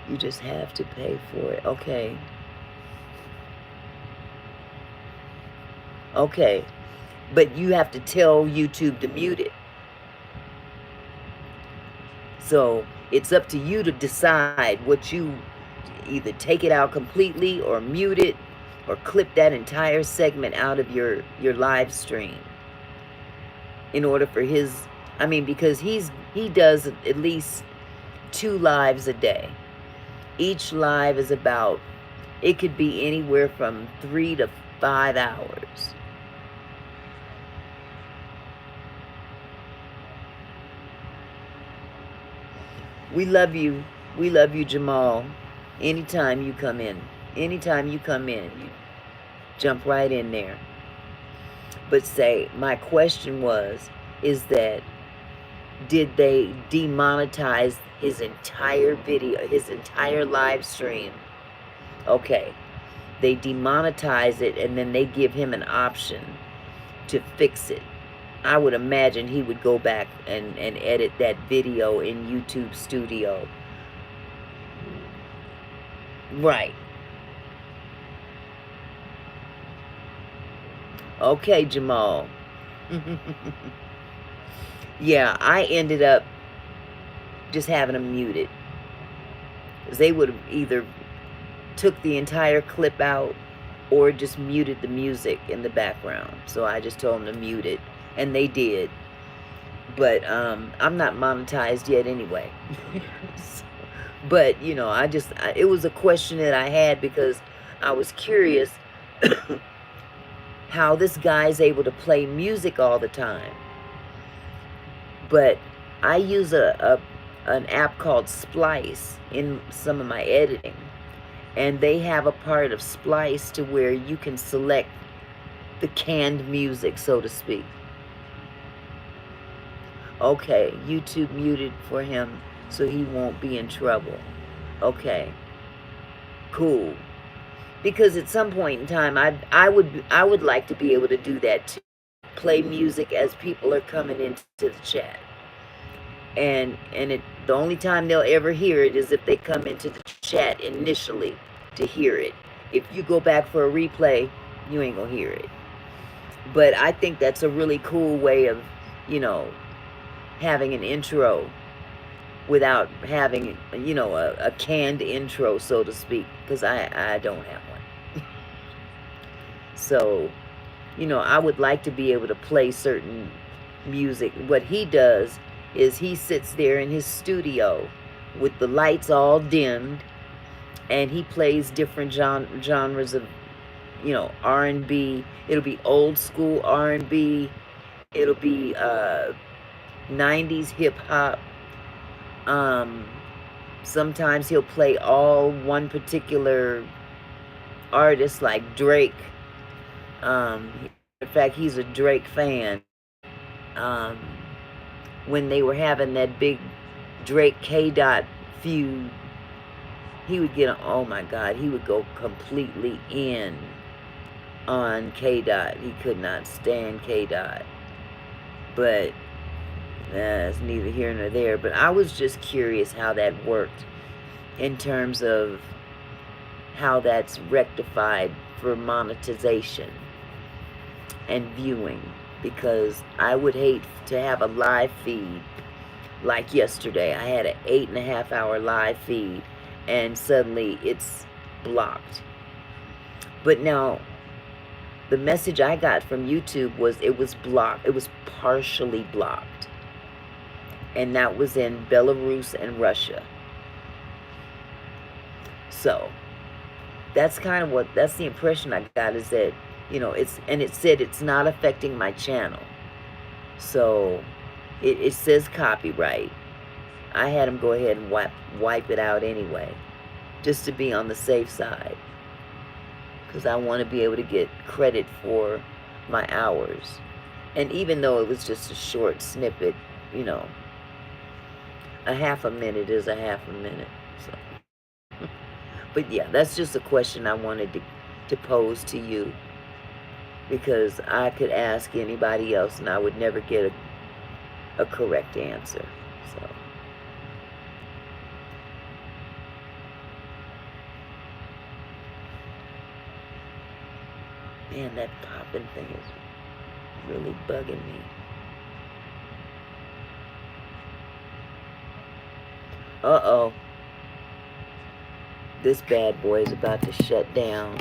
You just have to pay for it. Okay. Okay. But you have to tell YouTube to mute it. So it's up to you to decide what you either take it out completely or mute it or clip that entire segment out of your live stream in order for his, because he does at least 2 lives a day. Each live is about, it could be anywhere from 3 to 5 hours. We love you. We love you, Jamal. Anytime you come in. Anytime you come in, you jump right in there. But say, my question was, is that, did they demonetize his entire video, his entire live stream? Okay. They demonetize it and then they give him an option to fix it. I would imagine he would go back and edit that video in YouTube Studio. Right. Okay, Jamal. Yeah, I ended up just having them muted. Because they would have either took the entire clip out or just muted the music in the background. So I just told them to mute it. And they did. But I'm not monetized yet anyway. But, it was a question that I had because I was curious how this guy's able to play music all the time. But I use an app called Splice in some of my editing. And they have a part of Splice to where you can select the canned music, so to speak. Okay, YouTube muted for him so he won't be in trouble. Okay, cool. Because at some point in time, I would like to be able to do that too. Play music as people are coming into the chat. And the only time they'll ever hear it is if they come into the chat initially to hear it. If you go back for a replay, you ain't gonna hear it. But I think that's a really cool way of, having an intro without having, you know, a canned intro, so to speak, because I don't have one. So, you know, I would like to be able to play certain music. What he does is he sits there in his studio with the lights all dimmed, and he plays different genres of, you know, R&B. It'll be old school R&B. It'll be 90s hip hop. Um, Sometimes he'll play all one particular artist, like Drake. In fact, he's a Drake fan. Um, when they were having that big Drake K Dot feud, he would get, oh my God, he would go completely in on K Dot. He could not stand K Dot. But it's neither here nor there. But I was just curious how that worked in terms of how that's rectified for monetization and viewing, because I would hate to have a live feed like yesterday. I had an 8.5 hour live feed and suddenly it's blocked. But now the message I got from YouTube was it was blocked. It was partially blocked. And that was in Belarus and Russia. So that's kind of that's the impression I got, is that, you know, it said it's not affecting my channel. So it says copyright. I had them go ahead and wipe it out anyway, just to be on the safe side, because I want to be able to get credit for my hours. And even though it was just a short snippet, you know, a half a minute is a half a minute. So, but yeah, that's just a question I wanted to pose to you, because I could ask anybody else and I would never get a correct answer. So, man, that popping thing is really bugging me. Uh-oh. This bad boy is about to shut down.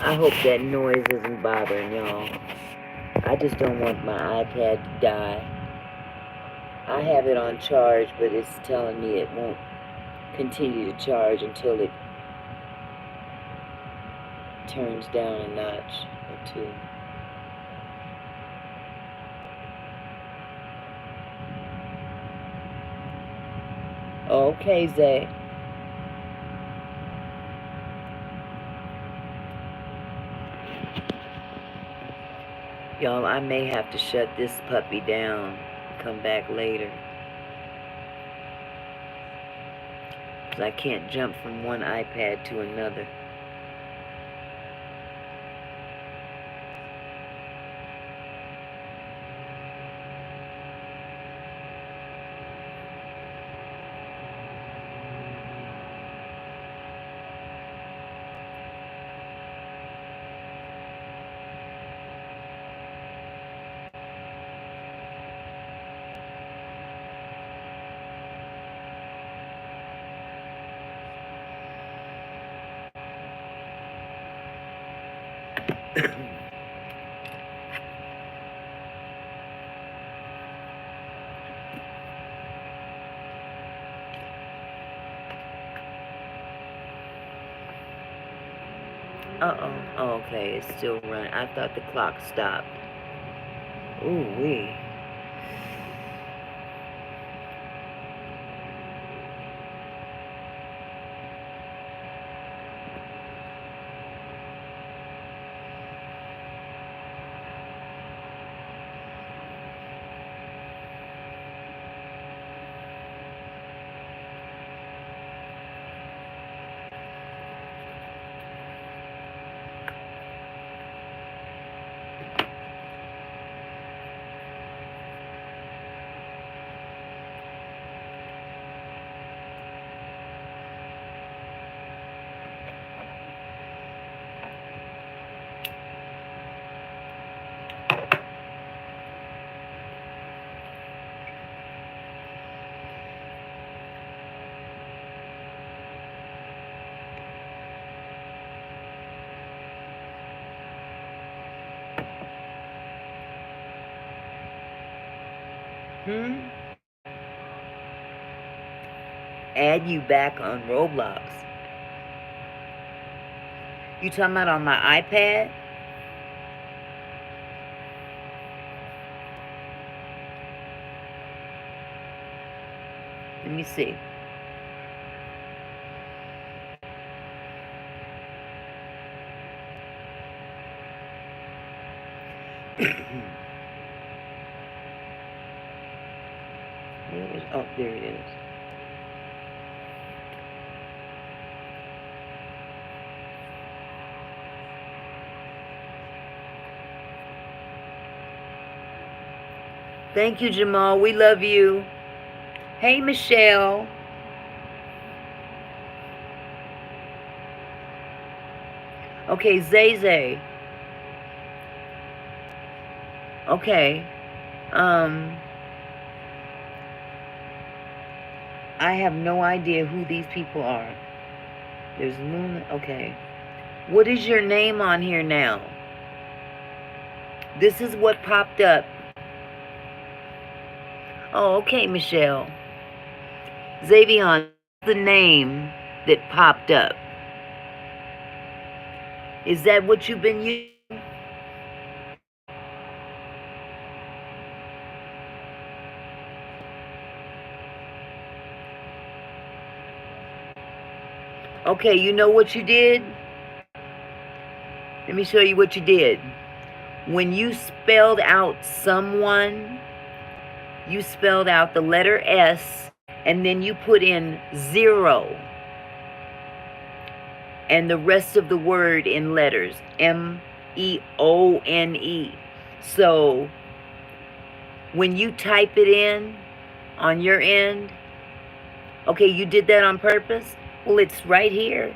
I hope that noise isn't bothering y'all. I just don't want my iPad to die. I have it on charge, but it's telling me it won't continue to charge until it turns down a notch or two. Okay, Zay. Y'all, I may have to shut this puppy down and come back later, because I can't jump from one iPad to another. Uh-oh. Oh, okay, it's still running. I thought the clock stopped. Ooh-wee. Hmm? Add you back on Roblox. You talking about on my iPad? Let me see. Oh, there it is. Thank you, Jamal. We love you. Hey, Michelle. Okay, Zay Zay. Okay. Um, I have no idea who these people are. There's Moon. Okay. What is your name on here now? This is what popped up. Oh, okay, Michelle. Xavion, the name that popped up. Is that what you've been using? Okay, you know what you did? Let me show you what you did. When you spelled out someone, you spelled out the letter S and then you put in 0 and the rest of the word in letters, Meone. So when you type it in on your end, okay, you did that on purpose? Well, it's right here.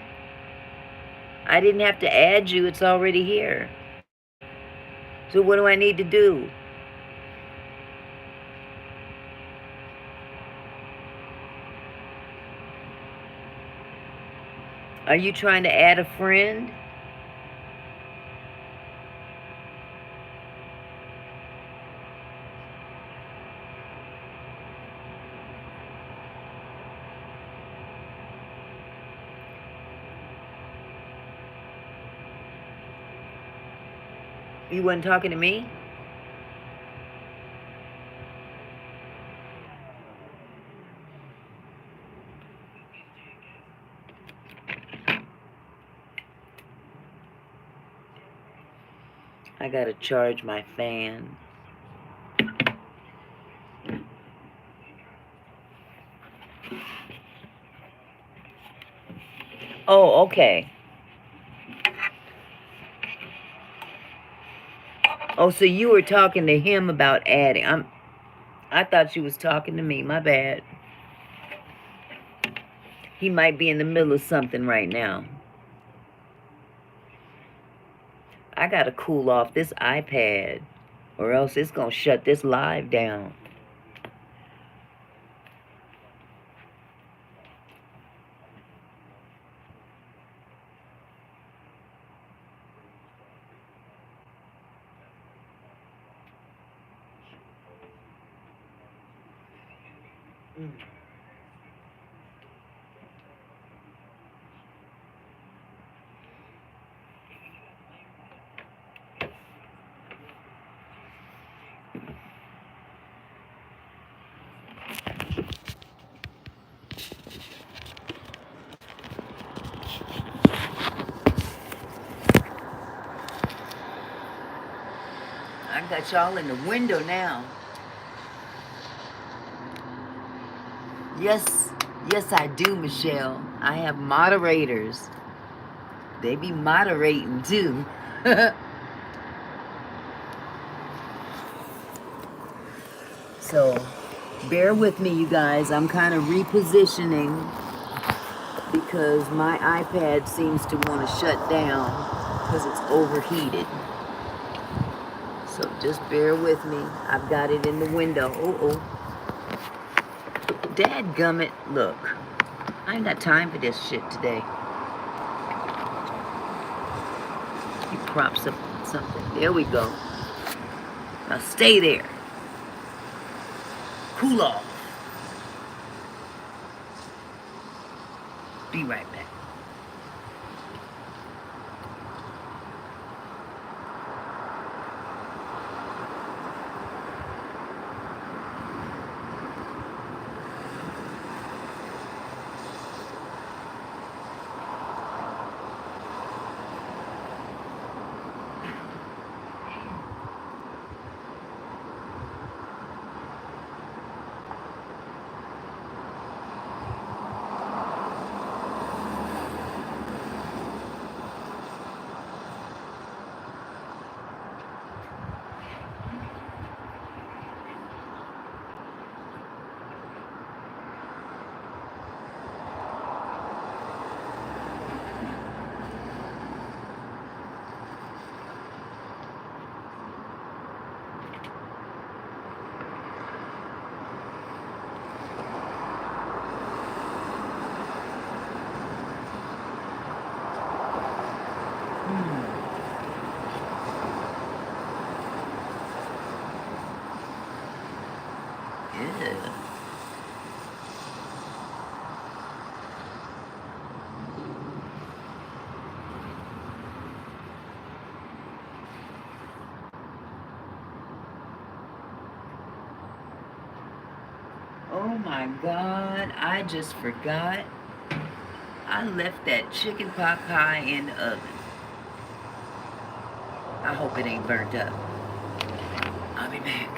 I didn't have to add you, it's already here. So what do I need to do? Are you trying to add a friend? You wasn't talking to me? I gotta charge my fan. Oh, okay. Oh, so you were talking to him about adding. I thought you was talking to me. My bad. He might be in the middle of something right now. I gotta cool off this iPad or else it's gonna shut this live down. I got y'all in the window now. Yes, yes I do, Michelle. I have moderators. They be moderating too. So, bear with me, you guys. I'm kind of repositioning because my iPad seems to want to shut down because it's overheated. So just bear with me. I've got it in the window. Oh. Dadgummit. Look, I ain't got time for this shit today. He props up something. There we go. Now stay there. cool off. Be right back. Yeah. Oh my God, I just forgot. I left that chicken pot pie in the oven. I hope it ain't burnt up. I'll be back.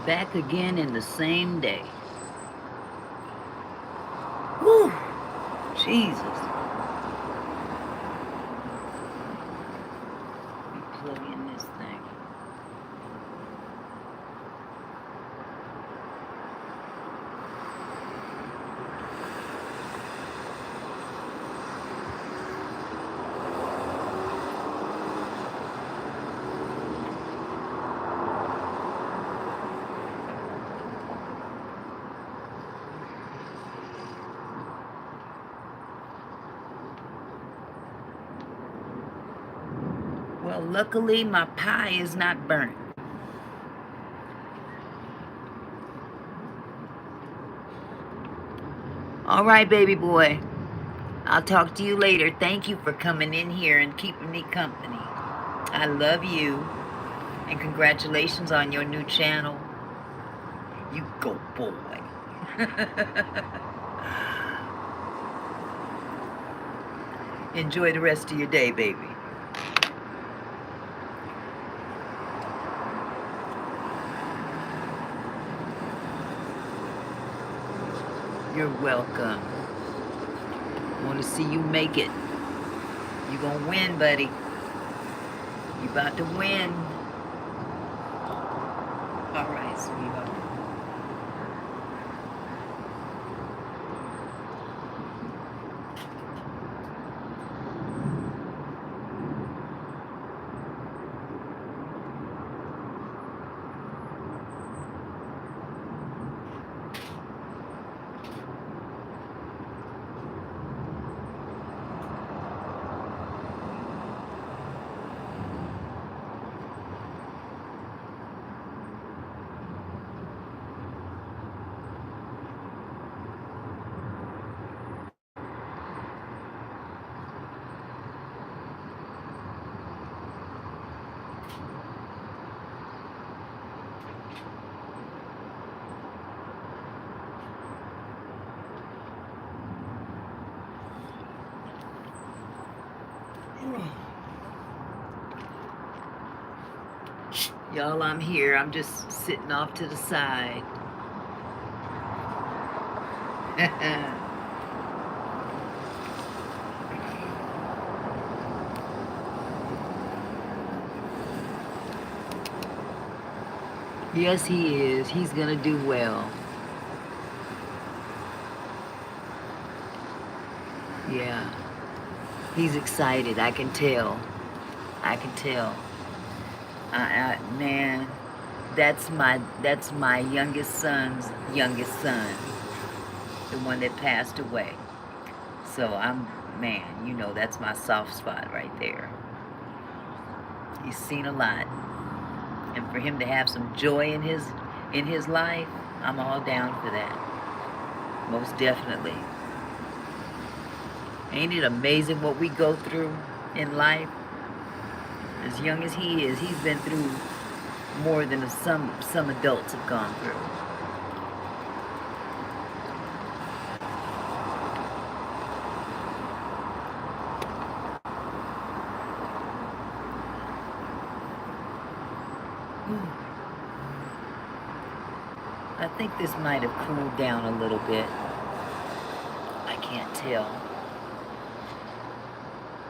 Back again in the same day. Whew. Jesus. Let me plug in this thing. Well, luckily my pie is not burnt. All right, baby boy. I'll talk to you later. Thank you for coming in here and keeping me company. I love you. And congratulations on your new channel. You go, boy. Enjoy the rest of your day, baby. You're welcome. Want to see you make it. You gonna win, buddy. You about to win. All right, sweetheart. Y'all, I'm here. I'm just sitting off to the side. Yes, he is. He's gonna do well. Yeah. He's excited. I can tell. I can tell. Man, that's my youngest son's youngest son, the one that passed away. So man, you know that's my soft spot right there. He's seen a lot, and for him to have some joy in his life, I'm all down for that. Most definitely. Ain't it amazing what we go through in life? As young as he is, he's been through more than some adults have gone through. I think this might have cooled down a little bit. I can't tell.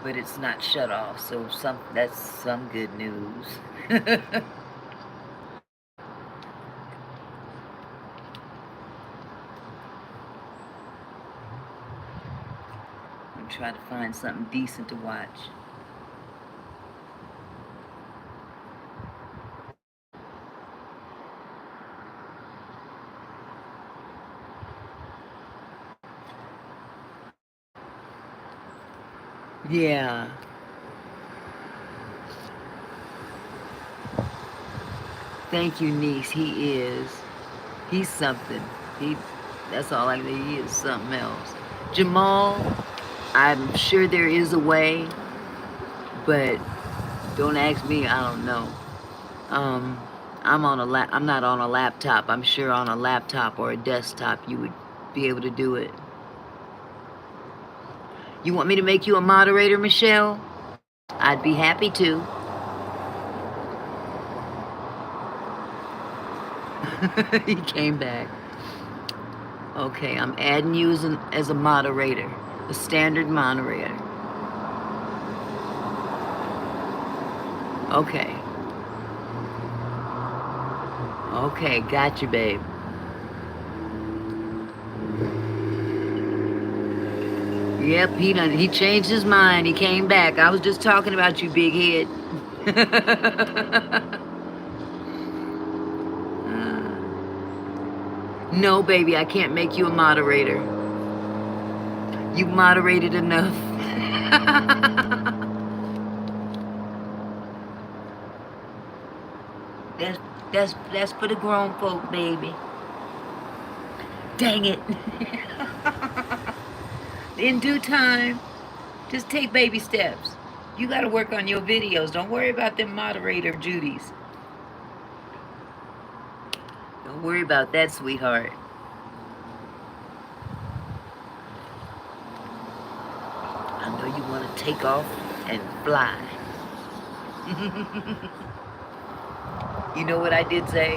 But it's not shut off, so that's some good news. I'm trying to find something decent to watch. Yeah. Thank you, niece. He is. He's something. That's all I think. He is something else. Jamal, I'm sure there is a way, but don't ask me. I don't know. I'm not on a laptop. I'm sure on a laptop or a desktop you would be able to do it. You want me to make you a moderator, Michelle? I'd be happy to. He came back. Okay, I'm adding you as a moderator, a standard moderator. Okay. Okay, got you, babe. Yep, he changed his mind. He came back. I was just talking about you, big head. No, baby, I can't make you a moderator. You moderated enough. that's that's for the grown folk, baby. Dang it. In due time, just take baby steps. You got to work on your videos. Don't worry about them moderator duties. Don't worry about that, sweetheart. I know you want to take off and fly. You know what I did say?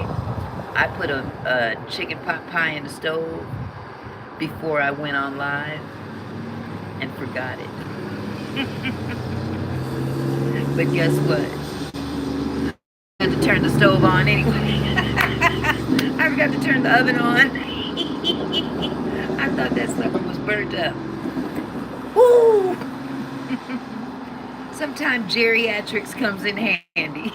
I put a chicken pot pie in the stove before I went on live and forgot it. But guess what? I had to turn the stove on anyway. I forgot to turn the oven on. I thought that sucker was burnt up. Woo! Sometimes geriatrics comes in handy.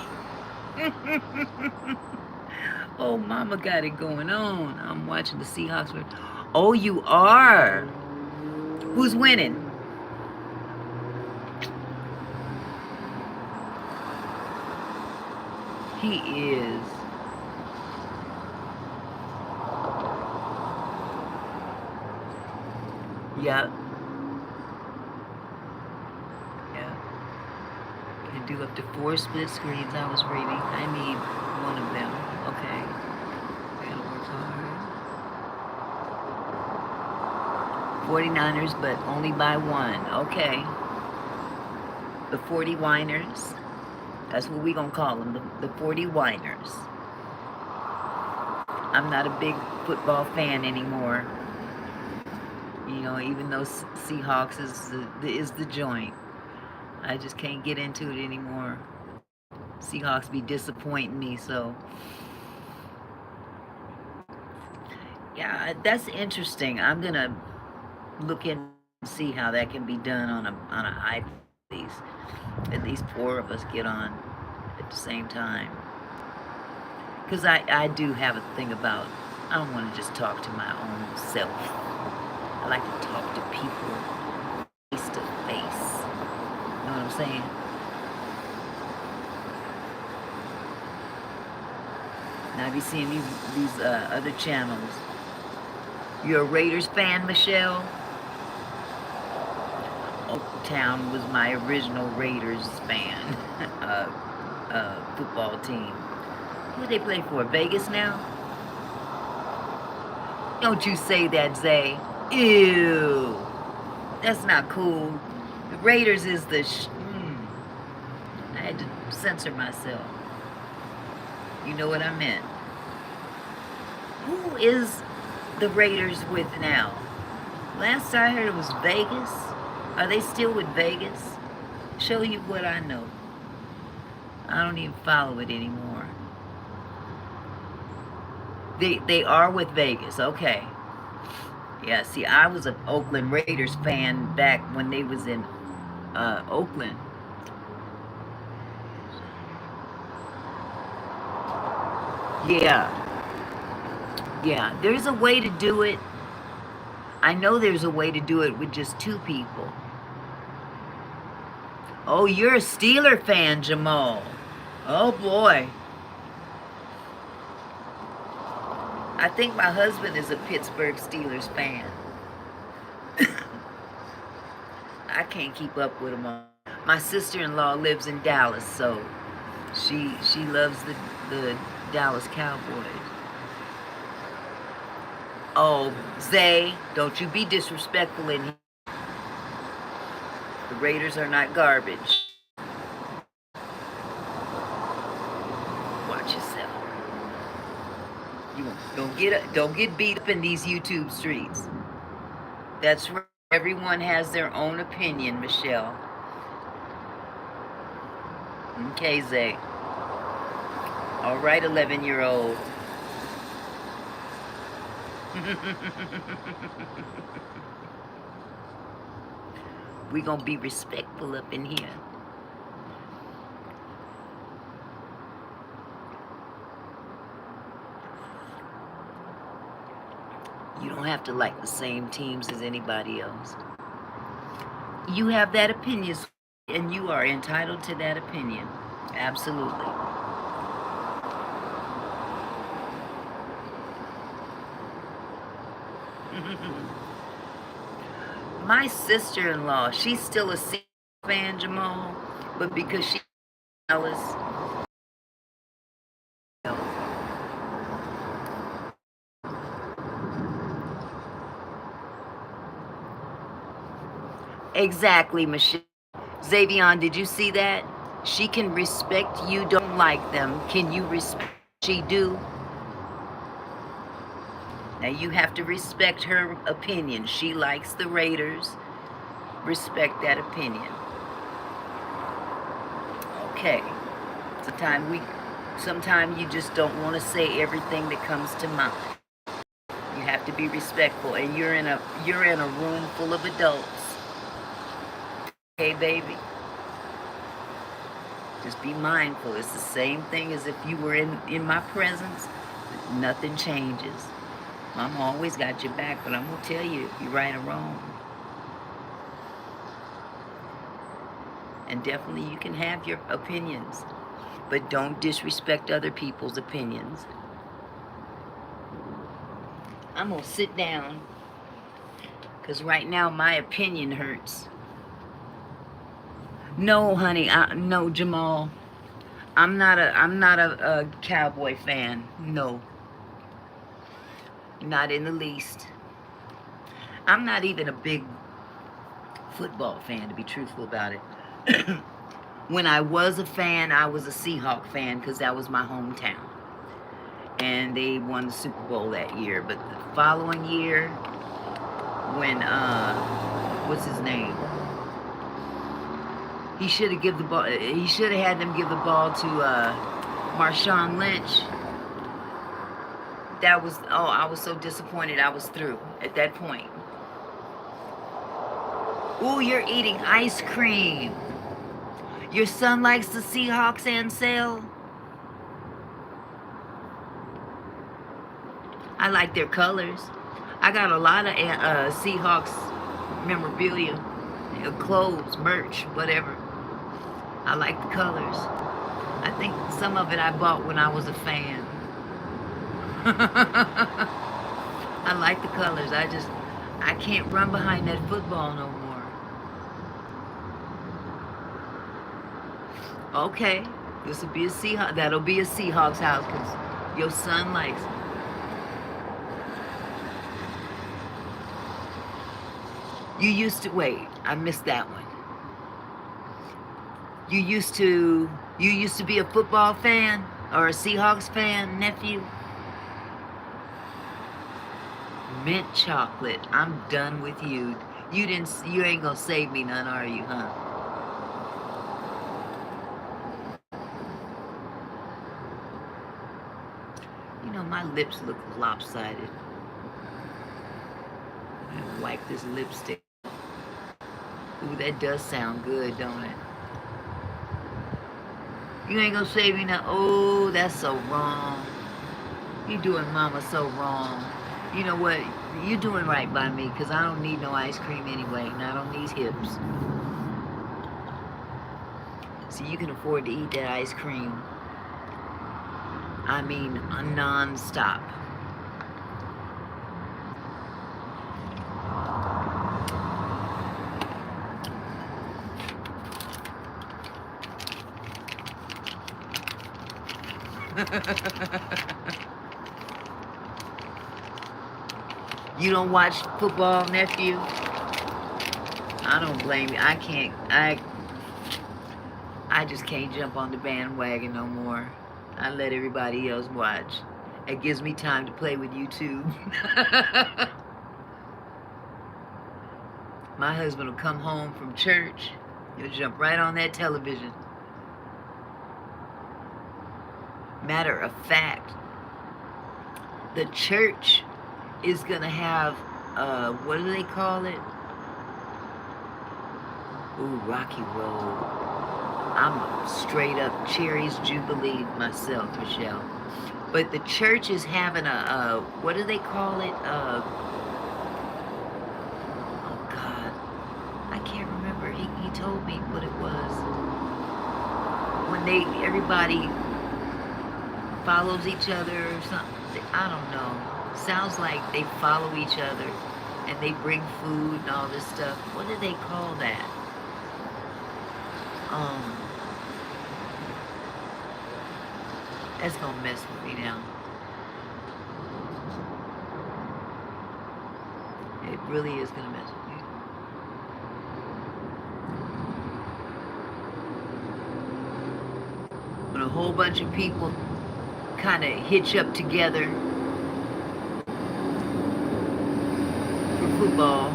Oh, mama got it going on. I'm watching the Seahawks. Oh, you are? Who's winning? He is. Yep. Yeah. Can do up to 4 split screens. I was reading. I need one of them. Okay. Gotta work hard. 49ers, but only by 1. Okay. The 40 whiners. That's what we gonna call them. The 40 whiners. I'm not a big football fan anymore. You know, even though Seahawks is the joint. I just can't get into it anymore. Seahawks be disappointing me, so yeah, that's interesting. I'm gonna look in and see how that can be done on an iPad. At least 4 of us get on at the same time. Because I do have a thing about, I don't want to just talk to my own self. I like to talk to people face to face. You know what I'm saying? Now I be seeing these other channels. You're a Raiders fan, Michelle? Old Town was my original Raiders fan. Football team. Who do they play for? Vegas now? Don't you say that, Zay. Ew. That's not cool. The Raiders is the I had to censor myself. You know what I meant. Who is the Raiders with now? Last I heard it was Vegas. Are they still with Vegas? Show you what I know. I don't even follow it anymore. They are with Vegas, okay. Yeah, see, I was an Oakland Raiders fan back when they was in Oakland. Yeah. Yeah, there's a way to do it. I know there's a way to do it with just 2 people. Oh, you're a Steeler fan, Jamal. Oh, boy. I think my husband is a Pittsburgh Steelers fan. I can't keep up with them all. My sister-in-law lives in Dallas, so she loves the Dallas Cowboys. Oh, Zay, don't you be disrespectful in here. The Raiders are not garbage. Watch yourself. You Don't get beat up in these YouTube streets. That's right. Everyone has their own opinion, Michelle. Okay, Zay. All right, 11-year-old. We gonna be respectful up in here. You don't have to like the same teams as anybody else. You have that opinion, and you are entitled to that opinion. Absolutely. My sister-in-law, she's still a Seahawks fan, Jamal, but because she's jealous. Exactly, Michelle. Xavion, did you see that? She can respect you, don't like them. Can you respect she do? Now you have to respect her opinion. She likes the Raiders. Respect that opinion. Okay. Sometimes you just don't want to say everything that comes to mind. You have to be respectful, and you're in a room full of adults. Okay, baby? Just be mindful. It's the same thing as if you were in my presence. Nothing changes. Mama always got your back, but I'm going to tell you if you're right or wrong. And definitely you can have your opinions, but don't disrespect other people's opinions. I'm going to sit down because right now my opinion hurts. No, honey. No, Jamal. I'm not a Cowboy fan. No. Not in the least. I'm not even a big football fan, to be truthful about it. When I was a fan, I was a Seahawks fan because that was my hometown. And they won the Super Bowl that year. But the following year, when, what's his name? He should have had them give the ball to Marshawn Lynch. I was so disappointed. I was through at that point. Ooh, you're eating ice cream. Your son likes the Seahawks, Ansel? I like their colors. I got a lot of Seahawks memorabilia, clothes, merch, whatever. I like the colors. I think some of it I bought when I was a fan. I like the colors. I can't run behind that football no more. Okay, that'll be a Seahawks house because your son likes it. Wait, I missed that one. You used to be a football fan or a Seahawks fan, nephew? Mint chocolate. I'm done with you. You ain't gonna save me none, are you, huh? You know, my lips look lopsided. I'm gonna wipe this lipstick. Ooh, that does sound good, don't it? You ain't gonna save me now. Oh, that's so wrong. You doing mama so wrong. You know what? You're doing right by me because I don't need no ice cream anyway, not on these hips. So you can afford to eat that ice cream. I mean, non-stop. You don't watch football, nephew? I don't blame you. I just can't jump on the bandwagon no more. I let everybody else watch. It gives me time to play with YouTube. My husband will come home from church. He'll jump right on that television. Matter of fact, the church is going to have, what do they call it? Ooh, Rocky Road. I'm straight up Cherry's Jubilee myself, Michelle. But the church is having a what do they call it? Oh God, I can't remember. He told me what it was. When everybody follows each other or something. I don't know. Sounds like they follow each other and they bring food and all this stuff. What do they call that? That's gonna mess with me now. It really is gonna mess with me. When a whole bunch of people kind of hitch up together for football,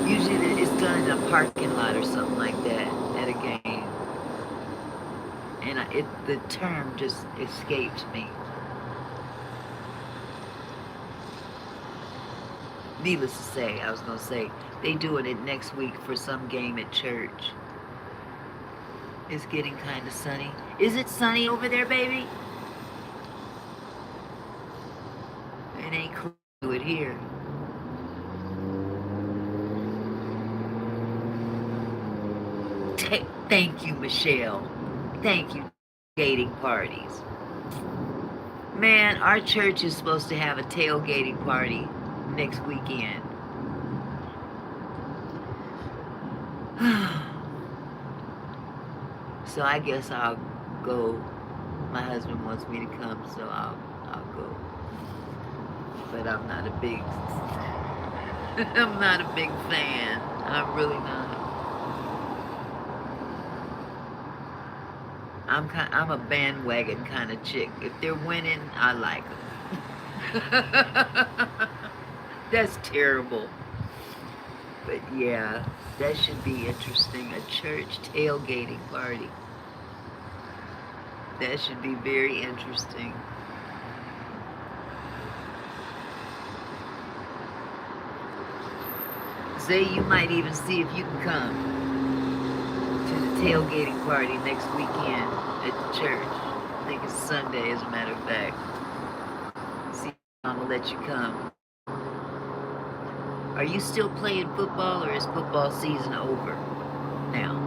usually it's done in a parking lot or something like that at a game. And the term just escapes me. Needless to say, I was going to say, they doing it next week for some game at church. It's getting kind of sunny. Is it sunny over there, baby? It ain't close to it here. Thank you, Michelle. Thank you, tailgating parties. Man, our church is supposed to have a tailgating party next weekend. So I guess I'll go. My husband wants me to come, so I'll go. But I'm not a big fan. I'm really not. I'm a bandwagon kind of chick. If they're winning, I like them. That's terrible. But yeah, that should be interesting. A church tailgating party. That should be very interesting. Zay, you might even see if you can come to the tailgating party next weekend at the church. I think it's Sunday, as a matter of fact. See if I'm gonna let you come. Are you still playing football, or is football season over now?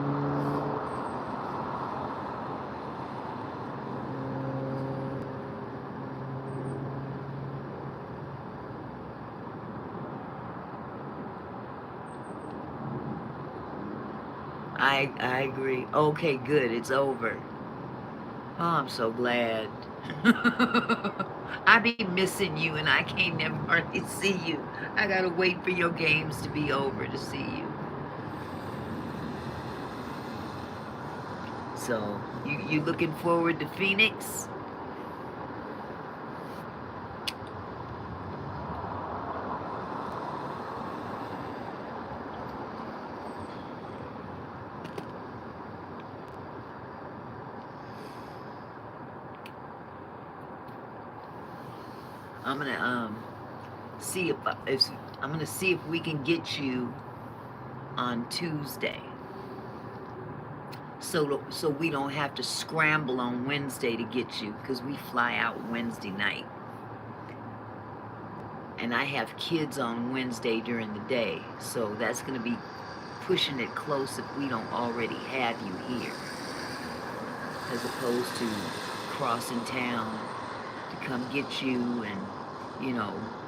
I agree. Okay, good. It's over. Oh, I'm so glad. I be missing you, and I can't never hardly see you. I gotta wait for your games to be over to see you. So, you looking forward to Phoenix? I'm gonna see if I'm gonna see if we can get you on Tuesday, so we don't have to scramble on Wednesday to get you, because we fly out Wednesday night, and I have kids on Wednesday during the day, so that's gonna be pushing it close if we don't already have you here, as opposed to crossing town to come get you and,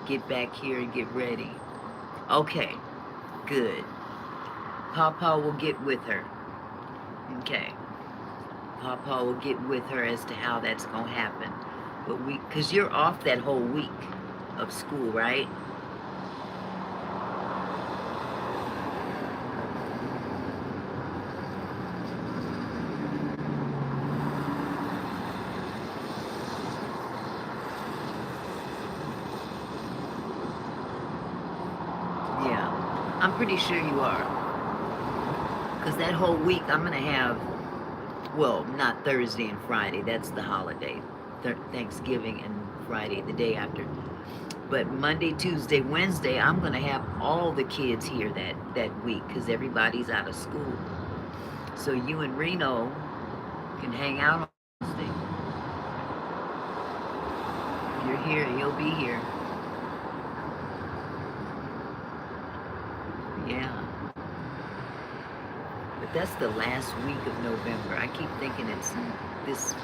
get back here and get ready. Okay, good. Papa will get with her. Okay. Papa will get with her as to how that's going to happen. But because you're off that whole week of school, right? I'm pretty sure you are. Because that whole week I'm going to have, well, not Thursday and Friday. That's the holiday. Thanksgiving and Friday, the day after. But Monday, Tuesday, Wednesday, I'm going to have all the kids here that week because everybody's out of school. So you and Reno can hang out on Wednesday. If you're here, he'll be here. Yeah. But that's the last week of November. I keep thinking it's this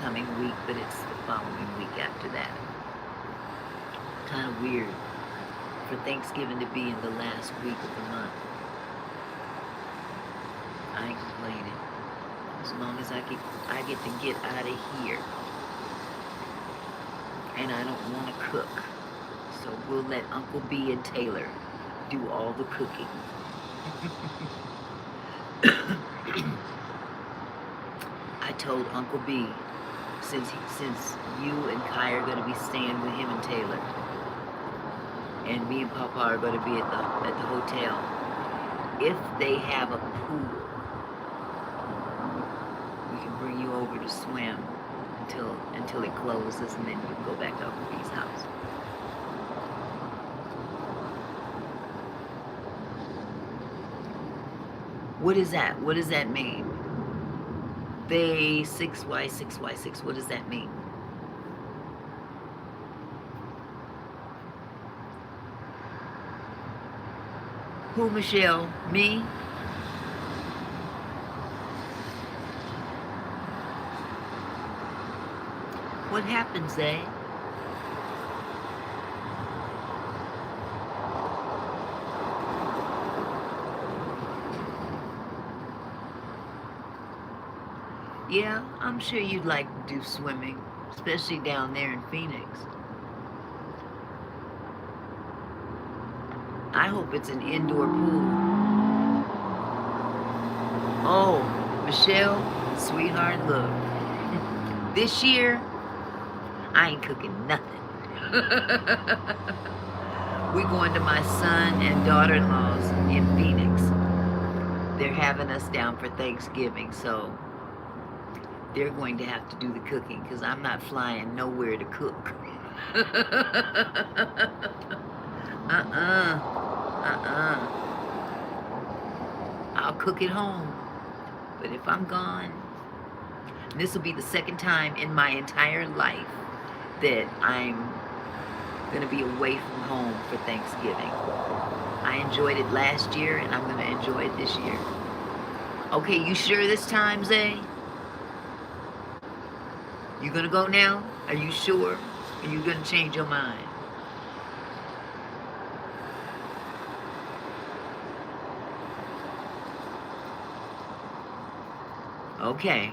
coming week, but it's the following week after that. Kind of weird for Thanksgiving to be in the last week of the month. I ain't complaining. As long as I get to get out of here. And I don't want to cook. So we'll let Uncle B and Taylor do all the cooking. I told Uncle B, since you and Kai are going to be staying with him and Taylor, and me and Papa are going to be at the hotel, if they have a pool, we can bring you over to swim until it closes, and then you can go back to Uncle B's house. What is that? What does that mean? Bay 6Y6Y6. What does that mean? Who, Michelle? Me? What happens, eh? Yeah, I'm sure you'd like to do swimming, especially down there in Phoenix. I hope it's an indoor pool. Oh, Michelle, sweetheart, look. This year, I ain't cooking nothing. We're going to my son and daughter-in-law's in Phoenix. They're having us down for Thanksgiving, so they're going to have to do the cooking because I'm not flying nowhere to cook. I'll cook at home. But if I'm gone, this will be the second time in my entire life that I'm going to be away from home for Thanksgiving. I enjoyed it last year, and I'm going to enjoy it this year. Okay, you sure this time, Zay? You going to go now? Are you sure? Are you going to change your mind? Okay.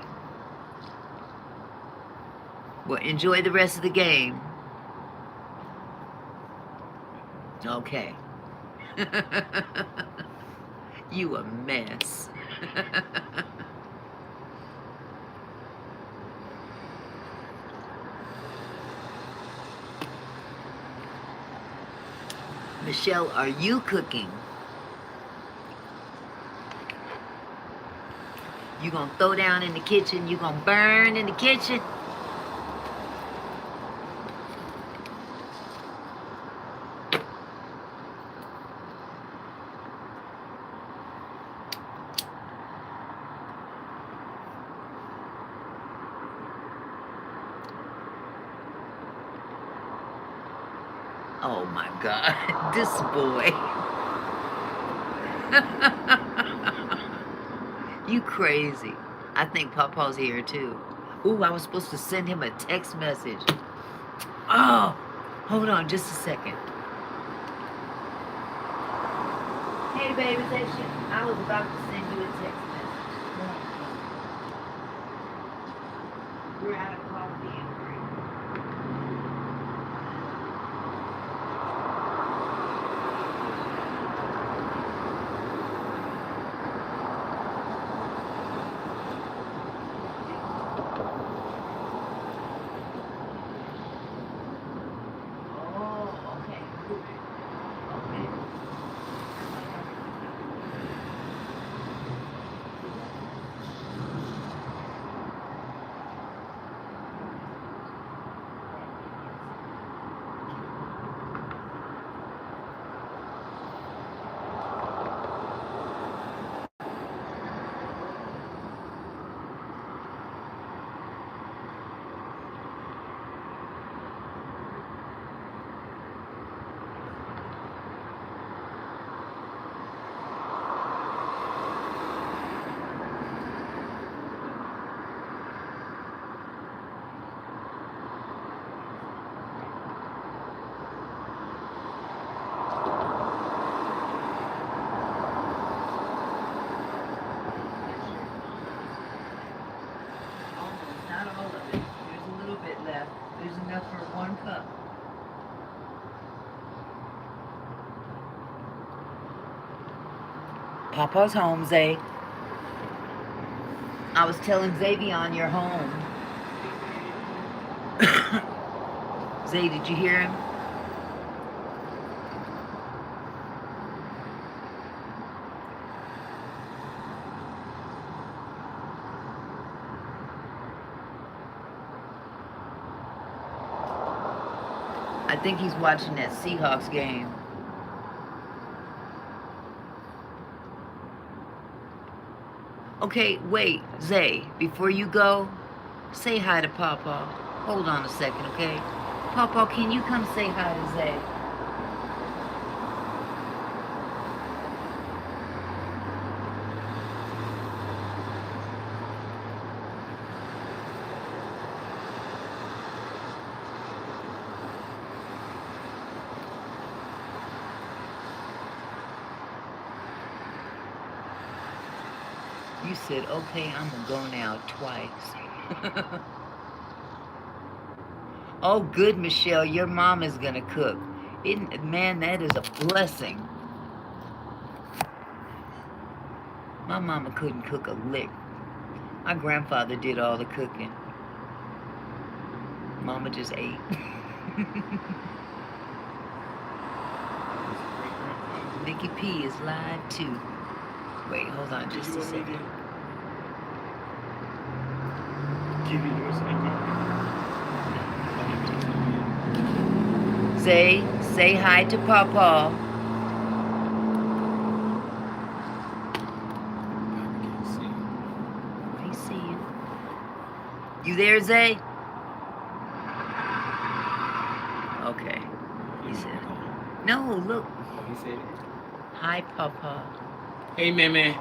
Well, enjoy the rest of the game. Okay. You a mess. Michelle, are you cooking? You gonna throw down in the kitchen? You gonna burn in the kitchen? Oh my God, this boy. You crazy. I think Papa's here too. Ooh, I was supposed to send him a text message. Oh, hold on just a second. Hey baby, I was about to send you a text message. We're out of coffee and drink. Papa's home, Zay. I was telling Xavion you're home. Zay, did you hear him? I think he's watching that Seahawks game. Okay, wait, Zay, before you go, say hi to Papa. Hold on a second, okay? Papa, can you come say hi to Zay? You said, okay, I'm gonna go now twice. Oh, good, Michelle, your mom is gonna cook. Man, that is a blessing. My mama couldn't cook a lick. My grandfather did all the cooking. Mama just ate. Mickey P is live too. Wait, hold on just a second. Give you yours Say hi to Papa. I see you. You there, Zay? Okay. He said, no, look. He said, Hi, Papa. hey, man.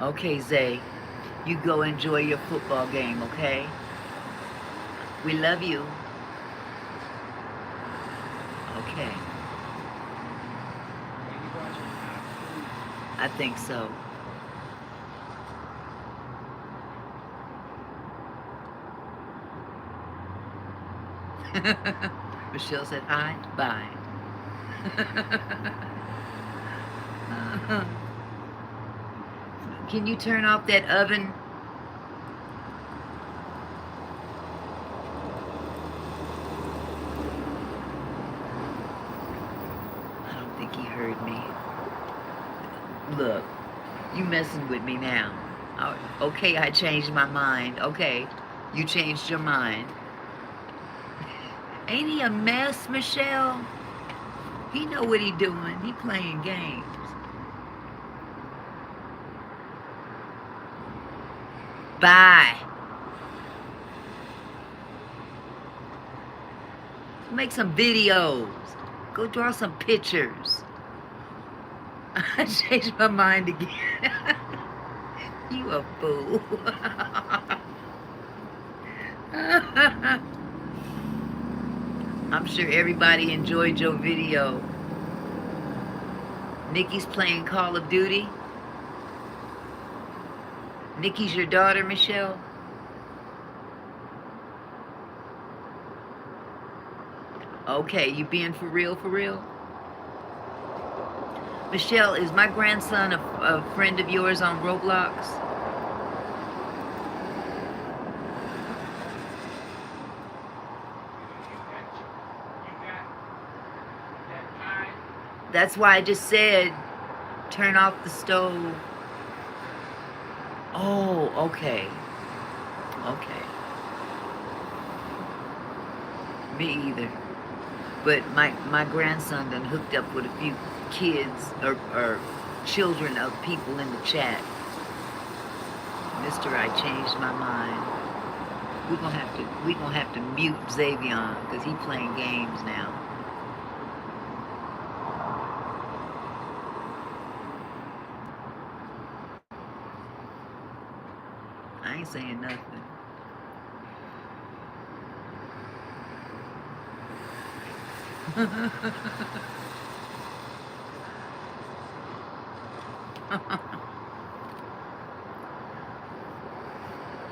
Okay, Zay. You go enjoy your football game, okay? We love you. Okay. I think so. Michelle said hi, bye. Can you turn off that oven? I don't think he heard me. Look, you messing with me now. Okay, I changed my mind. Okay, you changed your mind. Ain't he a mess, Michelle? He know what he doing. He playing games. Bye. Make some videos. Go draw some pictures. I changed my mind again. You a fool. I'm sure everybody enjoyed your video. Nikki's playing Call of Duty. Nikki's your daughter, Michelle? Okay, you being for real, for real? Michelle, is my grandson a friend of yours on Roblox? That's why I just said, turn off the stove. Oh, okay. Okay. Me either. But my grandson done hooked up with a few kids or children of people in the chat. Mister, I changed my mind. We gonna have to mute Xavion because he playing games now. I ain't saying nothing.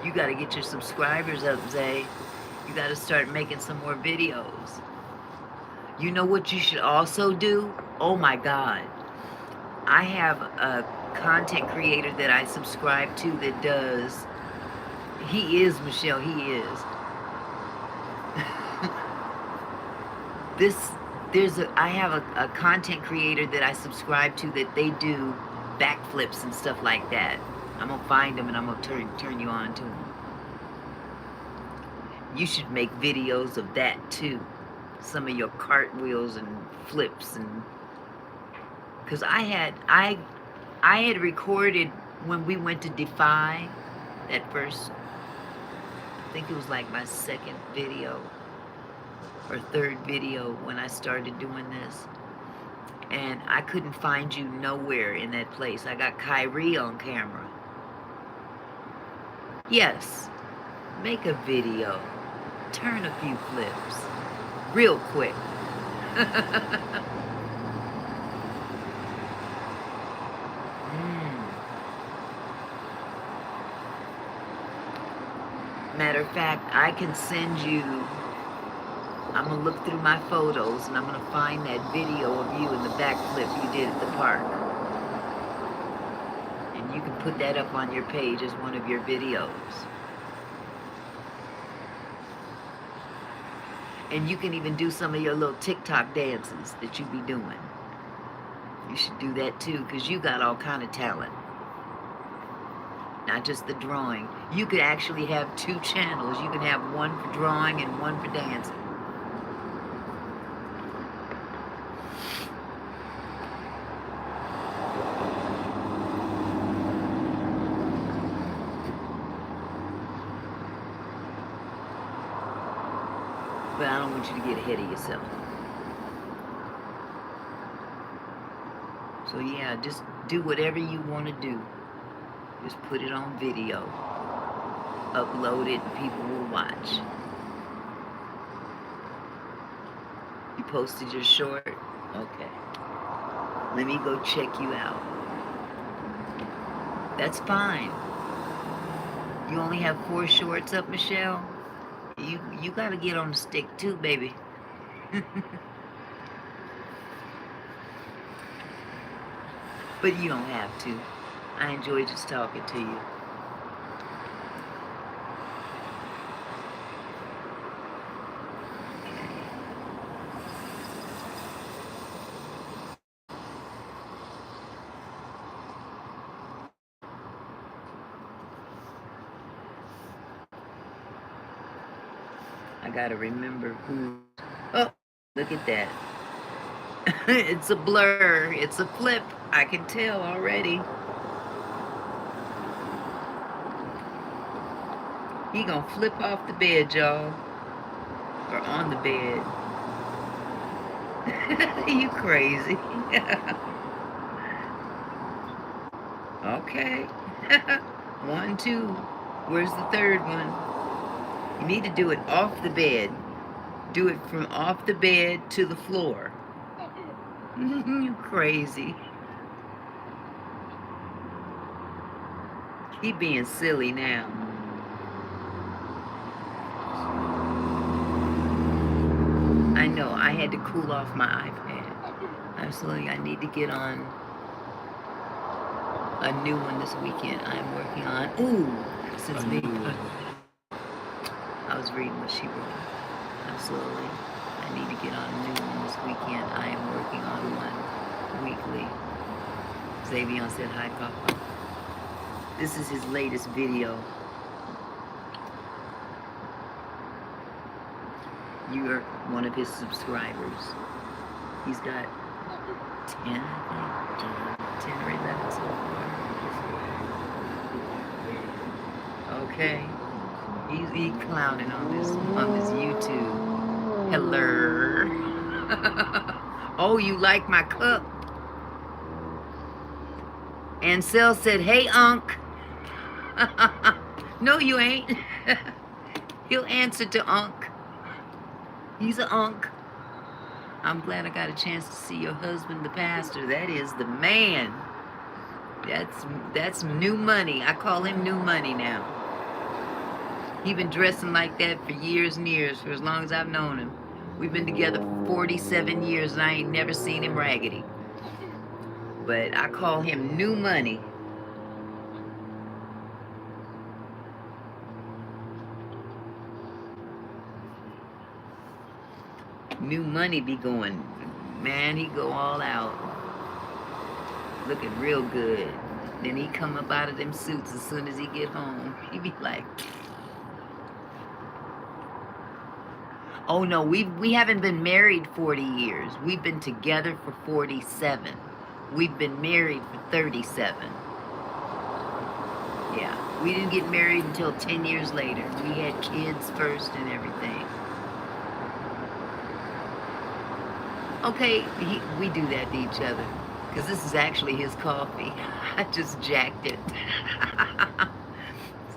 You gotta get your subscribers up, Zay. You got to start making some more videos. You know what you should also do? Oh my God. I have a content creator that I subscribe to that does, he is, Michelle, he is. I have a content creator that I subscribe to that they do backflips and stuff like that. I'm gonna find them and I'm gonna turn you on to them. You should make videos of that too. Some of your cartwheels and flips, and because I had recorded when we went to Defy, that first, I think it was like my second video or third video when I started doing this. And I couldn't find you nowhere in that place. I got Kyrie on camera. Yes, make a video. Turn a few flips. Real quick. Matter of fact, I can send you, I'm going to look through my photos and I'm going to find that video of you in the backflip you did at the park. And you can put that up on your page as one of your videos. And you can even do some of your little TikTok dances that you be doing. You should do that too, because you got all kind of talent. Not just the drawing. You could actually have 2 channels. You can have one for drawing and one for dancing. But I don't want you to get ahead of yourself. So yeah, just do whatever you want to do. Just put it on video. Upload it and people will watch. You posted your short? Okay. Let me go check you out. That's fine. You only have 4 shorts up, Michelle? You gotta get on the stick too, baby. But you don't have to. I enjoy just talking to you. I gotta remember who. Oh, look at that. It's a blur. It's a flip. I can tell already. He gonna flip off the bed, y'all. Or on the bed. You crazy. Okay. 1, 2. Where's the third one? You need to do it off the bed. Do it from off the bed to the floor. You crazy. He being silly now. I know, I had to cool off my iPad. Absolutely, I need to get on a new one this weekend. I'm working on, since me. I was reading what she wrote. Absolutely. I need to get on a new one this weekend. I am working on one weekly. Xavier said, hi, Papa. This is his latest video. You are one of his subscribers. He's got 10, I think. 10 or 11 so far. Okay. He's clowning on this YouTube. Hello. Oh, you like my cup? Ansel said, hey, Unc. No, you ain't. He'll answer to Unc. He's an Unc. I'm glad I got a chance to see your husband, the pastor. That is the man. That's new money. I call him new money now. He been dressing like that for years and years, for as long as I've known him. We've been together 47 years and I ain't never seen him raggedy. But I call him New Money. New Money be going, man, he go all out. Looking real good. Then he come up out of them suits as soon as he get home. He be like, oh no, we haven't been married 40 years. We've been together for 47. We've been married for 37. Yeah, we didn't get married until 10 years later. We had kids first and everything. Okay, we do that to each other. Because this is actually his coffee. I just jacked it.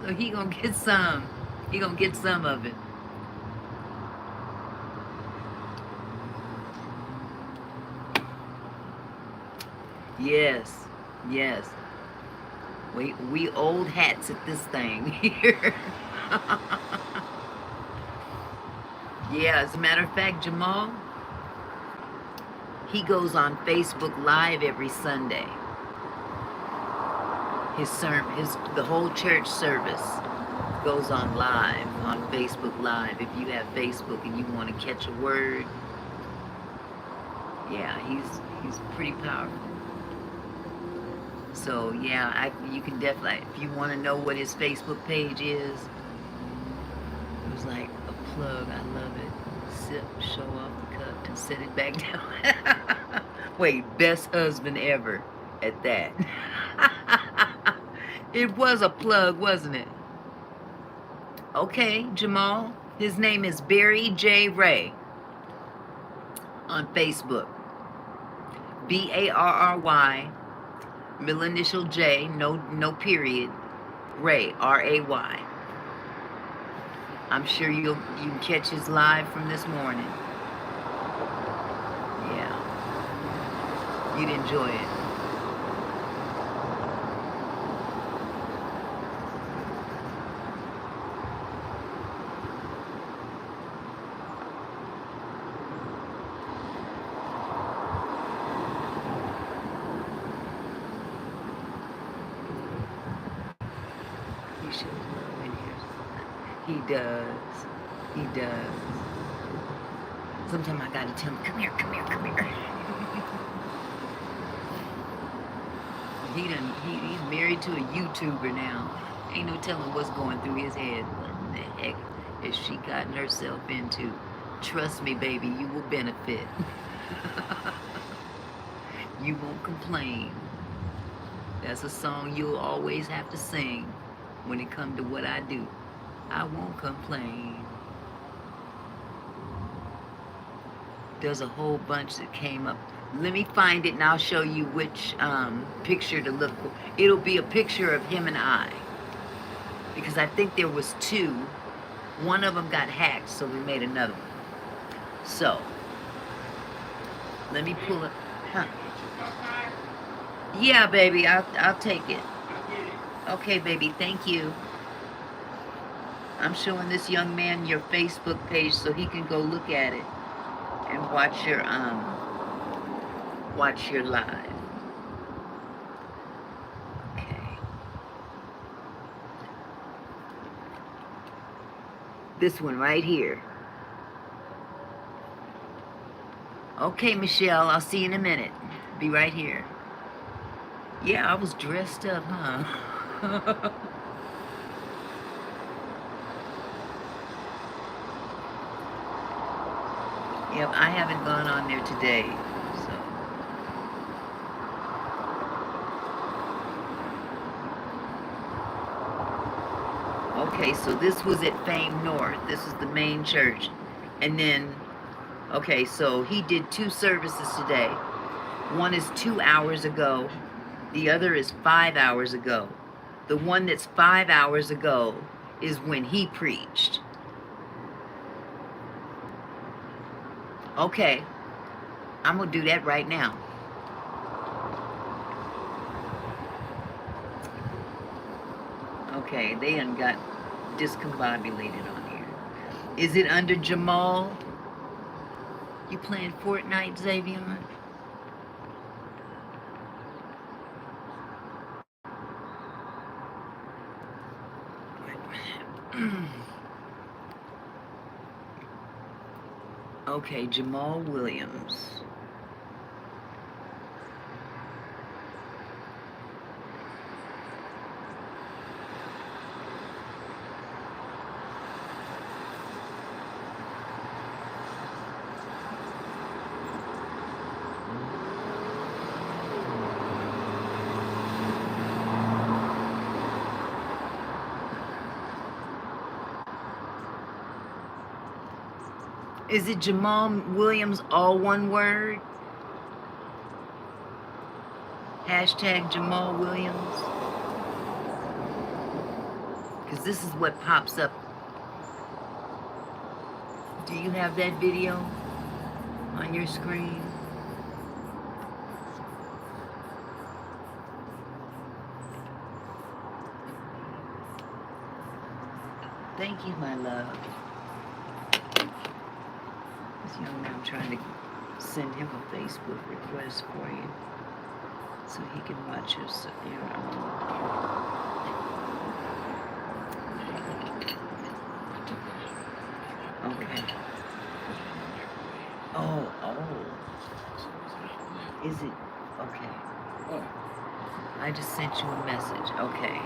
So he gonna get some. He gonna get some of it. Yes, yes. We old hats at this thing here. Yeah, as a matter of fact, Jamal, he goes on Facebook Live every Sunday. The whole church service goes on live on Facebook Live. If you have Facebook and you want to catch a word, yeah, he's pretty powerful. So yeah, you can definitely, if you want to know what his Facebook page is, it was like a plug. I love it. Sip, show off the cup, and set it back down. Wait, best husband ever at that. It was a plug, wasn't it? Okay, Jamal. His name is Barry J. Ray on Facebook. Barry, middle initial J, no period, Ray, R-A-Y. I'm sure you can catch his live from this morning. Yeah, you'd enjoy it. He shows love in here. He does. He does. Sometimes I gotta tell him, come here, come here, come here. He's married to a YouTuber now. Ain't no telling what's going through his head. What the heck has she gotten herself into? Trust me, baby, you will benefit. You won't complain. That's a song you'll always have to sing when it comes to what I do. I won't complain. There's a whole bunch that came up. Let me find it and I'll show you which picture to look for. It'll be a picture of him and I. Because I think there was two. One of them got hacked, so we made another one. So, let me pull it. Huh. Yeah, baby, I'll take it. Okay, baby, thank you. I'm showing this young man your Facebook page so he can go look at it and watch your live. Okay. This one right here. Okay, Michelle, I'll see you in a minute. Be right here. Yeah, I was dressed up, huh? Yep, I haven't gone on there today, so. Okay, so this was at Fame North. This is the main church. And then, okay, so he did 2 services today. One is 2 hours ago. The other is 5 hours ago. The one that's 5 hours ago is when he preached. Okay, I'm gonna do that right now. Okay, they done got discombobulated on here. Is it under Jamal? You playing Fortnite, Xavion? Okay, Jamal Williams. Is it Jamal Williams, all one word? Hashtag Jamal Williams. Because this is what pops up. Do you have that video on your screen? Thank you, my love. This young man, I'm trying to send him a Facebook request for you so he can watch your okay. Oh. Is it? Okay. I just sent you a message. Okay.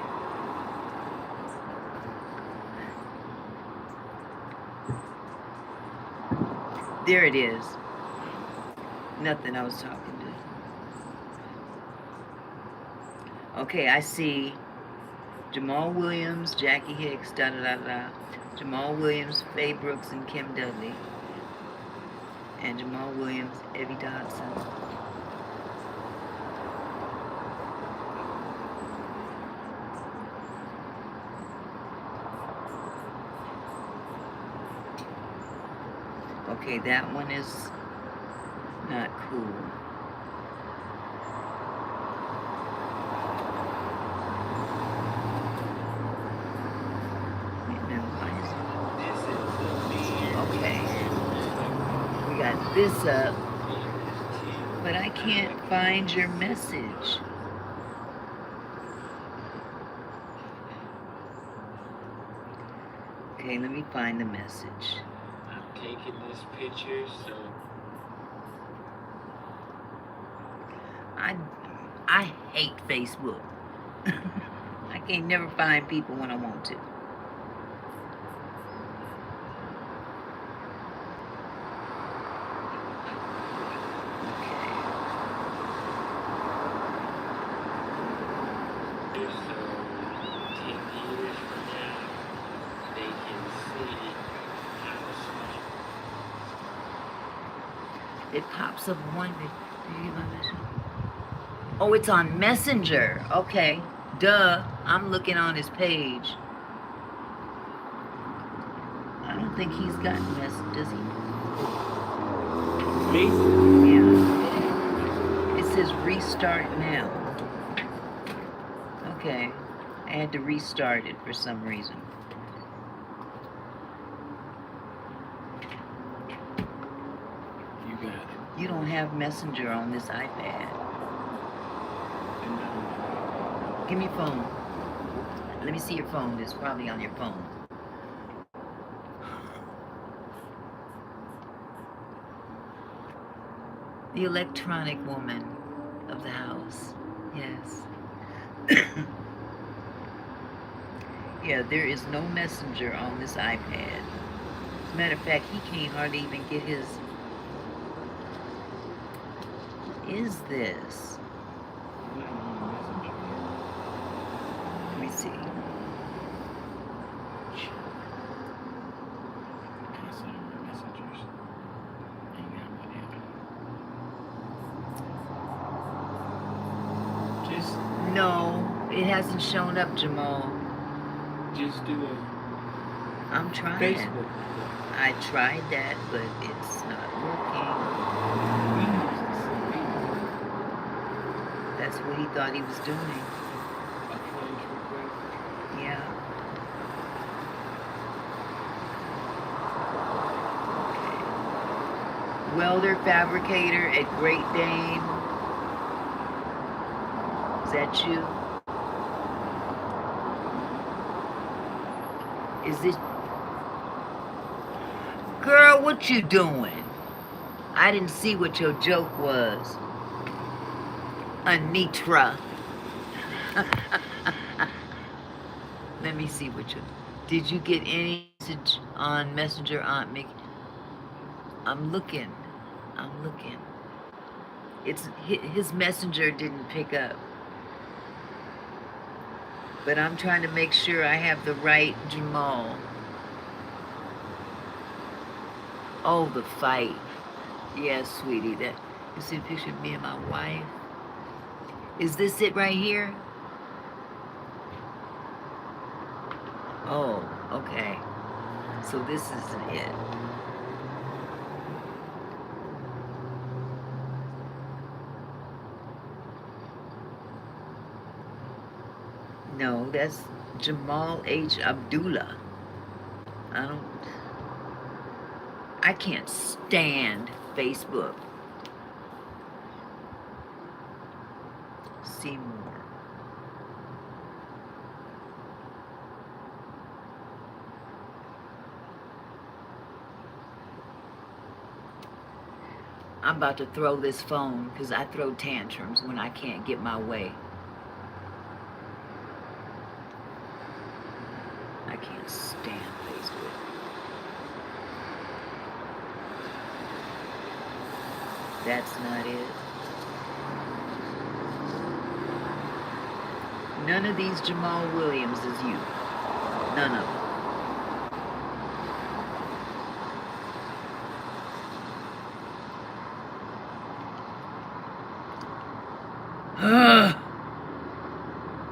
There it is. Nothing, I was talking to. Okay, I see Jamal Williams, Jackie Hicks, da-da-da-da. Jamal Williams, Faye Brooks, and Kim Dudley. And Jamal Williams, Evie Dodson. Okay, that one is not cool. Okay. We got this up, but I can't find your message. Okay, let me find the message. Taking this picture, so I hate Facebook. I can't never find people when I want to. if so 10 years from now they can see how small. It pops up one. Do you get my message? Oh, it's on Messenger. Okay. Duh. I'm looking on his page. I don't think he's got message, does he? Facebook. Yeah. It says restart now. Okay. I had to restart it for some reason. You got it. You don't have Messenger on this iPad. Give me your phone. Let me see your phone. It's probably on your phone. The electronic woman of the house. Yes. Yeah, there is no Messenger on this iPad. As a matter of fact, he can't hardly even get his... Is this? Let me see. Just, No, it hasn't shown up, Jamal. just do a I'm trying. Facebook. I tried that, but it's not working. That's what he thought he was doing. A friend request. Yeah. welder fabricator at Great Dane. Is that you? Is this... Girl, what you doing? I didn't see what your joke was. Anitra. Let me see what you... Did you get any message on Messenger, Aunt Mickey? I'm looking. It's his messenger didn't pick up. But I'm trying to make sure I have the right Jamal. Oh, the fight. Yes, sweetie. That you see a picture of me and my wife. Is this it right here? Oh, okay. So this isn't it. No, that's Jamal H. Abdullah. I can't stand Facebook. See more. I'm about to throw this phone because I throw tantrums when I can't get my way. I can't stand Facebook. That's not it. None of these Jamal Williams is you. None of them.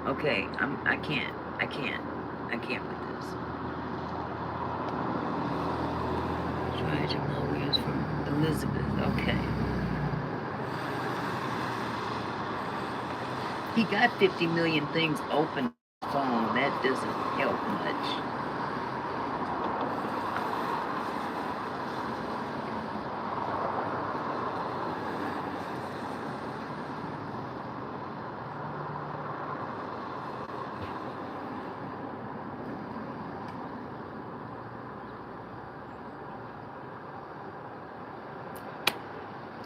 Okay, I can't with this. Try Jamal Williams from Elizabeth. Okay. He got 50 million things open on his phone. That doesn't help much.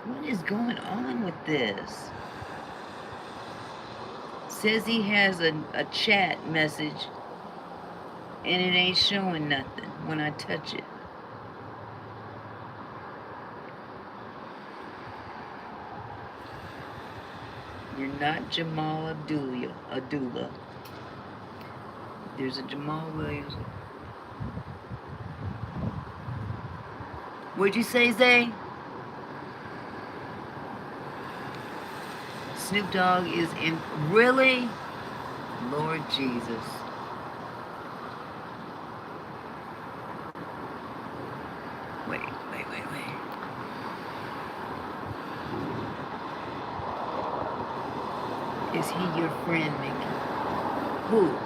What is going on with this? Says he has a chat message and it ain't showing nothing when I touch it. You're not Jamal Abdullah. There's a Jamal Williams. What'd you say, Zay? Snoop Dogg is in... Really? Lord Jesus. Wait. Is he your friend, Mickey? Who?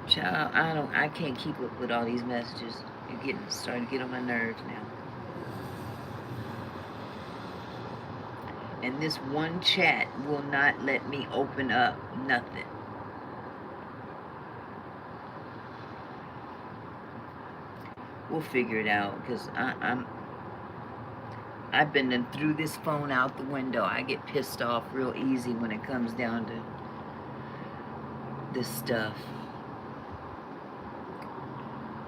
Child, I can't keep up with all these messages. You're starting to get on my nerves now. And this one chat will not let me open up nothing. We'll figure it out, because I've been threw this phone out the window. I get pissed off real easy when it comes down to this stuff.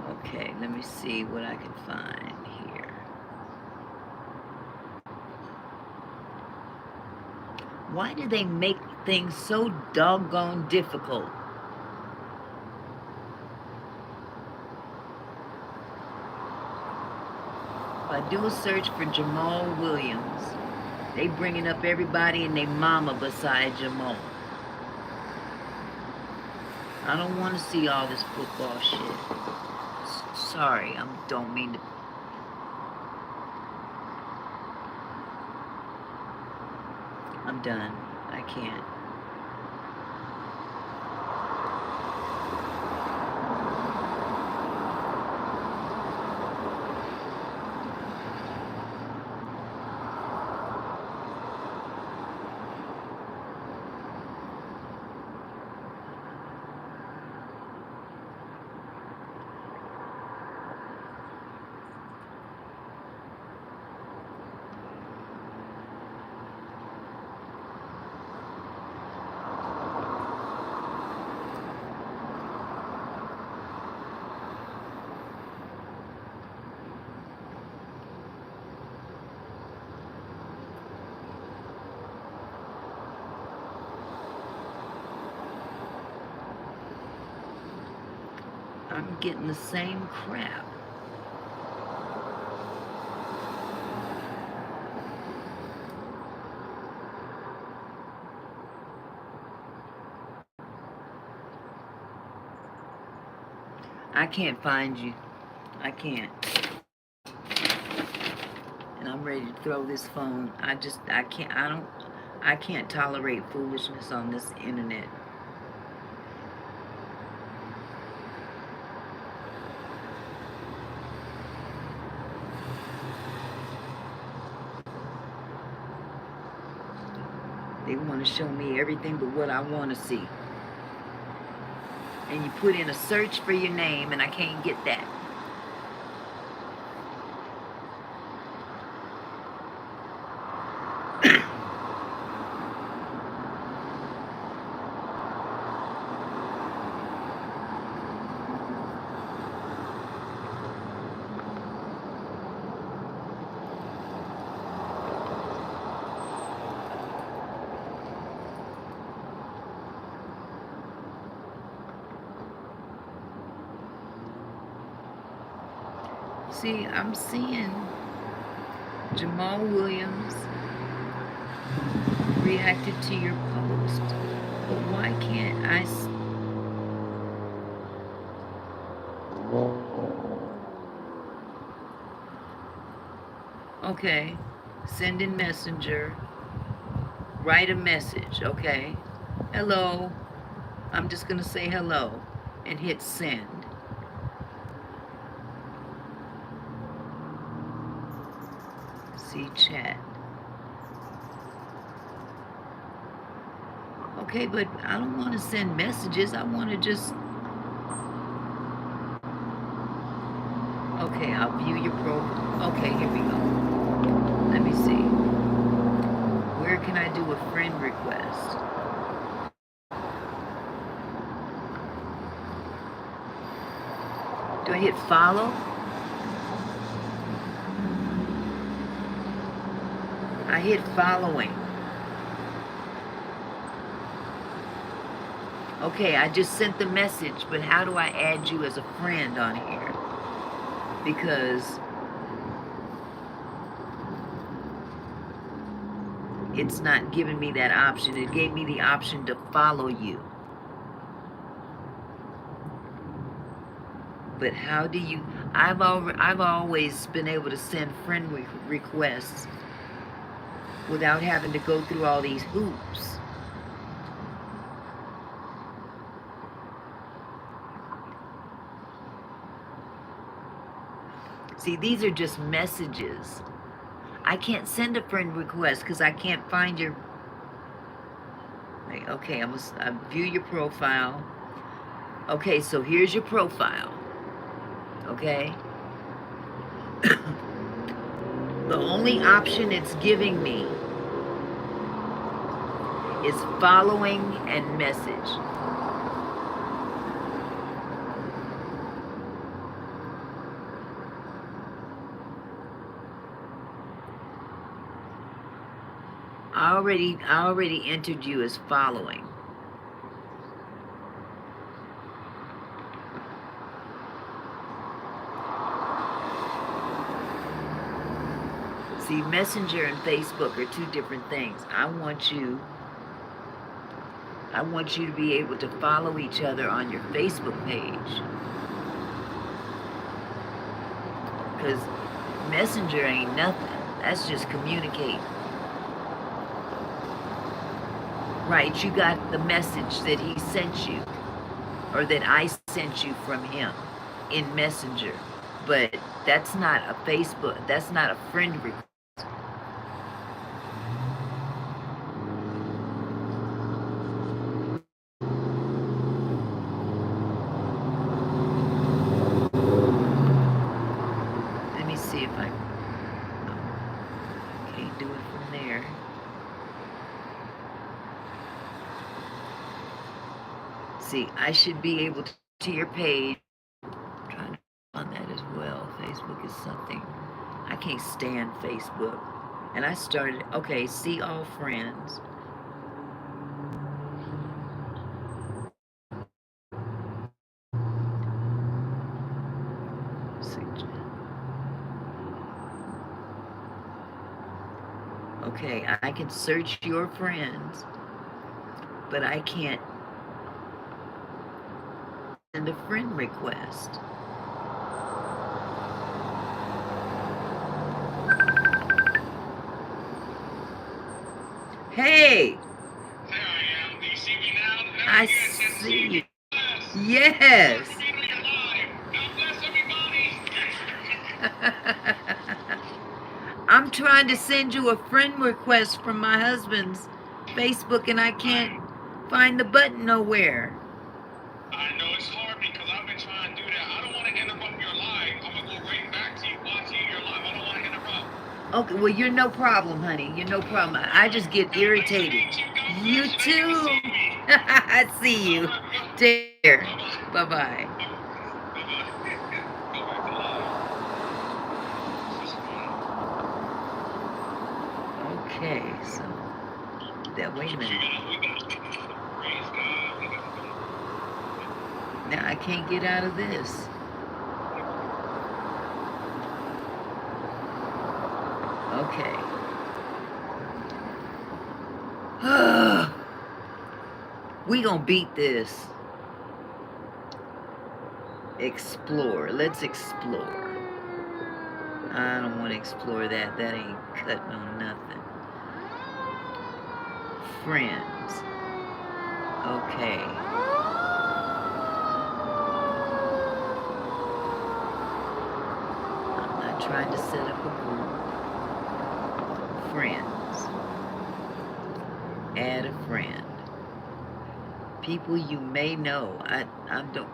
Okay, let me see what I can find here. Why do they make things so doggone difficult? If I do a search for Jamal Williams, they bringing up everybody and their mama beside Jamal. I don't want to see all this football shit. Sorry, I don't mean to. I'm done. I can't. I'm getting the same crap. I can't find you. I can't. And I'm ready to throw this phone. I can't tolerate foolishness on this internet. They want to show me everything but what I want to see. And you put in a search for your name and I can't get that. See, I'm seeing Jamal Williams reacted to your post, but why can't I? Okay, send in messenger, write a message, okay? Hello, I'm just gonna say hello and hit send. See chat. Okay, but I don't want to send messages. I want to just... Okay, I'll view your profile. Okay, here we go. Let me see. Where can I do a friend request? Do I hit follow? I hit following. Okay, I just sent the message, but how do I add you as a friend on here? Because it's not giving me that option. It gave me the option to follow you. But how do you... I've always been able to send friend requests without having to go through all these hoops. See, these are just messages. I can't send a friend request because I can't find your... Okay, I view your profile. Okay, so here's your profile. Okay? The only option it's giving me is following and message. I already entered you as following. See, Messenger and Facebook are two different things. I want you to be able to follow each other on your Facebook page. Because Messenger ain't nothing. That's just communicating. Right, you got the message that he sent you, or that I sent you from him in Messenger. But that's not a Facebook, that's not a friend request. Let me see if I can't do it from there. See, I should be able to your page. I'm trying to on that as well. Facebook is something. I can't stand Facebook. And I started, okay, see all friends. Okay, I can search your friends, but I can't send a friend request. Hey, There I am. Do you see me now? Never I again, see you. Tennessee. Yes. Thanks for being on your live. God bless everybody. I'm trying to send you a friend request from my husband's Facebook and I can't find the button nowhere. I know it's hard because I've been trying to do that. I don't want to interrupt your live. I'm gonna go right back to you, watching your live. I don't want to interrupt. Okay, well, you're no problem, honey. You're no problem. I just get irritated. You too. I see you. Take care. Bye bye. Okay, so that wait a minute. Now I can't get out of this. Okay. We gonna beat this. Explore. Let's explore. I don't want to explore that. That ain't cutting on nothing. Friends. Okay. I'm not trying to set up a group. Friends. Add a friend. People you may know. I don't.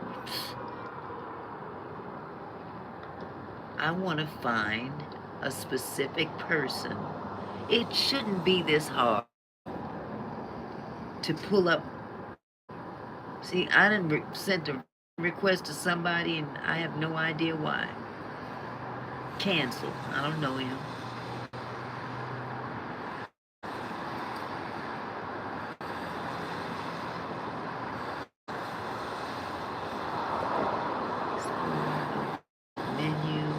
I want to find a specific person. It shouldn't be this hard to pull up. See, I didn't sent a request to somebody and I have no idea why. Canceled. I don't know him. Menu.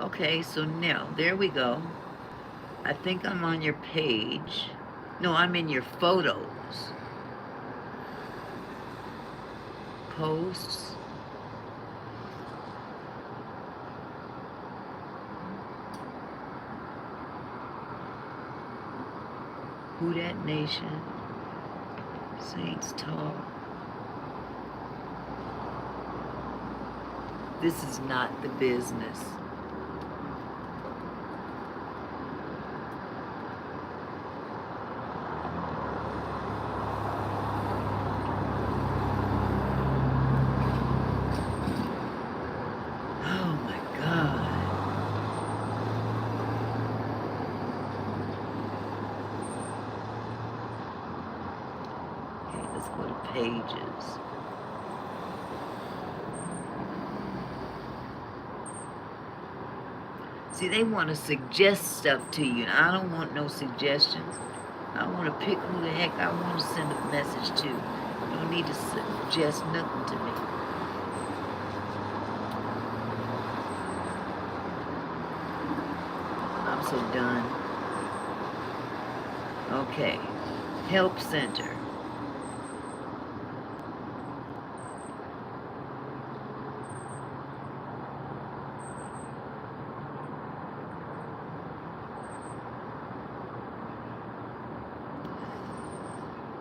Okay, so now, there we go. I think I'm on your page. No, I'm in your photos. Posts. Who Dat Nation. Saints Talk. This is not the business. Oh my God. Okay, let's go to pages. See, they want to suggest stuff to you, and I don't want no suggestions. I want to pick who the heck I want to send a message to. You don't need to suggest nothing to me. I'm so done. Okay. Help Center.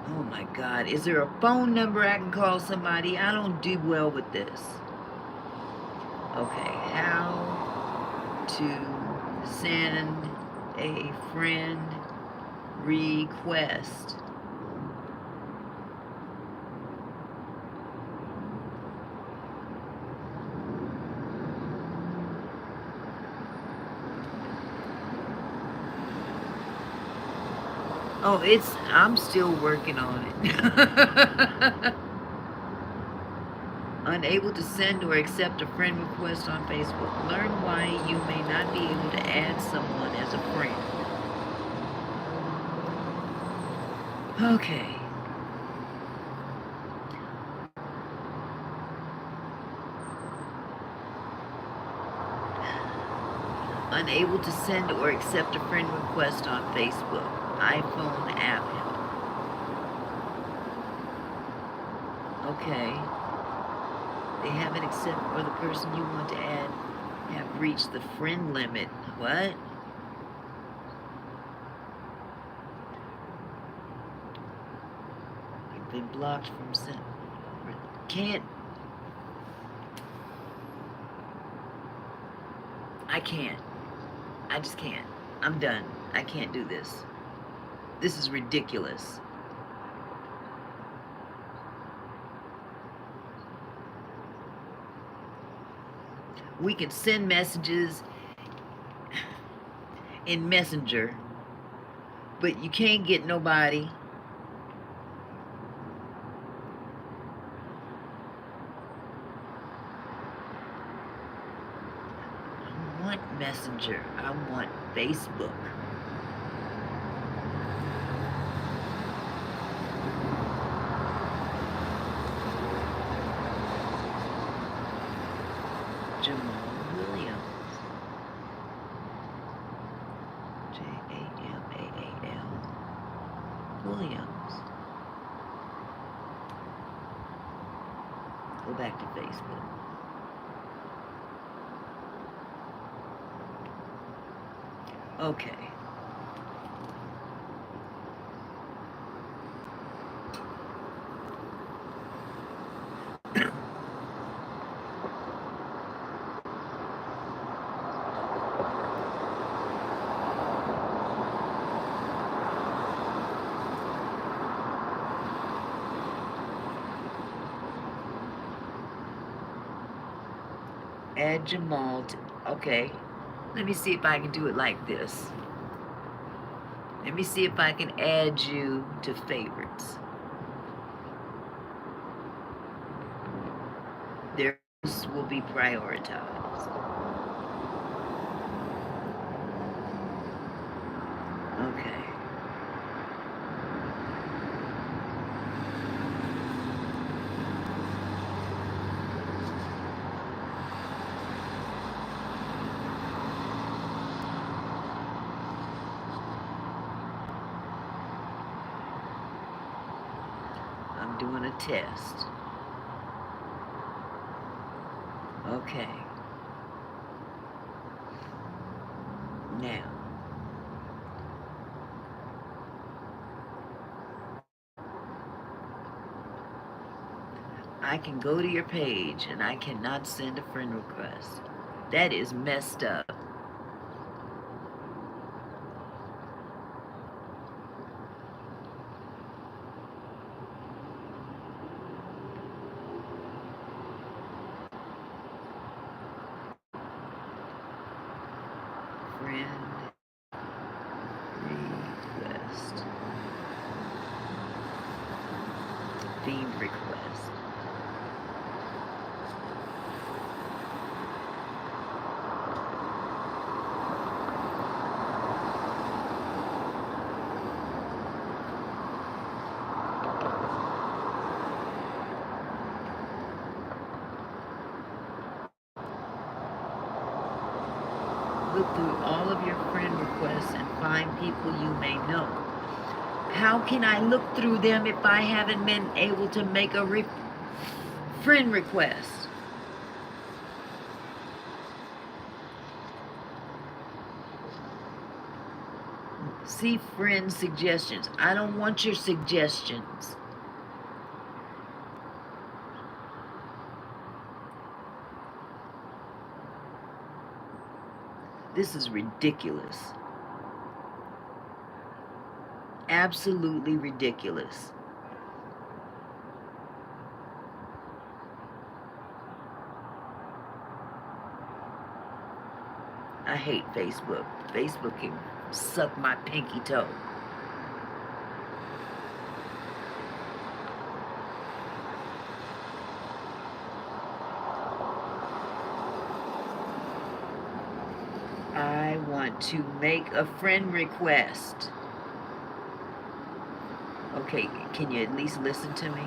Oh my God. Is there a phone number I can call somebody? I don't do well with this. Okay. How to send a friend request. Oh, I'm still working on it. Unable to send or accept a friend request on Facebook. Learn why you may not be able to add someone as a friend. Okay. Unable to send or accept a friend request on Facebook. iPhone app. Okay. They haven't accepted, or the person you want to add have reached the friend limit. What? You've been blocked from send. Can't. I can't. I just can't. I'm done. I can't do this. This is ridiculous. We can send messages in Messenger, but you can't get nobody. I want Messenger. I want Facebook. Jamal Williams. Jamaal Williams. Go back to Facebook. Okay. Add Jamal to, okay. Let me see if I can do it like this. Let me see if I can add you to favorites. Their posts will be prioritized. Okay. I'm doing a test. Okay. Now, I can go to your page and I cannot send a friend request. That is messed up. Friend request. Theme request. Look through all of your friend requests and find people you may know. How can I look through them if I haven't been able to make a friend request? See friend suggestions. I don't want your suggestions. This is ridiculous. Absolutely ridiculous. I hate Facebook. Facebook can suck my pinky toe. I want to make a friend request. Okay, can you at least listen to me?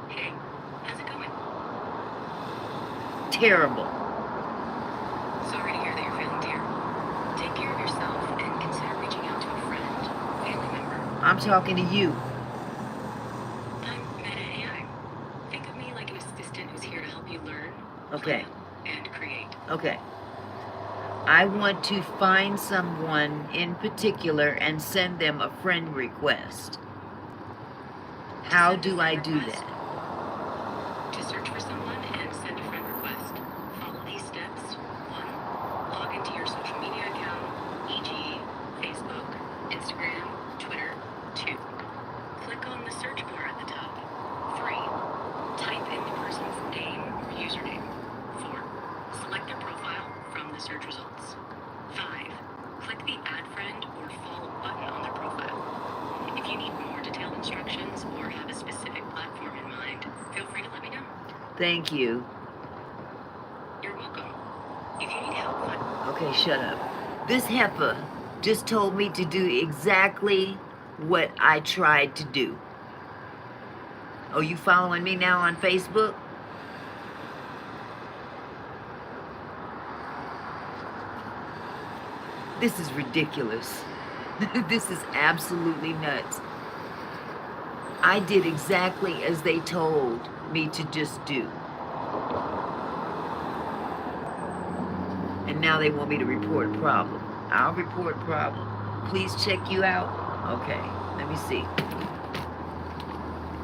Hey, how's it going? Terrible. Sorry to hear that you're feeling dear. Take care of yourself and consider reaching out to a friend, family member. I'm talking to you. I'm Meta AI. Think of me like an assistant who's here to help you learn, Okay. plan, and create. Okay. I want to find someone in particular and send them a friend request. How do I do that? To search for someone and send a friend request, follow these steps. 1. Log into your social media account, e.g., Facebook, Instagram, Twitter. 2. Click on the search bar at the top. 3. Type in the person's name or username. 4. Select their profile from the search results. 5. Click the Add Friend or Follow button on their profile. If you need more detailed instructions or have a specific platform in mind, feel free to let me know. Thank you. You're welcome. If you need help, Okay, shut up. This heifer just told me to do exactly what I tried to do. Oh, you following me now on Facebook? This is ridiculous. This is absolutely nuts. I did exactly as they told me to just do. And now they want me to report a problem. I'll report problem. Please check you out. Okay, let me see.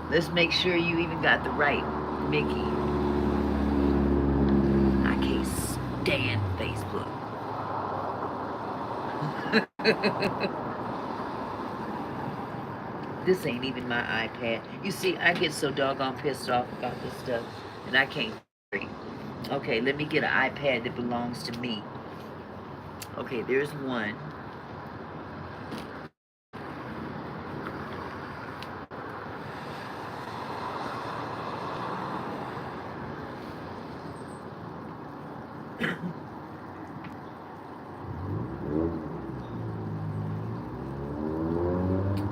Let's make sure you even got the right Mickey. I can't stand Facebook. This ain't even my iPad. You see, I get so doggone pissed off about this stuff, and I can't read. Okay, let me get an iPad that belongs to me. Okay, there's one.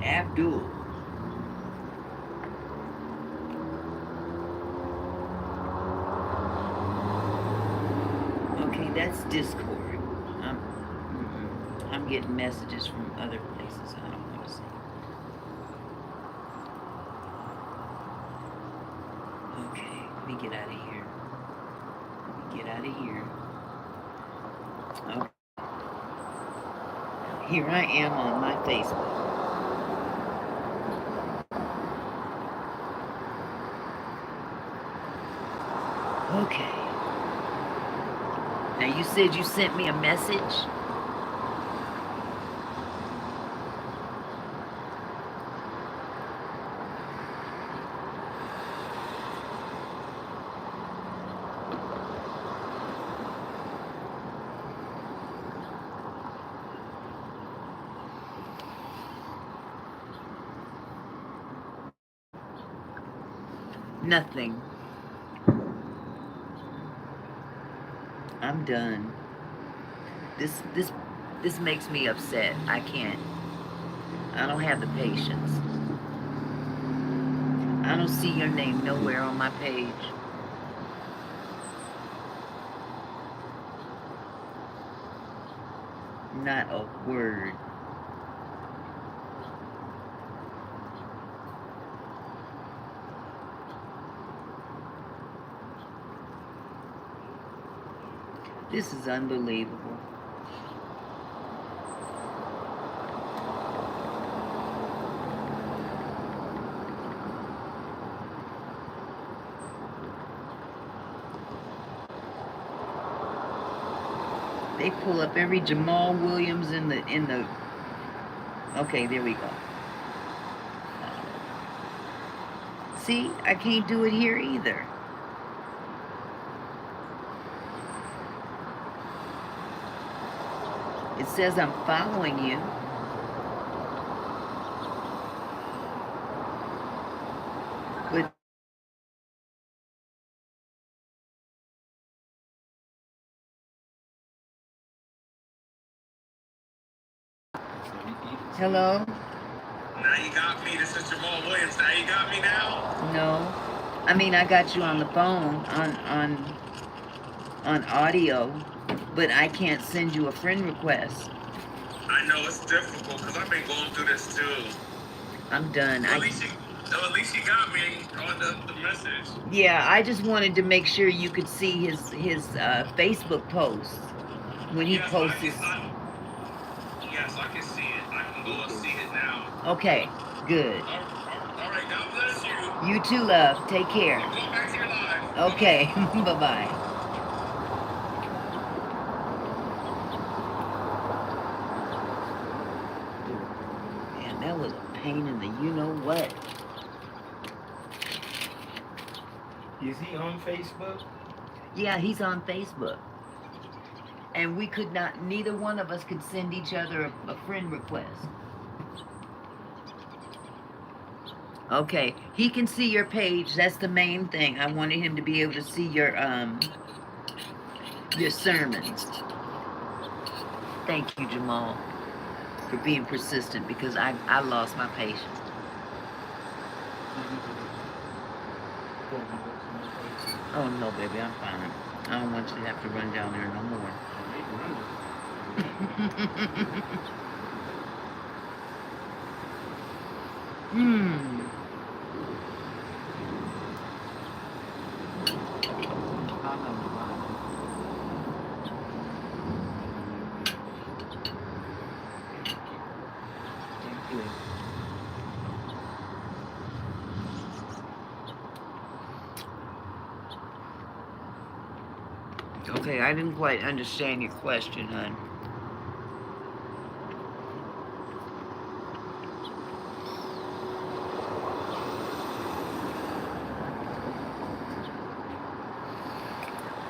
Abdul. Okay, that's Discord. I'm getting messages from other places I don't want to see. Okay, let me get out of here. Get out of here. Okay. Here I am on my Facebook. Okay. Now you said you sent me a message. Nothing. I'm done. This makes me upset. I can't. I don't have the patience. I don't see your name nowhere on my page. Not a word. This is unbelievable. They pull up every Jamal Williams in the okay, there we go. See, I can't do it here either. It says I'm following you. But Hello? Now you got me. This is Jamal Williams. Now you got me now? No. I mean, I got you on the phone on audio, but I can't send you a friend request. I know it's difficult because I've been going through this too. I'm done. Well, at least you got me on the message. Yeah, I just wanted to make sure you could see his Facebook posts when he Yes, posts his. Yes, I can see it. I can go and see it now. Okay, good. All right, God bless you. You too, love. Take care. Go back to your life. Okay, bye-bye. Man, that was a pain in the you-know-what. Is he on Facebook? Yeah, he's on Facebook. And we could not, neither one of us could send each other a friend request. Okay, he can see your page. That's the main thing. I wanted him to be able to see your sermons. Thank you, Jamal, for being persistent because I lost my patience. Oh no, baby, I'm fine. I don't want you to have to run down there no more. Thank you. Okay, I didn't quite understand your question, hon.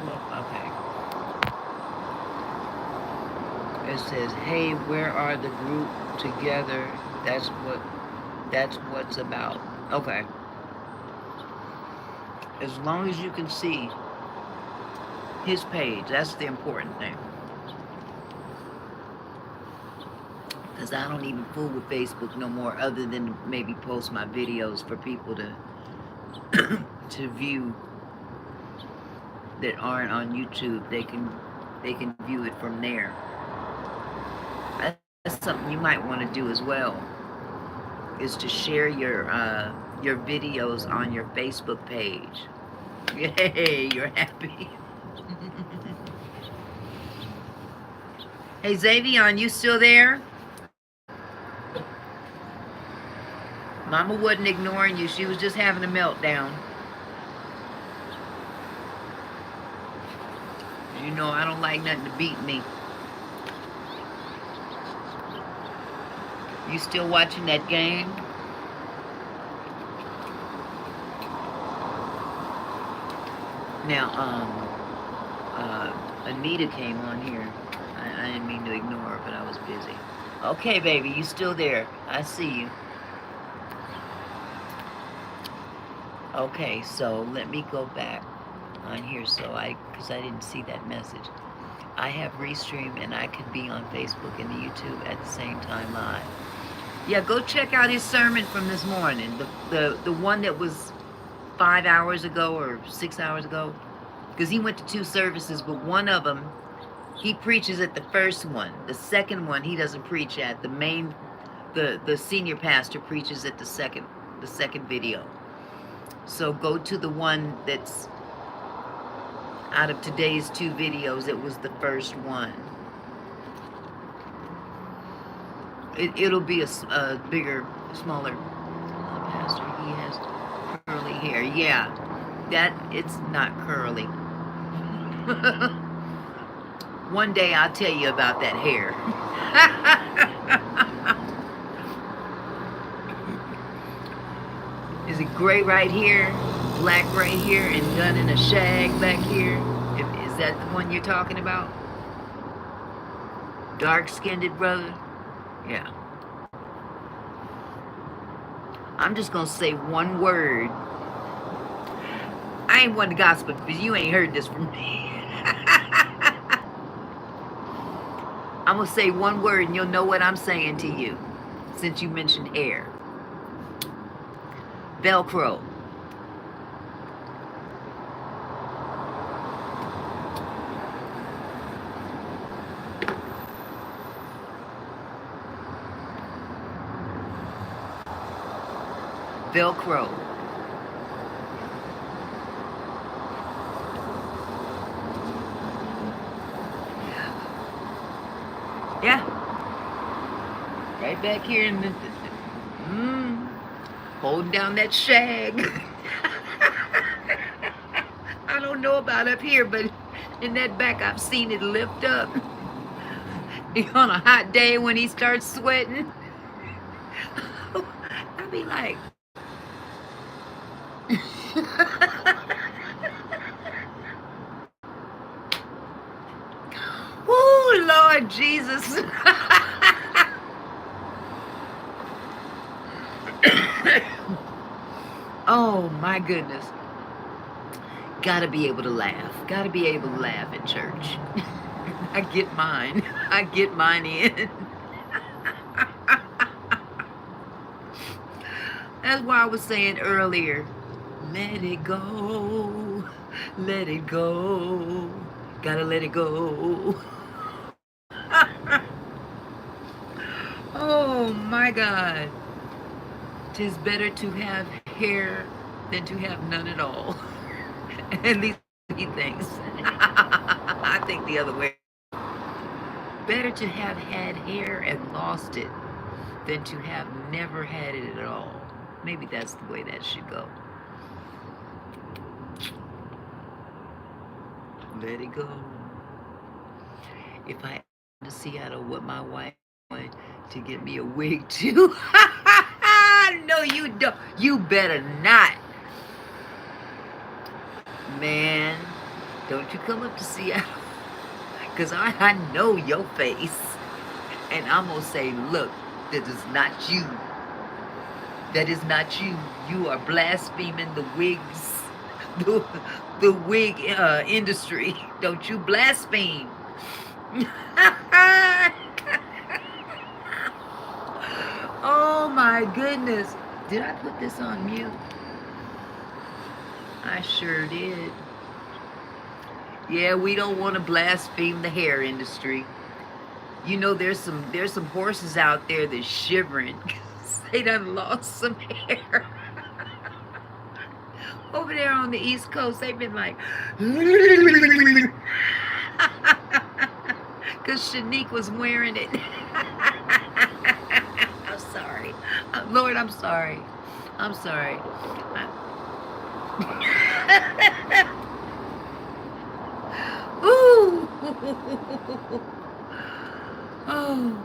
Well, okay. It says, "Hey, where are the group together?" That's what's about. Okay. As long as you can see his page, that's the important thing. Because I don't even fool with Facebook no more, other than maybe post my videos for people to to view that aren't on YouTube. They can view it from there. That's something you might want to do as well, is to share your videos on your Facebook page. Yay, you're happy. Hey, Xavion, you still there? Mama wasn't ignoring you. She was just having a meltdown. You know I don't like nothing to beat me. You still watching that game? Now, Anita came on here. I didn't mean to ignore her, but I was busy. Okay, baby, you still there? I see you. Okay, so let me go back on here because I didn't see that message. I have Restream and I can be on Facebook and YouTube at the same time live. Yeah, go check out his sermon from this morning. The one that was 5 hours ago or 6 hours ago. Because he went to 2 services, but one of them, he preaches at the first one. The second one, he doesn't preach at. The senior pastor preaches at the second video. So go to the one that's out of today's 2 videos. It was the first one. It'll be a bigger, smaller pastor. He has curly hair. Yeah, it's not curly. One day I'll tell you about that hair. Is it gray right here, black right here, and done in a shag back here? Is that the one you're talking about? Dark-skinned brother? Yeah. I'm just gonna say one word. I ain't one to gossip, because you ain't heard this from me. I'm gonna say one word and you'll know what I'm saying to you. since you mentioned hair. Velcro. Velcro. Yeah. Right back here in the holding down that shag. I don't know about up here, but in that back I've seen it lift up. On a hot day when he starts sweating. I'd be like, oh, Lord Jesus. Oh, my goodness. Gotta be able to laugh. Gotta be able to laugh at church. I get mine. I get mine in. That's why I was saying earlier, let it go. Let it go. Gotta let it go. Oh my God. 'Tis better to have hair than to have none at all. At least he thinks. I think the other way. Better to have had hair and lost it than to have never had it at all. Maybe that's the way that should go. Let it go. If I to Seattle, what my wife wanted to get me a wig too. No, you don't. You better not. Man, don't you come up to Seattle. Because I know your face. And I'm going to say, look, that is not you. That is not you. You are blaspheming the wigs. The wig industry. Don't you blaspheme. Oh my goodness. Did I put this on mute? I sure did. Yeah, we don't want to blaspheme the hair industry. You know, there's some horses out there that's shivering because they done lost some hair. Over there on the East Coast, they've been like, because Shanique was wearing it. I'm sorry. Lord, I'm sorry. I'm sorry. Ooh. Oh.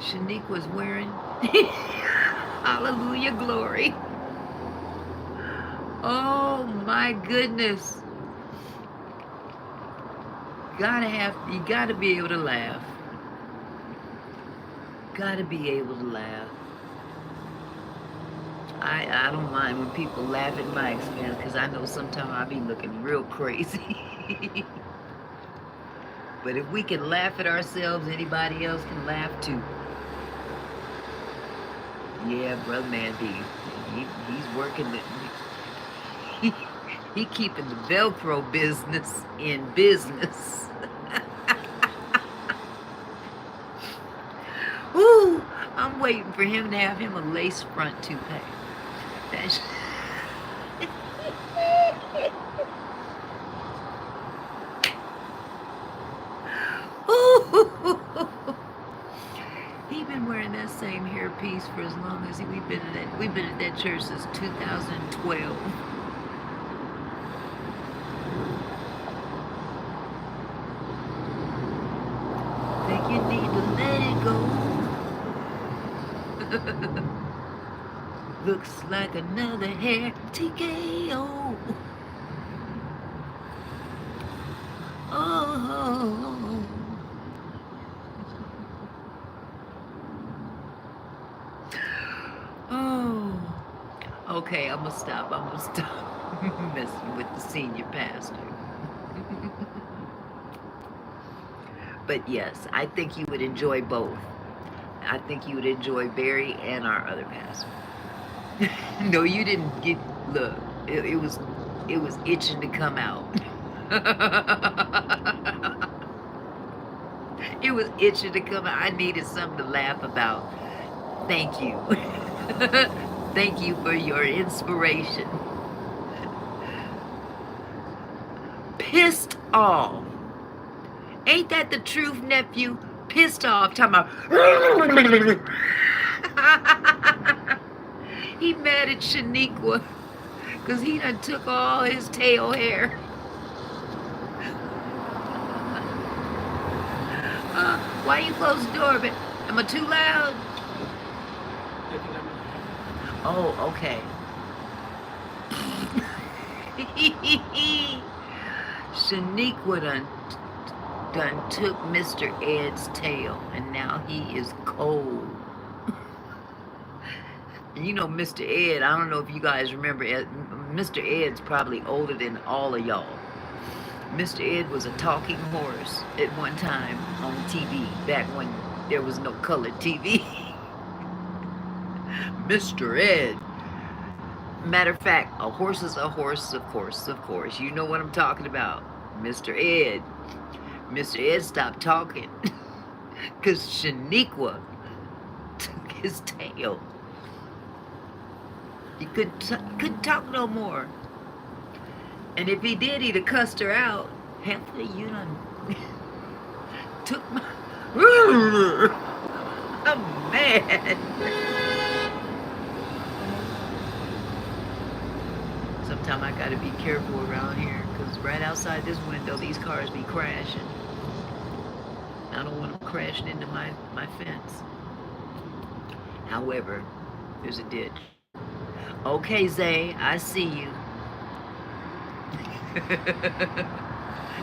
Shanique was wearing hallelujah glory. Oh my goodness. You gotta be able to laugh. Gotta be able to laugh. I don't mind when people laugh at my expense because I know sometimes I be looking real crazy. But if we can laugh at ourselves, anybody else can laugh too. Yeah, Brother Mandy, he's working he keeping the Velcro business in business. Ooh, I'm waiting for him to have him a lace front toupee. That's he been wearing that same hairpiece for as long as we've been at that church since 2012. Think you need to let it go. Looks like another hair TKO. Oh. Oh. Okay, I'm gonna stop messing with the senior pastor. But yes, I think you would enjoy both. I think you would enjoy Barry and our other pastor. No, you didn't get, look, it was itching to come out. It was itching to come out. I needed something to laugh about. Thank you. Thank you for your inspiration. Pissed off. Ain't that the truth, nephew? Pissed off. Talking about. He mad at Shaniqua because he done took all his tail hair. Why you close the door? But am I too loud? Oh, okay. Shaniqua done took Mr. Ed's tail, and now he is cold. You know, Mr. Ed, I don't know if you guys remember, Mr. Ed's probably older than all of y'all. Mr. Ed was a talking horse at one time on TV, back when there was no colored TV. Mr. Ed. Matter of fact, a horse is a horse, of course, of course. You know what I'm talking about. Mr. Ed. Mr. Ed stopped talking because Shaniqua took his tail. He couldn't talk no more. And if he did, he'd have cussed her out. Hopefully you done took my... I'm mad. Sometimes I gotta be careful around here, because right outside this window, these cars be crashing. I don't want them crashing into my fence. However, there's a ditch. Okay, Zay, I see you.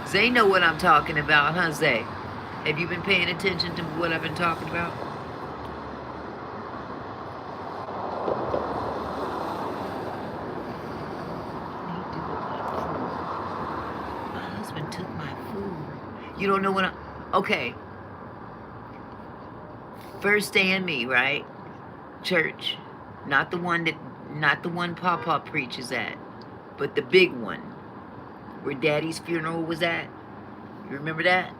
Zay know what I'm talking about, huh, Zay? Have you been paying attention to what I've been talking about? My husband took my food. You don't know what I'm... Okay. First Day in Me, right? Church. Not the one Papa preaches at, but the big one where Daddy's funeral was at. You remember that?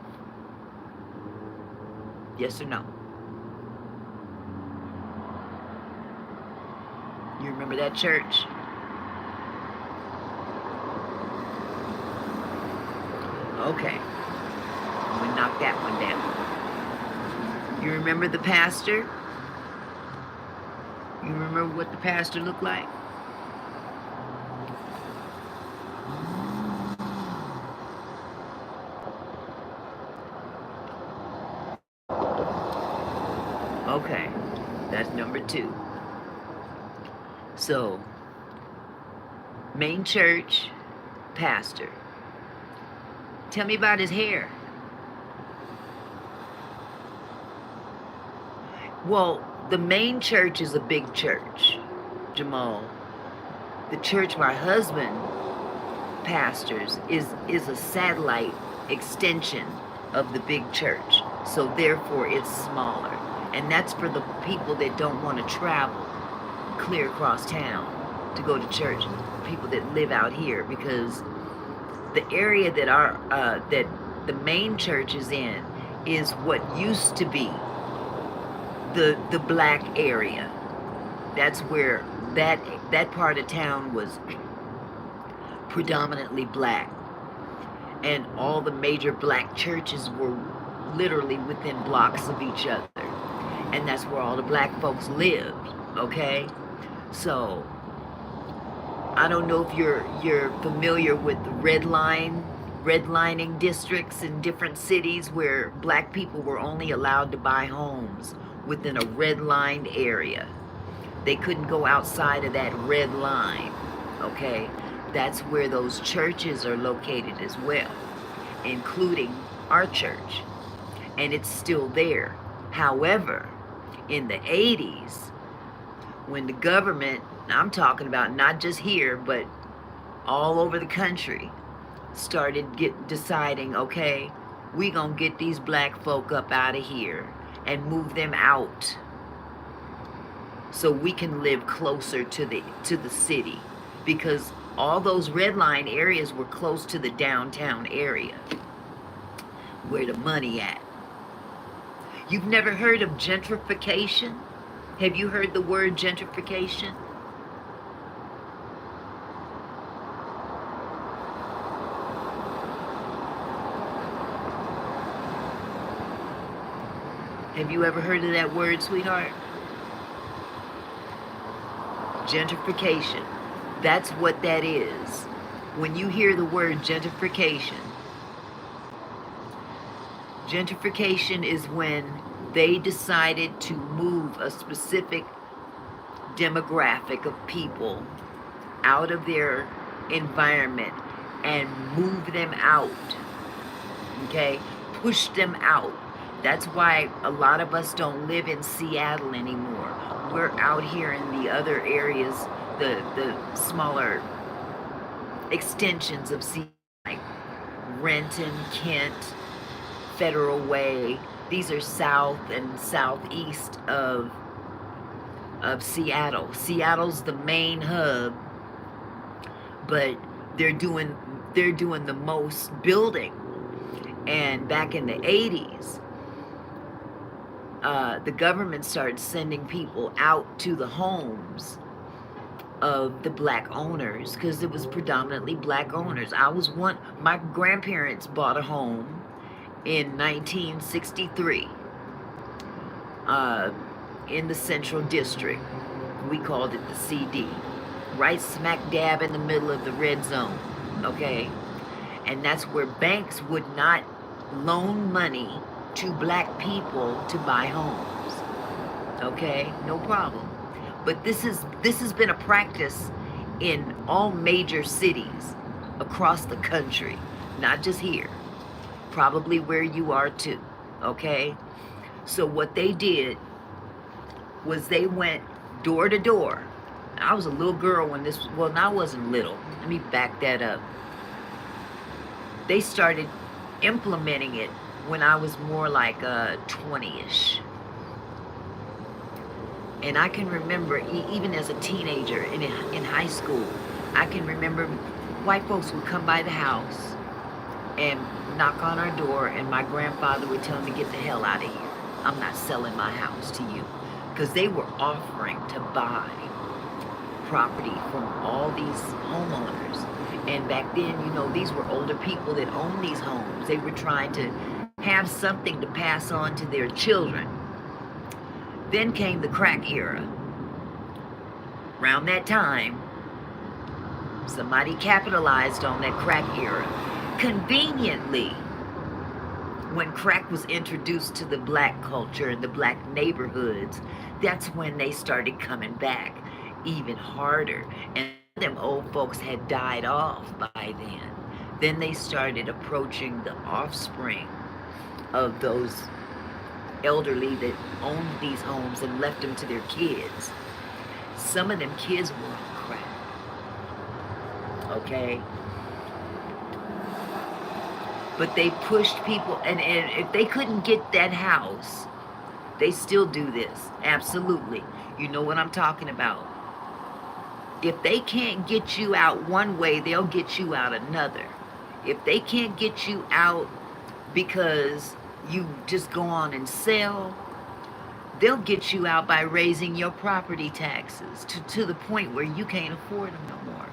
Yes or no? You remember that church? Okay. I'm gonna knock that one down. You remember the pastor? You remember what the pastor looked like? Okay, that's number 2. So, main church, pastor. Tell me about his hair. Well, the main church is a big church, Jamal. The church my husband pastors is a satellite extension of the big church. So therefore it's smaller. And that's for the people that don't want to travel clear across town to go to church. People that live out here, because the area that the main church is in is what used to be the black area. That's where that part of town was predominantly black, and all the major black churches were literally within blocks of each other, and that's where all the black folks lived. Okay, so I don't know if you're familiar with the redlining districts in different cities where black people were only allowed to buy homes within a red-lined area. They couldn't go outside of that red line, okay? That's where those churches are located as well, including our church, and it's still there. However, in the 80s, when the government, I'm talking about not just here, but all over the country, started deciding, okay, we gonna get these black folk up out of here, and move them out so we can live closer to the city, because all those red line areas were close to the downtown area where the money at. You've never heard of gentrification? Have you heard the word gentrification? Have you ever heard of that word, sweetheart? Gentrification. That's what that is. When you hear the word gentrification, gentrification is when they decided to move a specific demographic of people out of their environment and move them out, okay? Push them out. That's why a lot of us don't live in Seattle anymore. We're out here in the other areas, the smaller extensions of Seattle, like Renton, Kent, Federal Way. These are south and southeast of Seattle. Seattle's the main hub, but they're doing the most building. And back in the 80s, the government started sending people out to the homes of the black owners, because it was predominantly black owners. My grandparents bought a home in 1963 in the Central District. We called it the CD, right smack dab in the middle of the red zone, okay? And that's where banks would not loan money to black people to buy homes, okay? No problem. But this has been a practice in all major cities across the country, not just here, probably where you are too, okay? So what they did was they went door to door. I was a little girl when this, well, I wasn't little. Let me back that up. They started implementing it when I was more like 20-ish. And I can remember, even as a teenager in high school, I can remember white folks would come by the house and knock on our door, and my grandfather would tell me, get the hell out of here. I'm not selling my house to you. Because they were offering to buy property from all these homeowners. And back then, you know, these were older people that owned these homes. They were trying to have something to pass on to their children. Then came the crack era. Around that time, somebody capitalized on that crack era. Conveniently, when crack was introduced to the black culture and the black neighborhoods, that's when they started coming back even harder. And them old folks had died off by then. Then they started approaching the offspring of those elderly that owned these homes and left them to their kids. Some of them kids were on crack, okay? But they pushed people, and if they couldn't get that house, they still do this, absolutely. You know what I'm talking about. If they can't get you out one way, they'll get you out another. If they can't get you out because you just go on and sell, they'll get you out by raising your property taxes to the point where you can't afford them no more.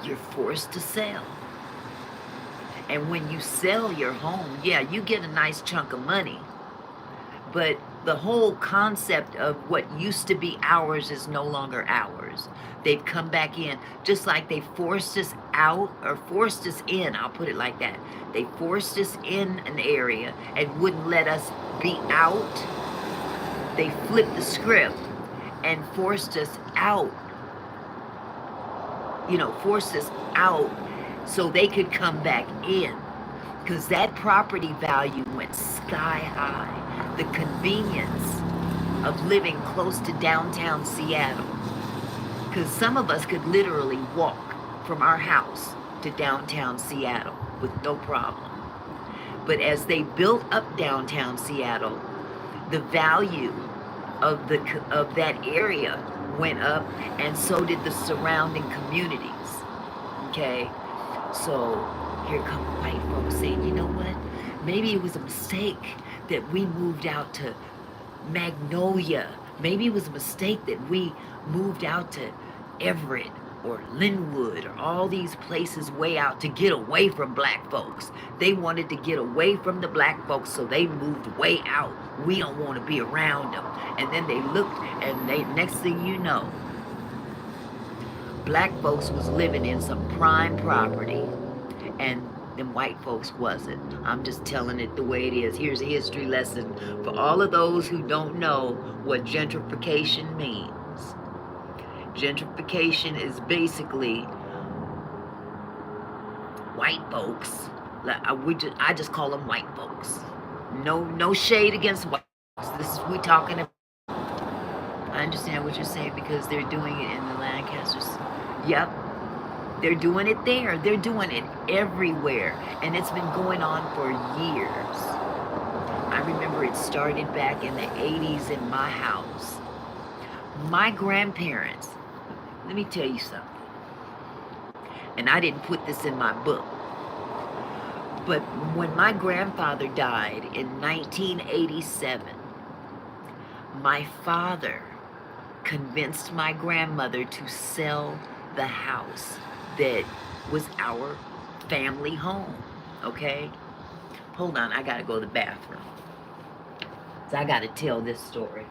You're forced to sell. And when you sell your home, yeah, you get a nice chunk of money. But the whole concept of what used to be ours is no longer ours. They've come back in, just like they forced us out, or forced us in, I'll put it like that. They forced us in an area and wouldn't let us be out. They flipped the script and forced us out. You know, forced us out so they could come back in. Because that property value went sky high. The convenience of living close to downtown Seattle. Because some of us could literally walk from our house to downtown Seattle with no problem. But as they built up downtown Seattle, the value of that area went up, and so did the surrounding communities. Okay, so here come white folks saying, you know what? Maybe it was a mistake that we moved out to Magnolia. Maybe it was a mistake that we moved out to Everett or Linwood or all these places way out to get away from black folks. They wanted to get away from the black folks, so they moved way out. We don't want to be around them. And then they looked, and they, next thing you know, black folks was living in some prime property, and them white folks wasn't. I'm just telling it the way it is. Here's a history lesson for all of those who don't know what gentrification means. Gentrification is basically white folks. I just call them white folks. No shade against white folks. This is we talking about. I understand what you're saying because they're doing it in the Lancasters. Yep. They're doing it there. They're doing it everywhere. And it's been going on for years. I remember it started back in the 80s in my house. My grandparents, let me tell you something. And I didn't put this in my book. But when my grandfather died in 1987, my father convinced my grandmother to sell the house that was our family home, okay? Hold on, I gotta go to the bathroom. So I gotta tell this story.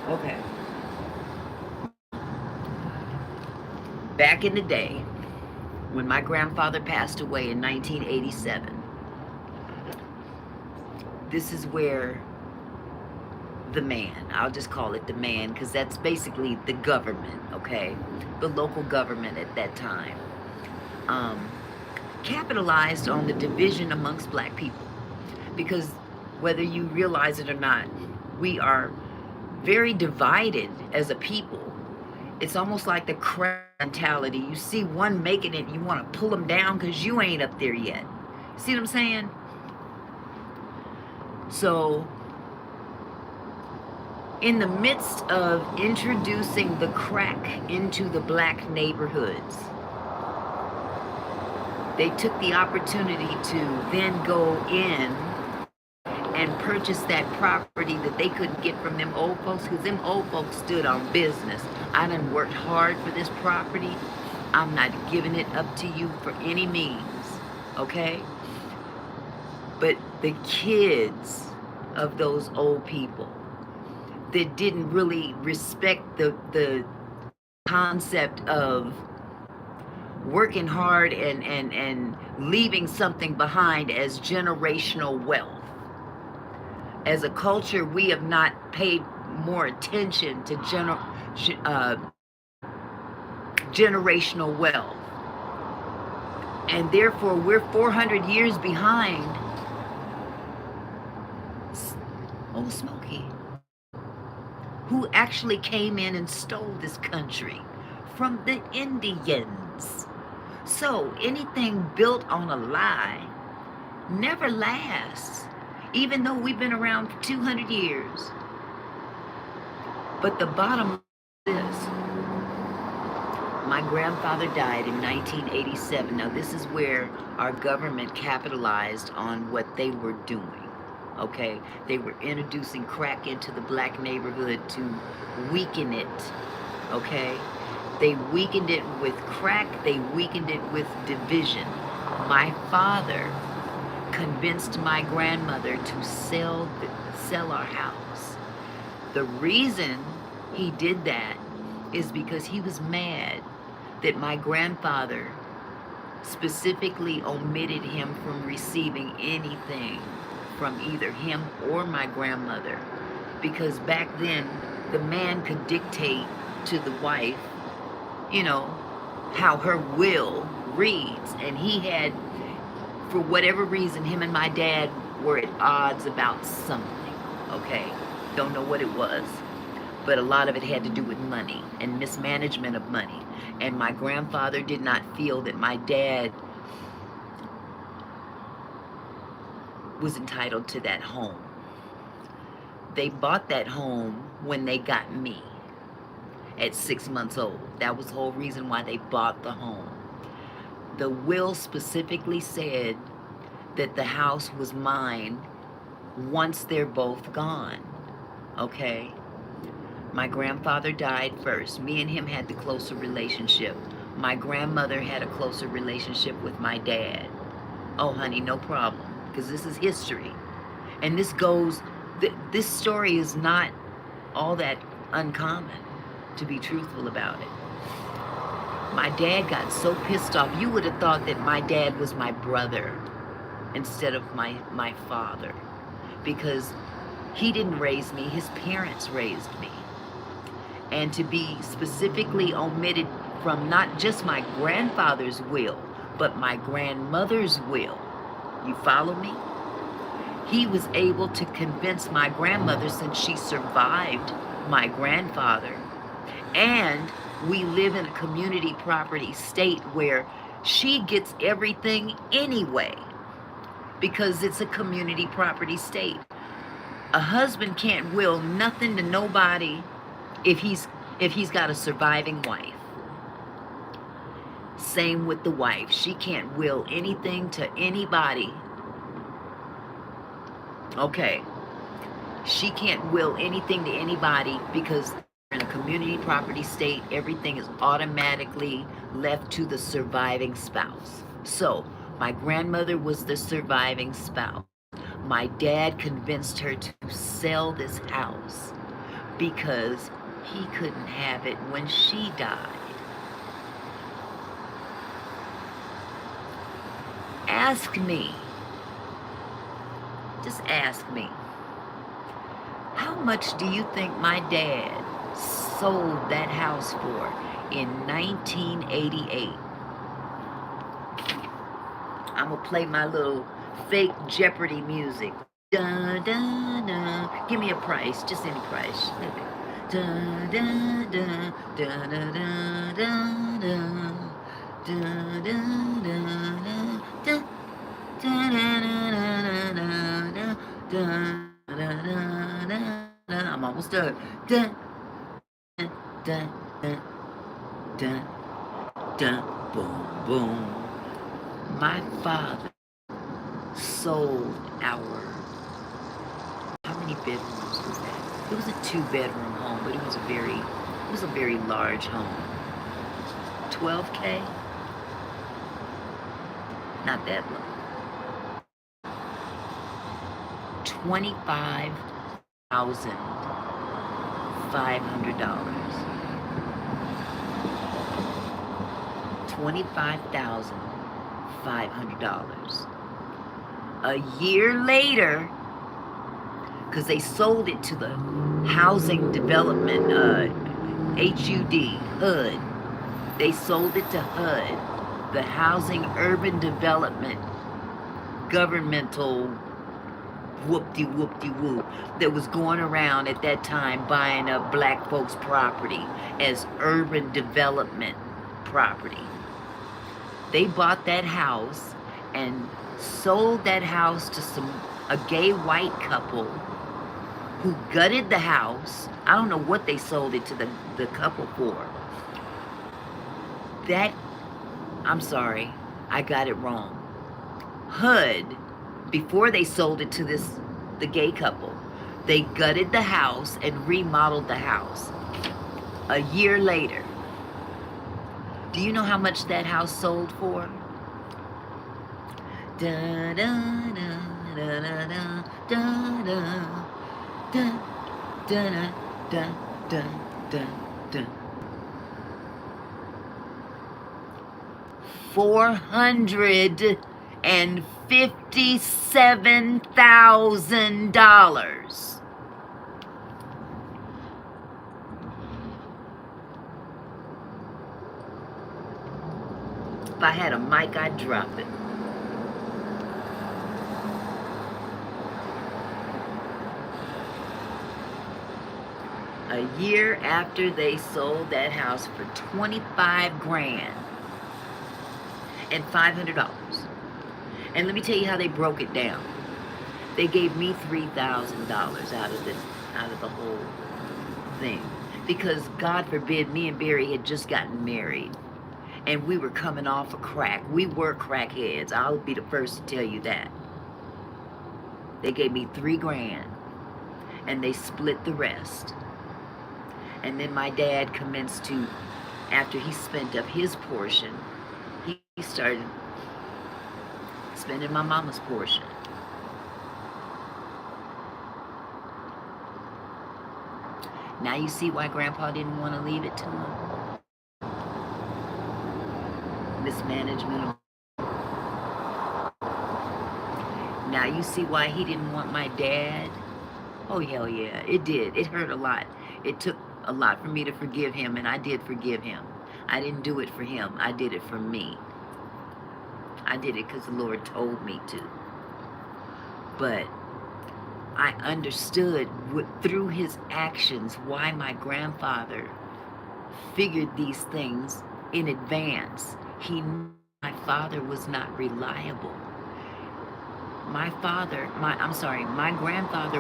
Okay. Back in the day, when my grandfather passed away in 1987, this is where the man, I'll just call it the man, because that's basically the government, okay? The local government at that time, capitalized on the division amongst black people. Because whether you realize it or not, we are very divided as a people. It's almost like the crowd mentality. You see one making it, you want to pull them down because you ain't up there yet. See what I'm saying? So, in the midst of introducing the crack into the black neighborhoods, they took the opportunity to then go in and purchase that property that they couldn't get from them old folks, because them old folks stood on business. I done worked hard for this property. I'm not giving it up to you for any means, okay? But the kids of those old people that didn't really respect the concept of working hard and leaving something behind as generational wealth. As a culture, we have not paid more attention to generational wealth. And therefore, we're 400 years behind Old Smoky, who actually came in and stole this country from the Indians. So anything built on a lie never lasts. even though we've been around for 200 years. But the bottom line is this. My grandfather died in 1987. Now, this is where our government capitalized on what they were doing. Okay? They were introducing crack into the black neighborhood to weaken it. Okay? They weakened it with crack. They weakened it with division. My father convinced my grandmother to sell our house. The reason he did that is because he was mad that my grandfather specifically omitted him from receiving anything from either him or my grandmother. Because back then, the man could dictate to the wife, you know, how her will reads. And he had, for whatever reason, him and my dad were at odds about something, okay? Don't know what it was. But a lot of it had to do with money and mismanagement of money. And my grandfather did not feel that my dad was entitled to that home. They bought that home when they got me at 6 months old. That was the whole reason why they bought the home. The will specifically said that the house was mine once they're both gone, okay? My grandfather died first. Me and him had the closer relationship. My grandmother had a closer relationship with my dad. Oh, honey, no problem, because this is history. And this goes, this story is not all that uncommon, to be truthful about it. My dad got so pissed off. You would have thought that my dad was my brother instead of my father, because he didn't raise me, his parents raised me. And to be specifically omitted from not just my grandfather's will, but my grandmother's will. You follow me? He was able to convince my grandmother, since she survived my grandfather, and we live in a community property state where she gets everything anyway, because it's a community property state. A husband can't will nothing to nobody if he's got a surviving wife. Same with the wife. She can't will anything to anybody. Okay. She can't will anything to anybody because in a community property state, everything is automatically left to the surviving spouse. So, my grandmother was the surviving spouse. My dad convinced her to sell this house because he couldn't have it when she died. Ask me, just ask me, how much do you think my dad sold that house for in 1988? I'm gonna play my little fake Jeopardy music. Dun, dun, dun. Give me a price, just any price. Dun, dun, dun, dun, dun, dun, dun, dun. Dun, dun, dun, dun, dun, dun, dun, dun. I'm almost done. Dun, dun, dun, dun, dun, boom, boom. My father sold our, how many bedrooms was that? It was a 2-bedroom home, but it was a very large home. 12K? Not that low. $25,500. $25,500. A year later, because they sold it to the housing development, HUD. They sold it to HUD, the Housing Urban Development governmental whoop-de-whoop-de-whoop that was going around at that time buying up black folks' property as urban development property. They bought that house and sold that house to some a gay white couple who gutted the house. I don't know what they sold it to the couple for. That, I'm sorry, I got it wrong. HUD, before they sold it to the gay couple, they gutted the house and remodeled the house. A year later, do you know how much that house sold for? Da, da, da, da, da, da, da, da, da, da, da, da, da. $457,000. If I had a mic, I'd drop it. A year after they sold that house for 25 grand and $500. And let me tell you how they broke it down. They gave me $3,000 out of the whole thing. Because God forbid, me and Barry had just gotten married. And we were coming off of crack. We were crackheads. I'll be the first to tell you that. They gave me 3 grand. And they split the rest. And then my dad commenced to, after he spent up his portion, he started spending my mama's portion. Now you see why Grandpa didn't want to leave it to him? Mismanagement. Now you see why he didn't want my dad? Oh, hell yeah, it did. It hurt a lot. It took a lot for me to forgive him, and I did forgive him. I didn't do it for him. I did it for me. I did it because the Lord told me to. But I understood through his actions why my grandfather figured these things in advance. He knew my father was not reliable. My grandfather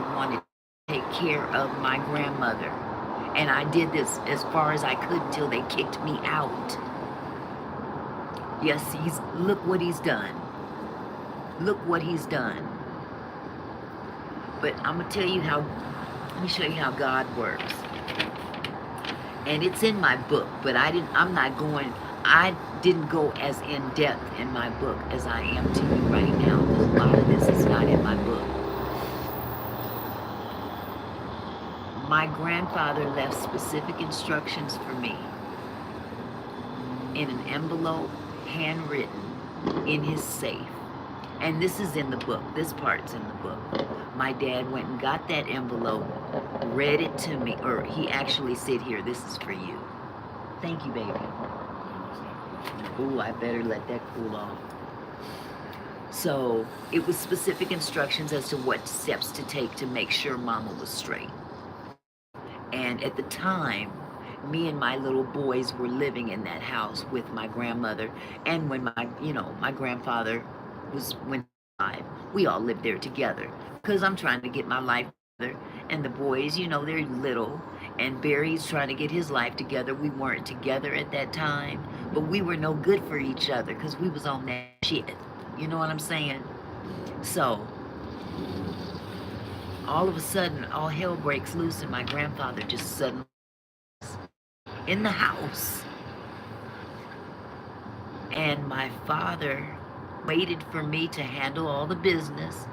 wanted to take care of my grandmother. And I did this as far as I could until they kicked me out. Yes, look what he's done. Look what he's done. But I'm going to tell you how, let me show you how God works. And it's in my book, but I didn't go as in depth in my book as I am to you right now. Because a lot of this is not in my book. My grandfather left specific instructions for me in an envelope, handwritten, in his safe. And this is in the book. This part's in the book. My dad went and got that envelope, read it to me, or he actually said, here, this is for you. Thank you, baby. Ooh, I better let that cool off. So it was specific instructions as to what steps to take to make sure Mama was straight. And at the time, me and my little boys were living in that house with my grandmother. And when my grandfather went alive, we all lived there together. Because I'm trying to get my life together. And the boys, they're little. And Barry's trying to get his life together. We weren't together at that time. But we were no good for each other because we was on that shit. You know what I'm saying? So all of a sudden, all hell breaks loose, and my grandfather just suddenly in the house. And my father waited for me to handle all the business,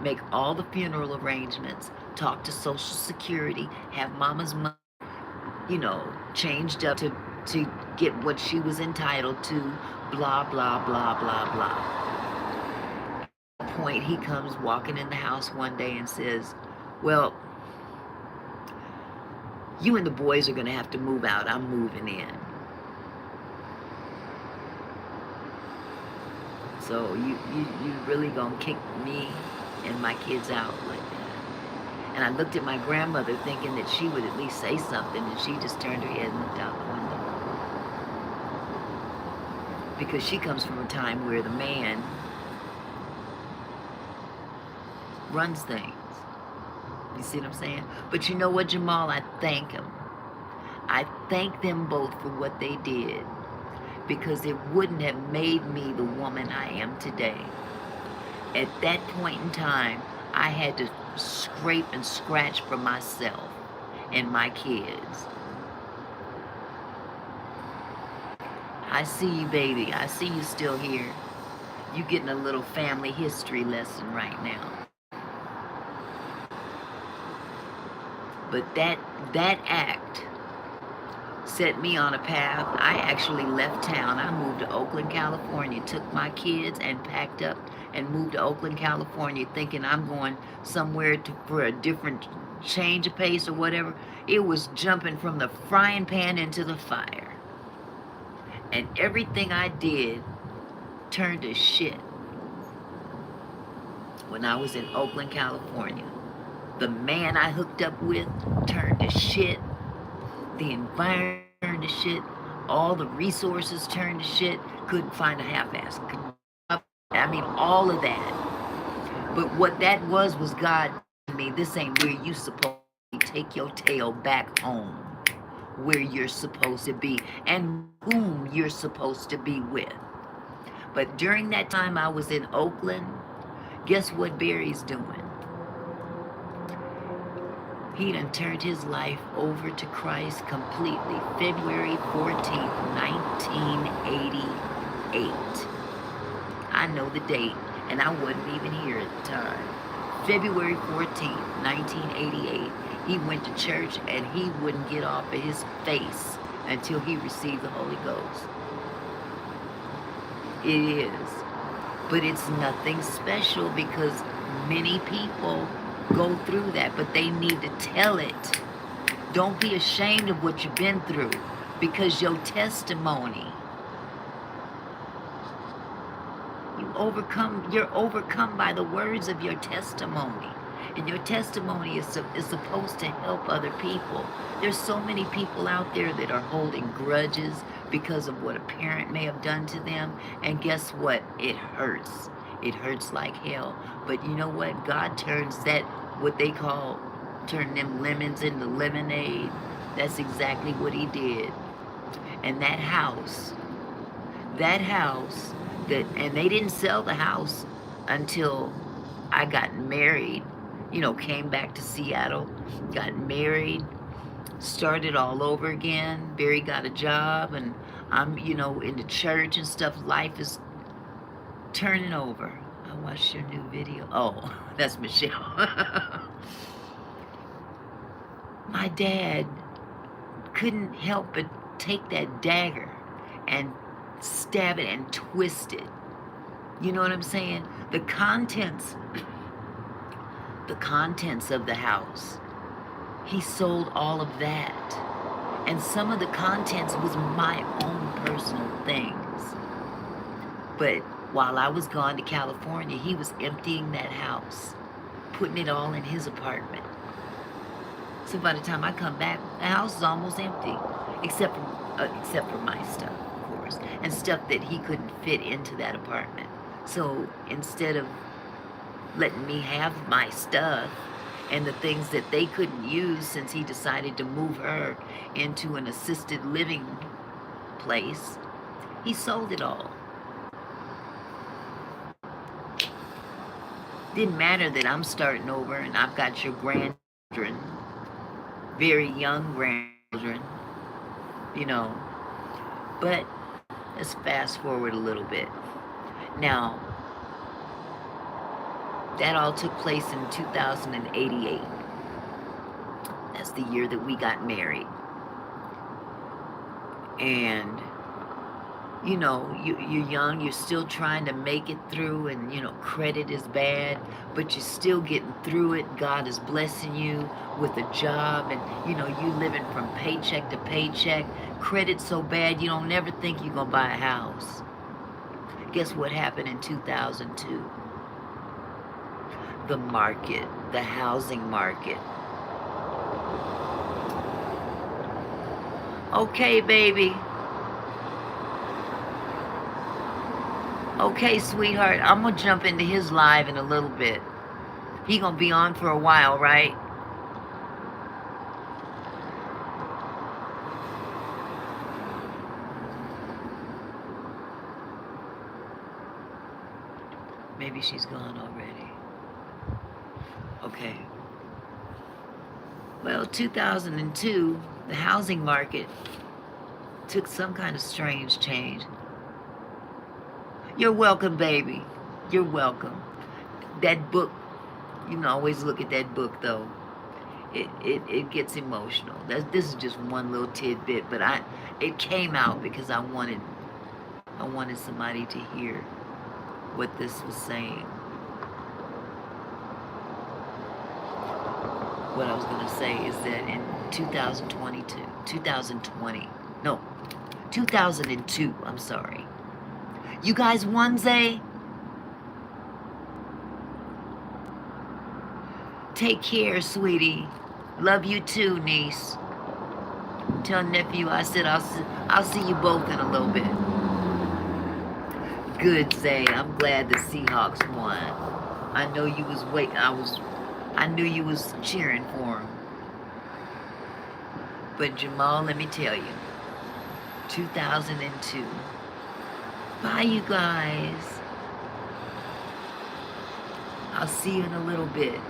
make all the funeral arrangements, talk to Social Security, have Mama's money, changed up to get what she was entitled to, blah, blah, blah, blah, blah. Point, he comes walking in the house one day and says, well, you and the boys are going to have to move out. I'm moving in. So you really going to kick me and my kids out like that? And I looked at my grandmother thinking that she would at least say something, and she just turned her head and looked out the window. Because she comes from a time where the man runs things. You see what I'm saying? But you know what, Jamal? I thank him. I thank them both for what they did, because it wouldn't have made me the woman I am today. At that point in time, I had to scrape and scratch for myself and my kids. I see you, baby. I see you still here. You getting a little family history lesson right now. But that act set me on a path. I actually left town. I moved to Oakland, California, took my kids and packed up and moved to Oakland, California, thinking I'm going somewhere for a different change of pace or whatever. It was jumping from the frying pan into the fire. And everything I did turned to shit when I was in Oakland, California. The man I hooked up with turned to shit. The environment turned to shit. All the resources turned to shit. Couldn't find a half-ass. I mean, all of that. But what that was God telling me, this ain't where you supposed to be. Take your tail back home, where you're supposed to be and whom you're supposed to be with. But during that time I was in Oakland, guess what Barry's doing? He done turned his life over to Christ completely. February 14th, 1988. I know the date, and I wasn't even here at the time. February 14th, 1988. He went to church, and he wouldn't get off of his face until he received the Holy Ghost. It is. But it's nothing special, because many people go through that, but they need to tell it. Don't be ashamed of what you've been through, because your testimony, you're overcome by the words of your testimony. And your testimony is supposed to help other people. There's so many people out there that are holding grudges because of what a parent may have done to them. And guess what? It hurts. It hurts like hell. But you know what? God turns that, what they call, turn them lemons into lemonade. That's exactly what he did. And that house, and they didn't sell the house until I got married, came back to Seattle, got married, started all over again. Barry got a job, and I'm, in the church and stuff. Life is turning over. I watched your new video. Oh, that's Michelle. My dad couldn't help but take that dagger and stab it and twist it. You know what I'm saying? The contents of the house, he sold all of that. And some of the contents was my own personal things. But while I was gone to California, he was emptying that house, putting it all in his apartment. So by the time I come back, the house is almost empty, except for my stuff, of course, and stuff that he couldn't fit into that apartment. So instead of letting me have my stuff and the things that they couldn't use, since he decided to move her into an assisted living place, he sold it all. Didn't matter that I'm starting over and I've got your grandchildren, very young grandchildren, but let's fast forward a little bit. Now, that all took place in 2088. That's the year that we got married. And, you're young, you're still trying to make it through, and, credit is bad, but you're still getting through it. God is blessing you with a job, and, you living from paycheck to paycheck. Credit's so bad, you don't never think you're going to buy a house. Guess what happened in 2002? The market, the housing market. Okay, baby. Okay, sweetheart, I'm going to jump into his live in a little bit. He gonna be on for a while, right? Maybe she's gone already. Okay. Well, 2002, the housing market took some kind of strange change. You're welcome, baby. You're welcome. That book, you can always look at that book, though. It gets emotional. This is just one little tidbit, but it came out because I wanted somebody to hear what this was saying. What I was gonna say is that in 2002, I'm sorry. You guys won, Zay? Take care, sweetie. Love you too, niece. Tell nephew I said I'll see you both in a little bit. Good, Zay. I'm glad the Seahawks won. I know you was I knew you was cheering for him. But Jamal, let me tell you, 2002. Bye, you guys. I'll see you in a little bit.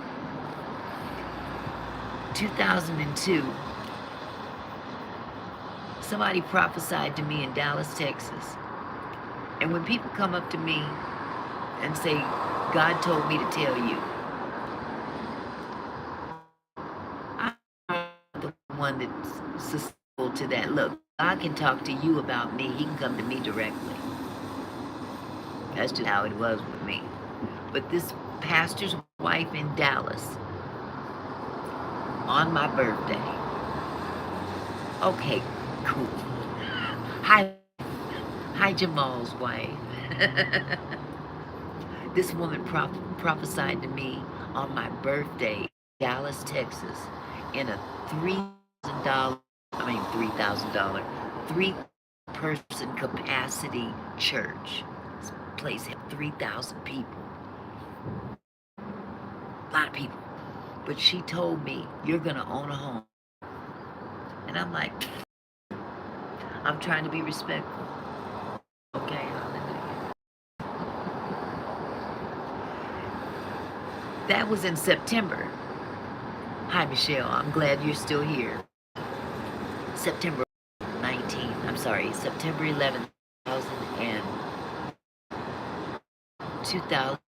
2002. Somebody prophesied to me in Dallas, Texas. And when people come up to me and say, God told me to tell you, I'm the one that's susceptible to that. Look, God can talk to you about me. He can come to me directly. That's just how it was with me. But this pastor's wife in Dallas, on my birthday. Okay, cool. Hi, Jamal's wife. This woman prophesied to me on my birthday, Dallas, Texas, in a $3,000, three-person capacity church. This place had 3,000 people. A lot of people. But she told me, you're gonna own a home. And I'm like, I'm trying to be respectful. Okay, hallelujah. That was in September. Hi, Michelle. I'm glad you're still here. September 11th, 2000.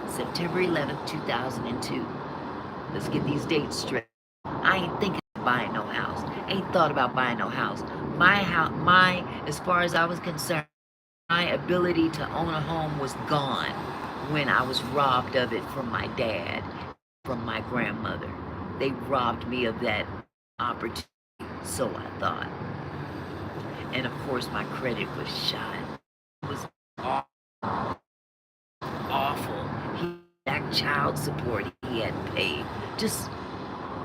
September 11th, 2002. Let's get these dates straight. I ain't thinking of buying no house. Ain't thought about buying no house. As far as I was concerned, my ability to own a home was gone when I was robbed of it from my dad, from my grandmother. They robbed me of that opportunity, so I thought. And of course, my credit was shot. It was awful. That child support he had paid, just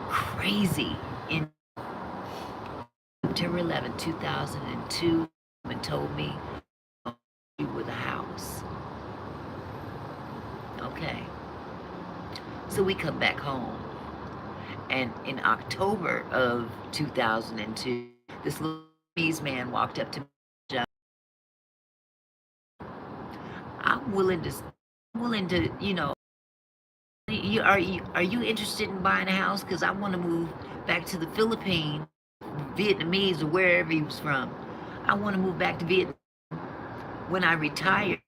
crazy. In September 11, 2002, and told me you were the house. Okay. So we come back home. And in October of 2002, this little Vietnamese man walked up to me. I'm willing to, are you interested in buying a house? Because I want to move back to the Philippines, Vietnamese, or wherever he was from. I want to move back to Vietnam when I retire.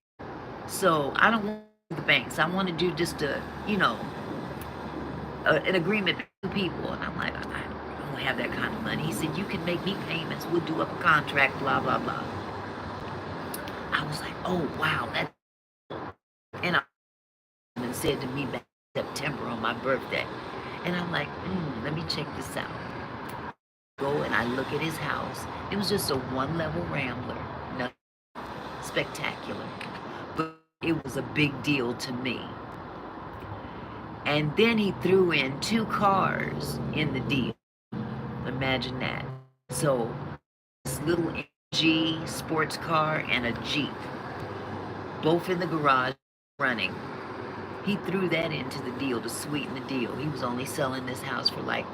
So I don't want the banks. I want to do just an agreement with two people. And I'm like, I don't have that kind of money. He said, you can make me payments. We'll do up a contract, blah, blah, blah. I was like, oh, wow. And said to me back in September on my birthday. And I'm like, let me check this out. Go and I look at his house. It was just a one-level rambler. Nothing spectacular. But it was a big deal to me. And then he threw in 2 cars in the deal. Imagine that. So this little MG sports car and a Jeep, both in the garage running. He threw that into the deal to sweeten the deal. He was only selling this house for like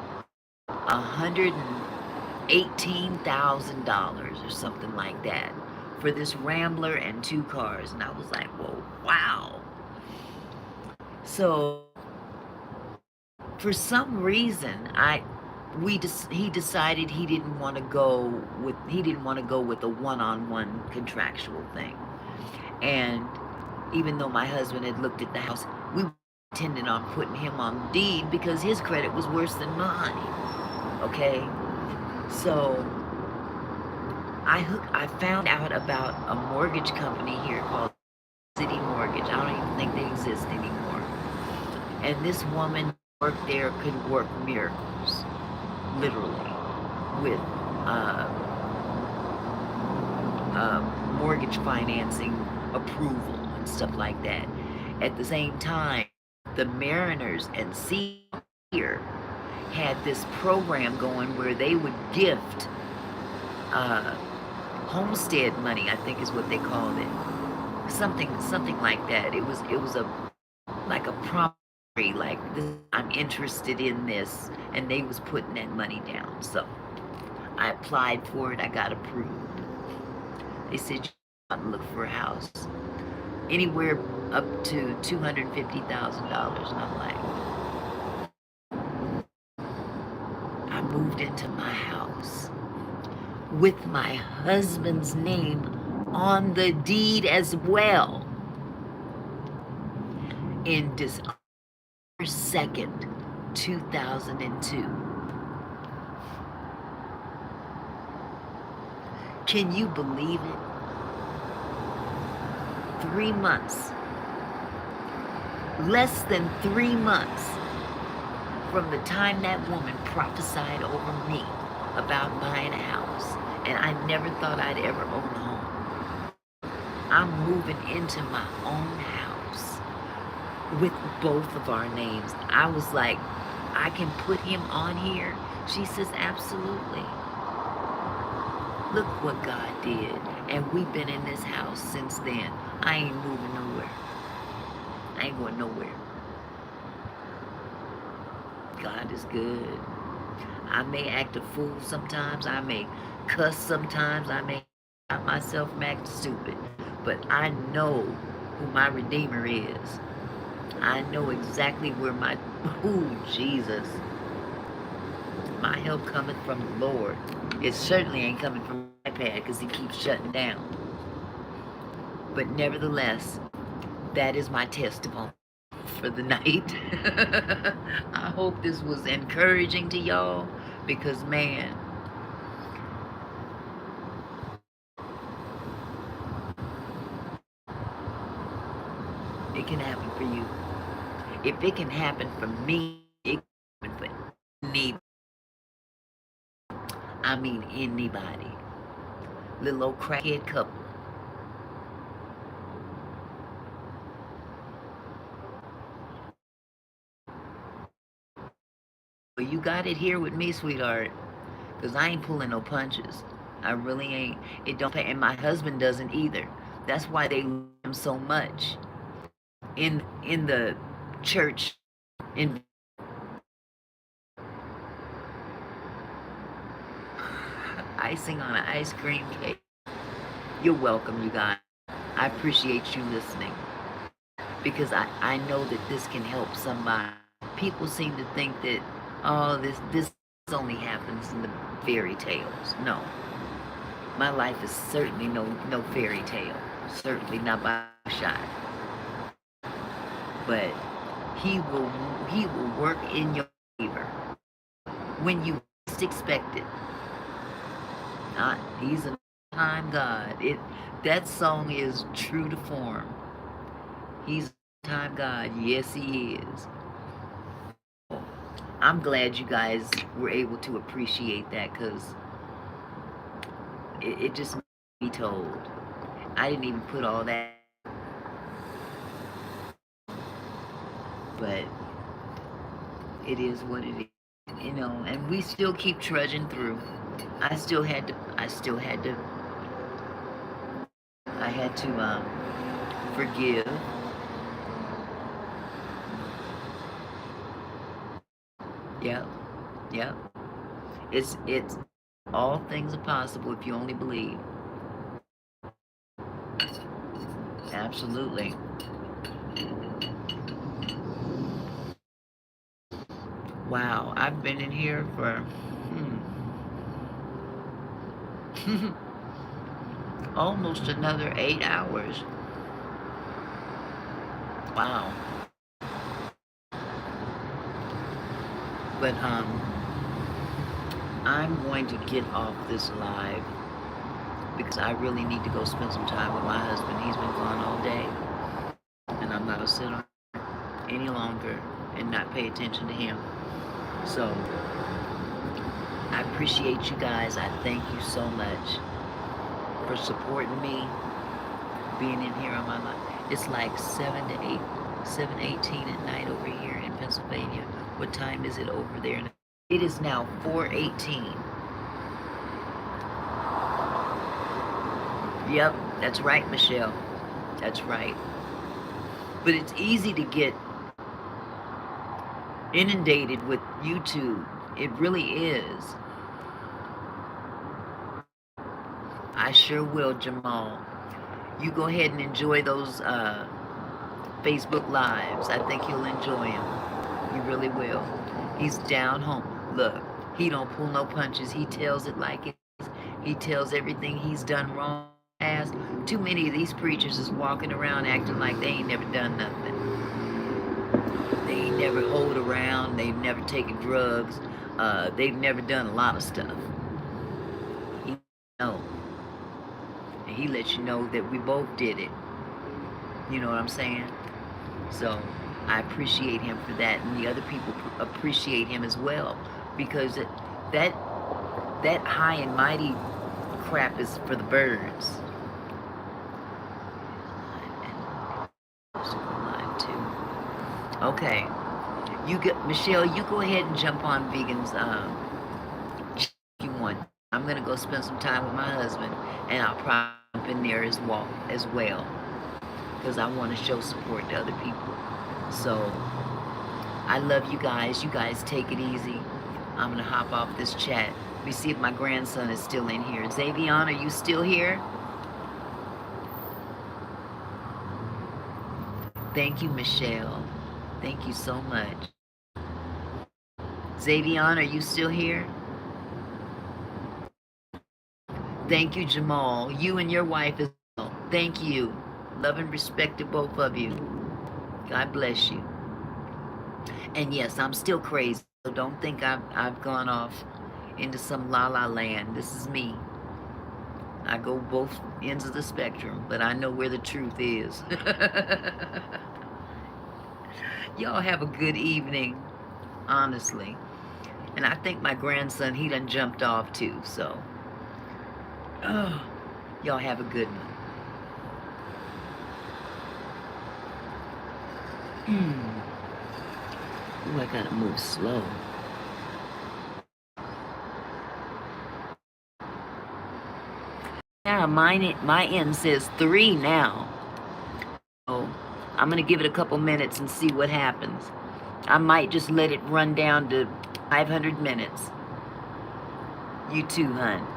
$118,000 or something like that for this Rambler and 2 cars. And I was like, whoa, wow. So for some reason, he decided he didn't want to go with a one-on-one contractual thing. And even though my husband had looked at the house, we intended on putting him on deed because his credit was worse than mine. Okay, so I found out about a mortgage company here called City Mortgage. I don't even think they exist anymore. And this woman worked there could work miracles, literally, with mortgage financing approval and stuff like that. At the same time, the Mariners and Sea here had this program going where they would gift homestead money, I think is what they called it. Something like that. It was a like a property, like this, I'm interested in this, and they was putting that money down. So I applied for it. I got approved. They said you ought to look for a house anywhere up to $250,000, and I'm like, I moved into my house with my husband's name on the deed as well in December 2nd, 2002. Can you believe it? 3 months, less than 3 months from the time that woman prophesied over me about buying a house, and I never thought I'd ever own a home. I'm moving into my own house with both of our names. I was like, I can put him on here? She says, absolutely. Look what God did. And we've been in this house since then. I ain't moving nowhere. I ain't going nowhere. God is good. I may act a fool sometimes. I may cuss sometimes. I may stop myself from acting stupid. But I know who my Redeemer is. I know exactly where my, Jesus. My help cometh from the Lord. It certainly ain't coming from my iPad because he keeps shutting down. But nevertheless, that is my testimony for the night. I hope this was encouraging to y'all because, man, it can happen for you. If it can happen for me, it can happen for anybody. I mean anybody. Little old crackhead couple. But you got it here with me, sweetheart. Because I ain't pulling no punches. I really ain't. It don't pay. And my husband doesn't either. That's why they love him so much. In the church. In icing on an ice cream cake. You're welcome, you guys. I appreciate you listening. Because I know that this can help somebody. People seem to think that, oh, this only happens in the fairy tales. No. My life is certainly no fairy tale. Certainly not by a shot. But he will work in your favor when you least expect it. He's a time God. That song is true to form. He's a time God. Yes, he is. I'm glad you guys were able to appreciate that because it just made me told. I didn't even put all that, but it is what it is, you know. And we still keep trudging through. I had to forgive. Yep. Yep. It's all things are possible if you only believe. Absolutely. Wow, I've been in here for almost another 8 hours. Wow. But I'm going to get off this live because I really need to go spend some time with my husband. He's been gone all day, and I'm not gonna sit on any longer and not pay attention to him. So I appreciate you guys. I thank you so much for supporting me, being in here on my life. It's like 7:18 at night over here in Pennsylvania. What time is it over there? It is now 4:18. Yep, that's right, Michelle. That's right. But it's easy to get inundated with YouTube. It really is. I sure will, Jamal. You go ahead and enjoy those Facebook Lives. I think you'll enjoy them. You really will. He's down home. Look, he don't pull no punches. He tells it like it is. He tells everything he's done wrong. Past. Too many of these preachers is walking around acting like they ain't never done nothing. They ain't never hoed around. They've never taken drugs. They've never done a lot of stuff. He know. And he lets you know that we both did it. You know what I'm saying? So I appreciate him for that, and the other people appreciate him as well, because that high and mighty crap is for the birds. Okay, you get Michelle. You go ahead and jump on Vegans if you want. I'm gonna go spend some time with my husband, and I'll probably jump in there as well, because I want to show support to other people. So I love you guys. You guys take it easy. I'm gonna hop off this chat. Let me see if my grandson is still in here. Xavion, are you still here? Thank you, Michelle. Thank you so much. Xavion, are you still here? Thank you, Jamal. You and your wife as well. Thank you. Love and respect to both of you. God bless you. And yes, I'm still crazy. So don't think I've gone off into some la-la land. This is me. I go both ends of the spectrum, but I know where the truth is. Y'all have a good evening, honestly. And I think my grandson, he done jumped off too, so. Oh, y'all have a good one. Ooh, I gotta move slow. Yeah, my end says 3 now. So I'm gonna give it a couple minutes and see what happens. I might just let it run down to 500 minutes. You too, hun.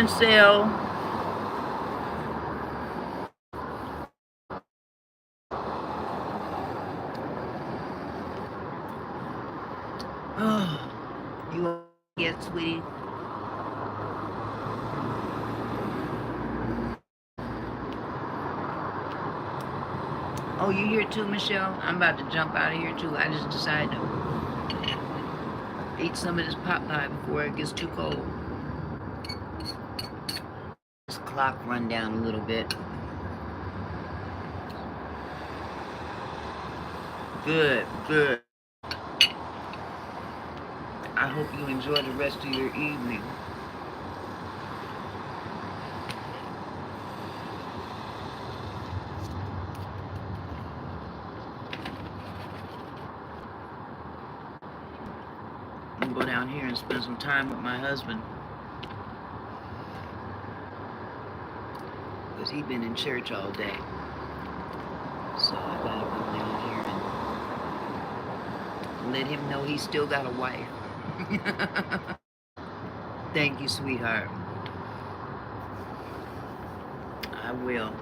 Chancel. Oh, you yet, sweetie? Oh, you here too, Michelle? I'm about to jump out of here too. I just decided to eat some of this pot pie before it gets too cold. This clock run down a little bit. Good, good. I hope you enjoy the rest of your evening. I'm gonna go down here and spend some time with my husband. Because he's been in church all day. So I gotta go down here and let him know he's still got a wife. Thank you, sweetheart. I will.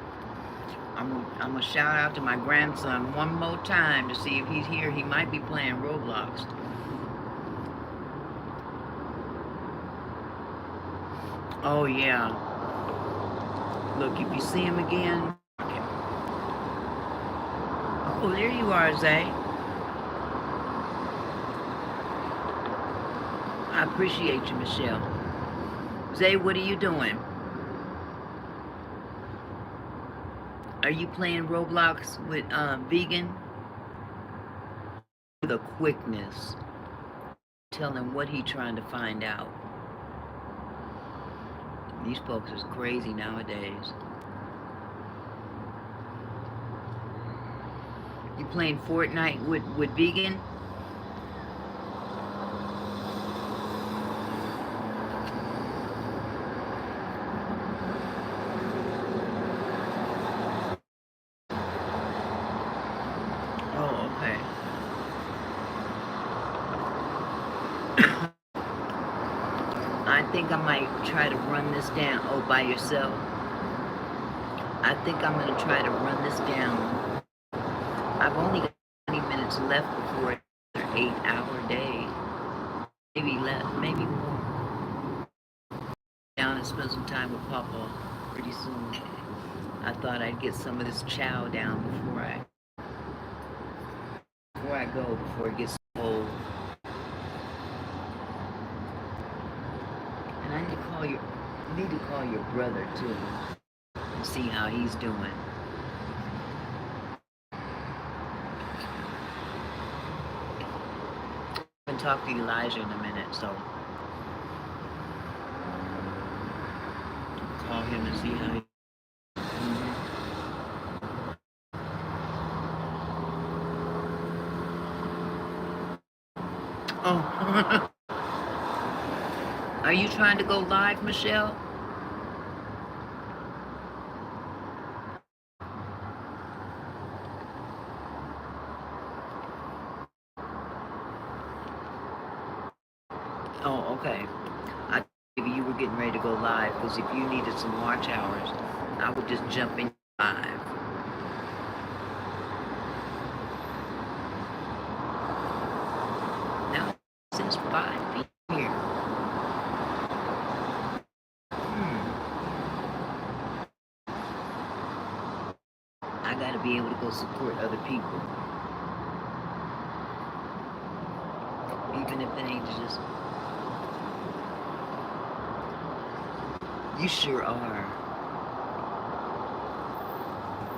I'm gonna shout out to my grandson one more time to see if he's here. He might be playing Roblox. Oh yeah. Look, if you see him again. Okay. Oh, there you are, Zay. I appreciate you, Michelle. Zay, what are you doing? Are you playing Roblox with Vegan? The quickness. Tell him what he trying to find out. These folks is crazy nowadays. You playing Fortnite with Vegan? Oh, okay. I think I might try to run this down. Oh, by yourself? I think I'm going to try to run this down. I've only got 20 minutes left before another 8-hour day. Maybe less, maybe more. Down and spend some time with Papa pretty soon. I thought I'd get some of this chow down before I go, before it gets cold. And I need to call your brother too and see how he's doing. I'm gonna talk to Elijah in a minute, so call him and see how he. Oh. Are you trying to go live, Michelle? Oh, okay. I maybe you were getting ready to go live, because if you needed some watch hours, I would just jump in live. Now, since 5 p.m. here. I gotta be able to go support other people. Even if it ain't just... You sure are.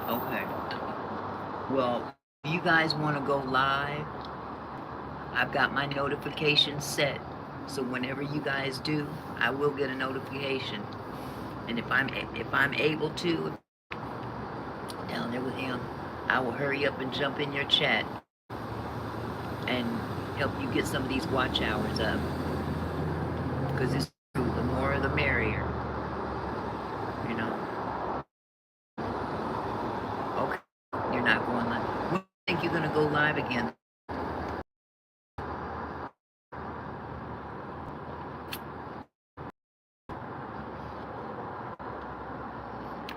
Okay. Well, if you guys want to go live, I've got my notifications set. So whenever you guys do, I will get a notification. And if I'm able to, down there with him, I will hurry up and jump in your chat and help you get some of these watch hours up. Because it's true, the more the merrier. You know. Okay, you're not going live. When do you think you're gonna go live again?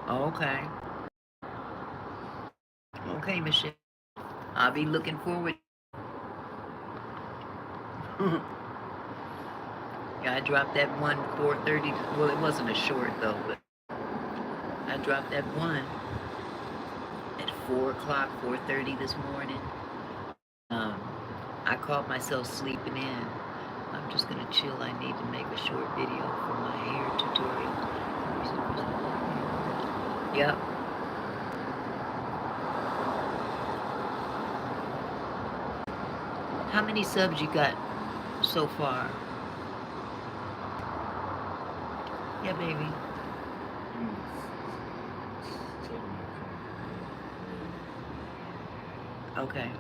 Okay. Okay, Michelle. I'll be looking forward. Yeah, I dropped that one 4:30. Well, it wasn't a short though, but I dropped that one at 4 o'clock, 4:30 this morning. Um, I caught myself sleeping in. I'm just gonna chill. I need to make a short video for my hair tutorial. Yep. How many subs you got so far? Yeah, baby. Okay.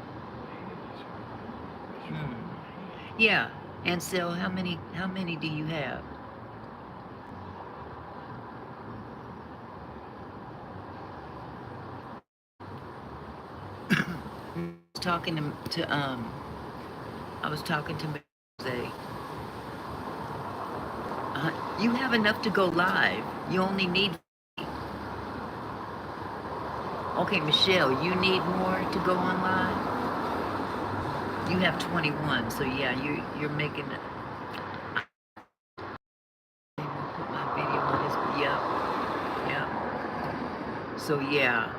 Yeah. And so how many do you have? talking I was talking to Jose. You have enough to go live. You only need. Okay, Michelle, you need more to go on live. You have 21, so yeah, you're making it. Put my video on this. Yep, yep. So yeah,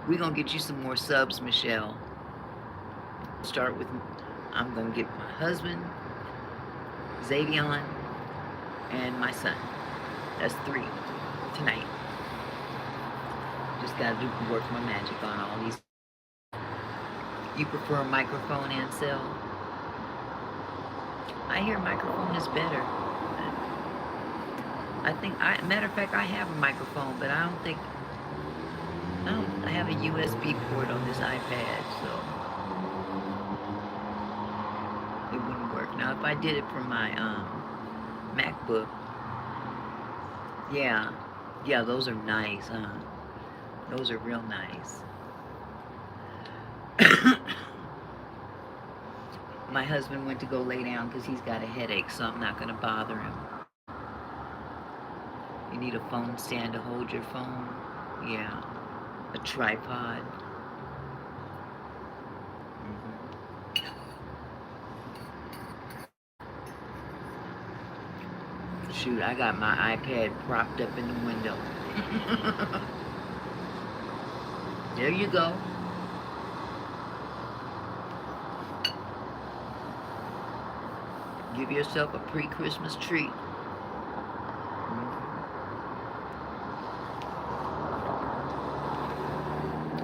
we're gonna get you some more subs, Michelle. Start with. I'm gonna get my husband, Xavion, and my son. That's 3 tonight. Just gotta work my magic on all these. You prefer a microphone, Ansel? I hear microphone is better. Matter of fact, I have a microphone, but I don't have a USB port on this iPad, so it wouldn't work. Now, if I did it from my MacBook, yeah, those are nice, huh? Those are real nice. My husband went to go lay down because he's got a headache, so I'm not going to bother him. You need a phone stand to hold your phone? Yeah. A tripod. Shoot, I got my iPad propped up in the window. There you go. Give yourself a pre-Christmas treat.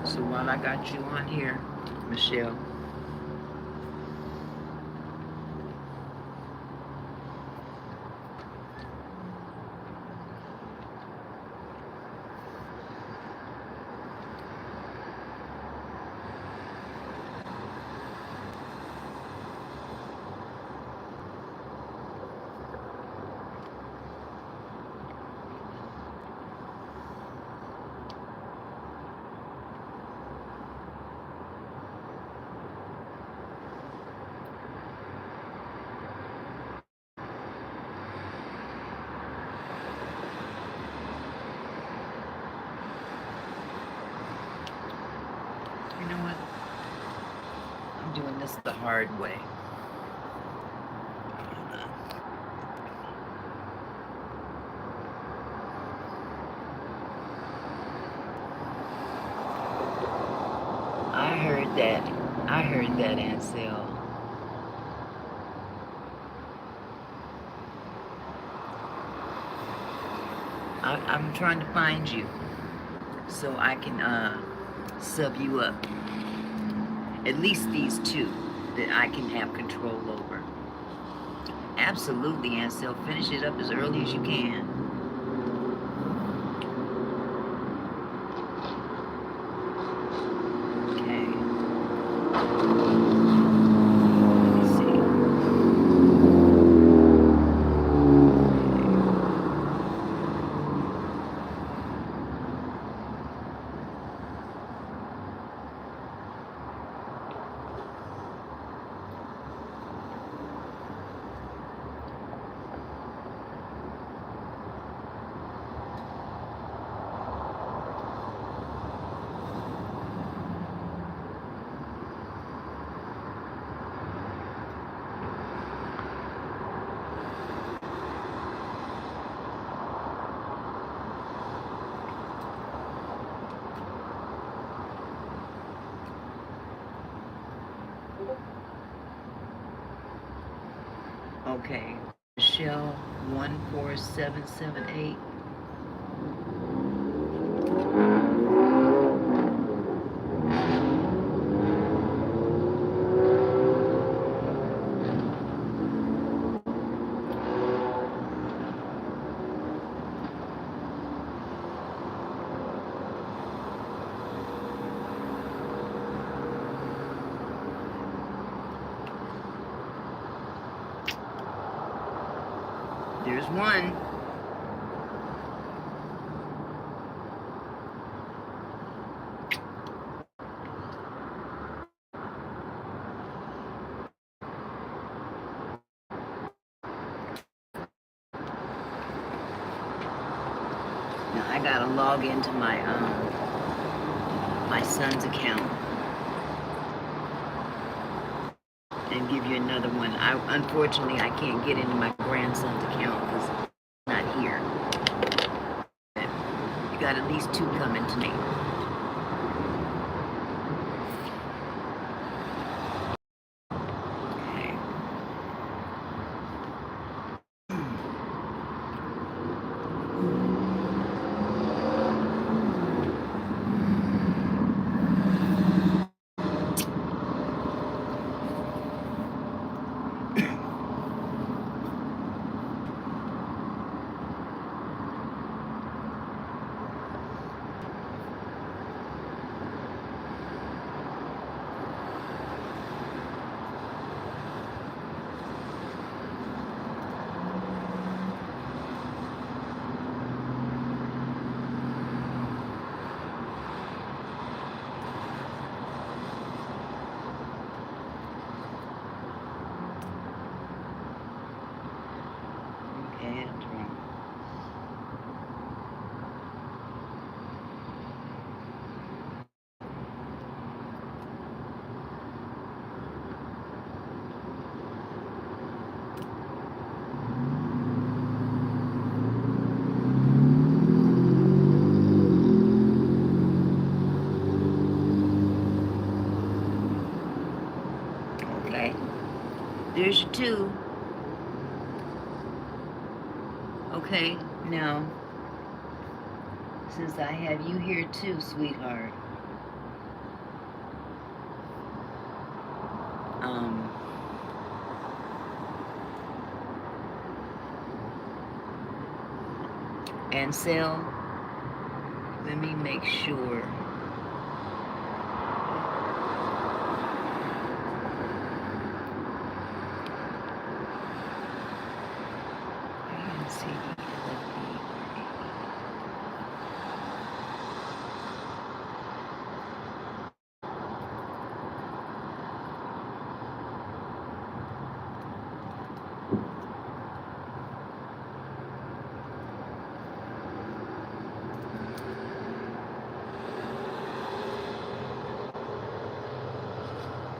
So while I got you on here, Michelle, you know what? I'm doing this the hard way. I heard that, Ansel. I'm trying to find you so I can sub you up. At least these 2 that I can have control over. Absolutely, Ansel. Finish it up as early as you can. Okay. Let me see. Okay. Michelle 14778. There's one. Now I gotta log into my son's account and give you another one. Unfortunately I can't get into my grandson's account because he's not here. You got at least two coming to me. Okay, that's wrong. Okay. There's your two. Okay, now, since I have you here too, sweetheart, um, Ansel, let me make sure.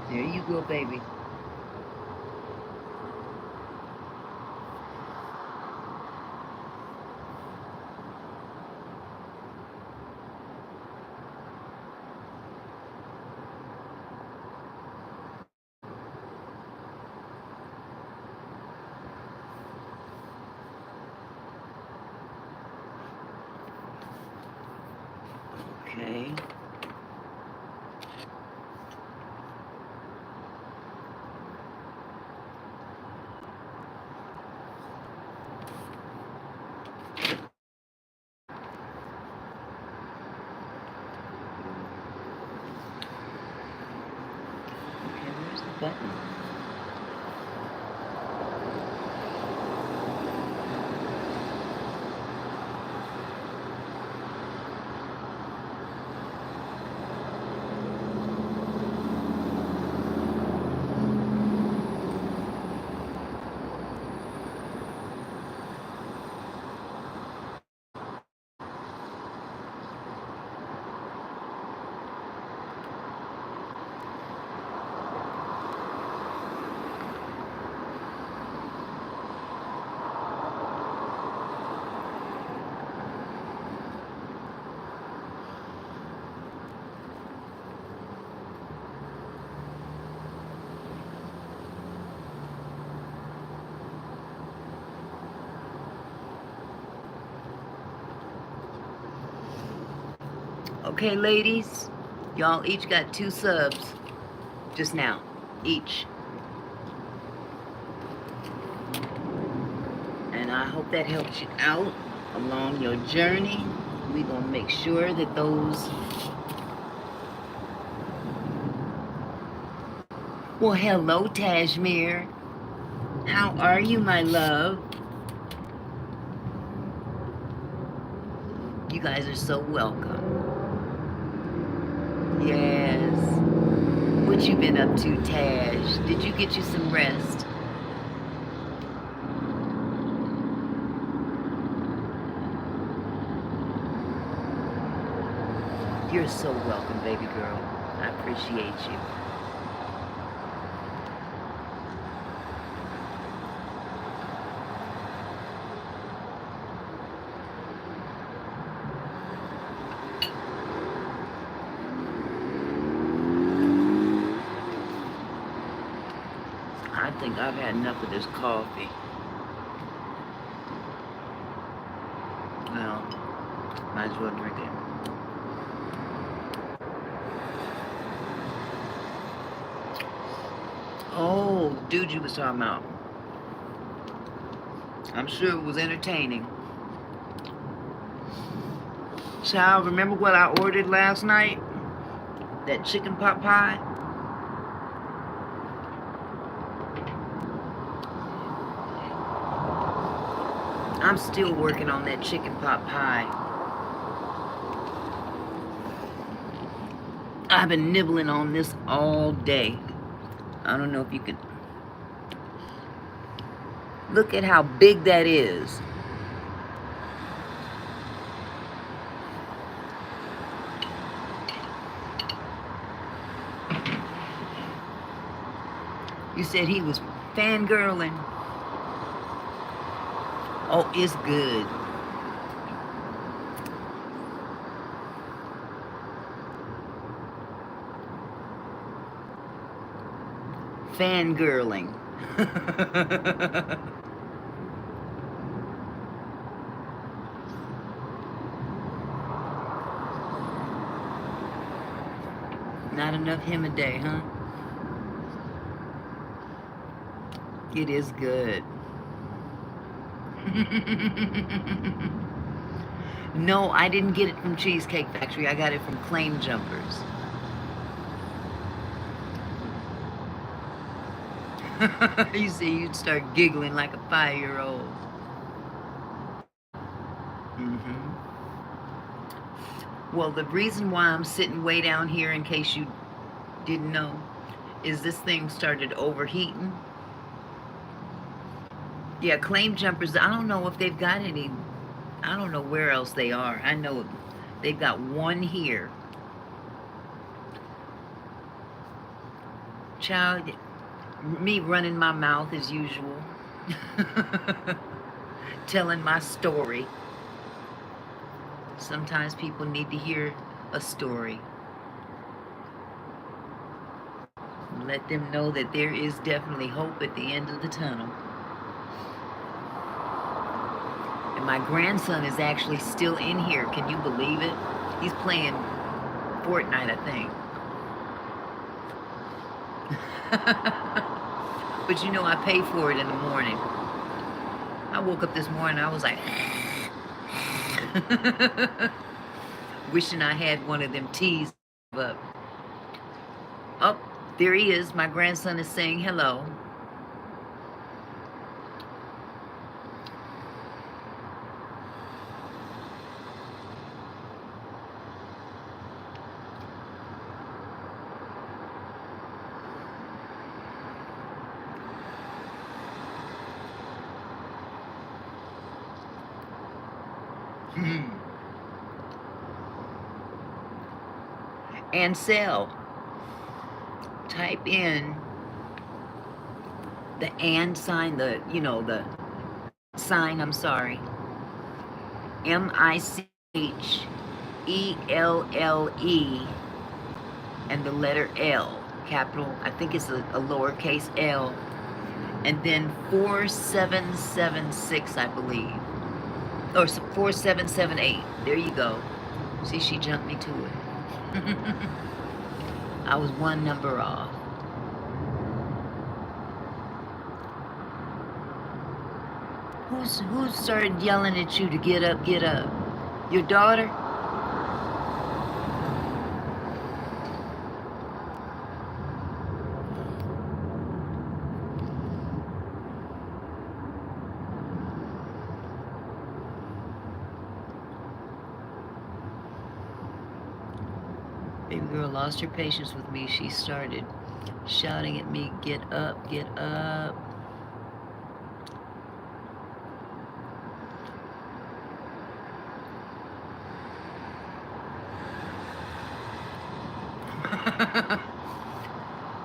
There you go, baby. Okay. Okay, where's the button? Okay, ladies, y'all each got 2 subs just now, each. And I hope that helps you out along your journey. We're gonna make sure that those... Well, hello, Tajmir. How are you, my love? You guys are so welcome. Yes. What you been up to, Taj? Did you get you some rest? You're so welcome, baby girl. I appreciate you. I think I've had enough of this coffee. Well, might as well drink it. Oh, the dude you was talking about. I'm sure it was entertaining. Child, remember what I ordered last night? That chicken pot pie? I'm still working on that chicken pot pie. I've been nibbling on this all day. I don't know if you could... Look at how big that is. You said he was fangirling. Oh, it's good. Fangirling. Not enough him a day, huh? It is good. No, I didn't get it from Cheesecake Factory. I got it from Claim Jumpers. You see, you'd start giggling like a 5-year-old. Well, the reason why I'm sitting way down here, in case you didn't know, is this thing started overheating. Yeah, Claim Jumpers, I don't know if they've got any. I don't know where else they are. I know they've got one here. Child, me running my mouth as usual. Telling my story. Sometimes people need to hear a story. Let them know that there is definitely hope at the end of the tunnel. And my grandson is actually still in here. Can you believe it? He's playing Fortnite, I think. But you know, I pay for it in the morning. I woke up this morning, I was like... wishing I had one of them teas up. Oh, there he is. My grandson is saying hello. And sell. Type in the and sign, the, you know, the sign, I'm sorry. MICHELLE and the letter L, capital, I think it's a lowercase L, and then 4776, I believe, or 4778. There you go. See, she jumped me to it. I was one number off. Who started yelling at you to get up, get up? Your daughter? Baby girl lost her patience with me. She started shouting at me, get up, get up.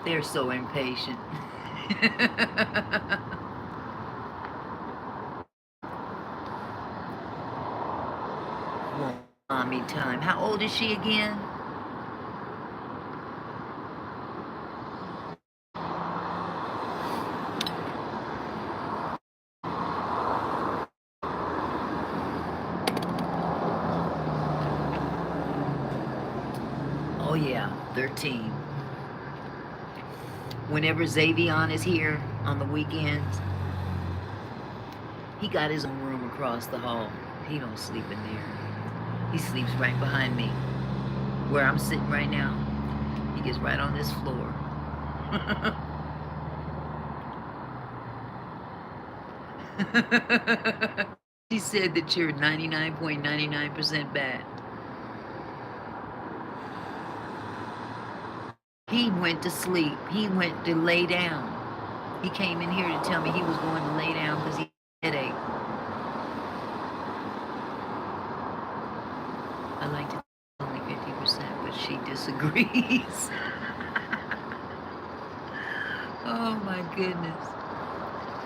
They're so impatient. Mommy time. How old is she again? Oh yeah, 13. Whenever Xavion is here on the weekends, he got his own room across the hall. He don't sleep in there. He sleeps right behind me. Where I'm sitting right now, he gets right on this floor. She said that you're 99.99% bad. He went to sleep. He went to lay down. He came in here to tell me he was going to lay down because he had a headache. I like to only 50%, but she disagrees. Oh my goodness.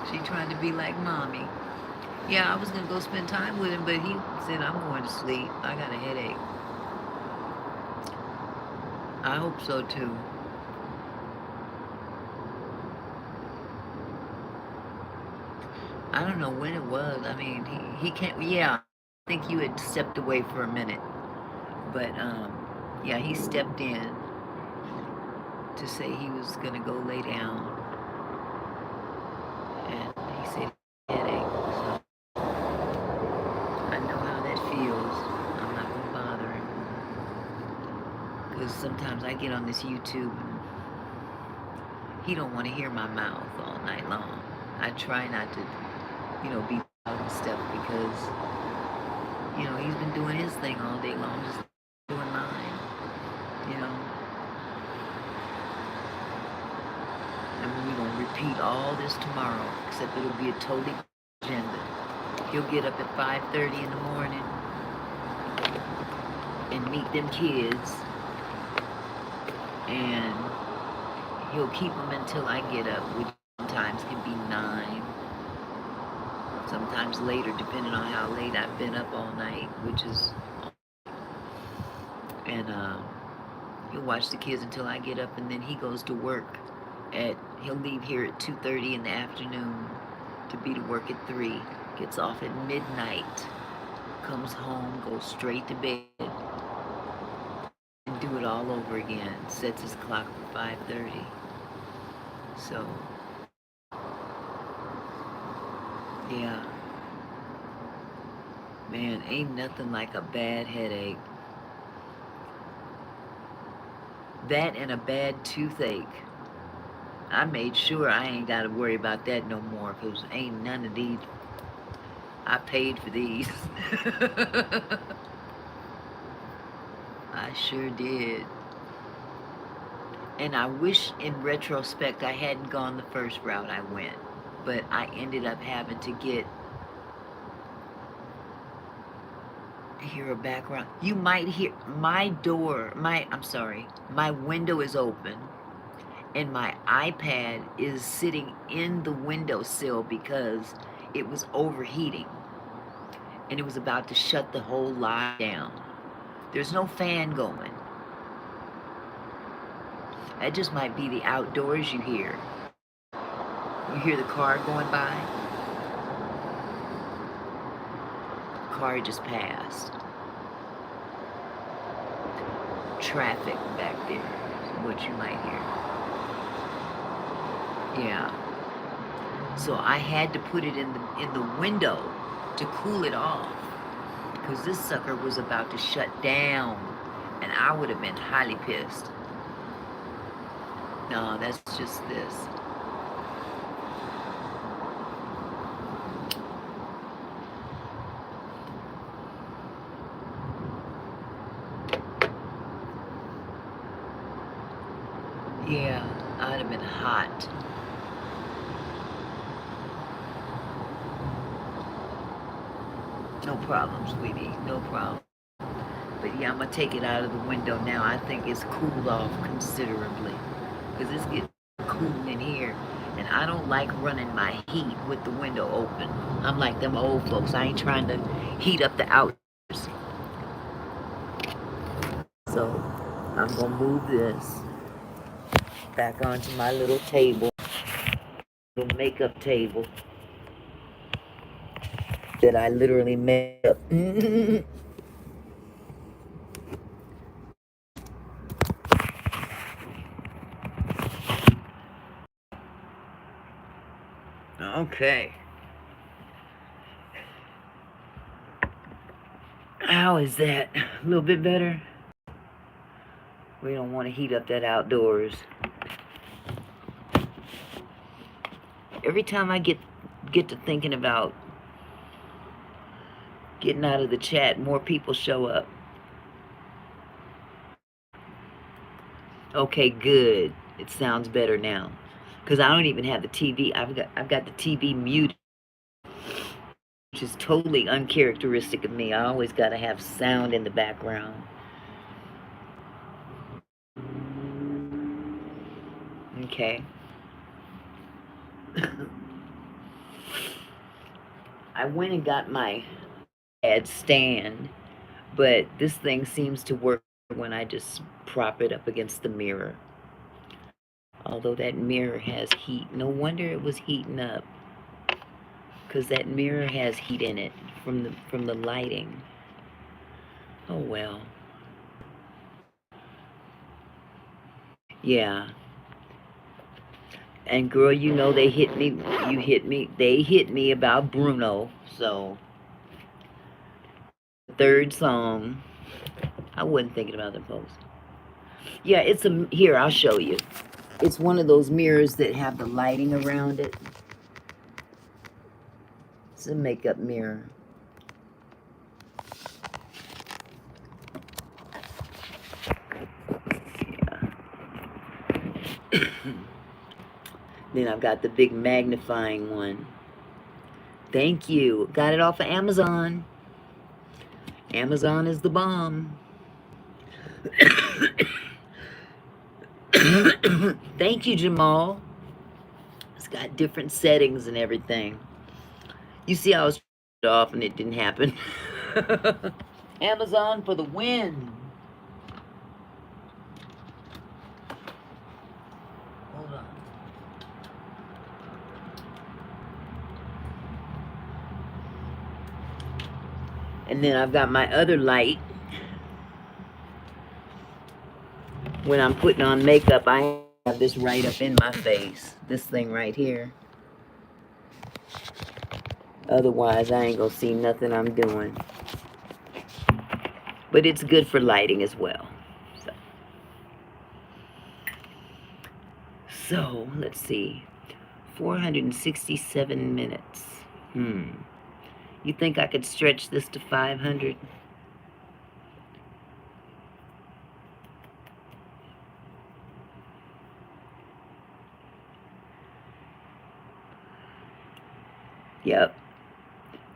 She trying to be like mommy. Yeah, I was going to go spend time with him, but he said, I'm going to sleep. I got a headache. I hope so too. I don't know when it was. I mean, he can't, yeah, I think you had stepped away for a minute. But, yeah, he stepped in to say he was going to go lay down. And he said he had a headache. So I know how that feels. I'm not going to bother him. Because sometimes I get on this YouTube and he don't want to hear my mouth all night long. I try not to, be loud and stuff because, he's been doing his thing all day long, just doing mine, And we're going to repeat all this tomorrow, except it'll be a totally agenda. He'll get up at 5:30 in the morning and meet them kids, and he'll keep them until I get up, which sometimes can be 9. Sometimes later, depending on how late I've been up all night, which is, and he'll watch the kids until I get up, and then he goes to work he'll leave here at 2:30 in the afternoon to be to work at 3, gets off at midnight, comes home, goes straight to bed, and do it all over again, sets his clock for 5:30. So, yeah. Man, ain't nothing like a bad headache. That and a bad toothache. I made sure I ain't got to worry about that no more, because ain't none of these. I paid for these. I sure did. And I wish in retrospect I hadn't gone the first route I went. But I ended up having to hear a background. You might hear my window is open. And my iPad is sitting in the windowsill because it was overheating. And it was about to shut the whole lot down. There's no fan going. That just might be the outdoors you hear. You hear the car going by? The car just passed. traffic back there, what you might hear. Yeah. So I had to put it in the window to cool it off, because this sucker was about to shut down, and I would have been highly pissed. No, that's just this. Yeah, I'd have been hot. No problem, sweetie. No problem. But yeah, I'm going to take it out of the window now. I think it's cooled off considerably, because it's getting cool in here. And I don't like running my heat with the window open. I'm like them old folks. I ain't trying to heat up the outdoors. So I'm going to move this back onto my little table, little makeup table that I literally made up. Okay. How is that? A little bit better? We don't want to heat up that outdoors. Every time I get to thinking about getting out of the chat, more people show up. Okay, good. It sounds better now. Because I don't even have the TV. I've got the TV muted, which is totally uncharacteristic of me. I always got to have sound in the background. Okay. I went and got my iPad stand, but this thing seems to work when I just prop it up against the mirror. Although that mirror has heat. No wonder it was heating up, because that mirror has heat in it from the lighting. Oh well. Yeah. And girl, you know they hit me. You hit me. They hit me about Bruno. So the third song, I wasn't thinking about the post. Yeah, it's a here. I'll show you. It's one of those mirrors that have the lighting around it. It's a makeup mirror. Yeah. Then I've got the big magnifying one. Thank you. Got it off of Amazon. Amazon is the bomb. Thank you, Jamal. It's got different settings and everything. You see, I was off and it didn't happen. Amazon for the win. Hold on. And then I've got my other light. When I'm putting on makeup, I have this right up in my face. This thing right here. Otherwise, I ain't gonna see nothing I'm doing. But it's good for lighting as well. So let's see. 467 minutes. You think I could stretch this to 500? Yep.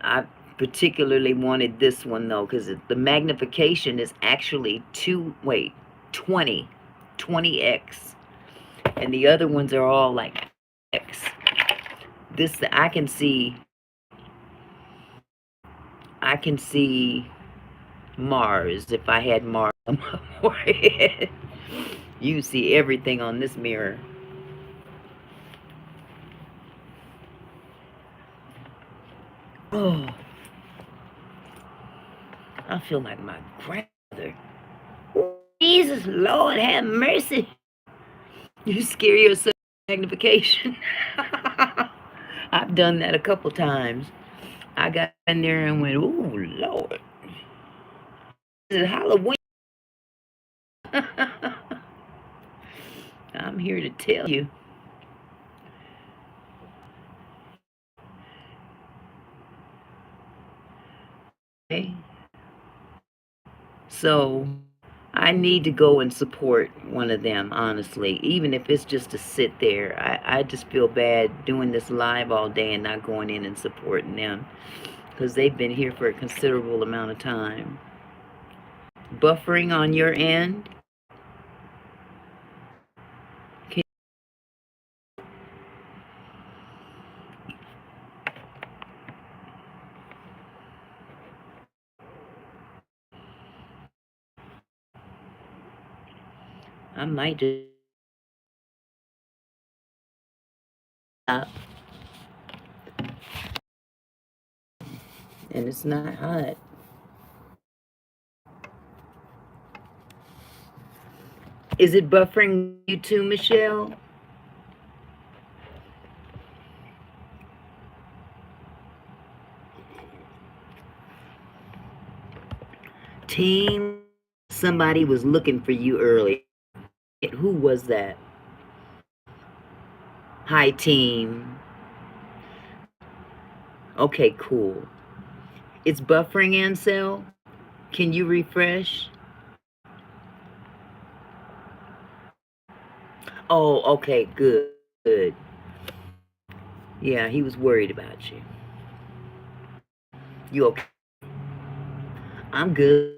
I particularly wanted this one though, because the magnification is actually 20x. And the other ones are all like X. This, I can see Mars if I had Mars on my forehead. You see everything on this mirror. Oh, I feel like my grandmother. Jesus, Lord have mercy. You scare yourself with magnification. I've done that a couple times. I got in there and went, "Ooh, Lord, is it Halloween?" I'm here to tell you. Okay? So I need to go and support one of them, honestly, even if it's just to sit there. I just feel bad doing this live all day and not going in and supporting them because they've been here for a considerable amount of time. Buffering on your end? Can, I might just stop. And it's not hot. Is it buffering you too, Michelle? Team, somebody was looking for you earlier. Who was that? Hi, team. Okay, cool. It's buffering, Ansel. Can you refresh? Oh, okay, good, good. Yeah, he was worried about you. You okay? I'm good.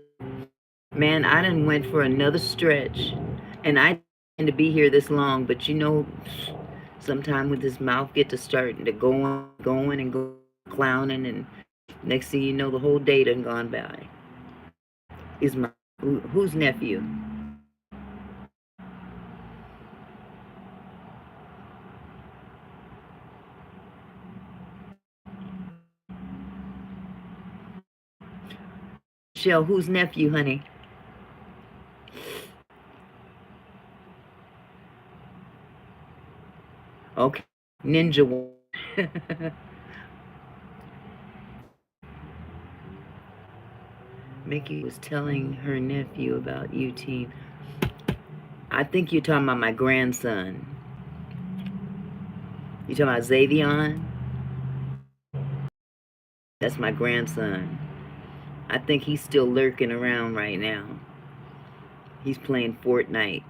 Man, I done went for another stretch. And I didn't to be here this long, but you know, sometime with his mouth get to starting to going and going, clowning, and next thing you know, the whole day done gone by. Is my whose nephew? Michelle, whose nephew, honey? Okay, Ninja. Mickey was telling her nephew about you, team. I think you're talking about my grandson. You talking about Xavion? That's my grandson. I think he's still lurking around right now. He's playing Fortnite.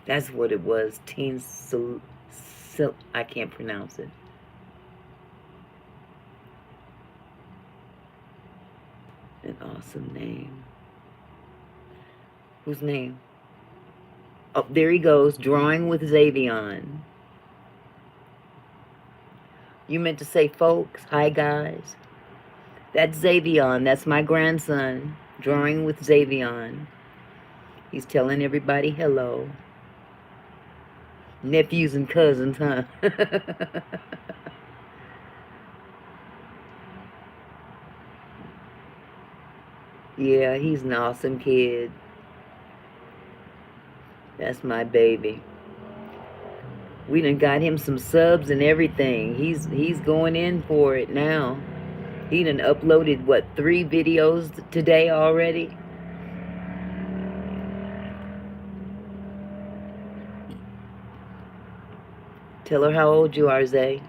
That's what it was. I can't pronounce it. An awesome name. Whose name? Oh, there he goes, drawing with Xavion. You meant to say, folks, hi guys. That's Xavion. That's my grandson, drawing with Xavion. He's telling everybody hello. Nephews and cousins, huh? Yeah, he's an awesome kid. That's my baby. We done got him some subs and everything. He's going in for it now. He done uploaded, what, 3 videos today already? Tell her how old you are, Zay.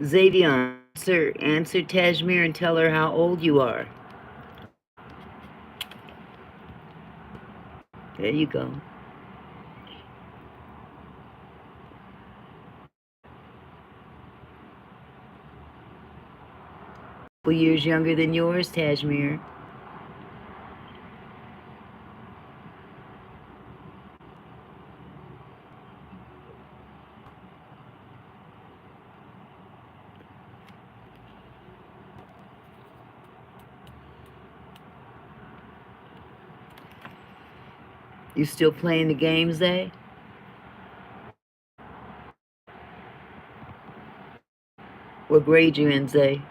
Xavion, answer Tajmir and tell her how old you are. There you go. 2 years younger than yours, Tajmir. You still playing the games, eh? What grade you in, Zay?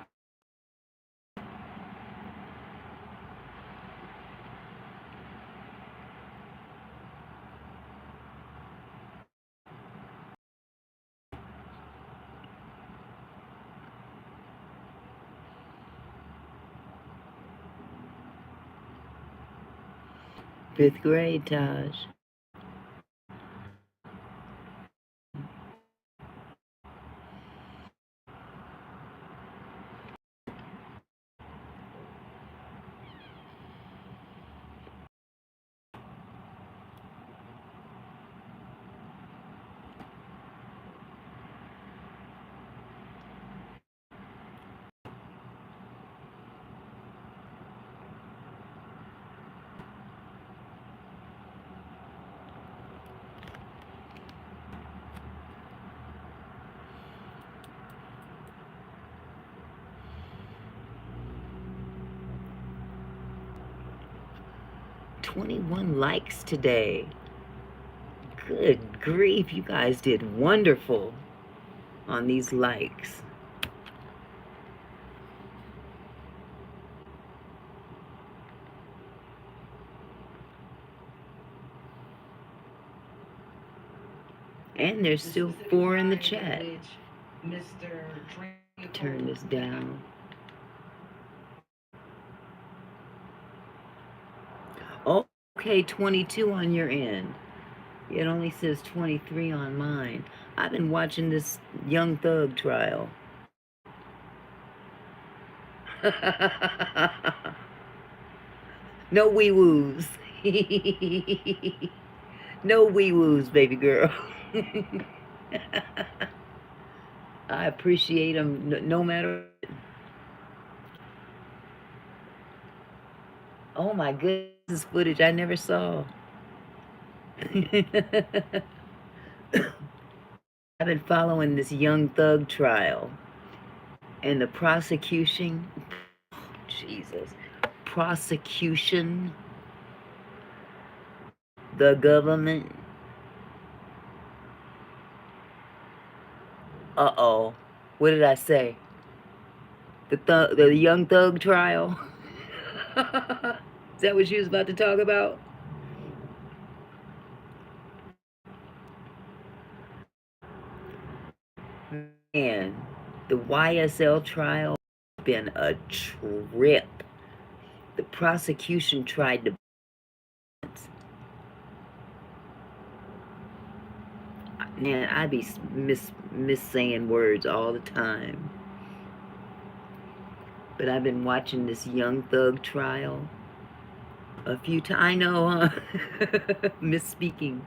Fifth grade, Taj. $21 likes today. Good grief, you guys did wonderful on these likes. And there's still 4 in the chat. Turn this down. Oh, okay, 22 on your end. It only says 23 on mine. I've been watching this Young Thug trial. No wee woos. No wee woos, baby girl. I appreciate them no matter. Oh my goodness, this is footage I never saw. I've been following this Young Thug trial, and the prosecution, Jesus, prosecution, the government. Uh-oh, what did I say? The Young Thug trial? Is that what you was about to talk about? Man, the YSL trial has been a trip. The prosecution tried to. Man, I be miss saying words all the time. But I've been watching this Young Thug trial a few times. I know, huh? Misspeaking.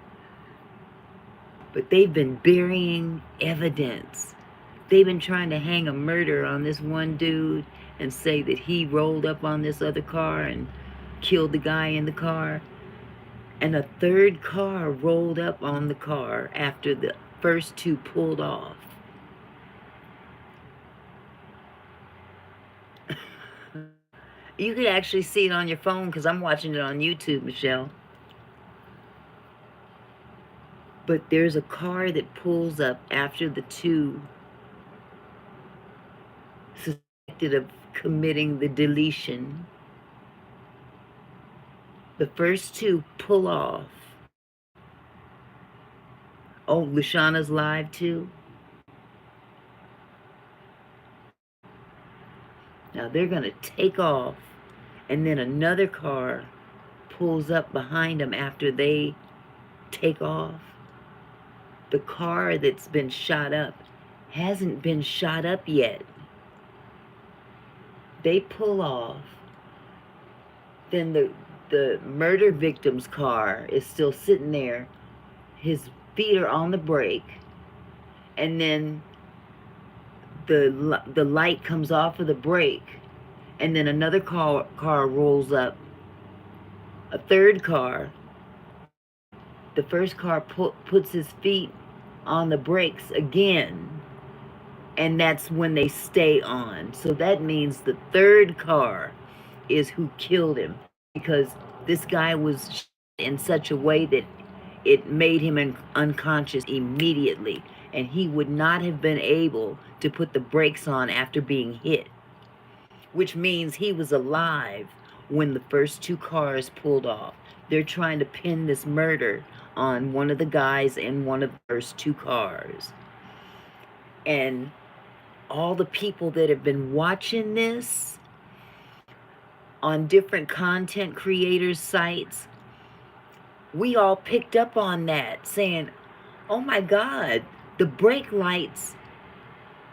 But they've been burying evidence. They've been trying to hang a murder on this one dude and say that he rolled up on this other car and killed the guy in the car. And a third car rolled up on the car after the first 2 pulled off. You could actually see it on your phone because I'm watching it on YouTube, Michelle. But there's a car that pulls up after the 2 suspected of committing the deletion. The first 2 pull off. Oh, Lashana's live too. Now they're gonna take off, and then another car pulls up behind them after they take off. The car that's been shot up hasn't been shot up yet. They pull off. Then the murder victim's car is still sitting there. His feet are on the brake, and then the light comes off of the brake, and then another car rolls up. A third car. The first car puts his feet on the brakes again, and that's when they stay on. So that means the third car is who killed him, because this guy was in such a way that it made him unconscious immediately, and he would not have been able to put the brakes on after being hit, which means he was alive when the first two cars pulled off. They're trying to pin this murder on one of the guys in one of the first two cars. And all the people that have been watching this on different content creators' sites, we all picked up on that, saying, oh my God, the brake lights,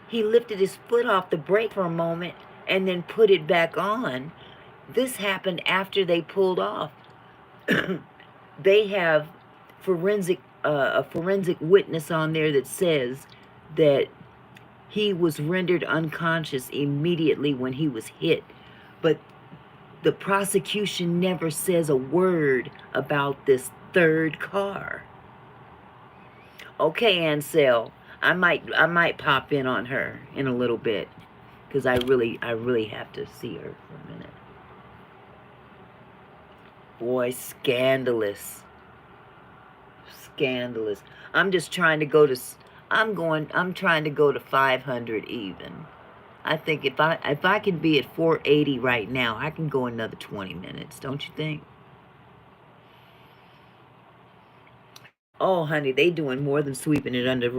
he lifted his foot off the brake for a moment and then put it back on. This happened after they pulled off. They have a forensic witness on there that says that he was rendered unconscious immediately when he was hit. But the prosecution never says a word about this third car. Okay, Ansel, I might pop in on her in a little bit because I really have to see her for a minute. Boy, scandalous. Scandalous. I'm just trying to go to I'm trying to go to 500 even. I think if I can be at 480 right now, I can go another 20 minutes, don't you think? Oh, honey, they doing more than sweeping it under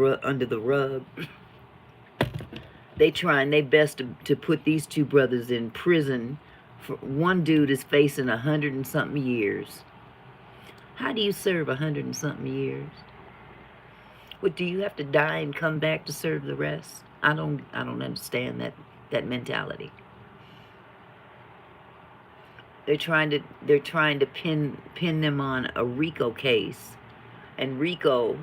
the rug. They trying their best to put these two brothers in prison. One dude is facing 100 and something years. How do you serve 100 and something years? What, do you have to die and come back to serve the rest? I don't understand that mentality. They're trying to pin them on a RICO case, and RICO,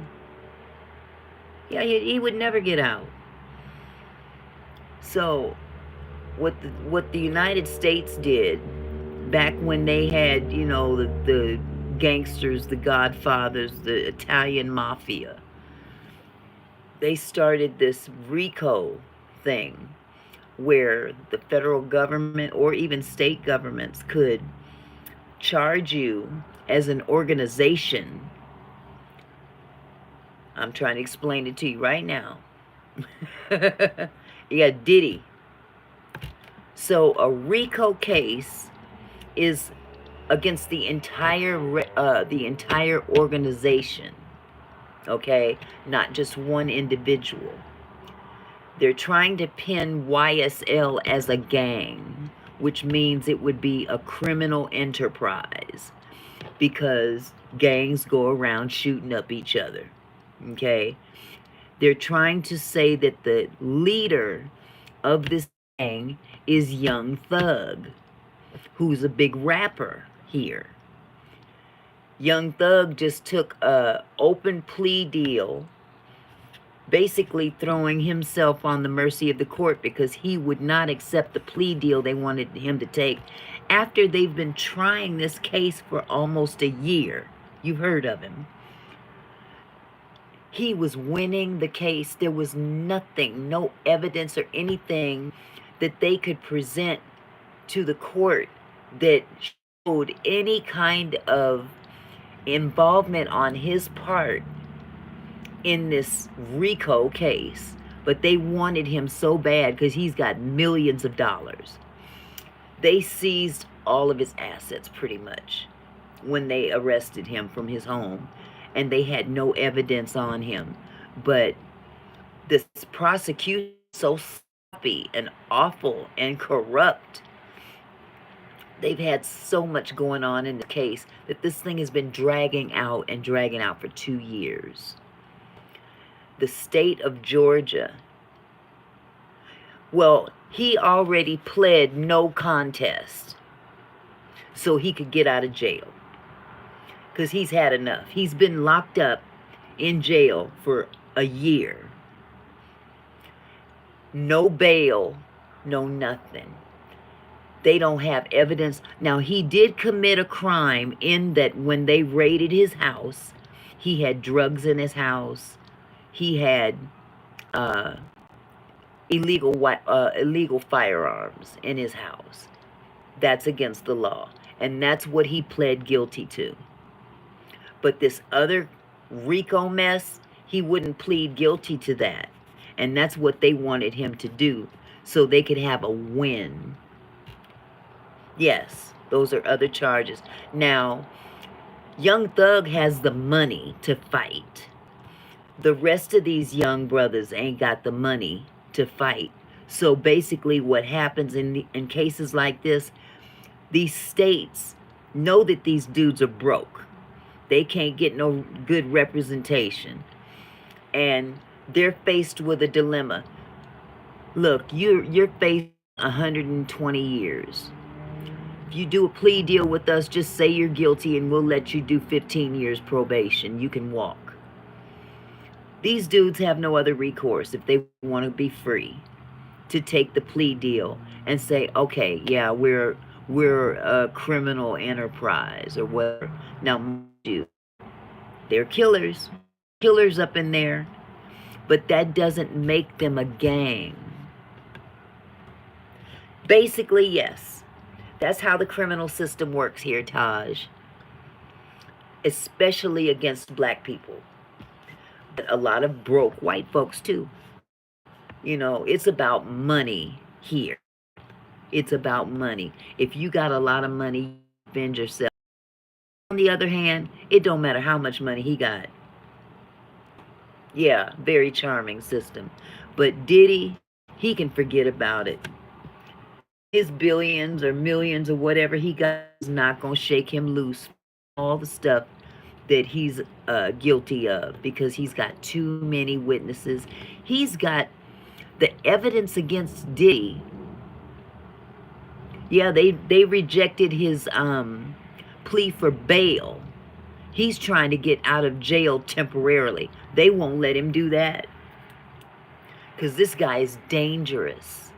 yeah, he would never get out. So what the United States did back when they had, you know, the gangsters, the Godfathers, the Italian mafia, they started this RICO thing where the federal government or even state governments could charge you as an organization. I'm trying to explain it to you right now. You got Diddy. So a RICO case is against the entire organization, okay? Not just one individual. They're trying to pin YSL as a gang, which means it would be a criminal enterprise because gangs go around shooting up each other, okay? They're trying to say that the leader of this gang is Young Thug, who's a big rapper here. Young Thug just took a open plea deal, basically throwing himself on the mercy of the court because he would not accept the plea deal they wanted him to take after they've been trying this case for almost a year. You've heard of him. He was winning the case. There was nothing, no evidence or anything that they could present to the court that showed any kind of involvement on his part in this RICO case. But they wanted him so bad because he's got millions of dollars. They seized all of his assets pretty much when they arrested him from his home, and they had no evidence on him. But this prosecution is so sloppy and awful and corrupt. They've had so much going on in the case that this thing has been dragging out for 2 years. The state of Georgia, well, he already pled no contest so he could get out of jail because he's had enough. He's been locked up in jail for a year. No bail, no nothing. They don't have evidence. Now, he did commit a crime in that when they raided his house, he had drugs in his house. He had illegal firearms in his house. That's against the law. And that's what he pled guilty to. But this other RICO mess, he wouldn't plead guilty to that. And that's what they wanted him to do so they could have a win. Yes, those are other charges. Now, Young Thug has the money to fight. The rest of these young brothers ain't got the money to fight. So basically what happens in cases like this, these states know that these dudes are broke. They can't get no good representation. And they're faced with a dilemma. Look, you're faced 120 years. If you do a plea deal with us, just say you're guilty and we'll let you do 15 years probation. You can walk. These dudes have no other recourse if they want to be free to take the plea deal and say, okay, yeah, we're a criminal enterprise or whatever. Now, mind you, they're killers up in there, but that doesn't make them a gang. Basically, yes. That's how the criminal system works here, Taj. Especially against black people. But a lot of broke white folks, too. You know, it's about money here. It's about money. If you got a lot of money, you defend yourself. On the other hand, it don't matter how much money he got. Yeah, very charming system. But Diddy, he can forget about it. His billions or millions or whatever he got is not going to shake him loose from all the stuff that he's guilty of because he's got too many witnesses. He's got the evidence against Diddy. Yeah, they rejected his plea for bail. He's trying to get out of jail temporarily. They won't let him do that because this guy is dangerous,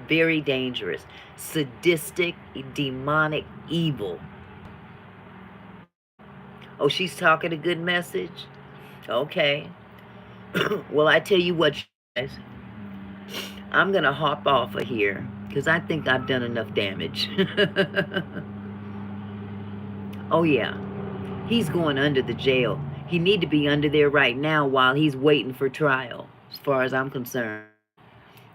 very dangerous, sadistic, demonic, evil. Oh, she's talking a good message? Okay. Well, I tell you what, guys, I'm going to hop off of here because I think I've done enough damage. Oh, yeah. He's going under the jail. He need to be under there right now while he's waiting for trial, as far as I'm concerned.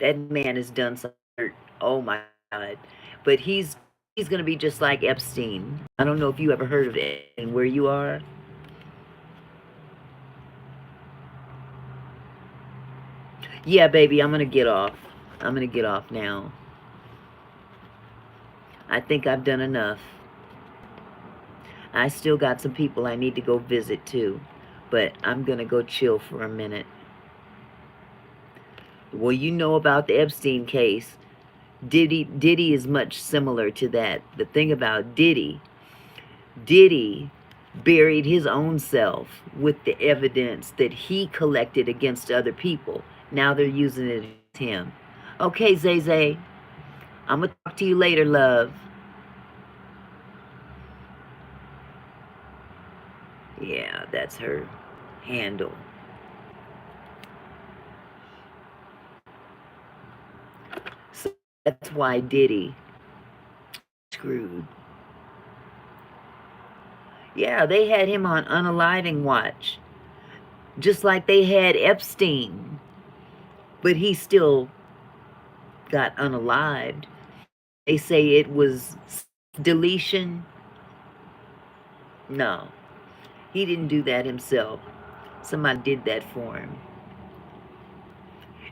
That man has done some hurt. Oh, my God. But he's going to be just like Epstein. I don't know if you ever heard of it and where you are. Yeah, baby, I'm going to get off. I'm going to get off now. I think I've done enough. I still got some people I need to go visit too, but I'm going to go chill for a minute. Well, you know about the Epstein case. Diddy is much similar to that. The thing about Diddy buried his own self with the evidence that he collected against other people. Now they're using it against him. Okay, Zay Zay, I'm going to talk to you later, love. Yeah, that's her handle. So that's why Diddy screwed. Yeah, they had him on unaliving watch. Just like they had Epstein. But he still got unalived. They say it was deletion. No, he didn't do that himself. Somebody did that for him.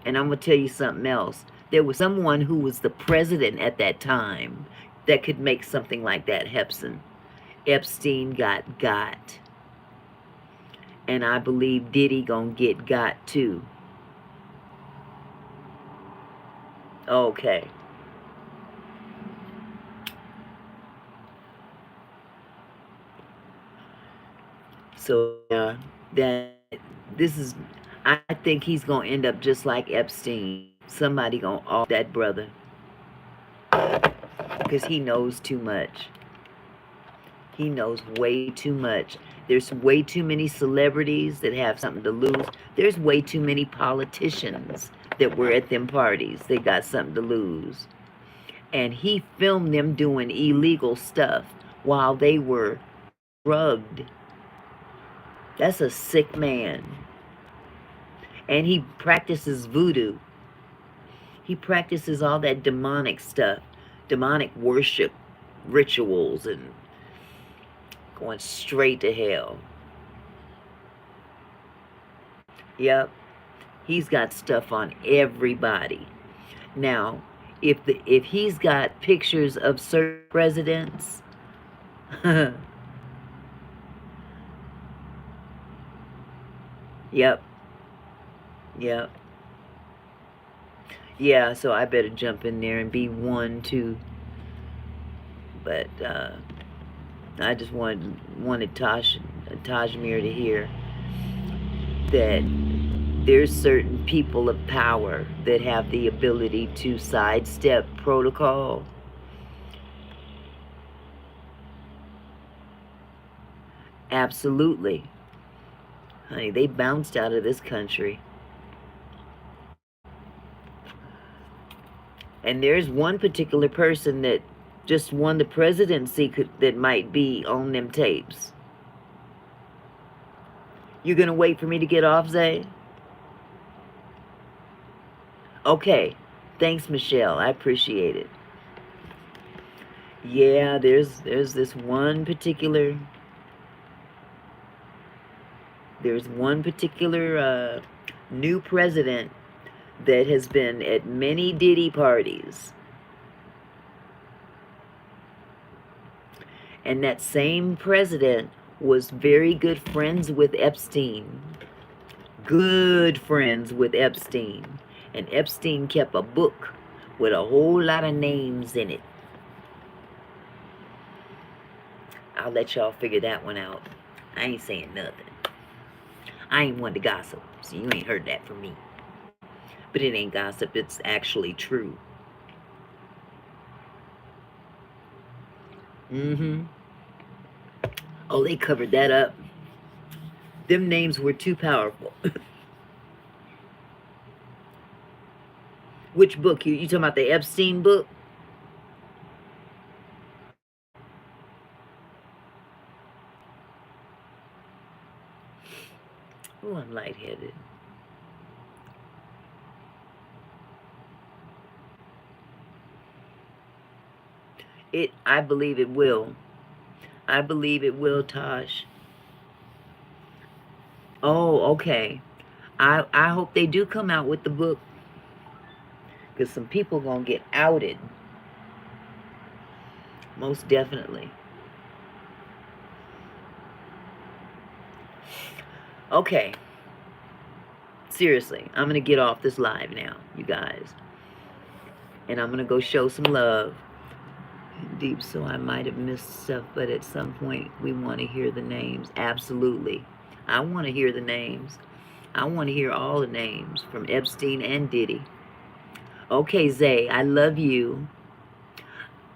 And I'm going to tell you something else. There was someone who was the president at that time that could make something like that happen. Epstein got. And I believe Diddy gonna get got too. Okay. So that this is, I think he's gonna end up just like Epstein. Somebody gonna off that brother because he knows too much. He knows way too much. There's way too many celebrities that have something to lose. There's way too many politicians that were at them parties. They got something to lose. And he filmed them doing illegal stuff while they were drugged. That's a sick man. And he practices voodoo. He practices all that demonic stuff, demonic worship rituals, and going straight to hell. Yep, he's got stuff on everybody. Now, if he's got pictures of certain presidents, yep, yep, yeah. So I better jump in there and be one too. But I just wanted Tajmir to hear that there's certain people of power that have the ability to sidestep protocol. Absolutely. Honey, they bounced out of this country. And there's one particular person that just won the presidency that might be on them tapes. You're going to wait for me to get off, Zay? Okay. Thanks, Michelle. I appreciate it. Yeah, there's this one particular new president that has been at many Diddy parties. And that same president was very good friends with Epstein. Good friends with Epstein. And Epstein kept a book with a whole lot of names in it. I'll let y'all figure that one out. I ain't saying nothing. I ain't one to gossip, so you ain't heard that from me. But it ain't gossip, it's actually true. Mm-hmm. Oh, they covered that up. Them names were too powerful. Which book? You talking about the Epstein book? Oh, I'm lightheaded. I believe it will. I believe it will, Tosh. Oh, okay. I hope they do come out with the book, because some people gonna get outed. Most definitely. Okay. Seriously, I'm gonna get off this live now, you guys. And I'm gonna go show some love. Deep, so I might have missed stuff, but at some point we want to hear the names. Absolutely. I want to hear the names. I want to hear all the names from Epstein and Diddy. Okay, Zay, I love you.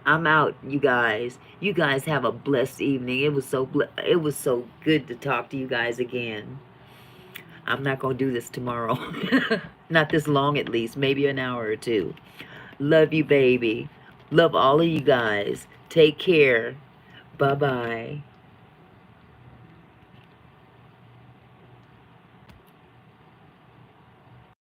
I'm out, you guys. You guys have a blessed evening. It was so good to talk to you guys again. I'm not going to do this tomorrow. Not this long, at least. Maybe an hour or two. Love you, baby. Love all of you guys. Take care. Bye-bye.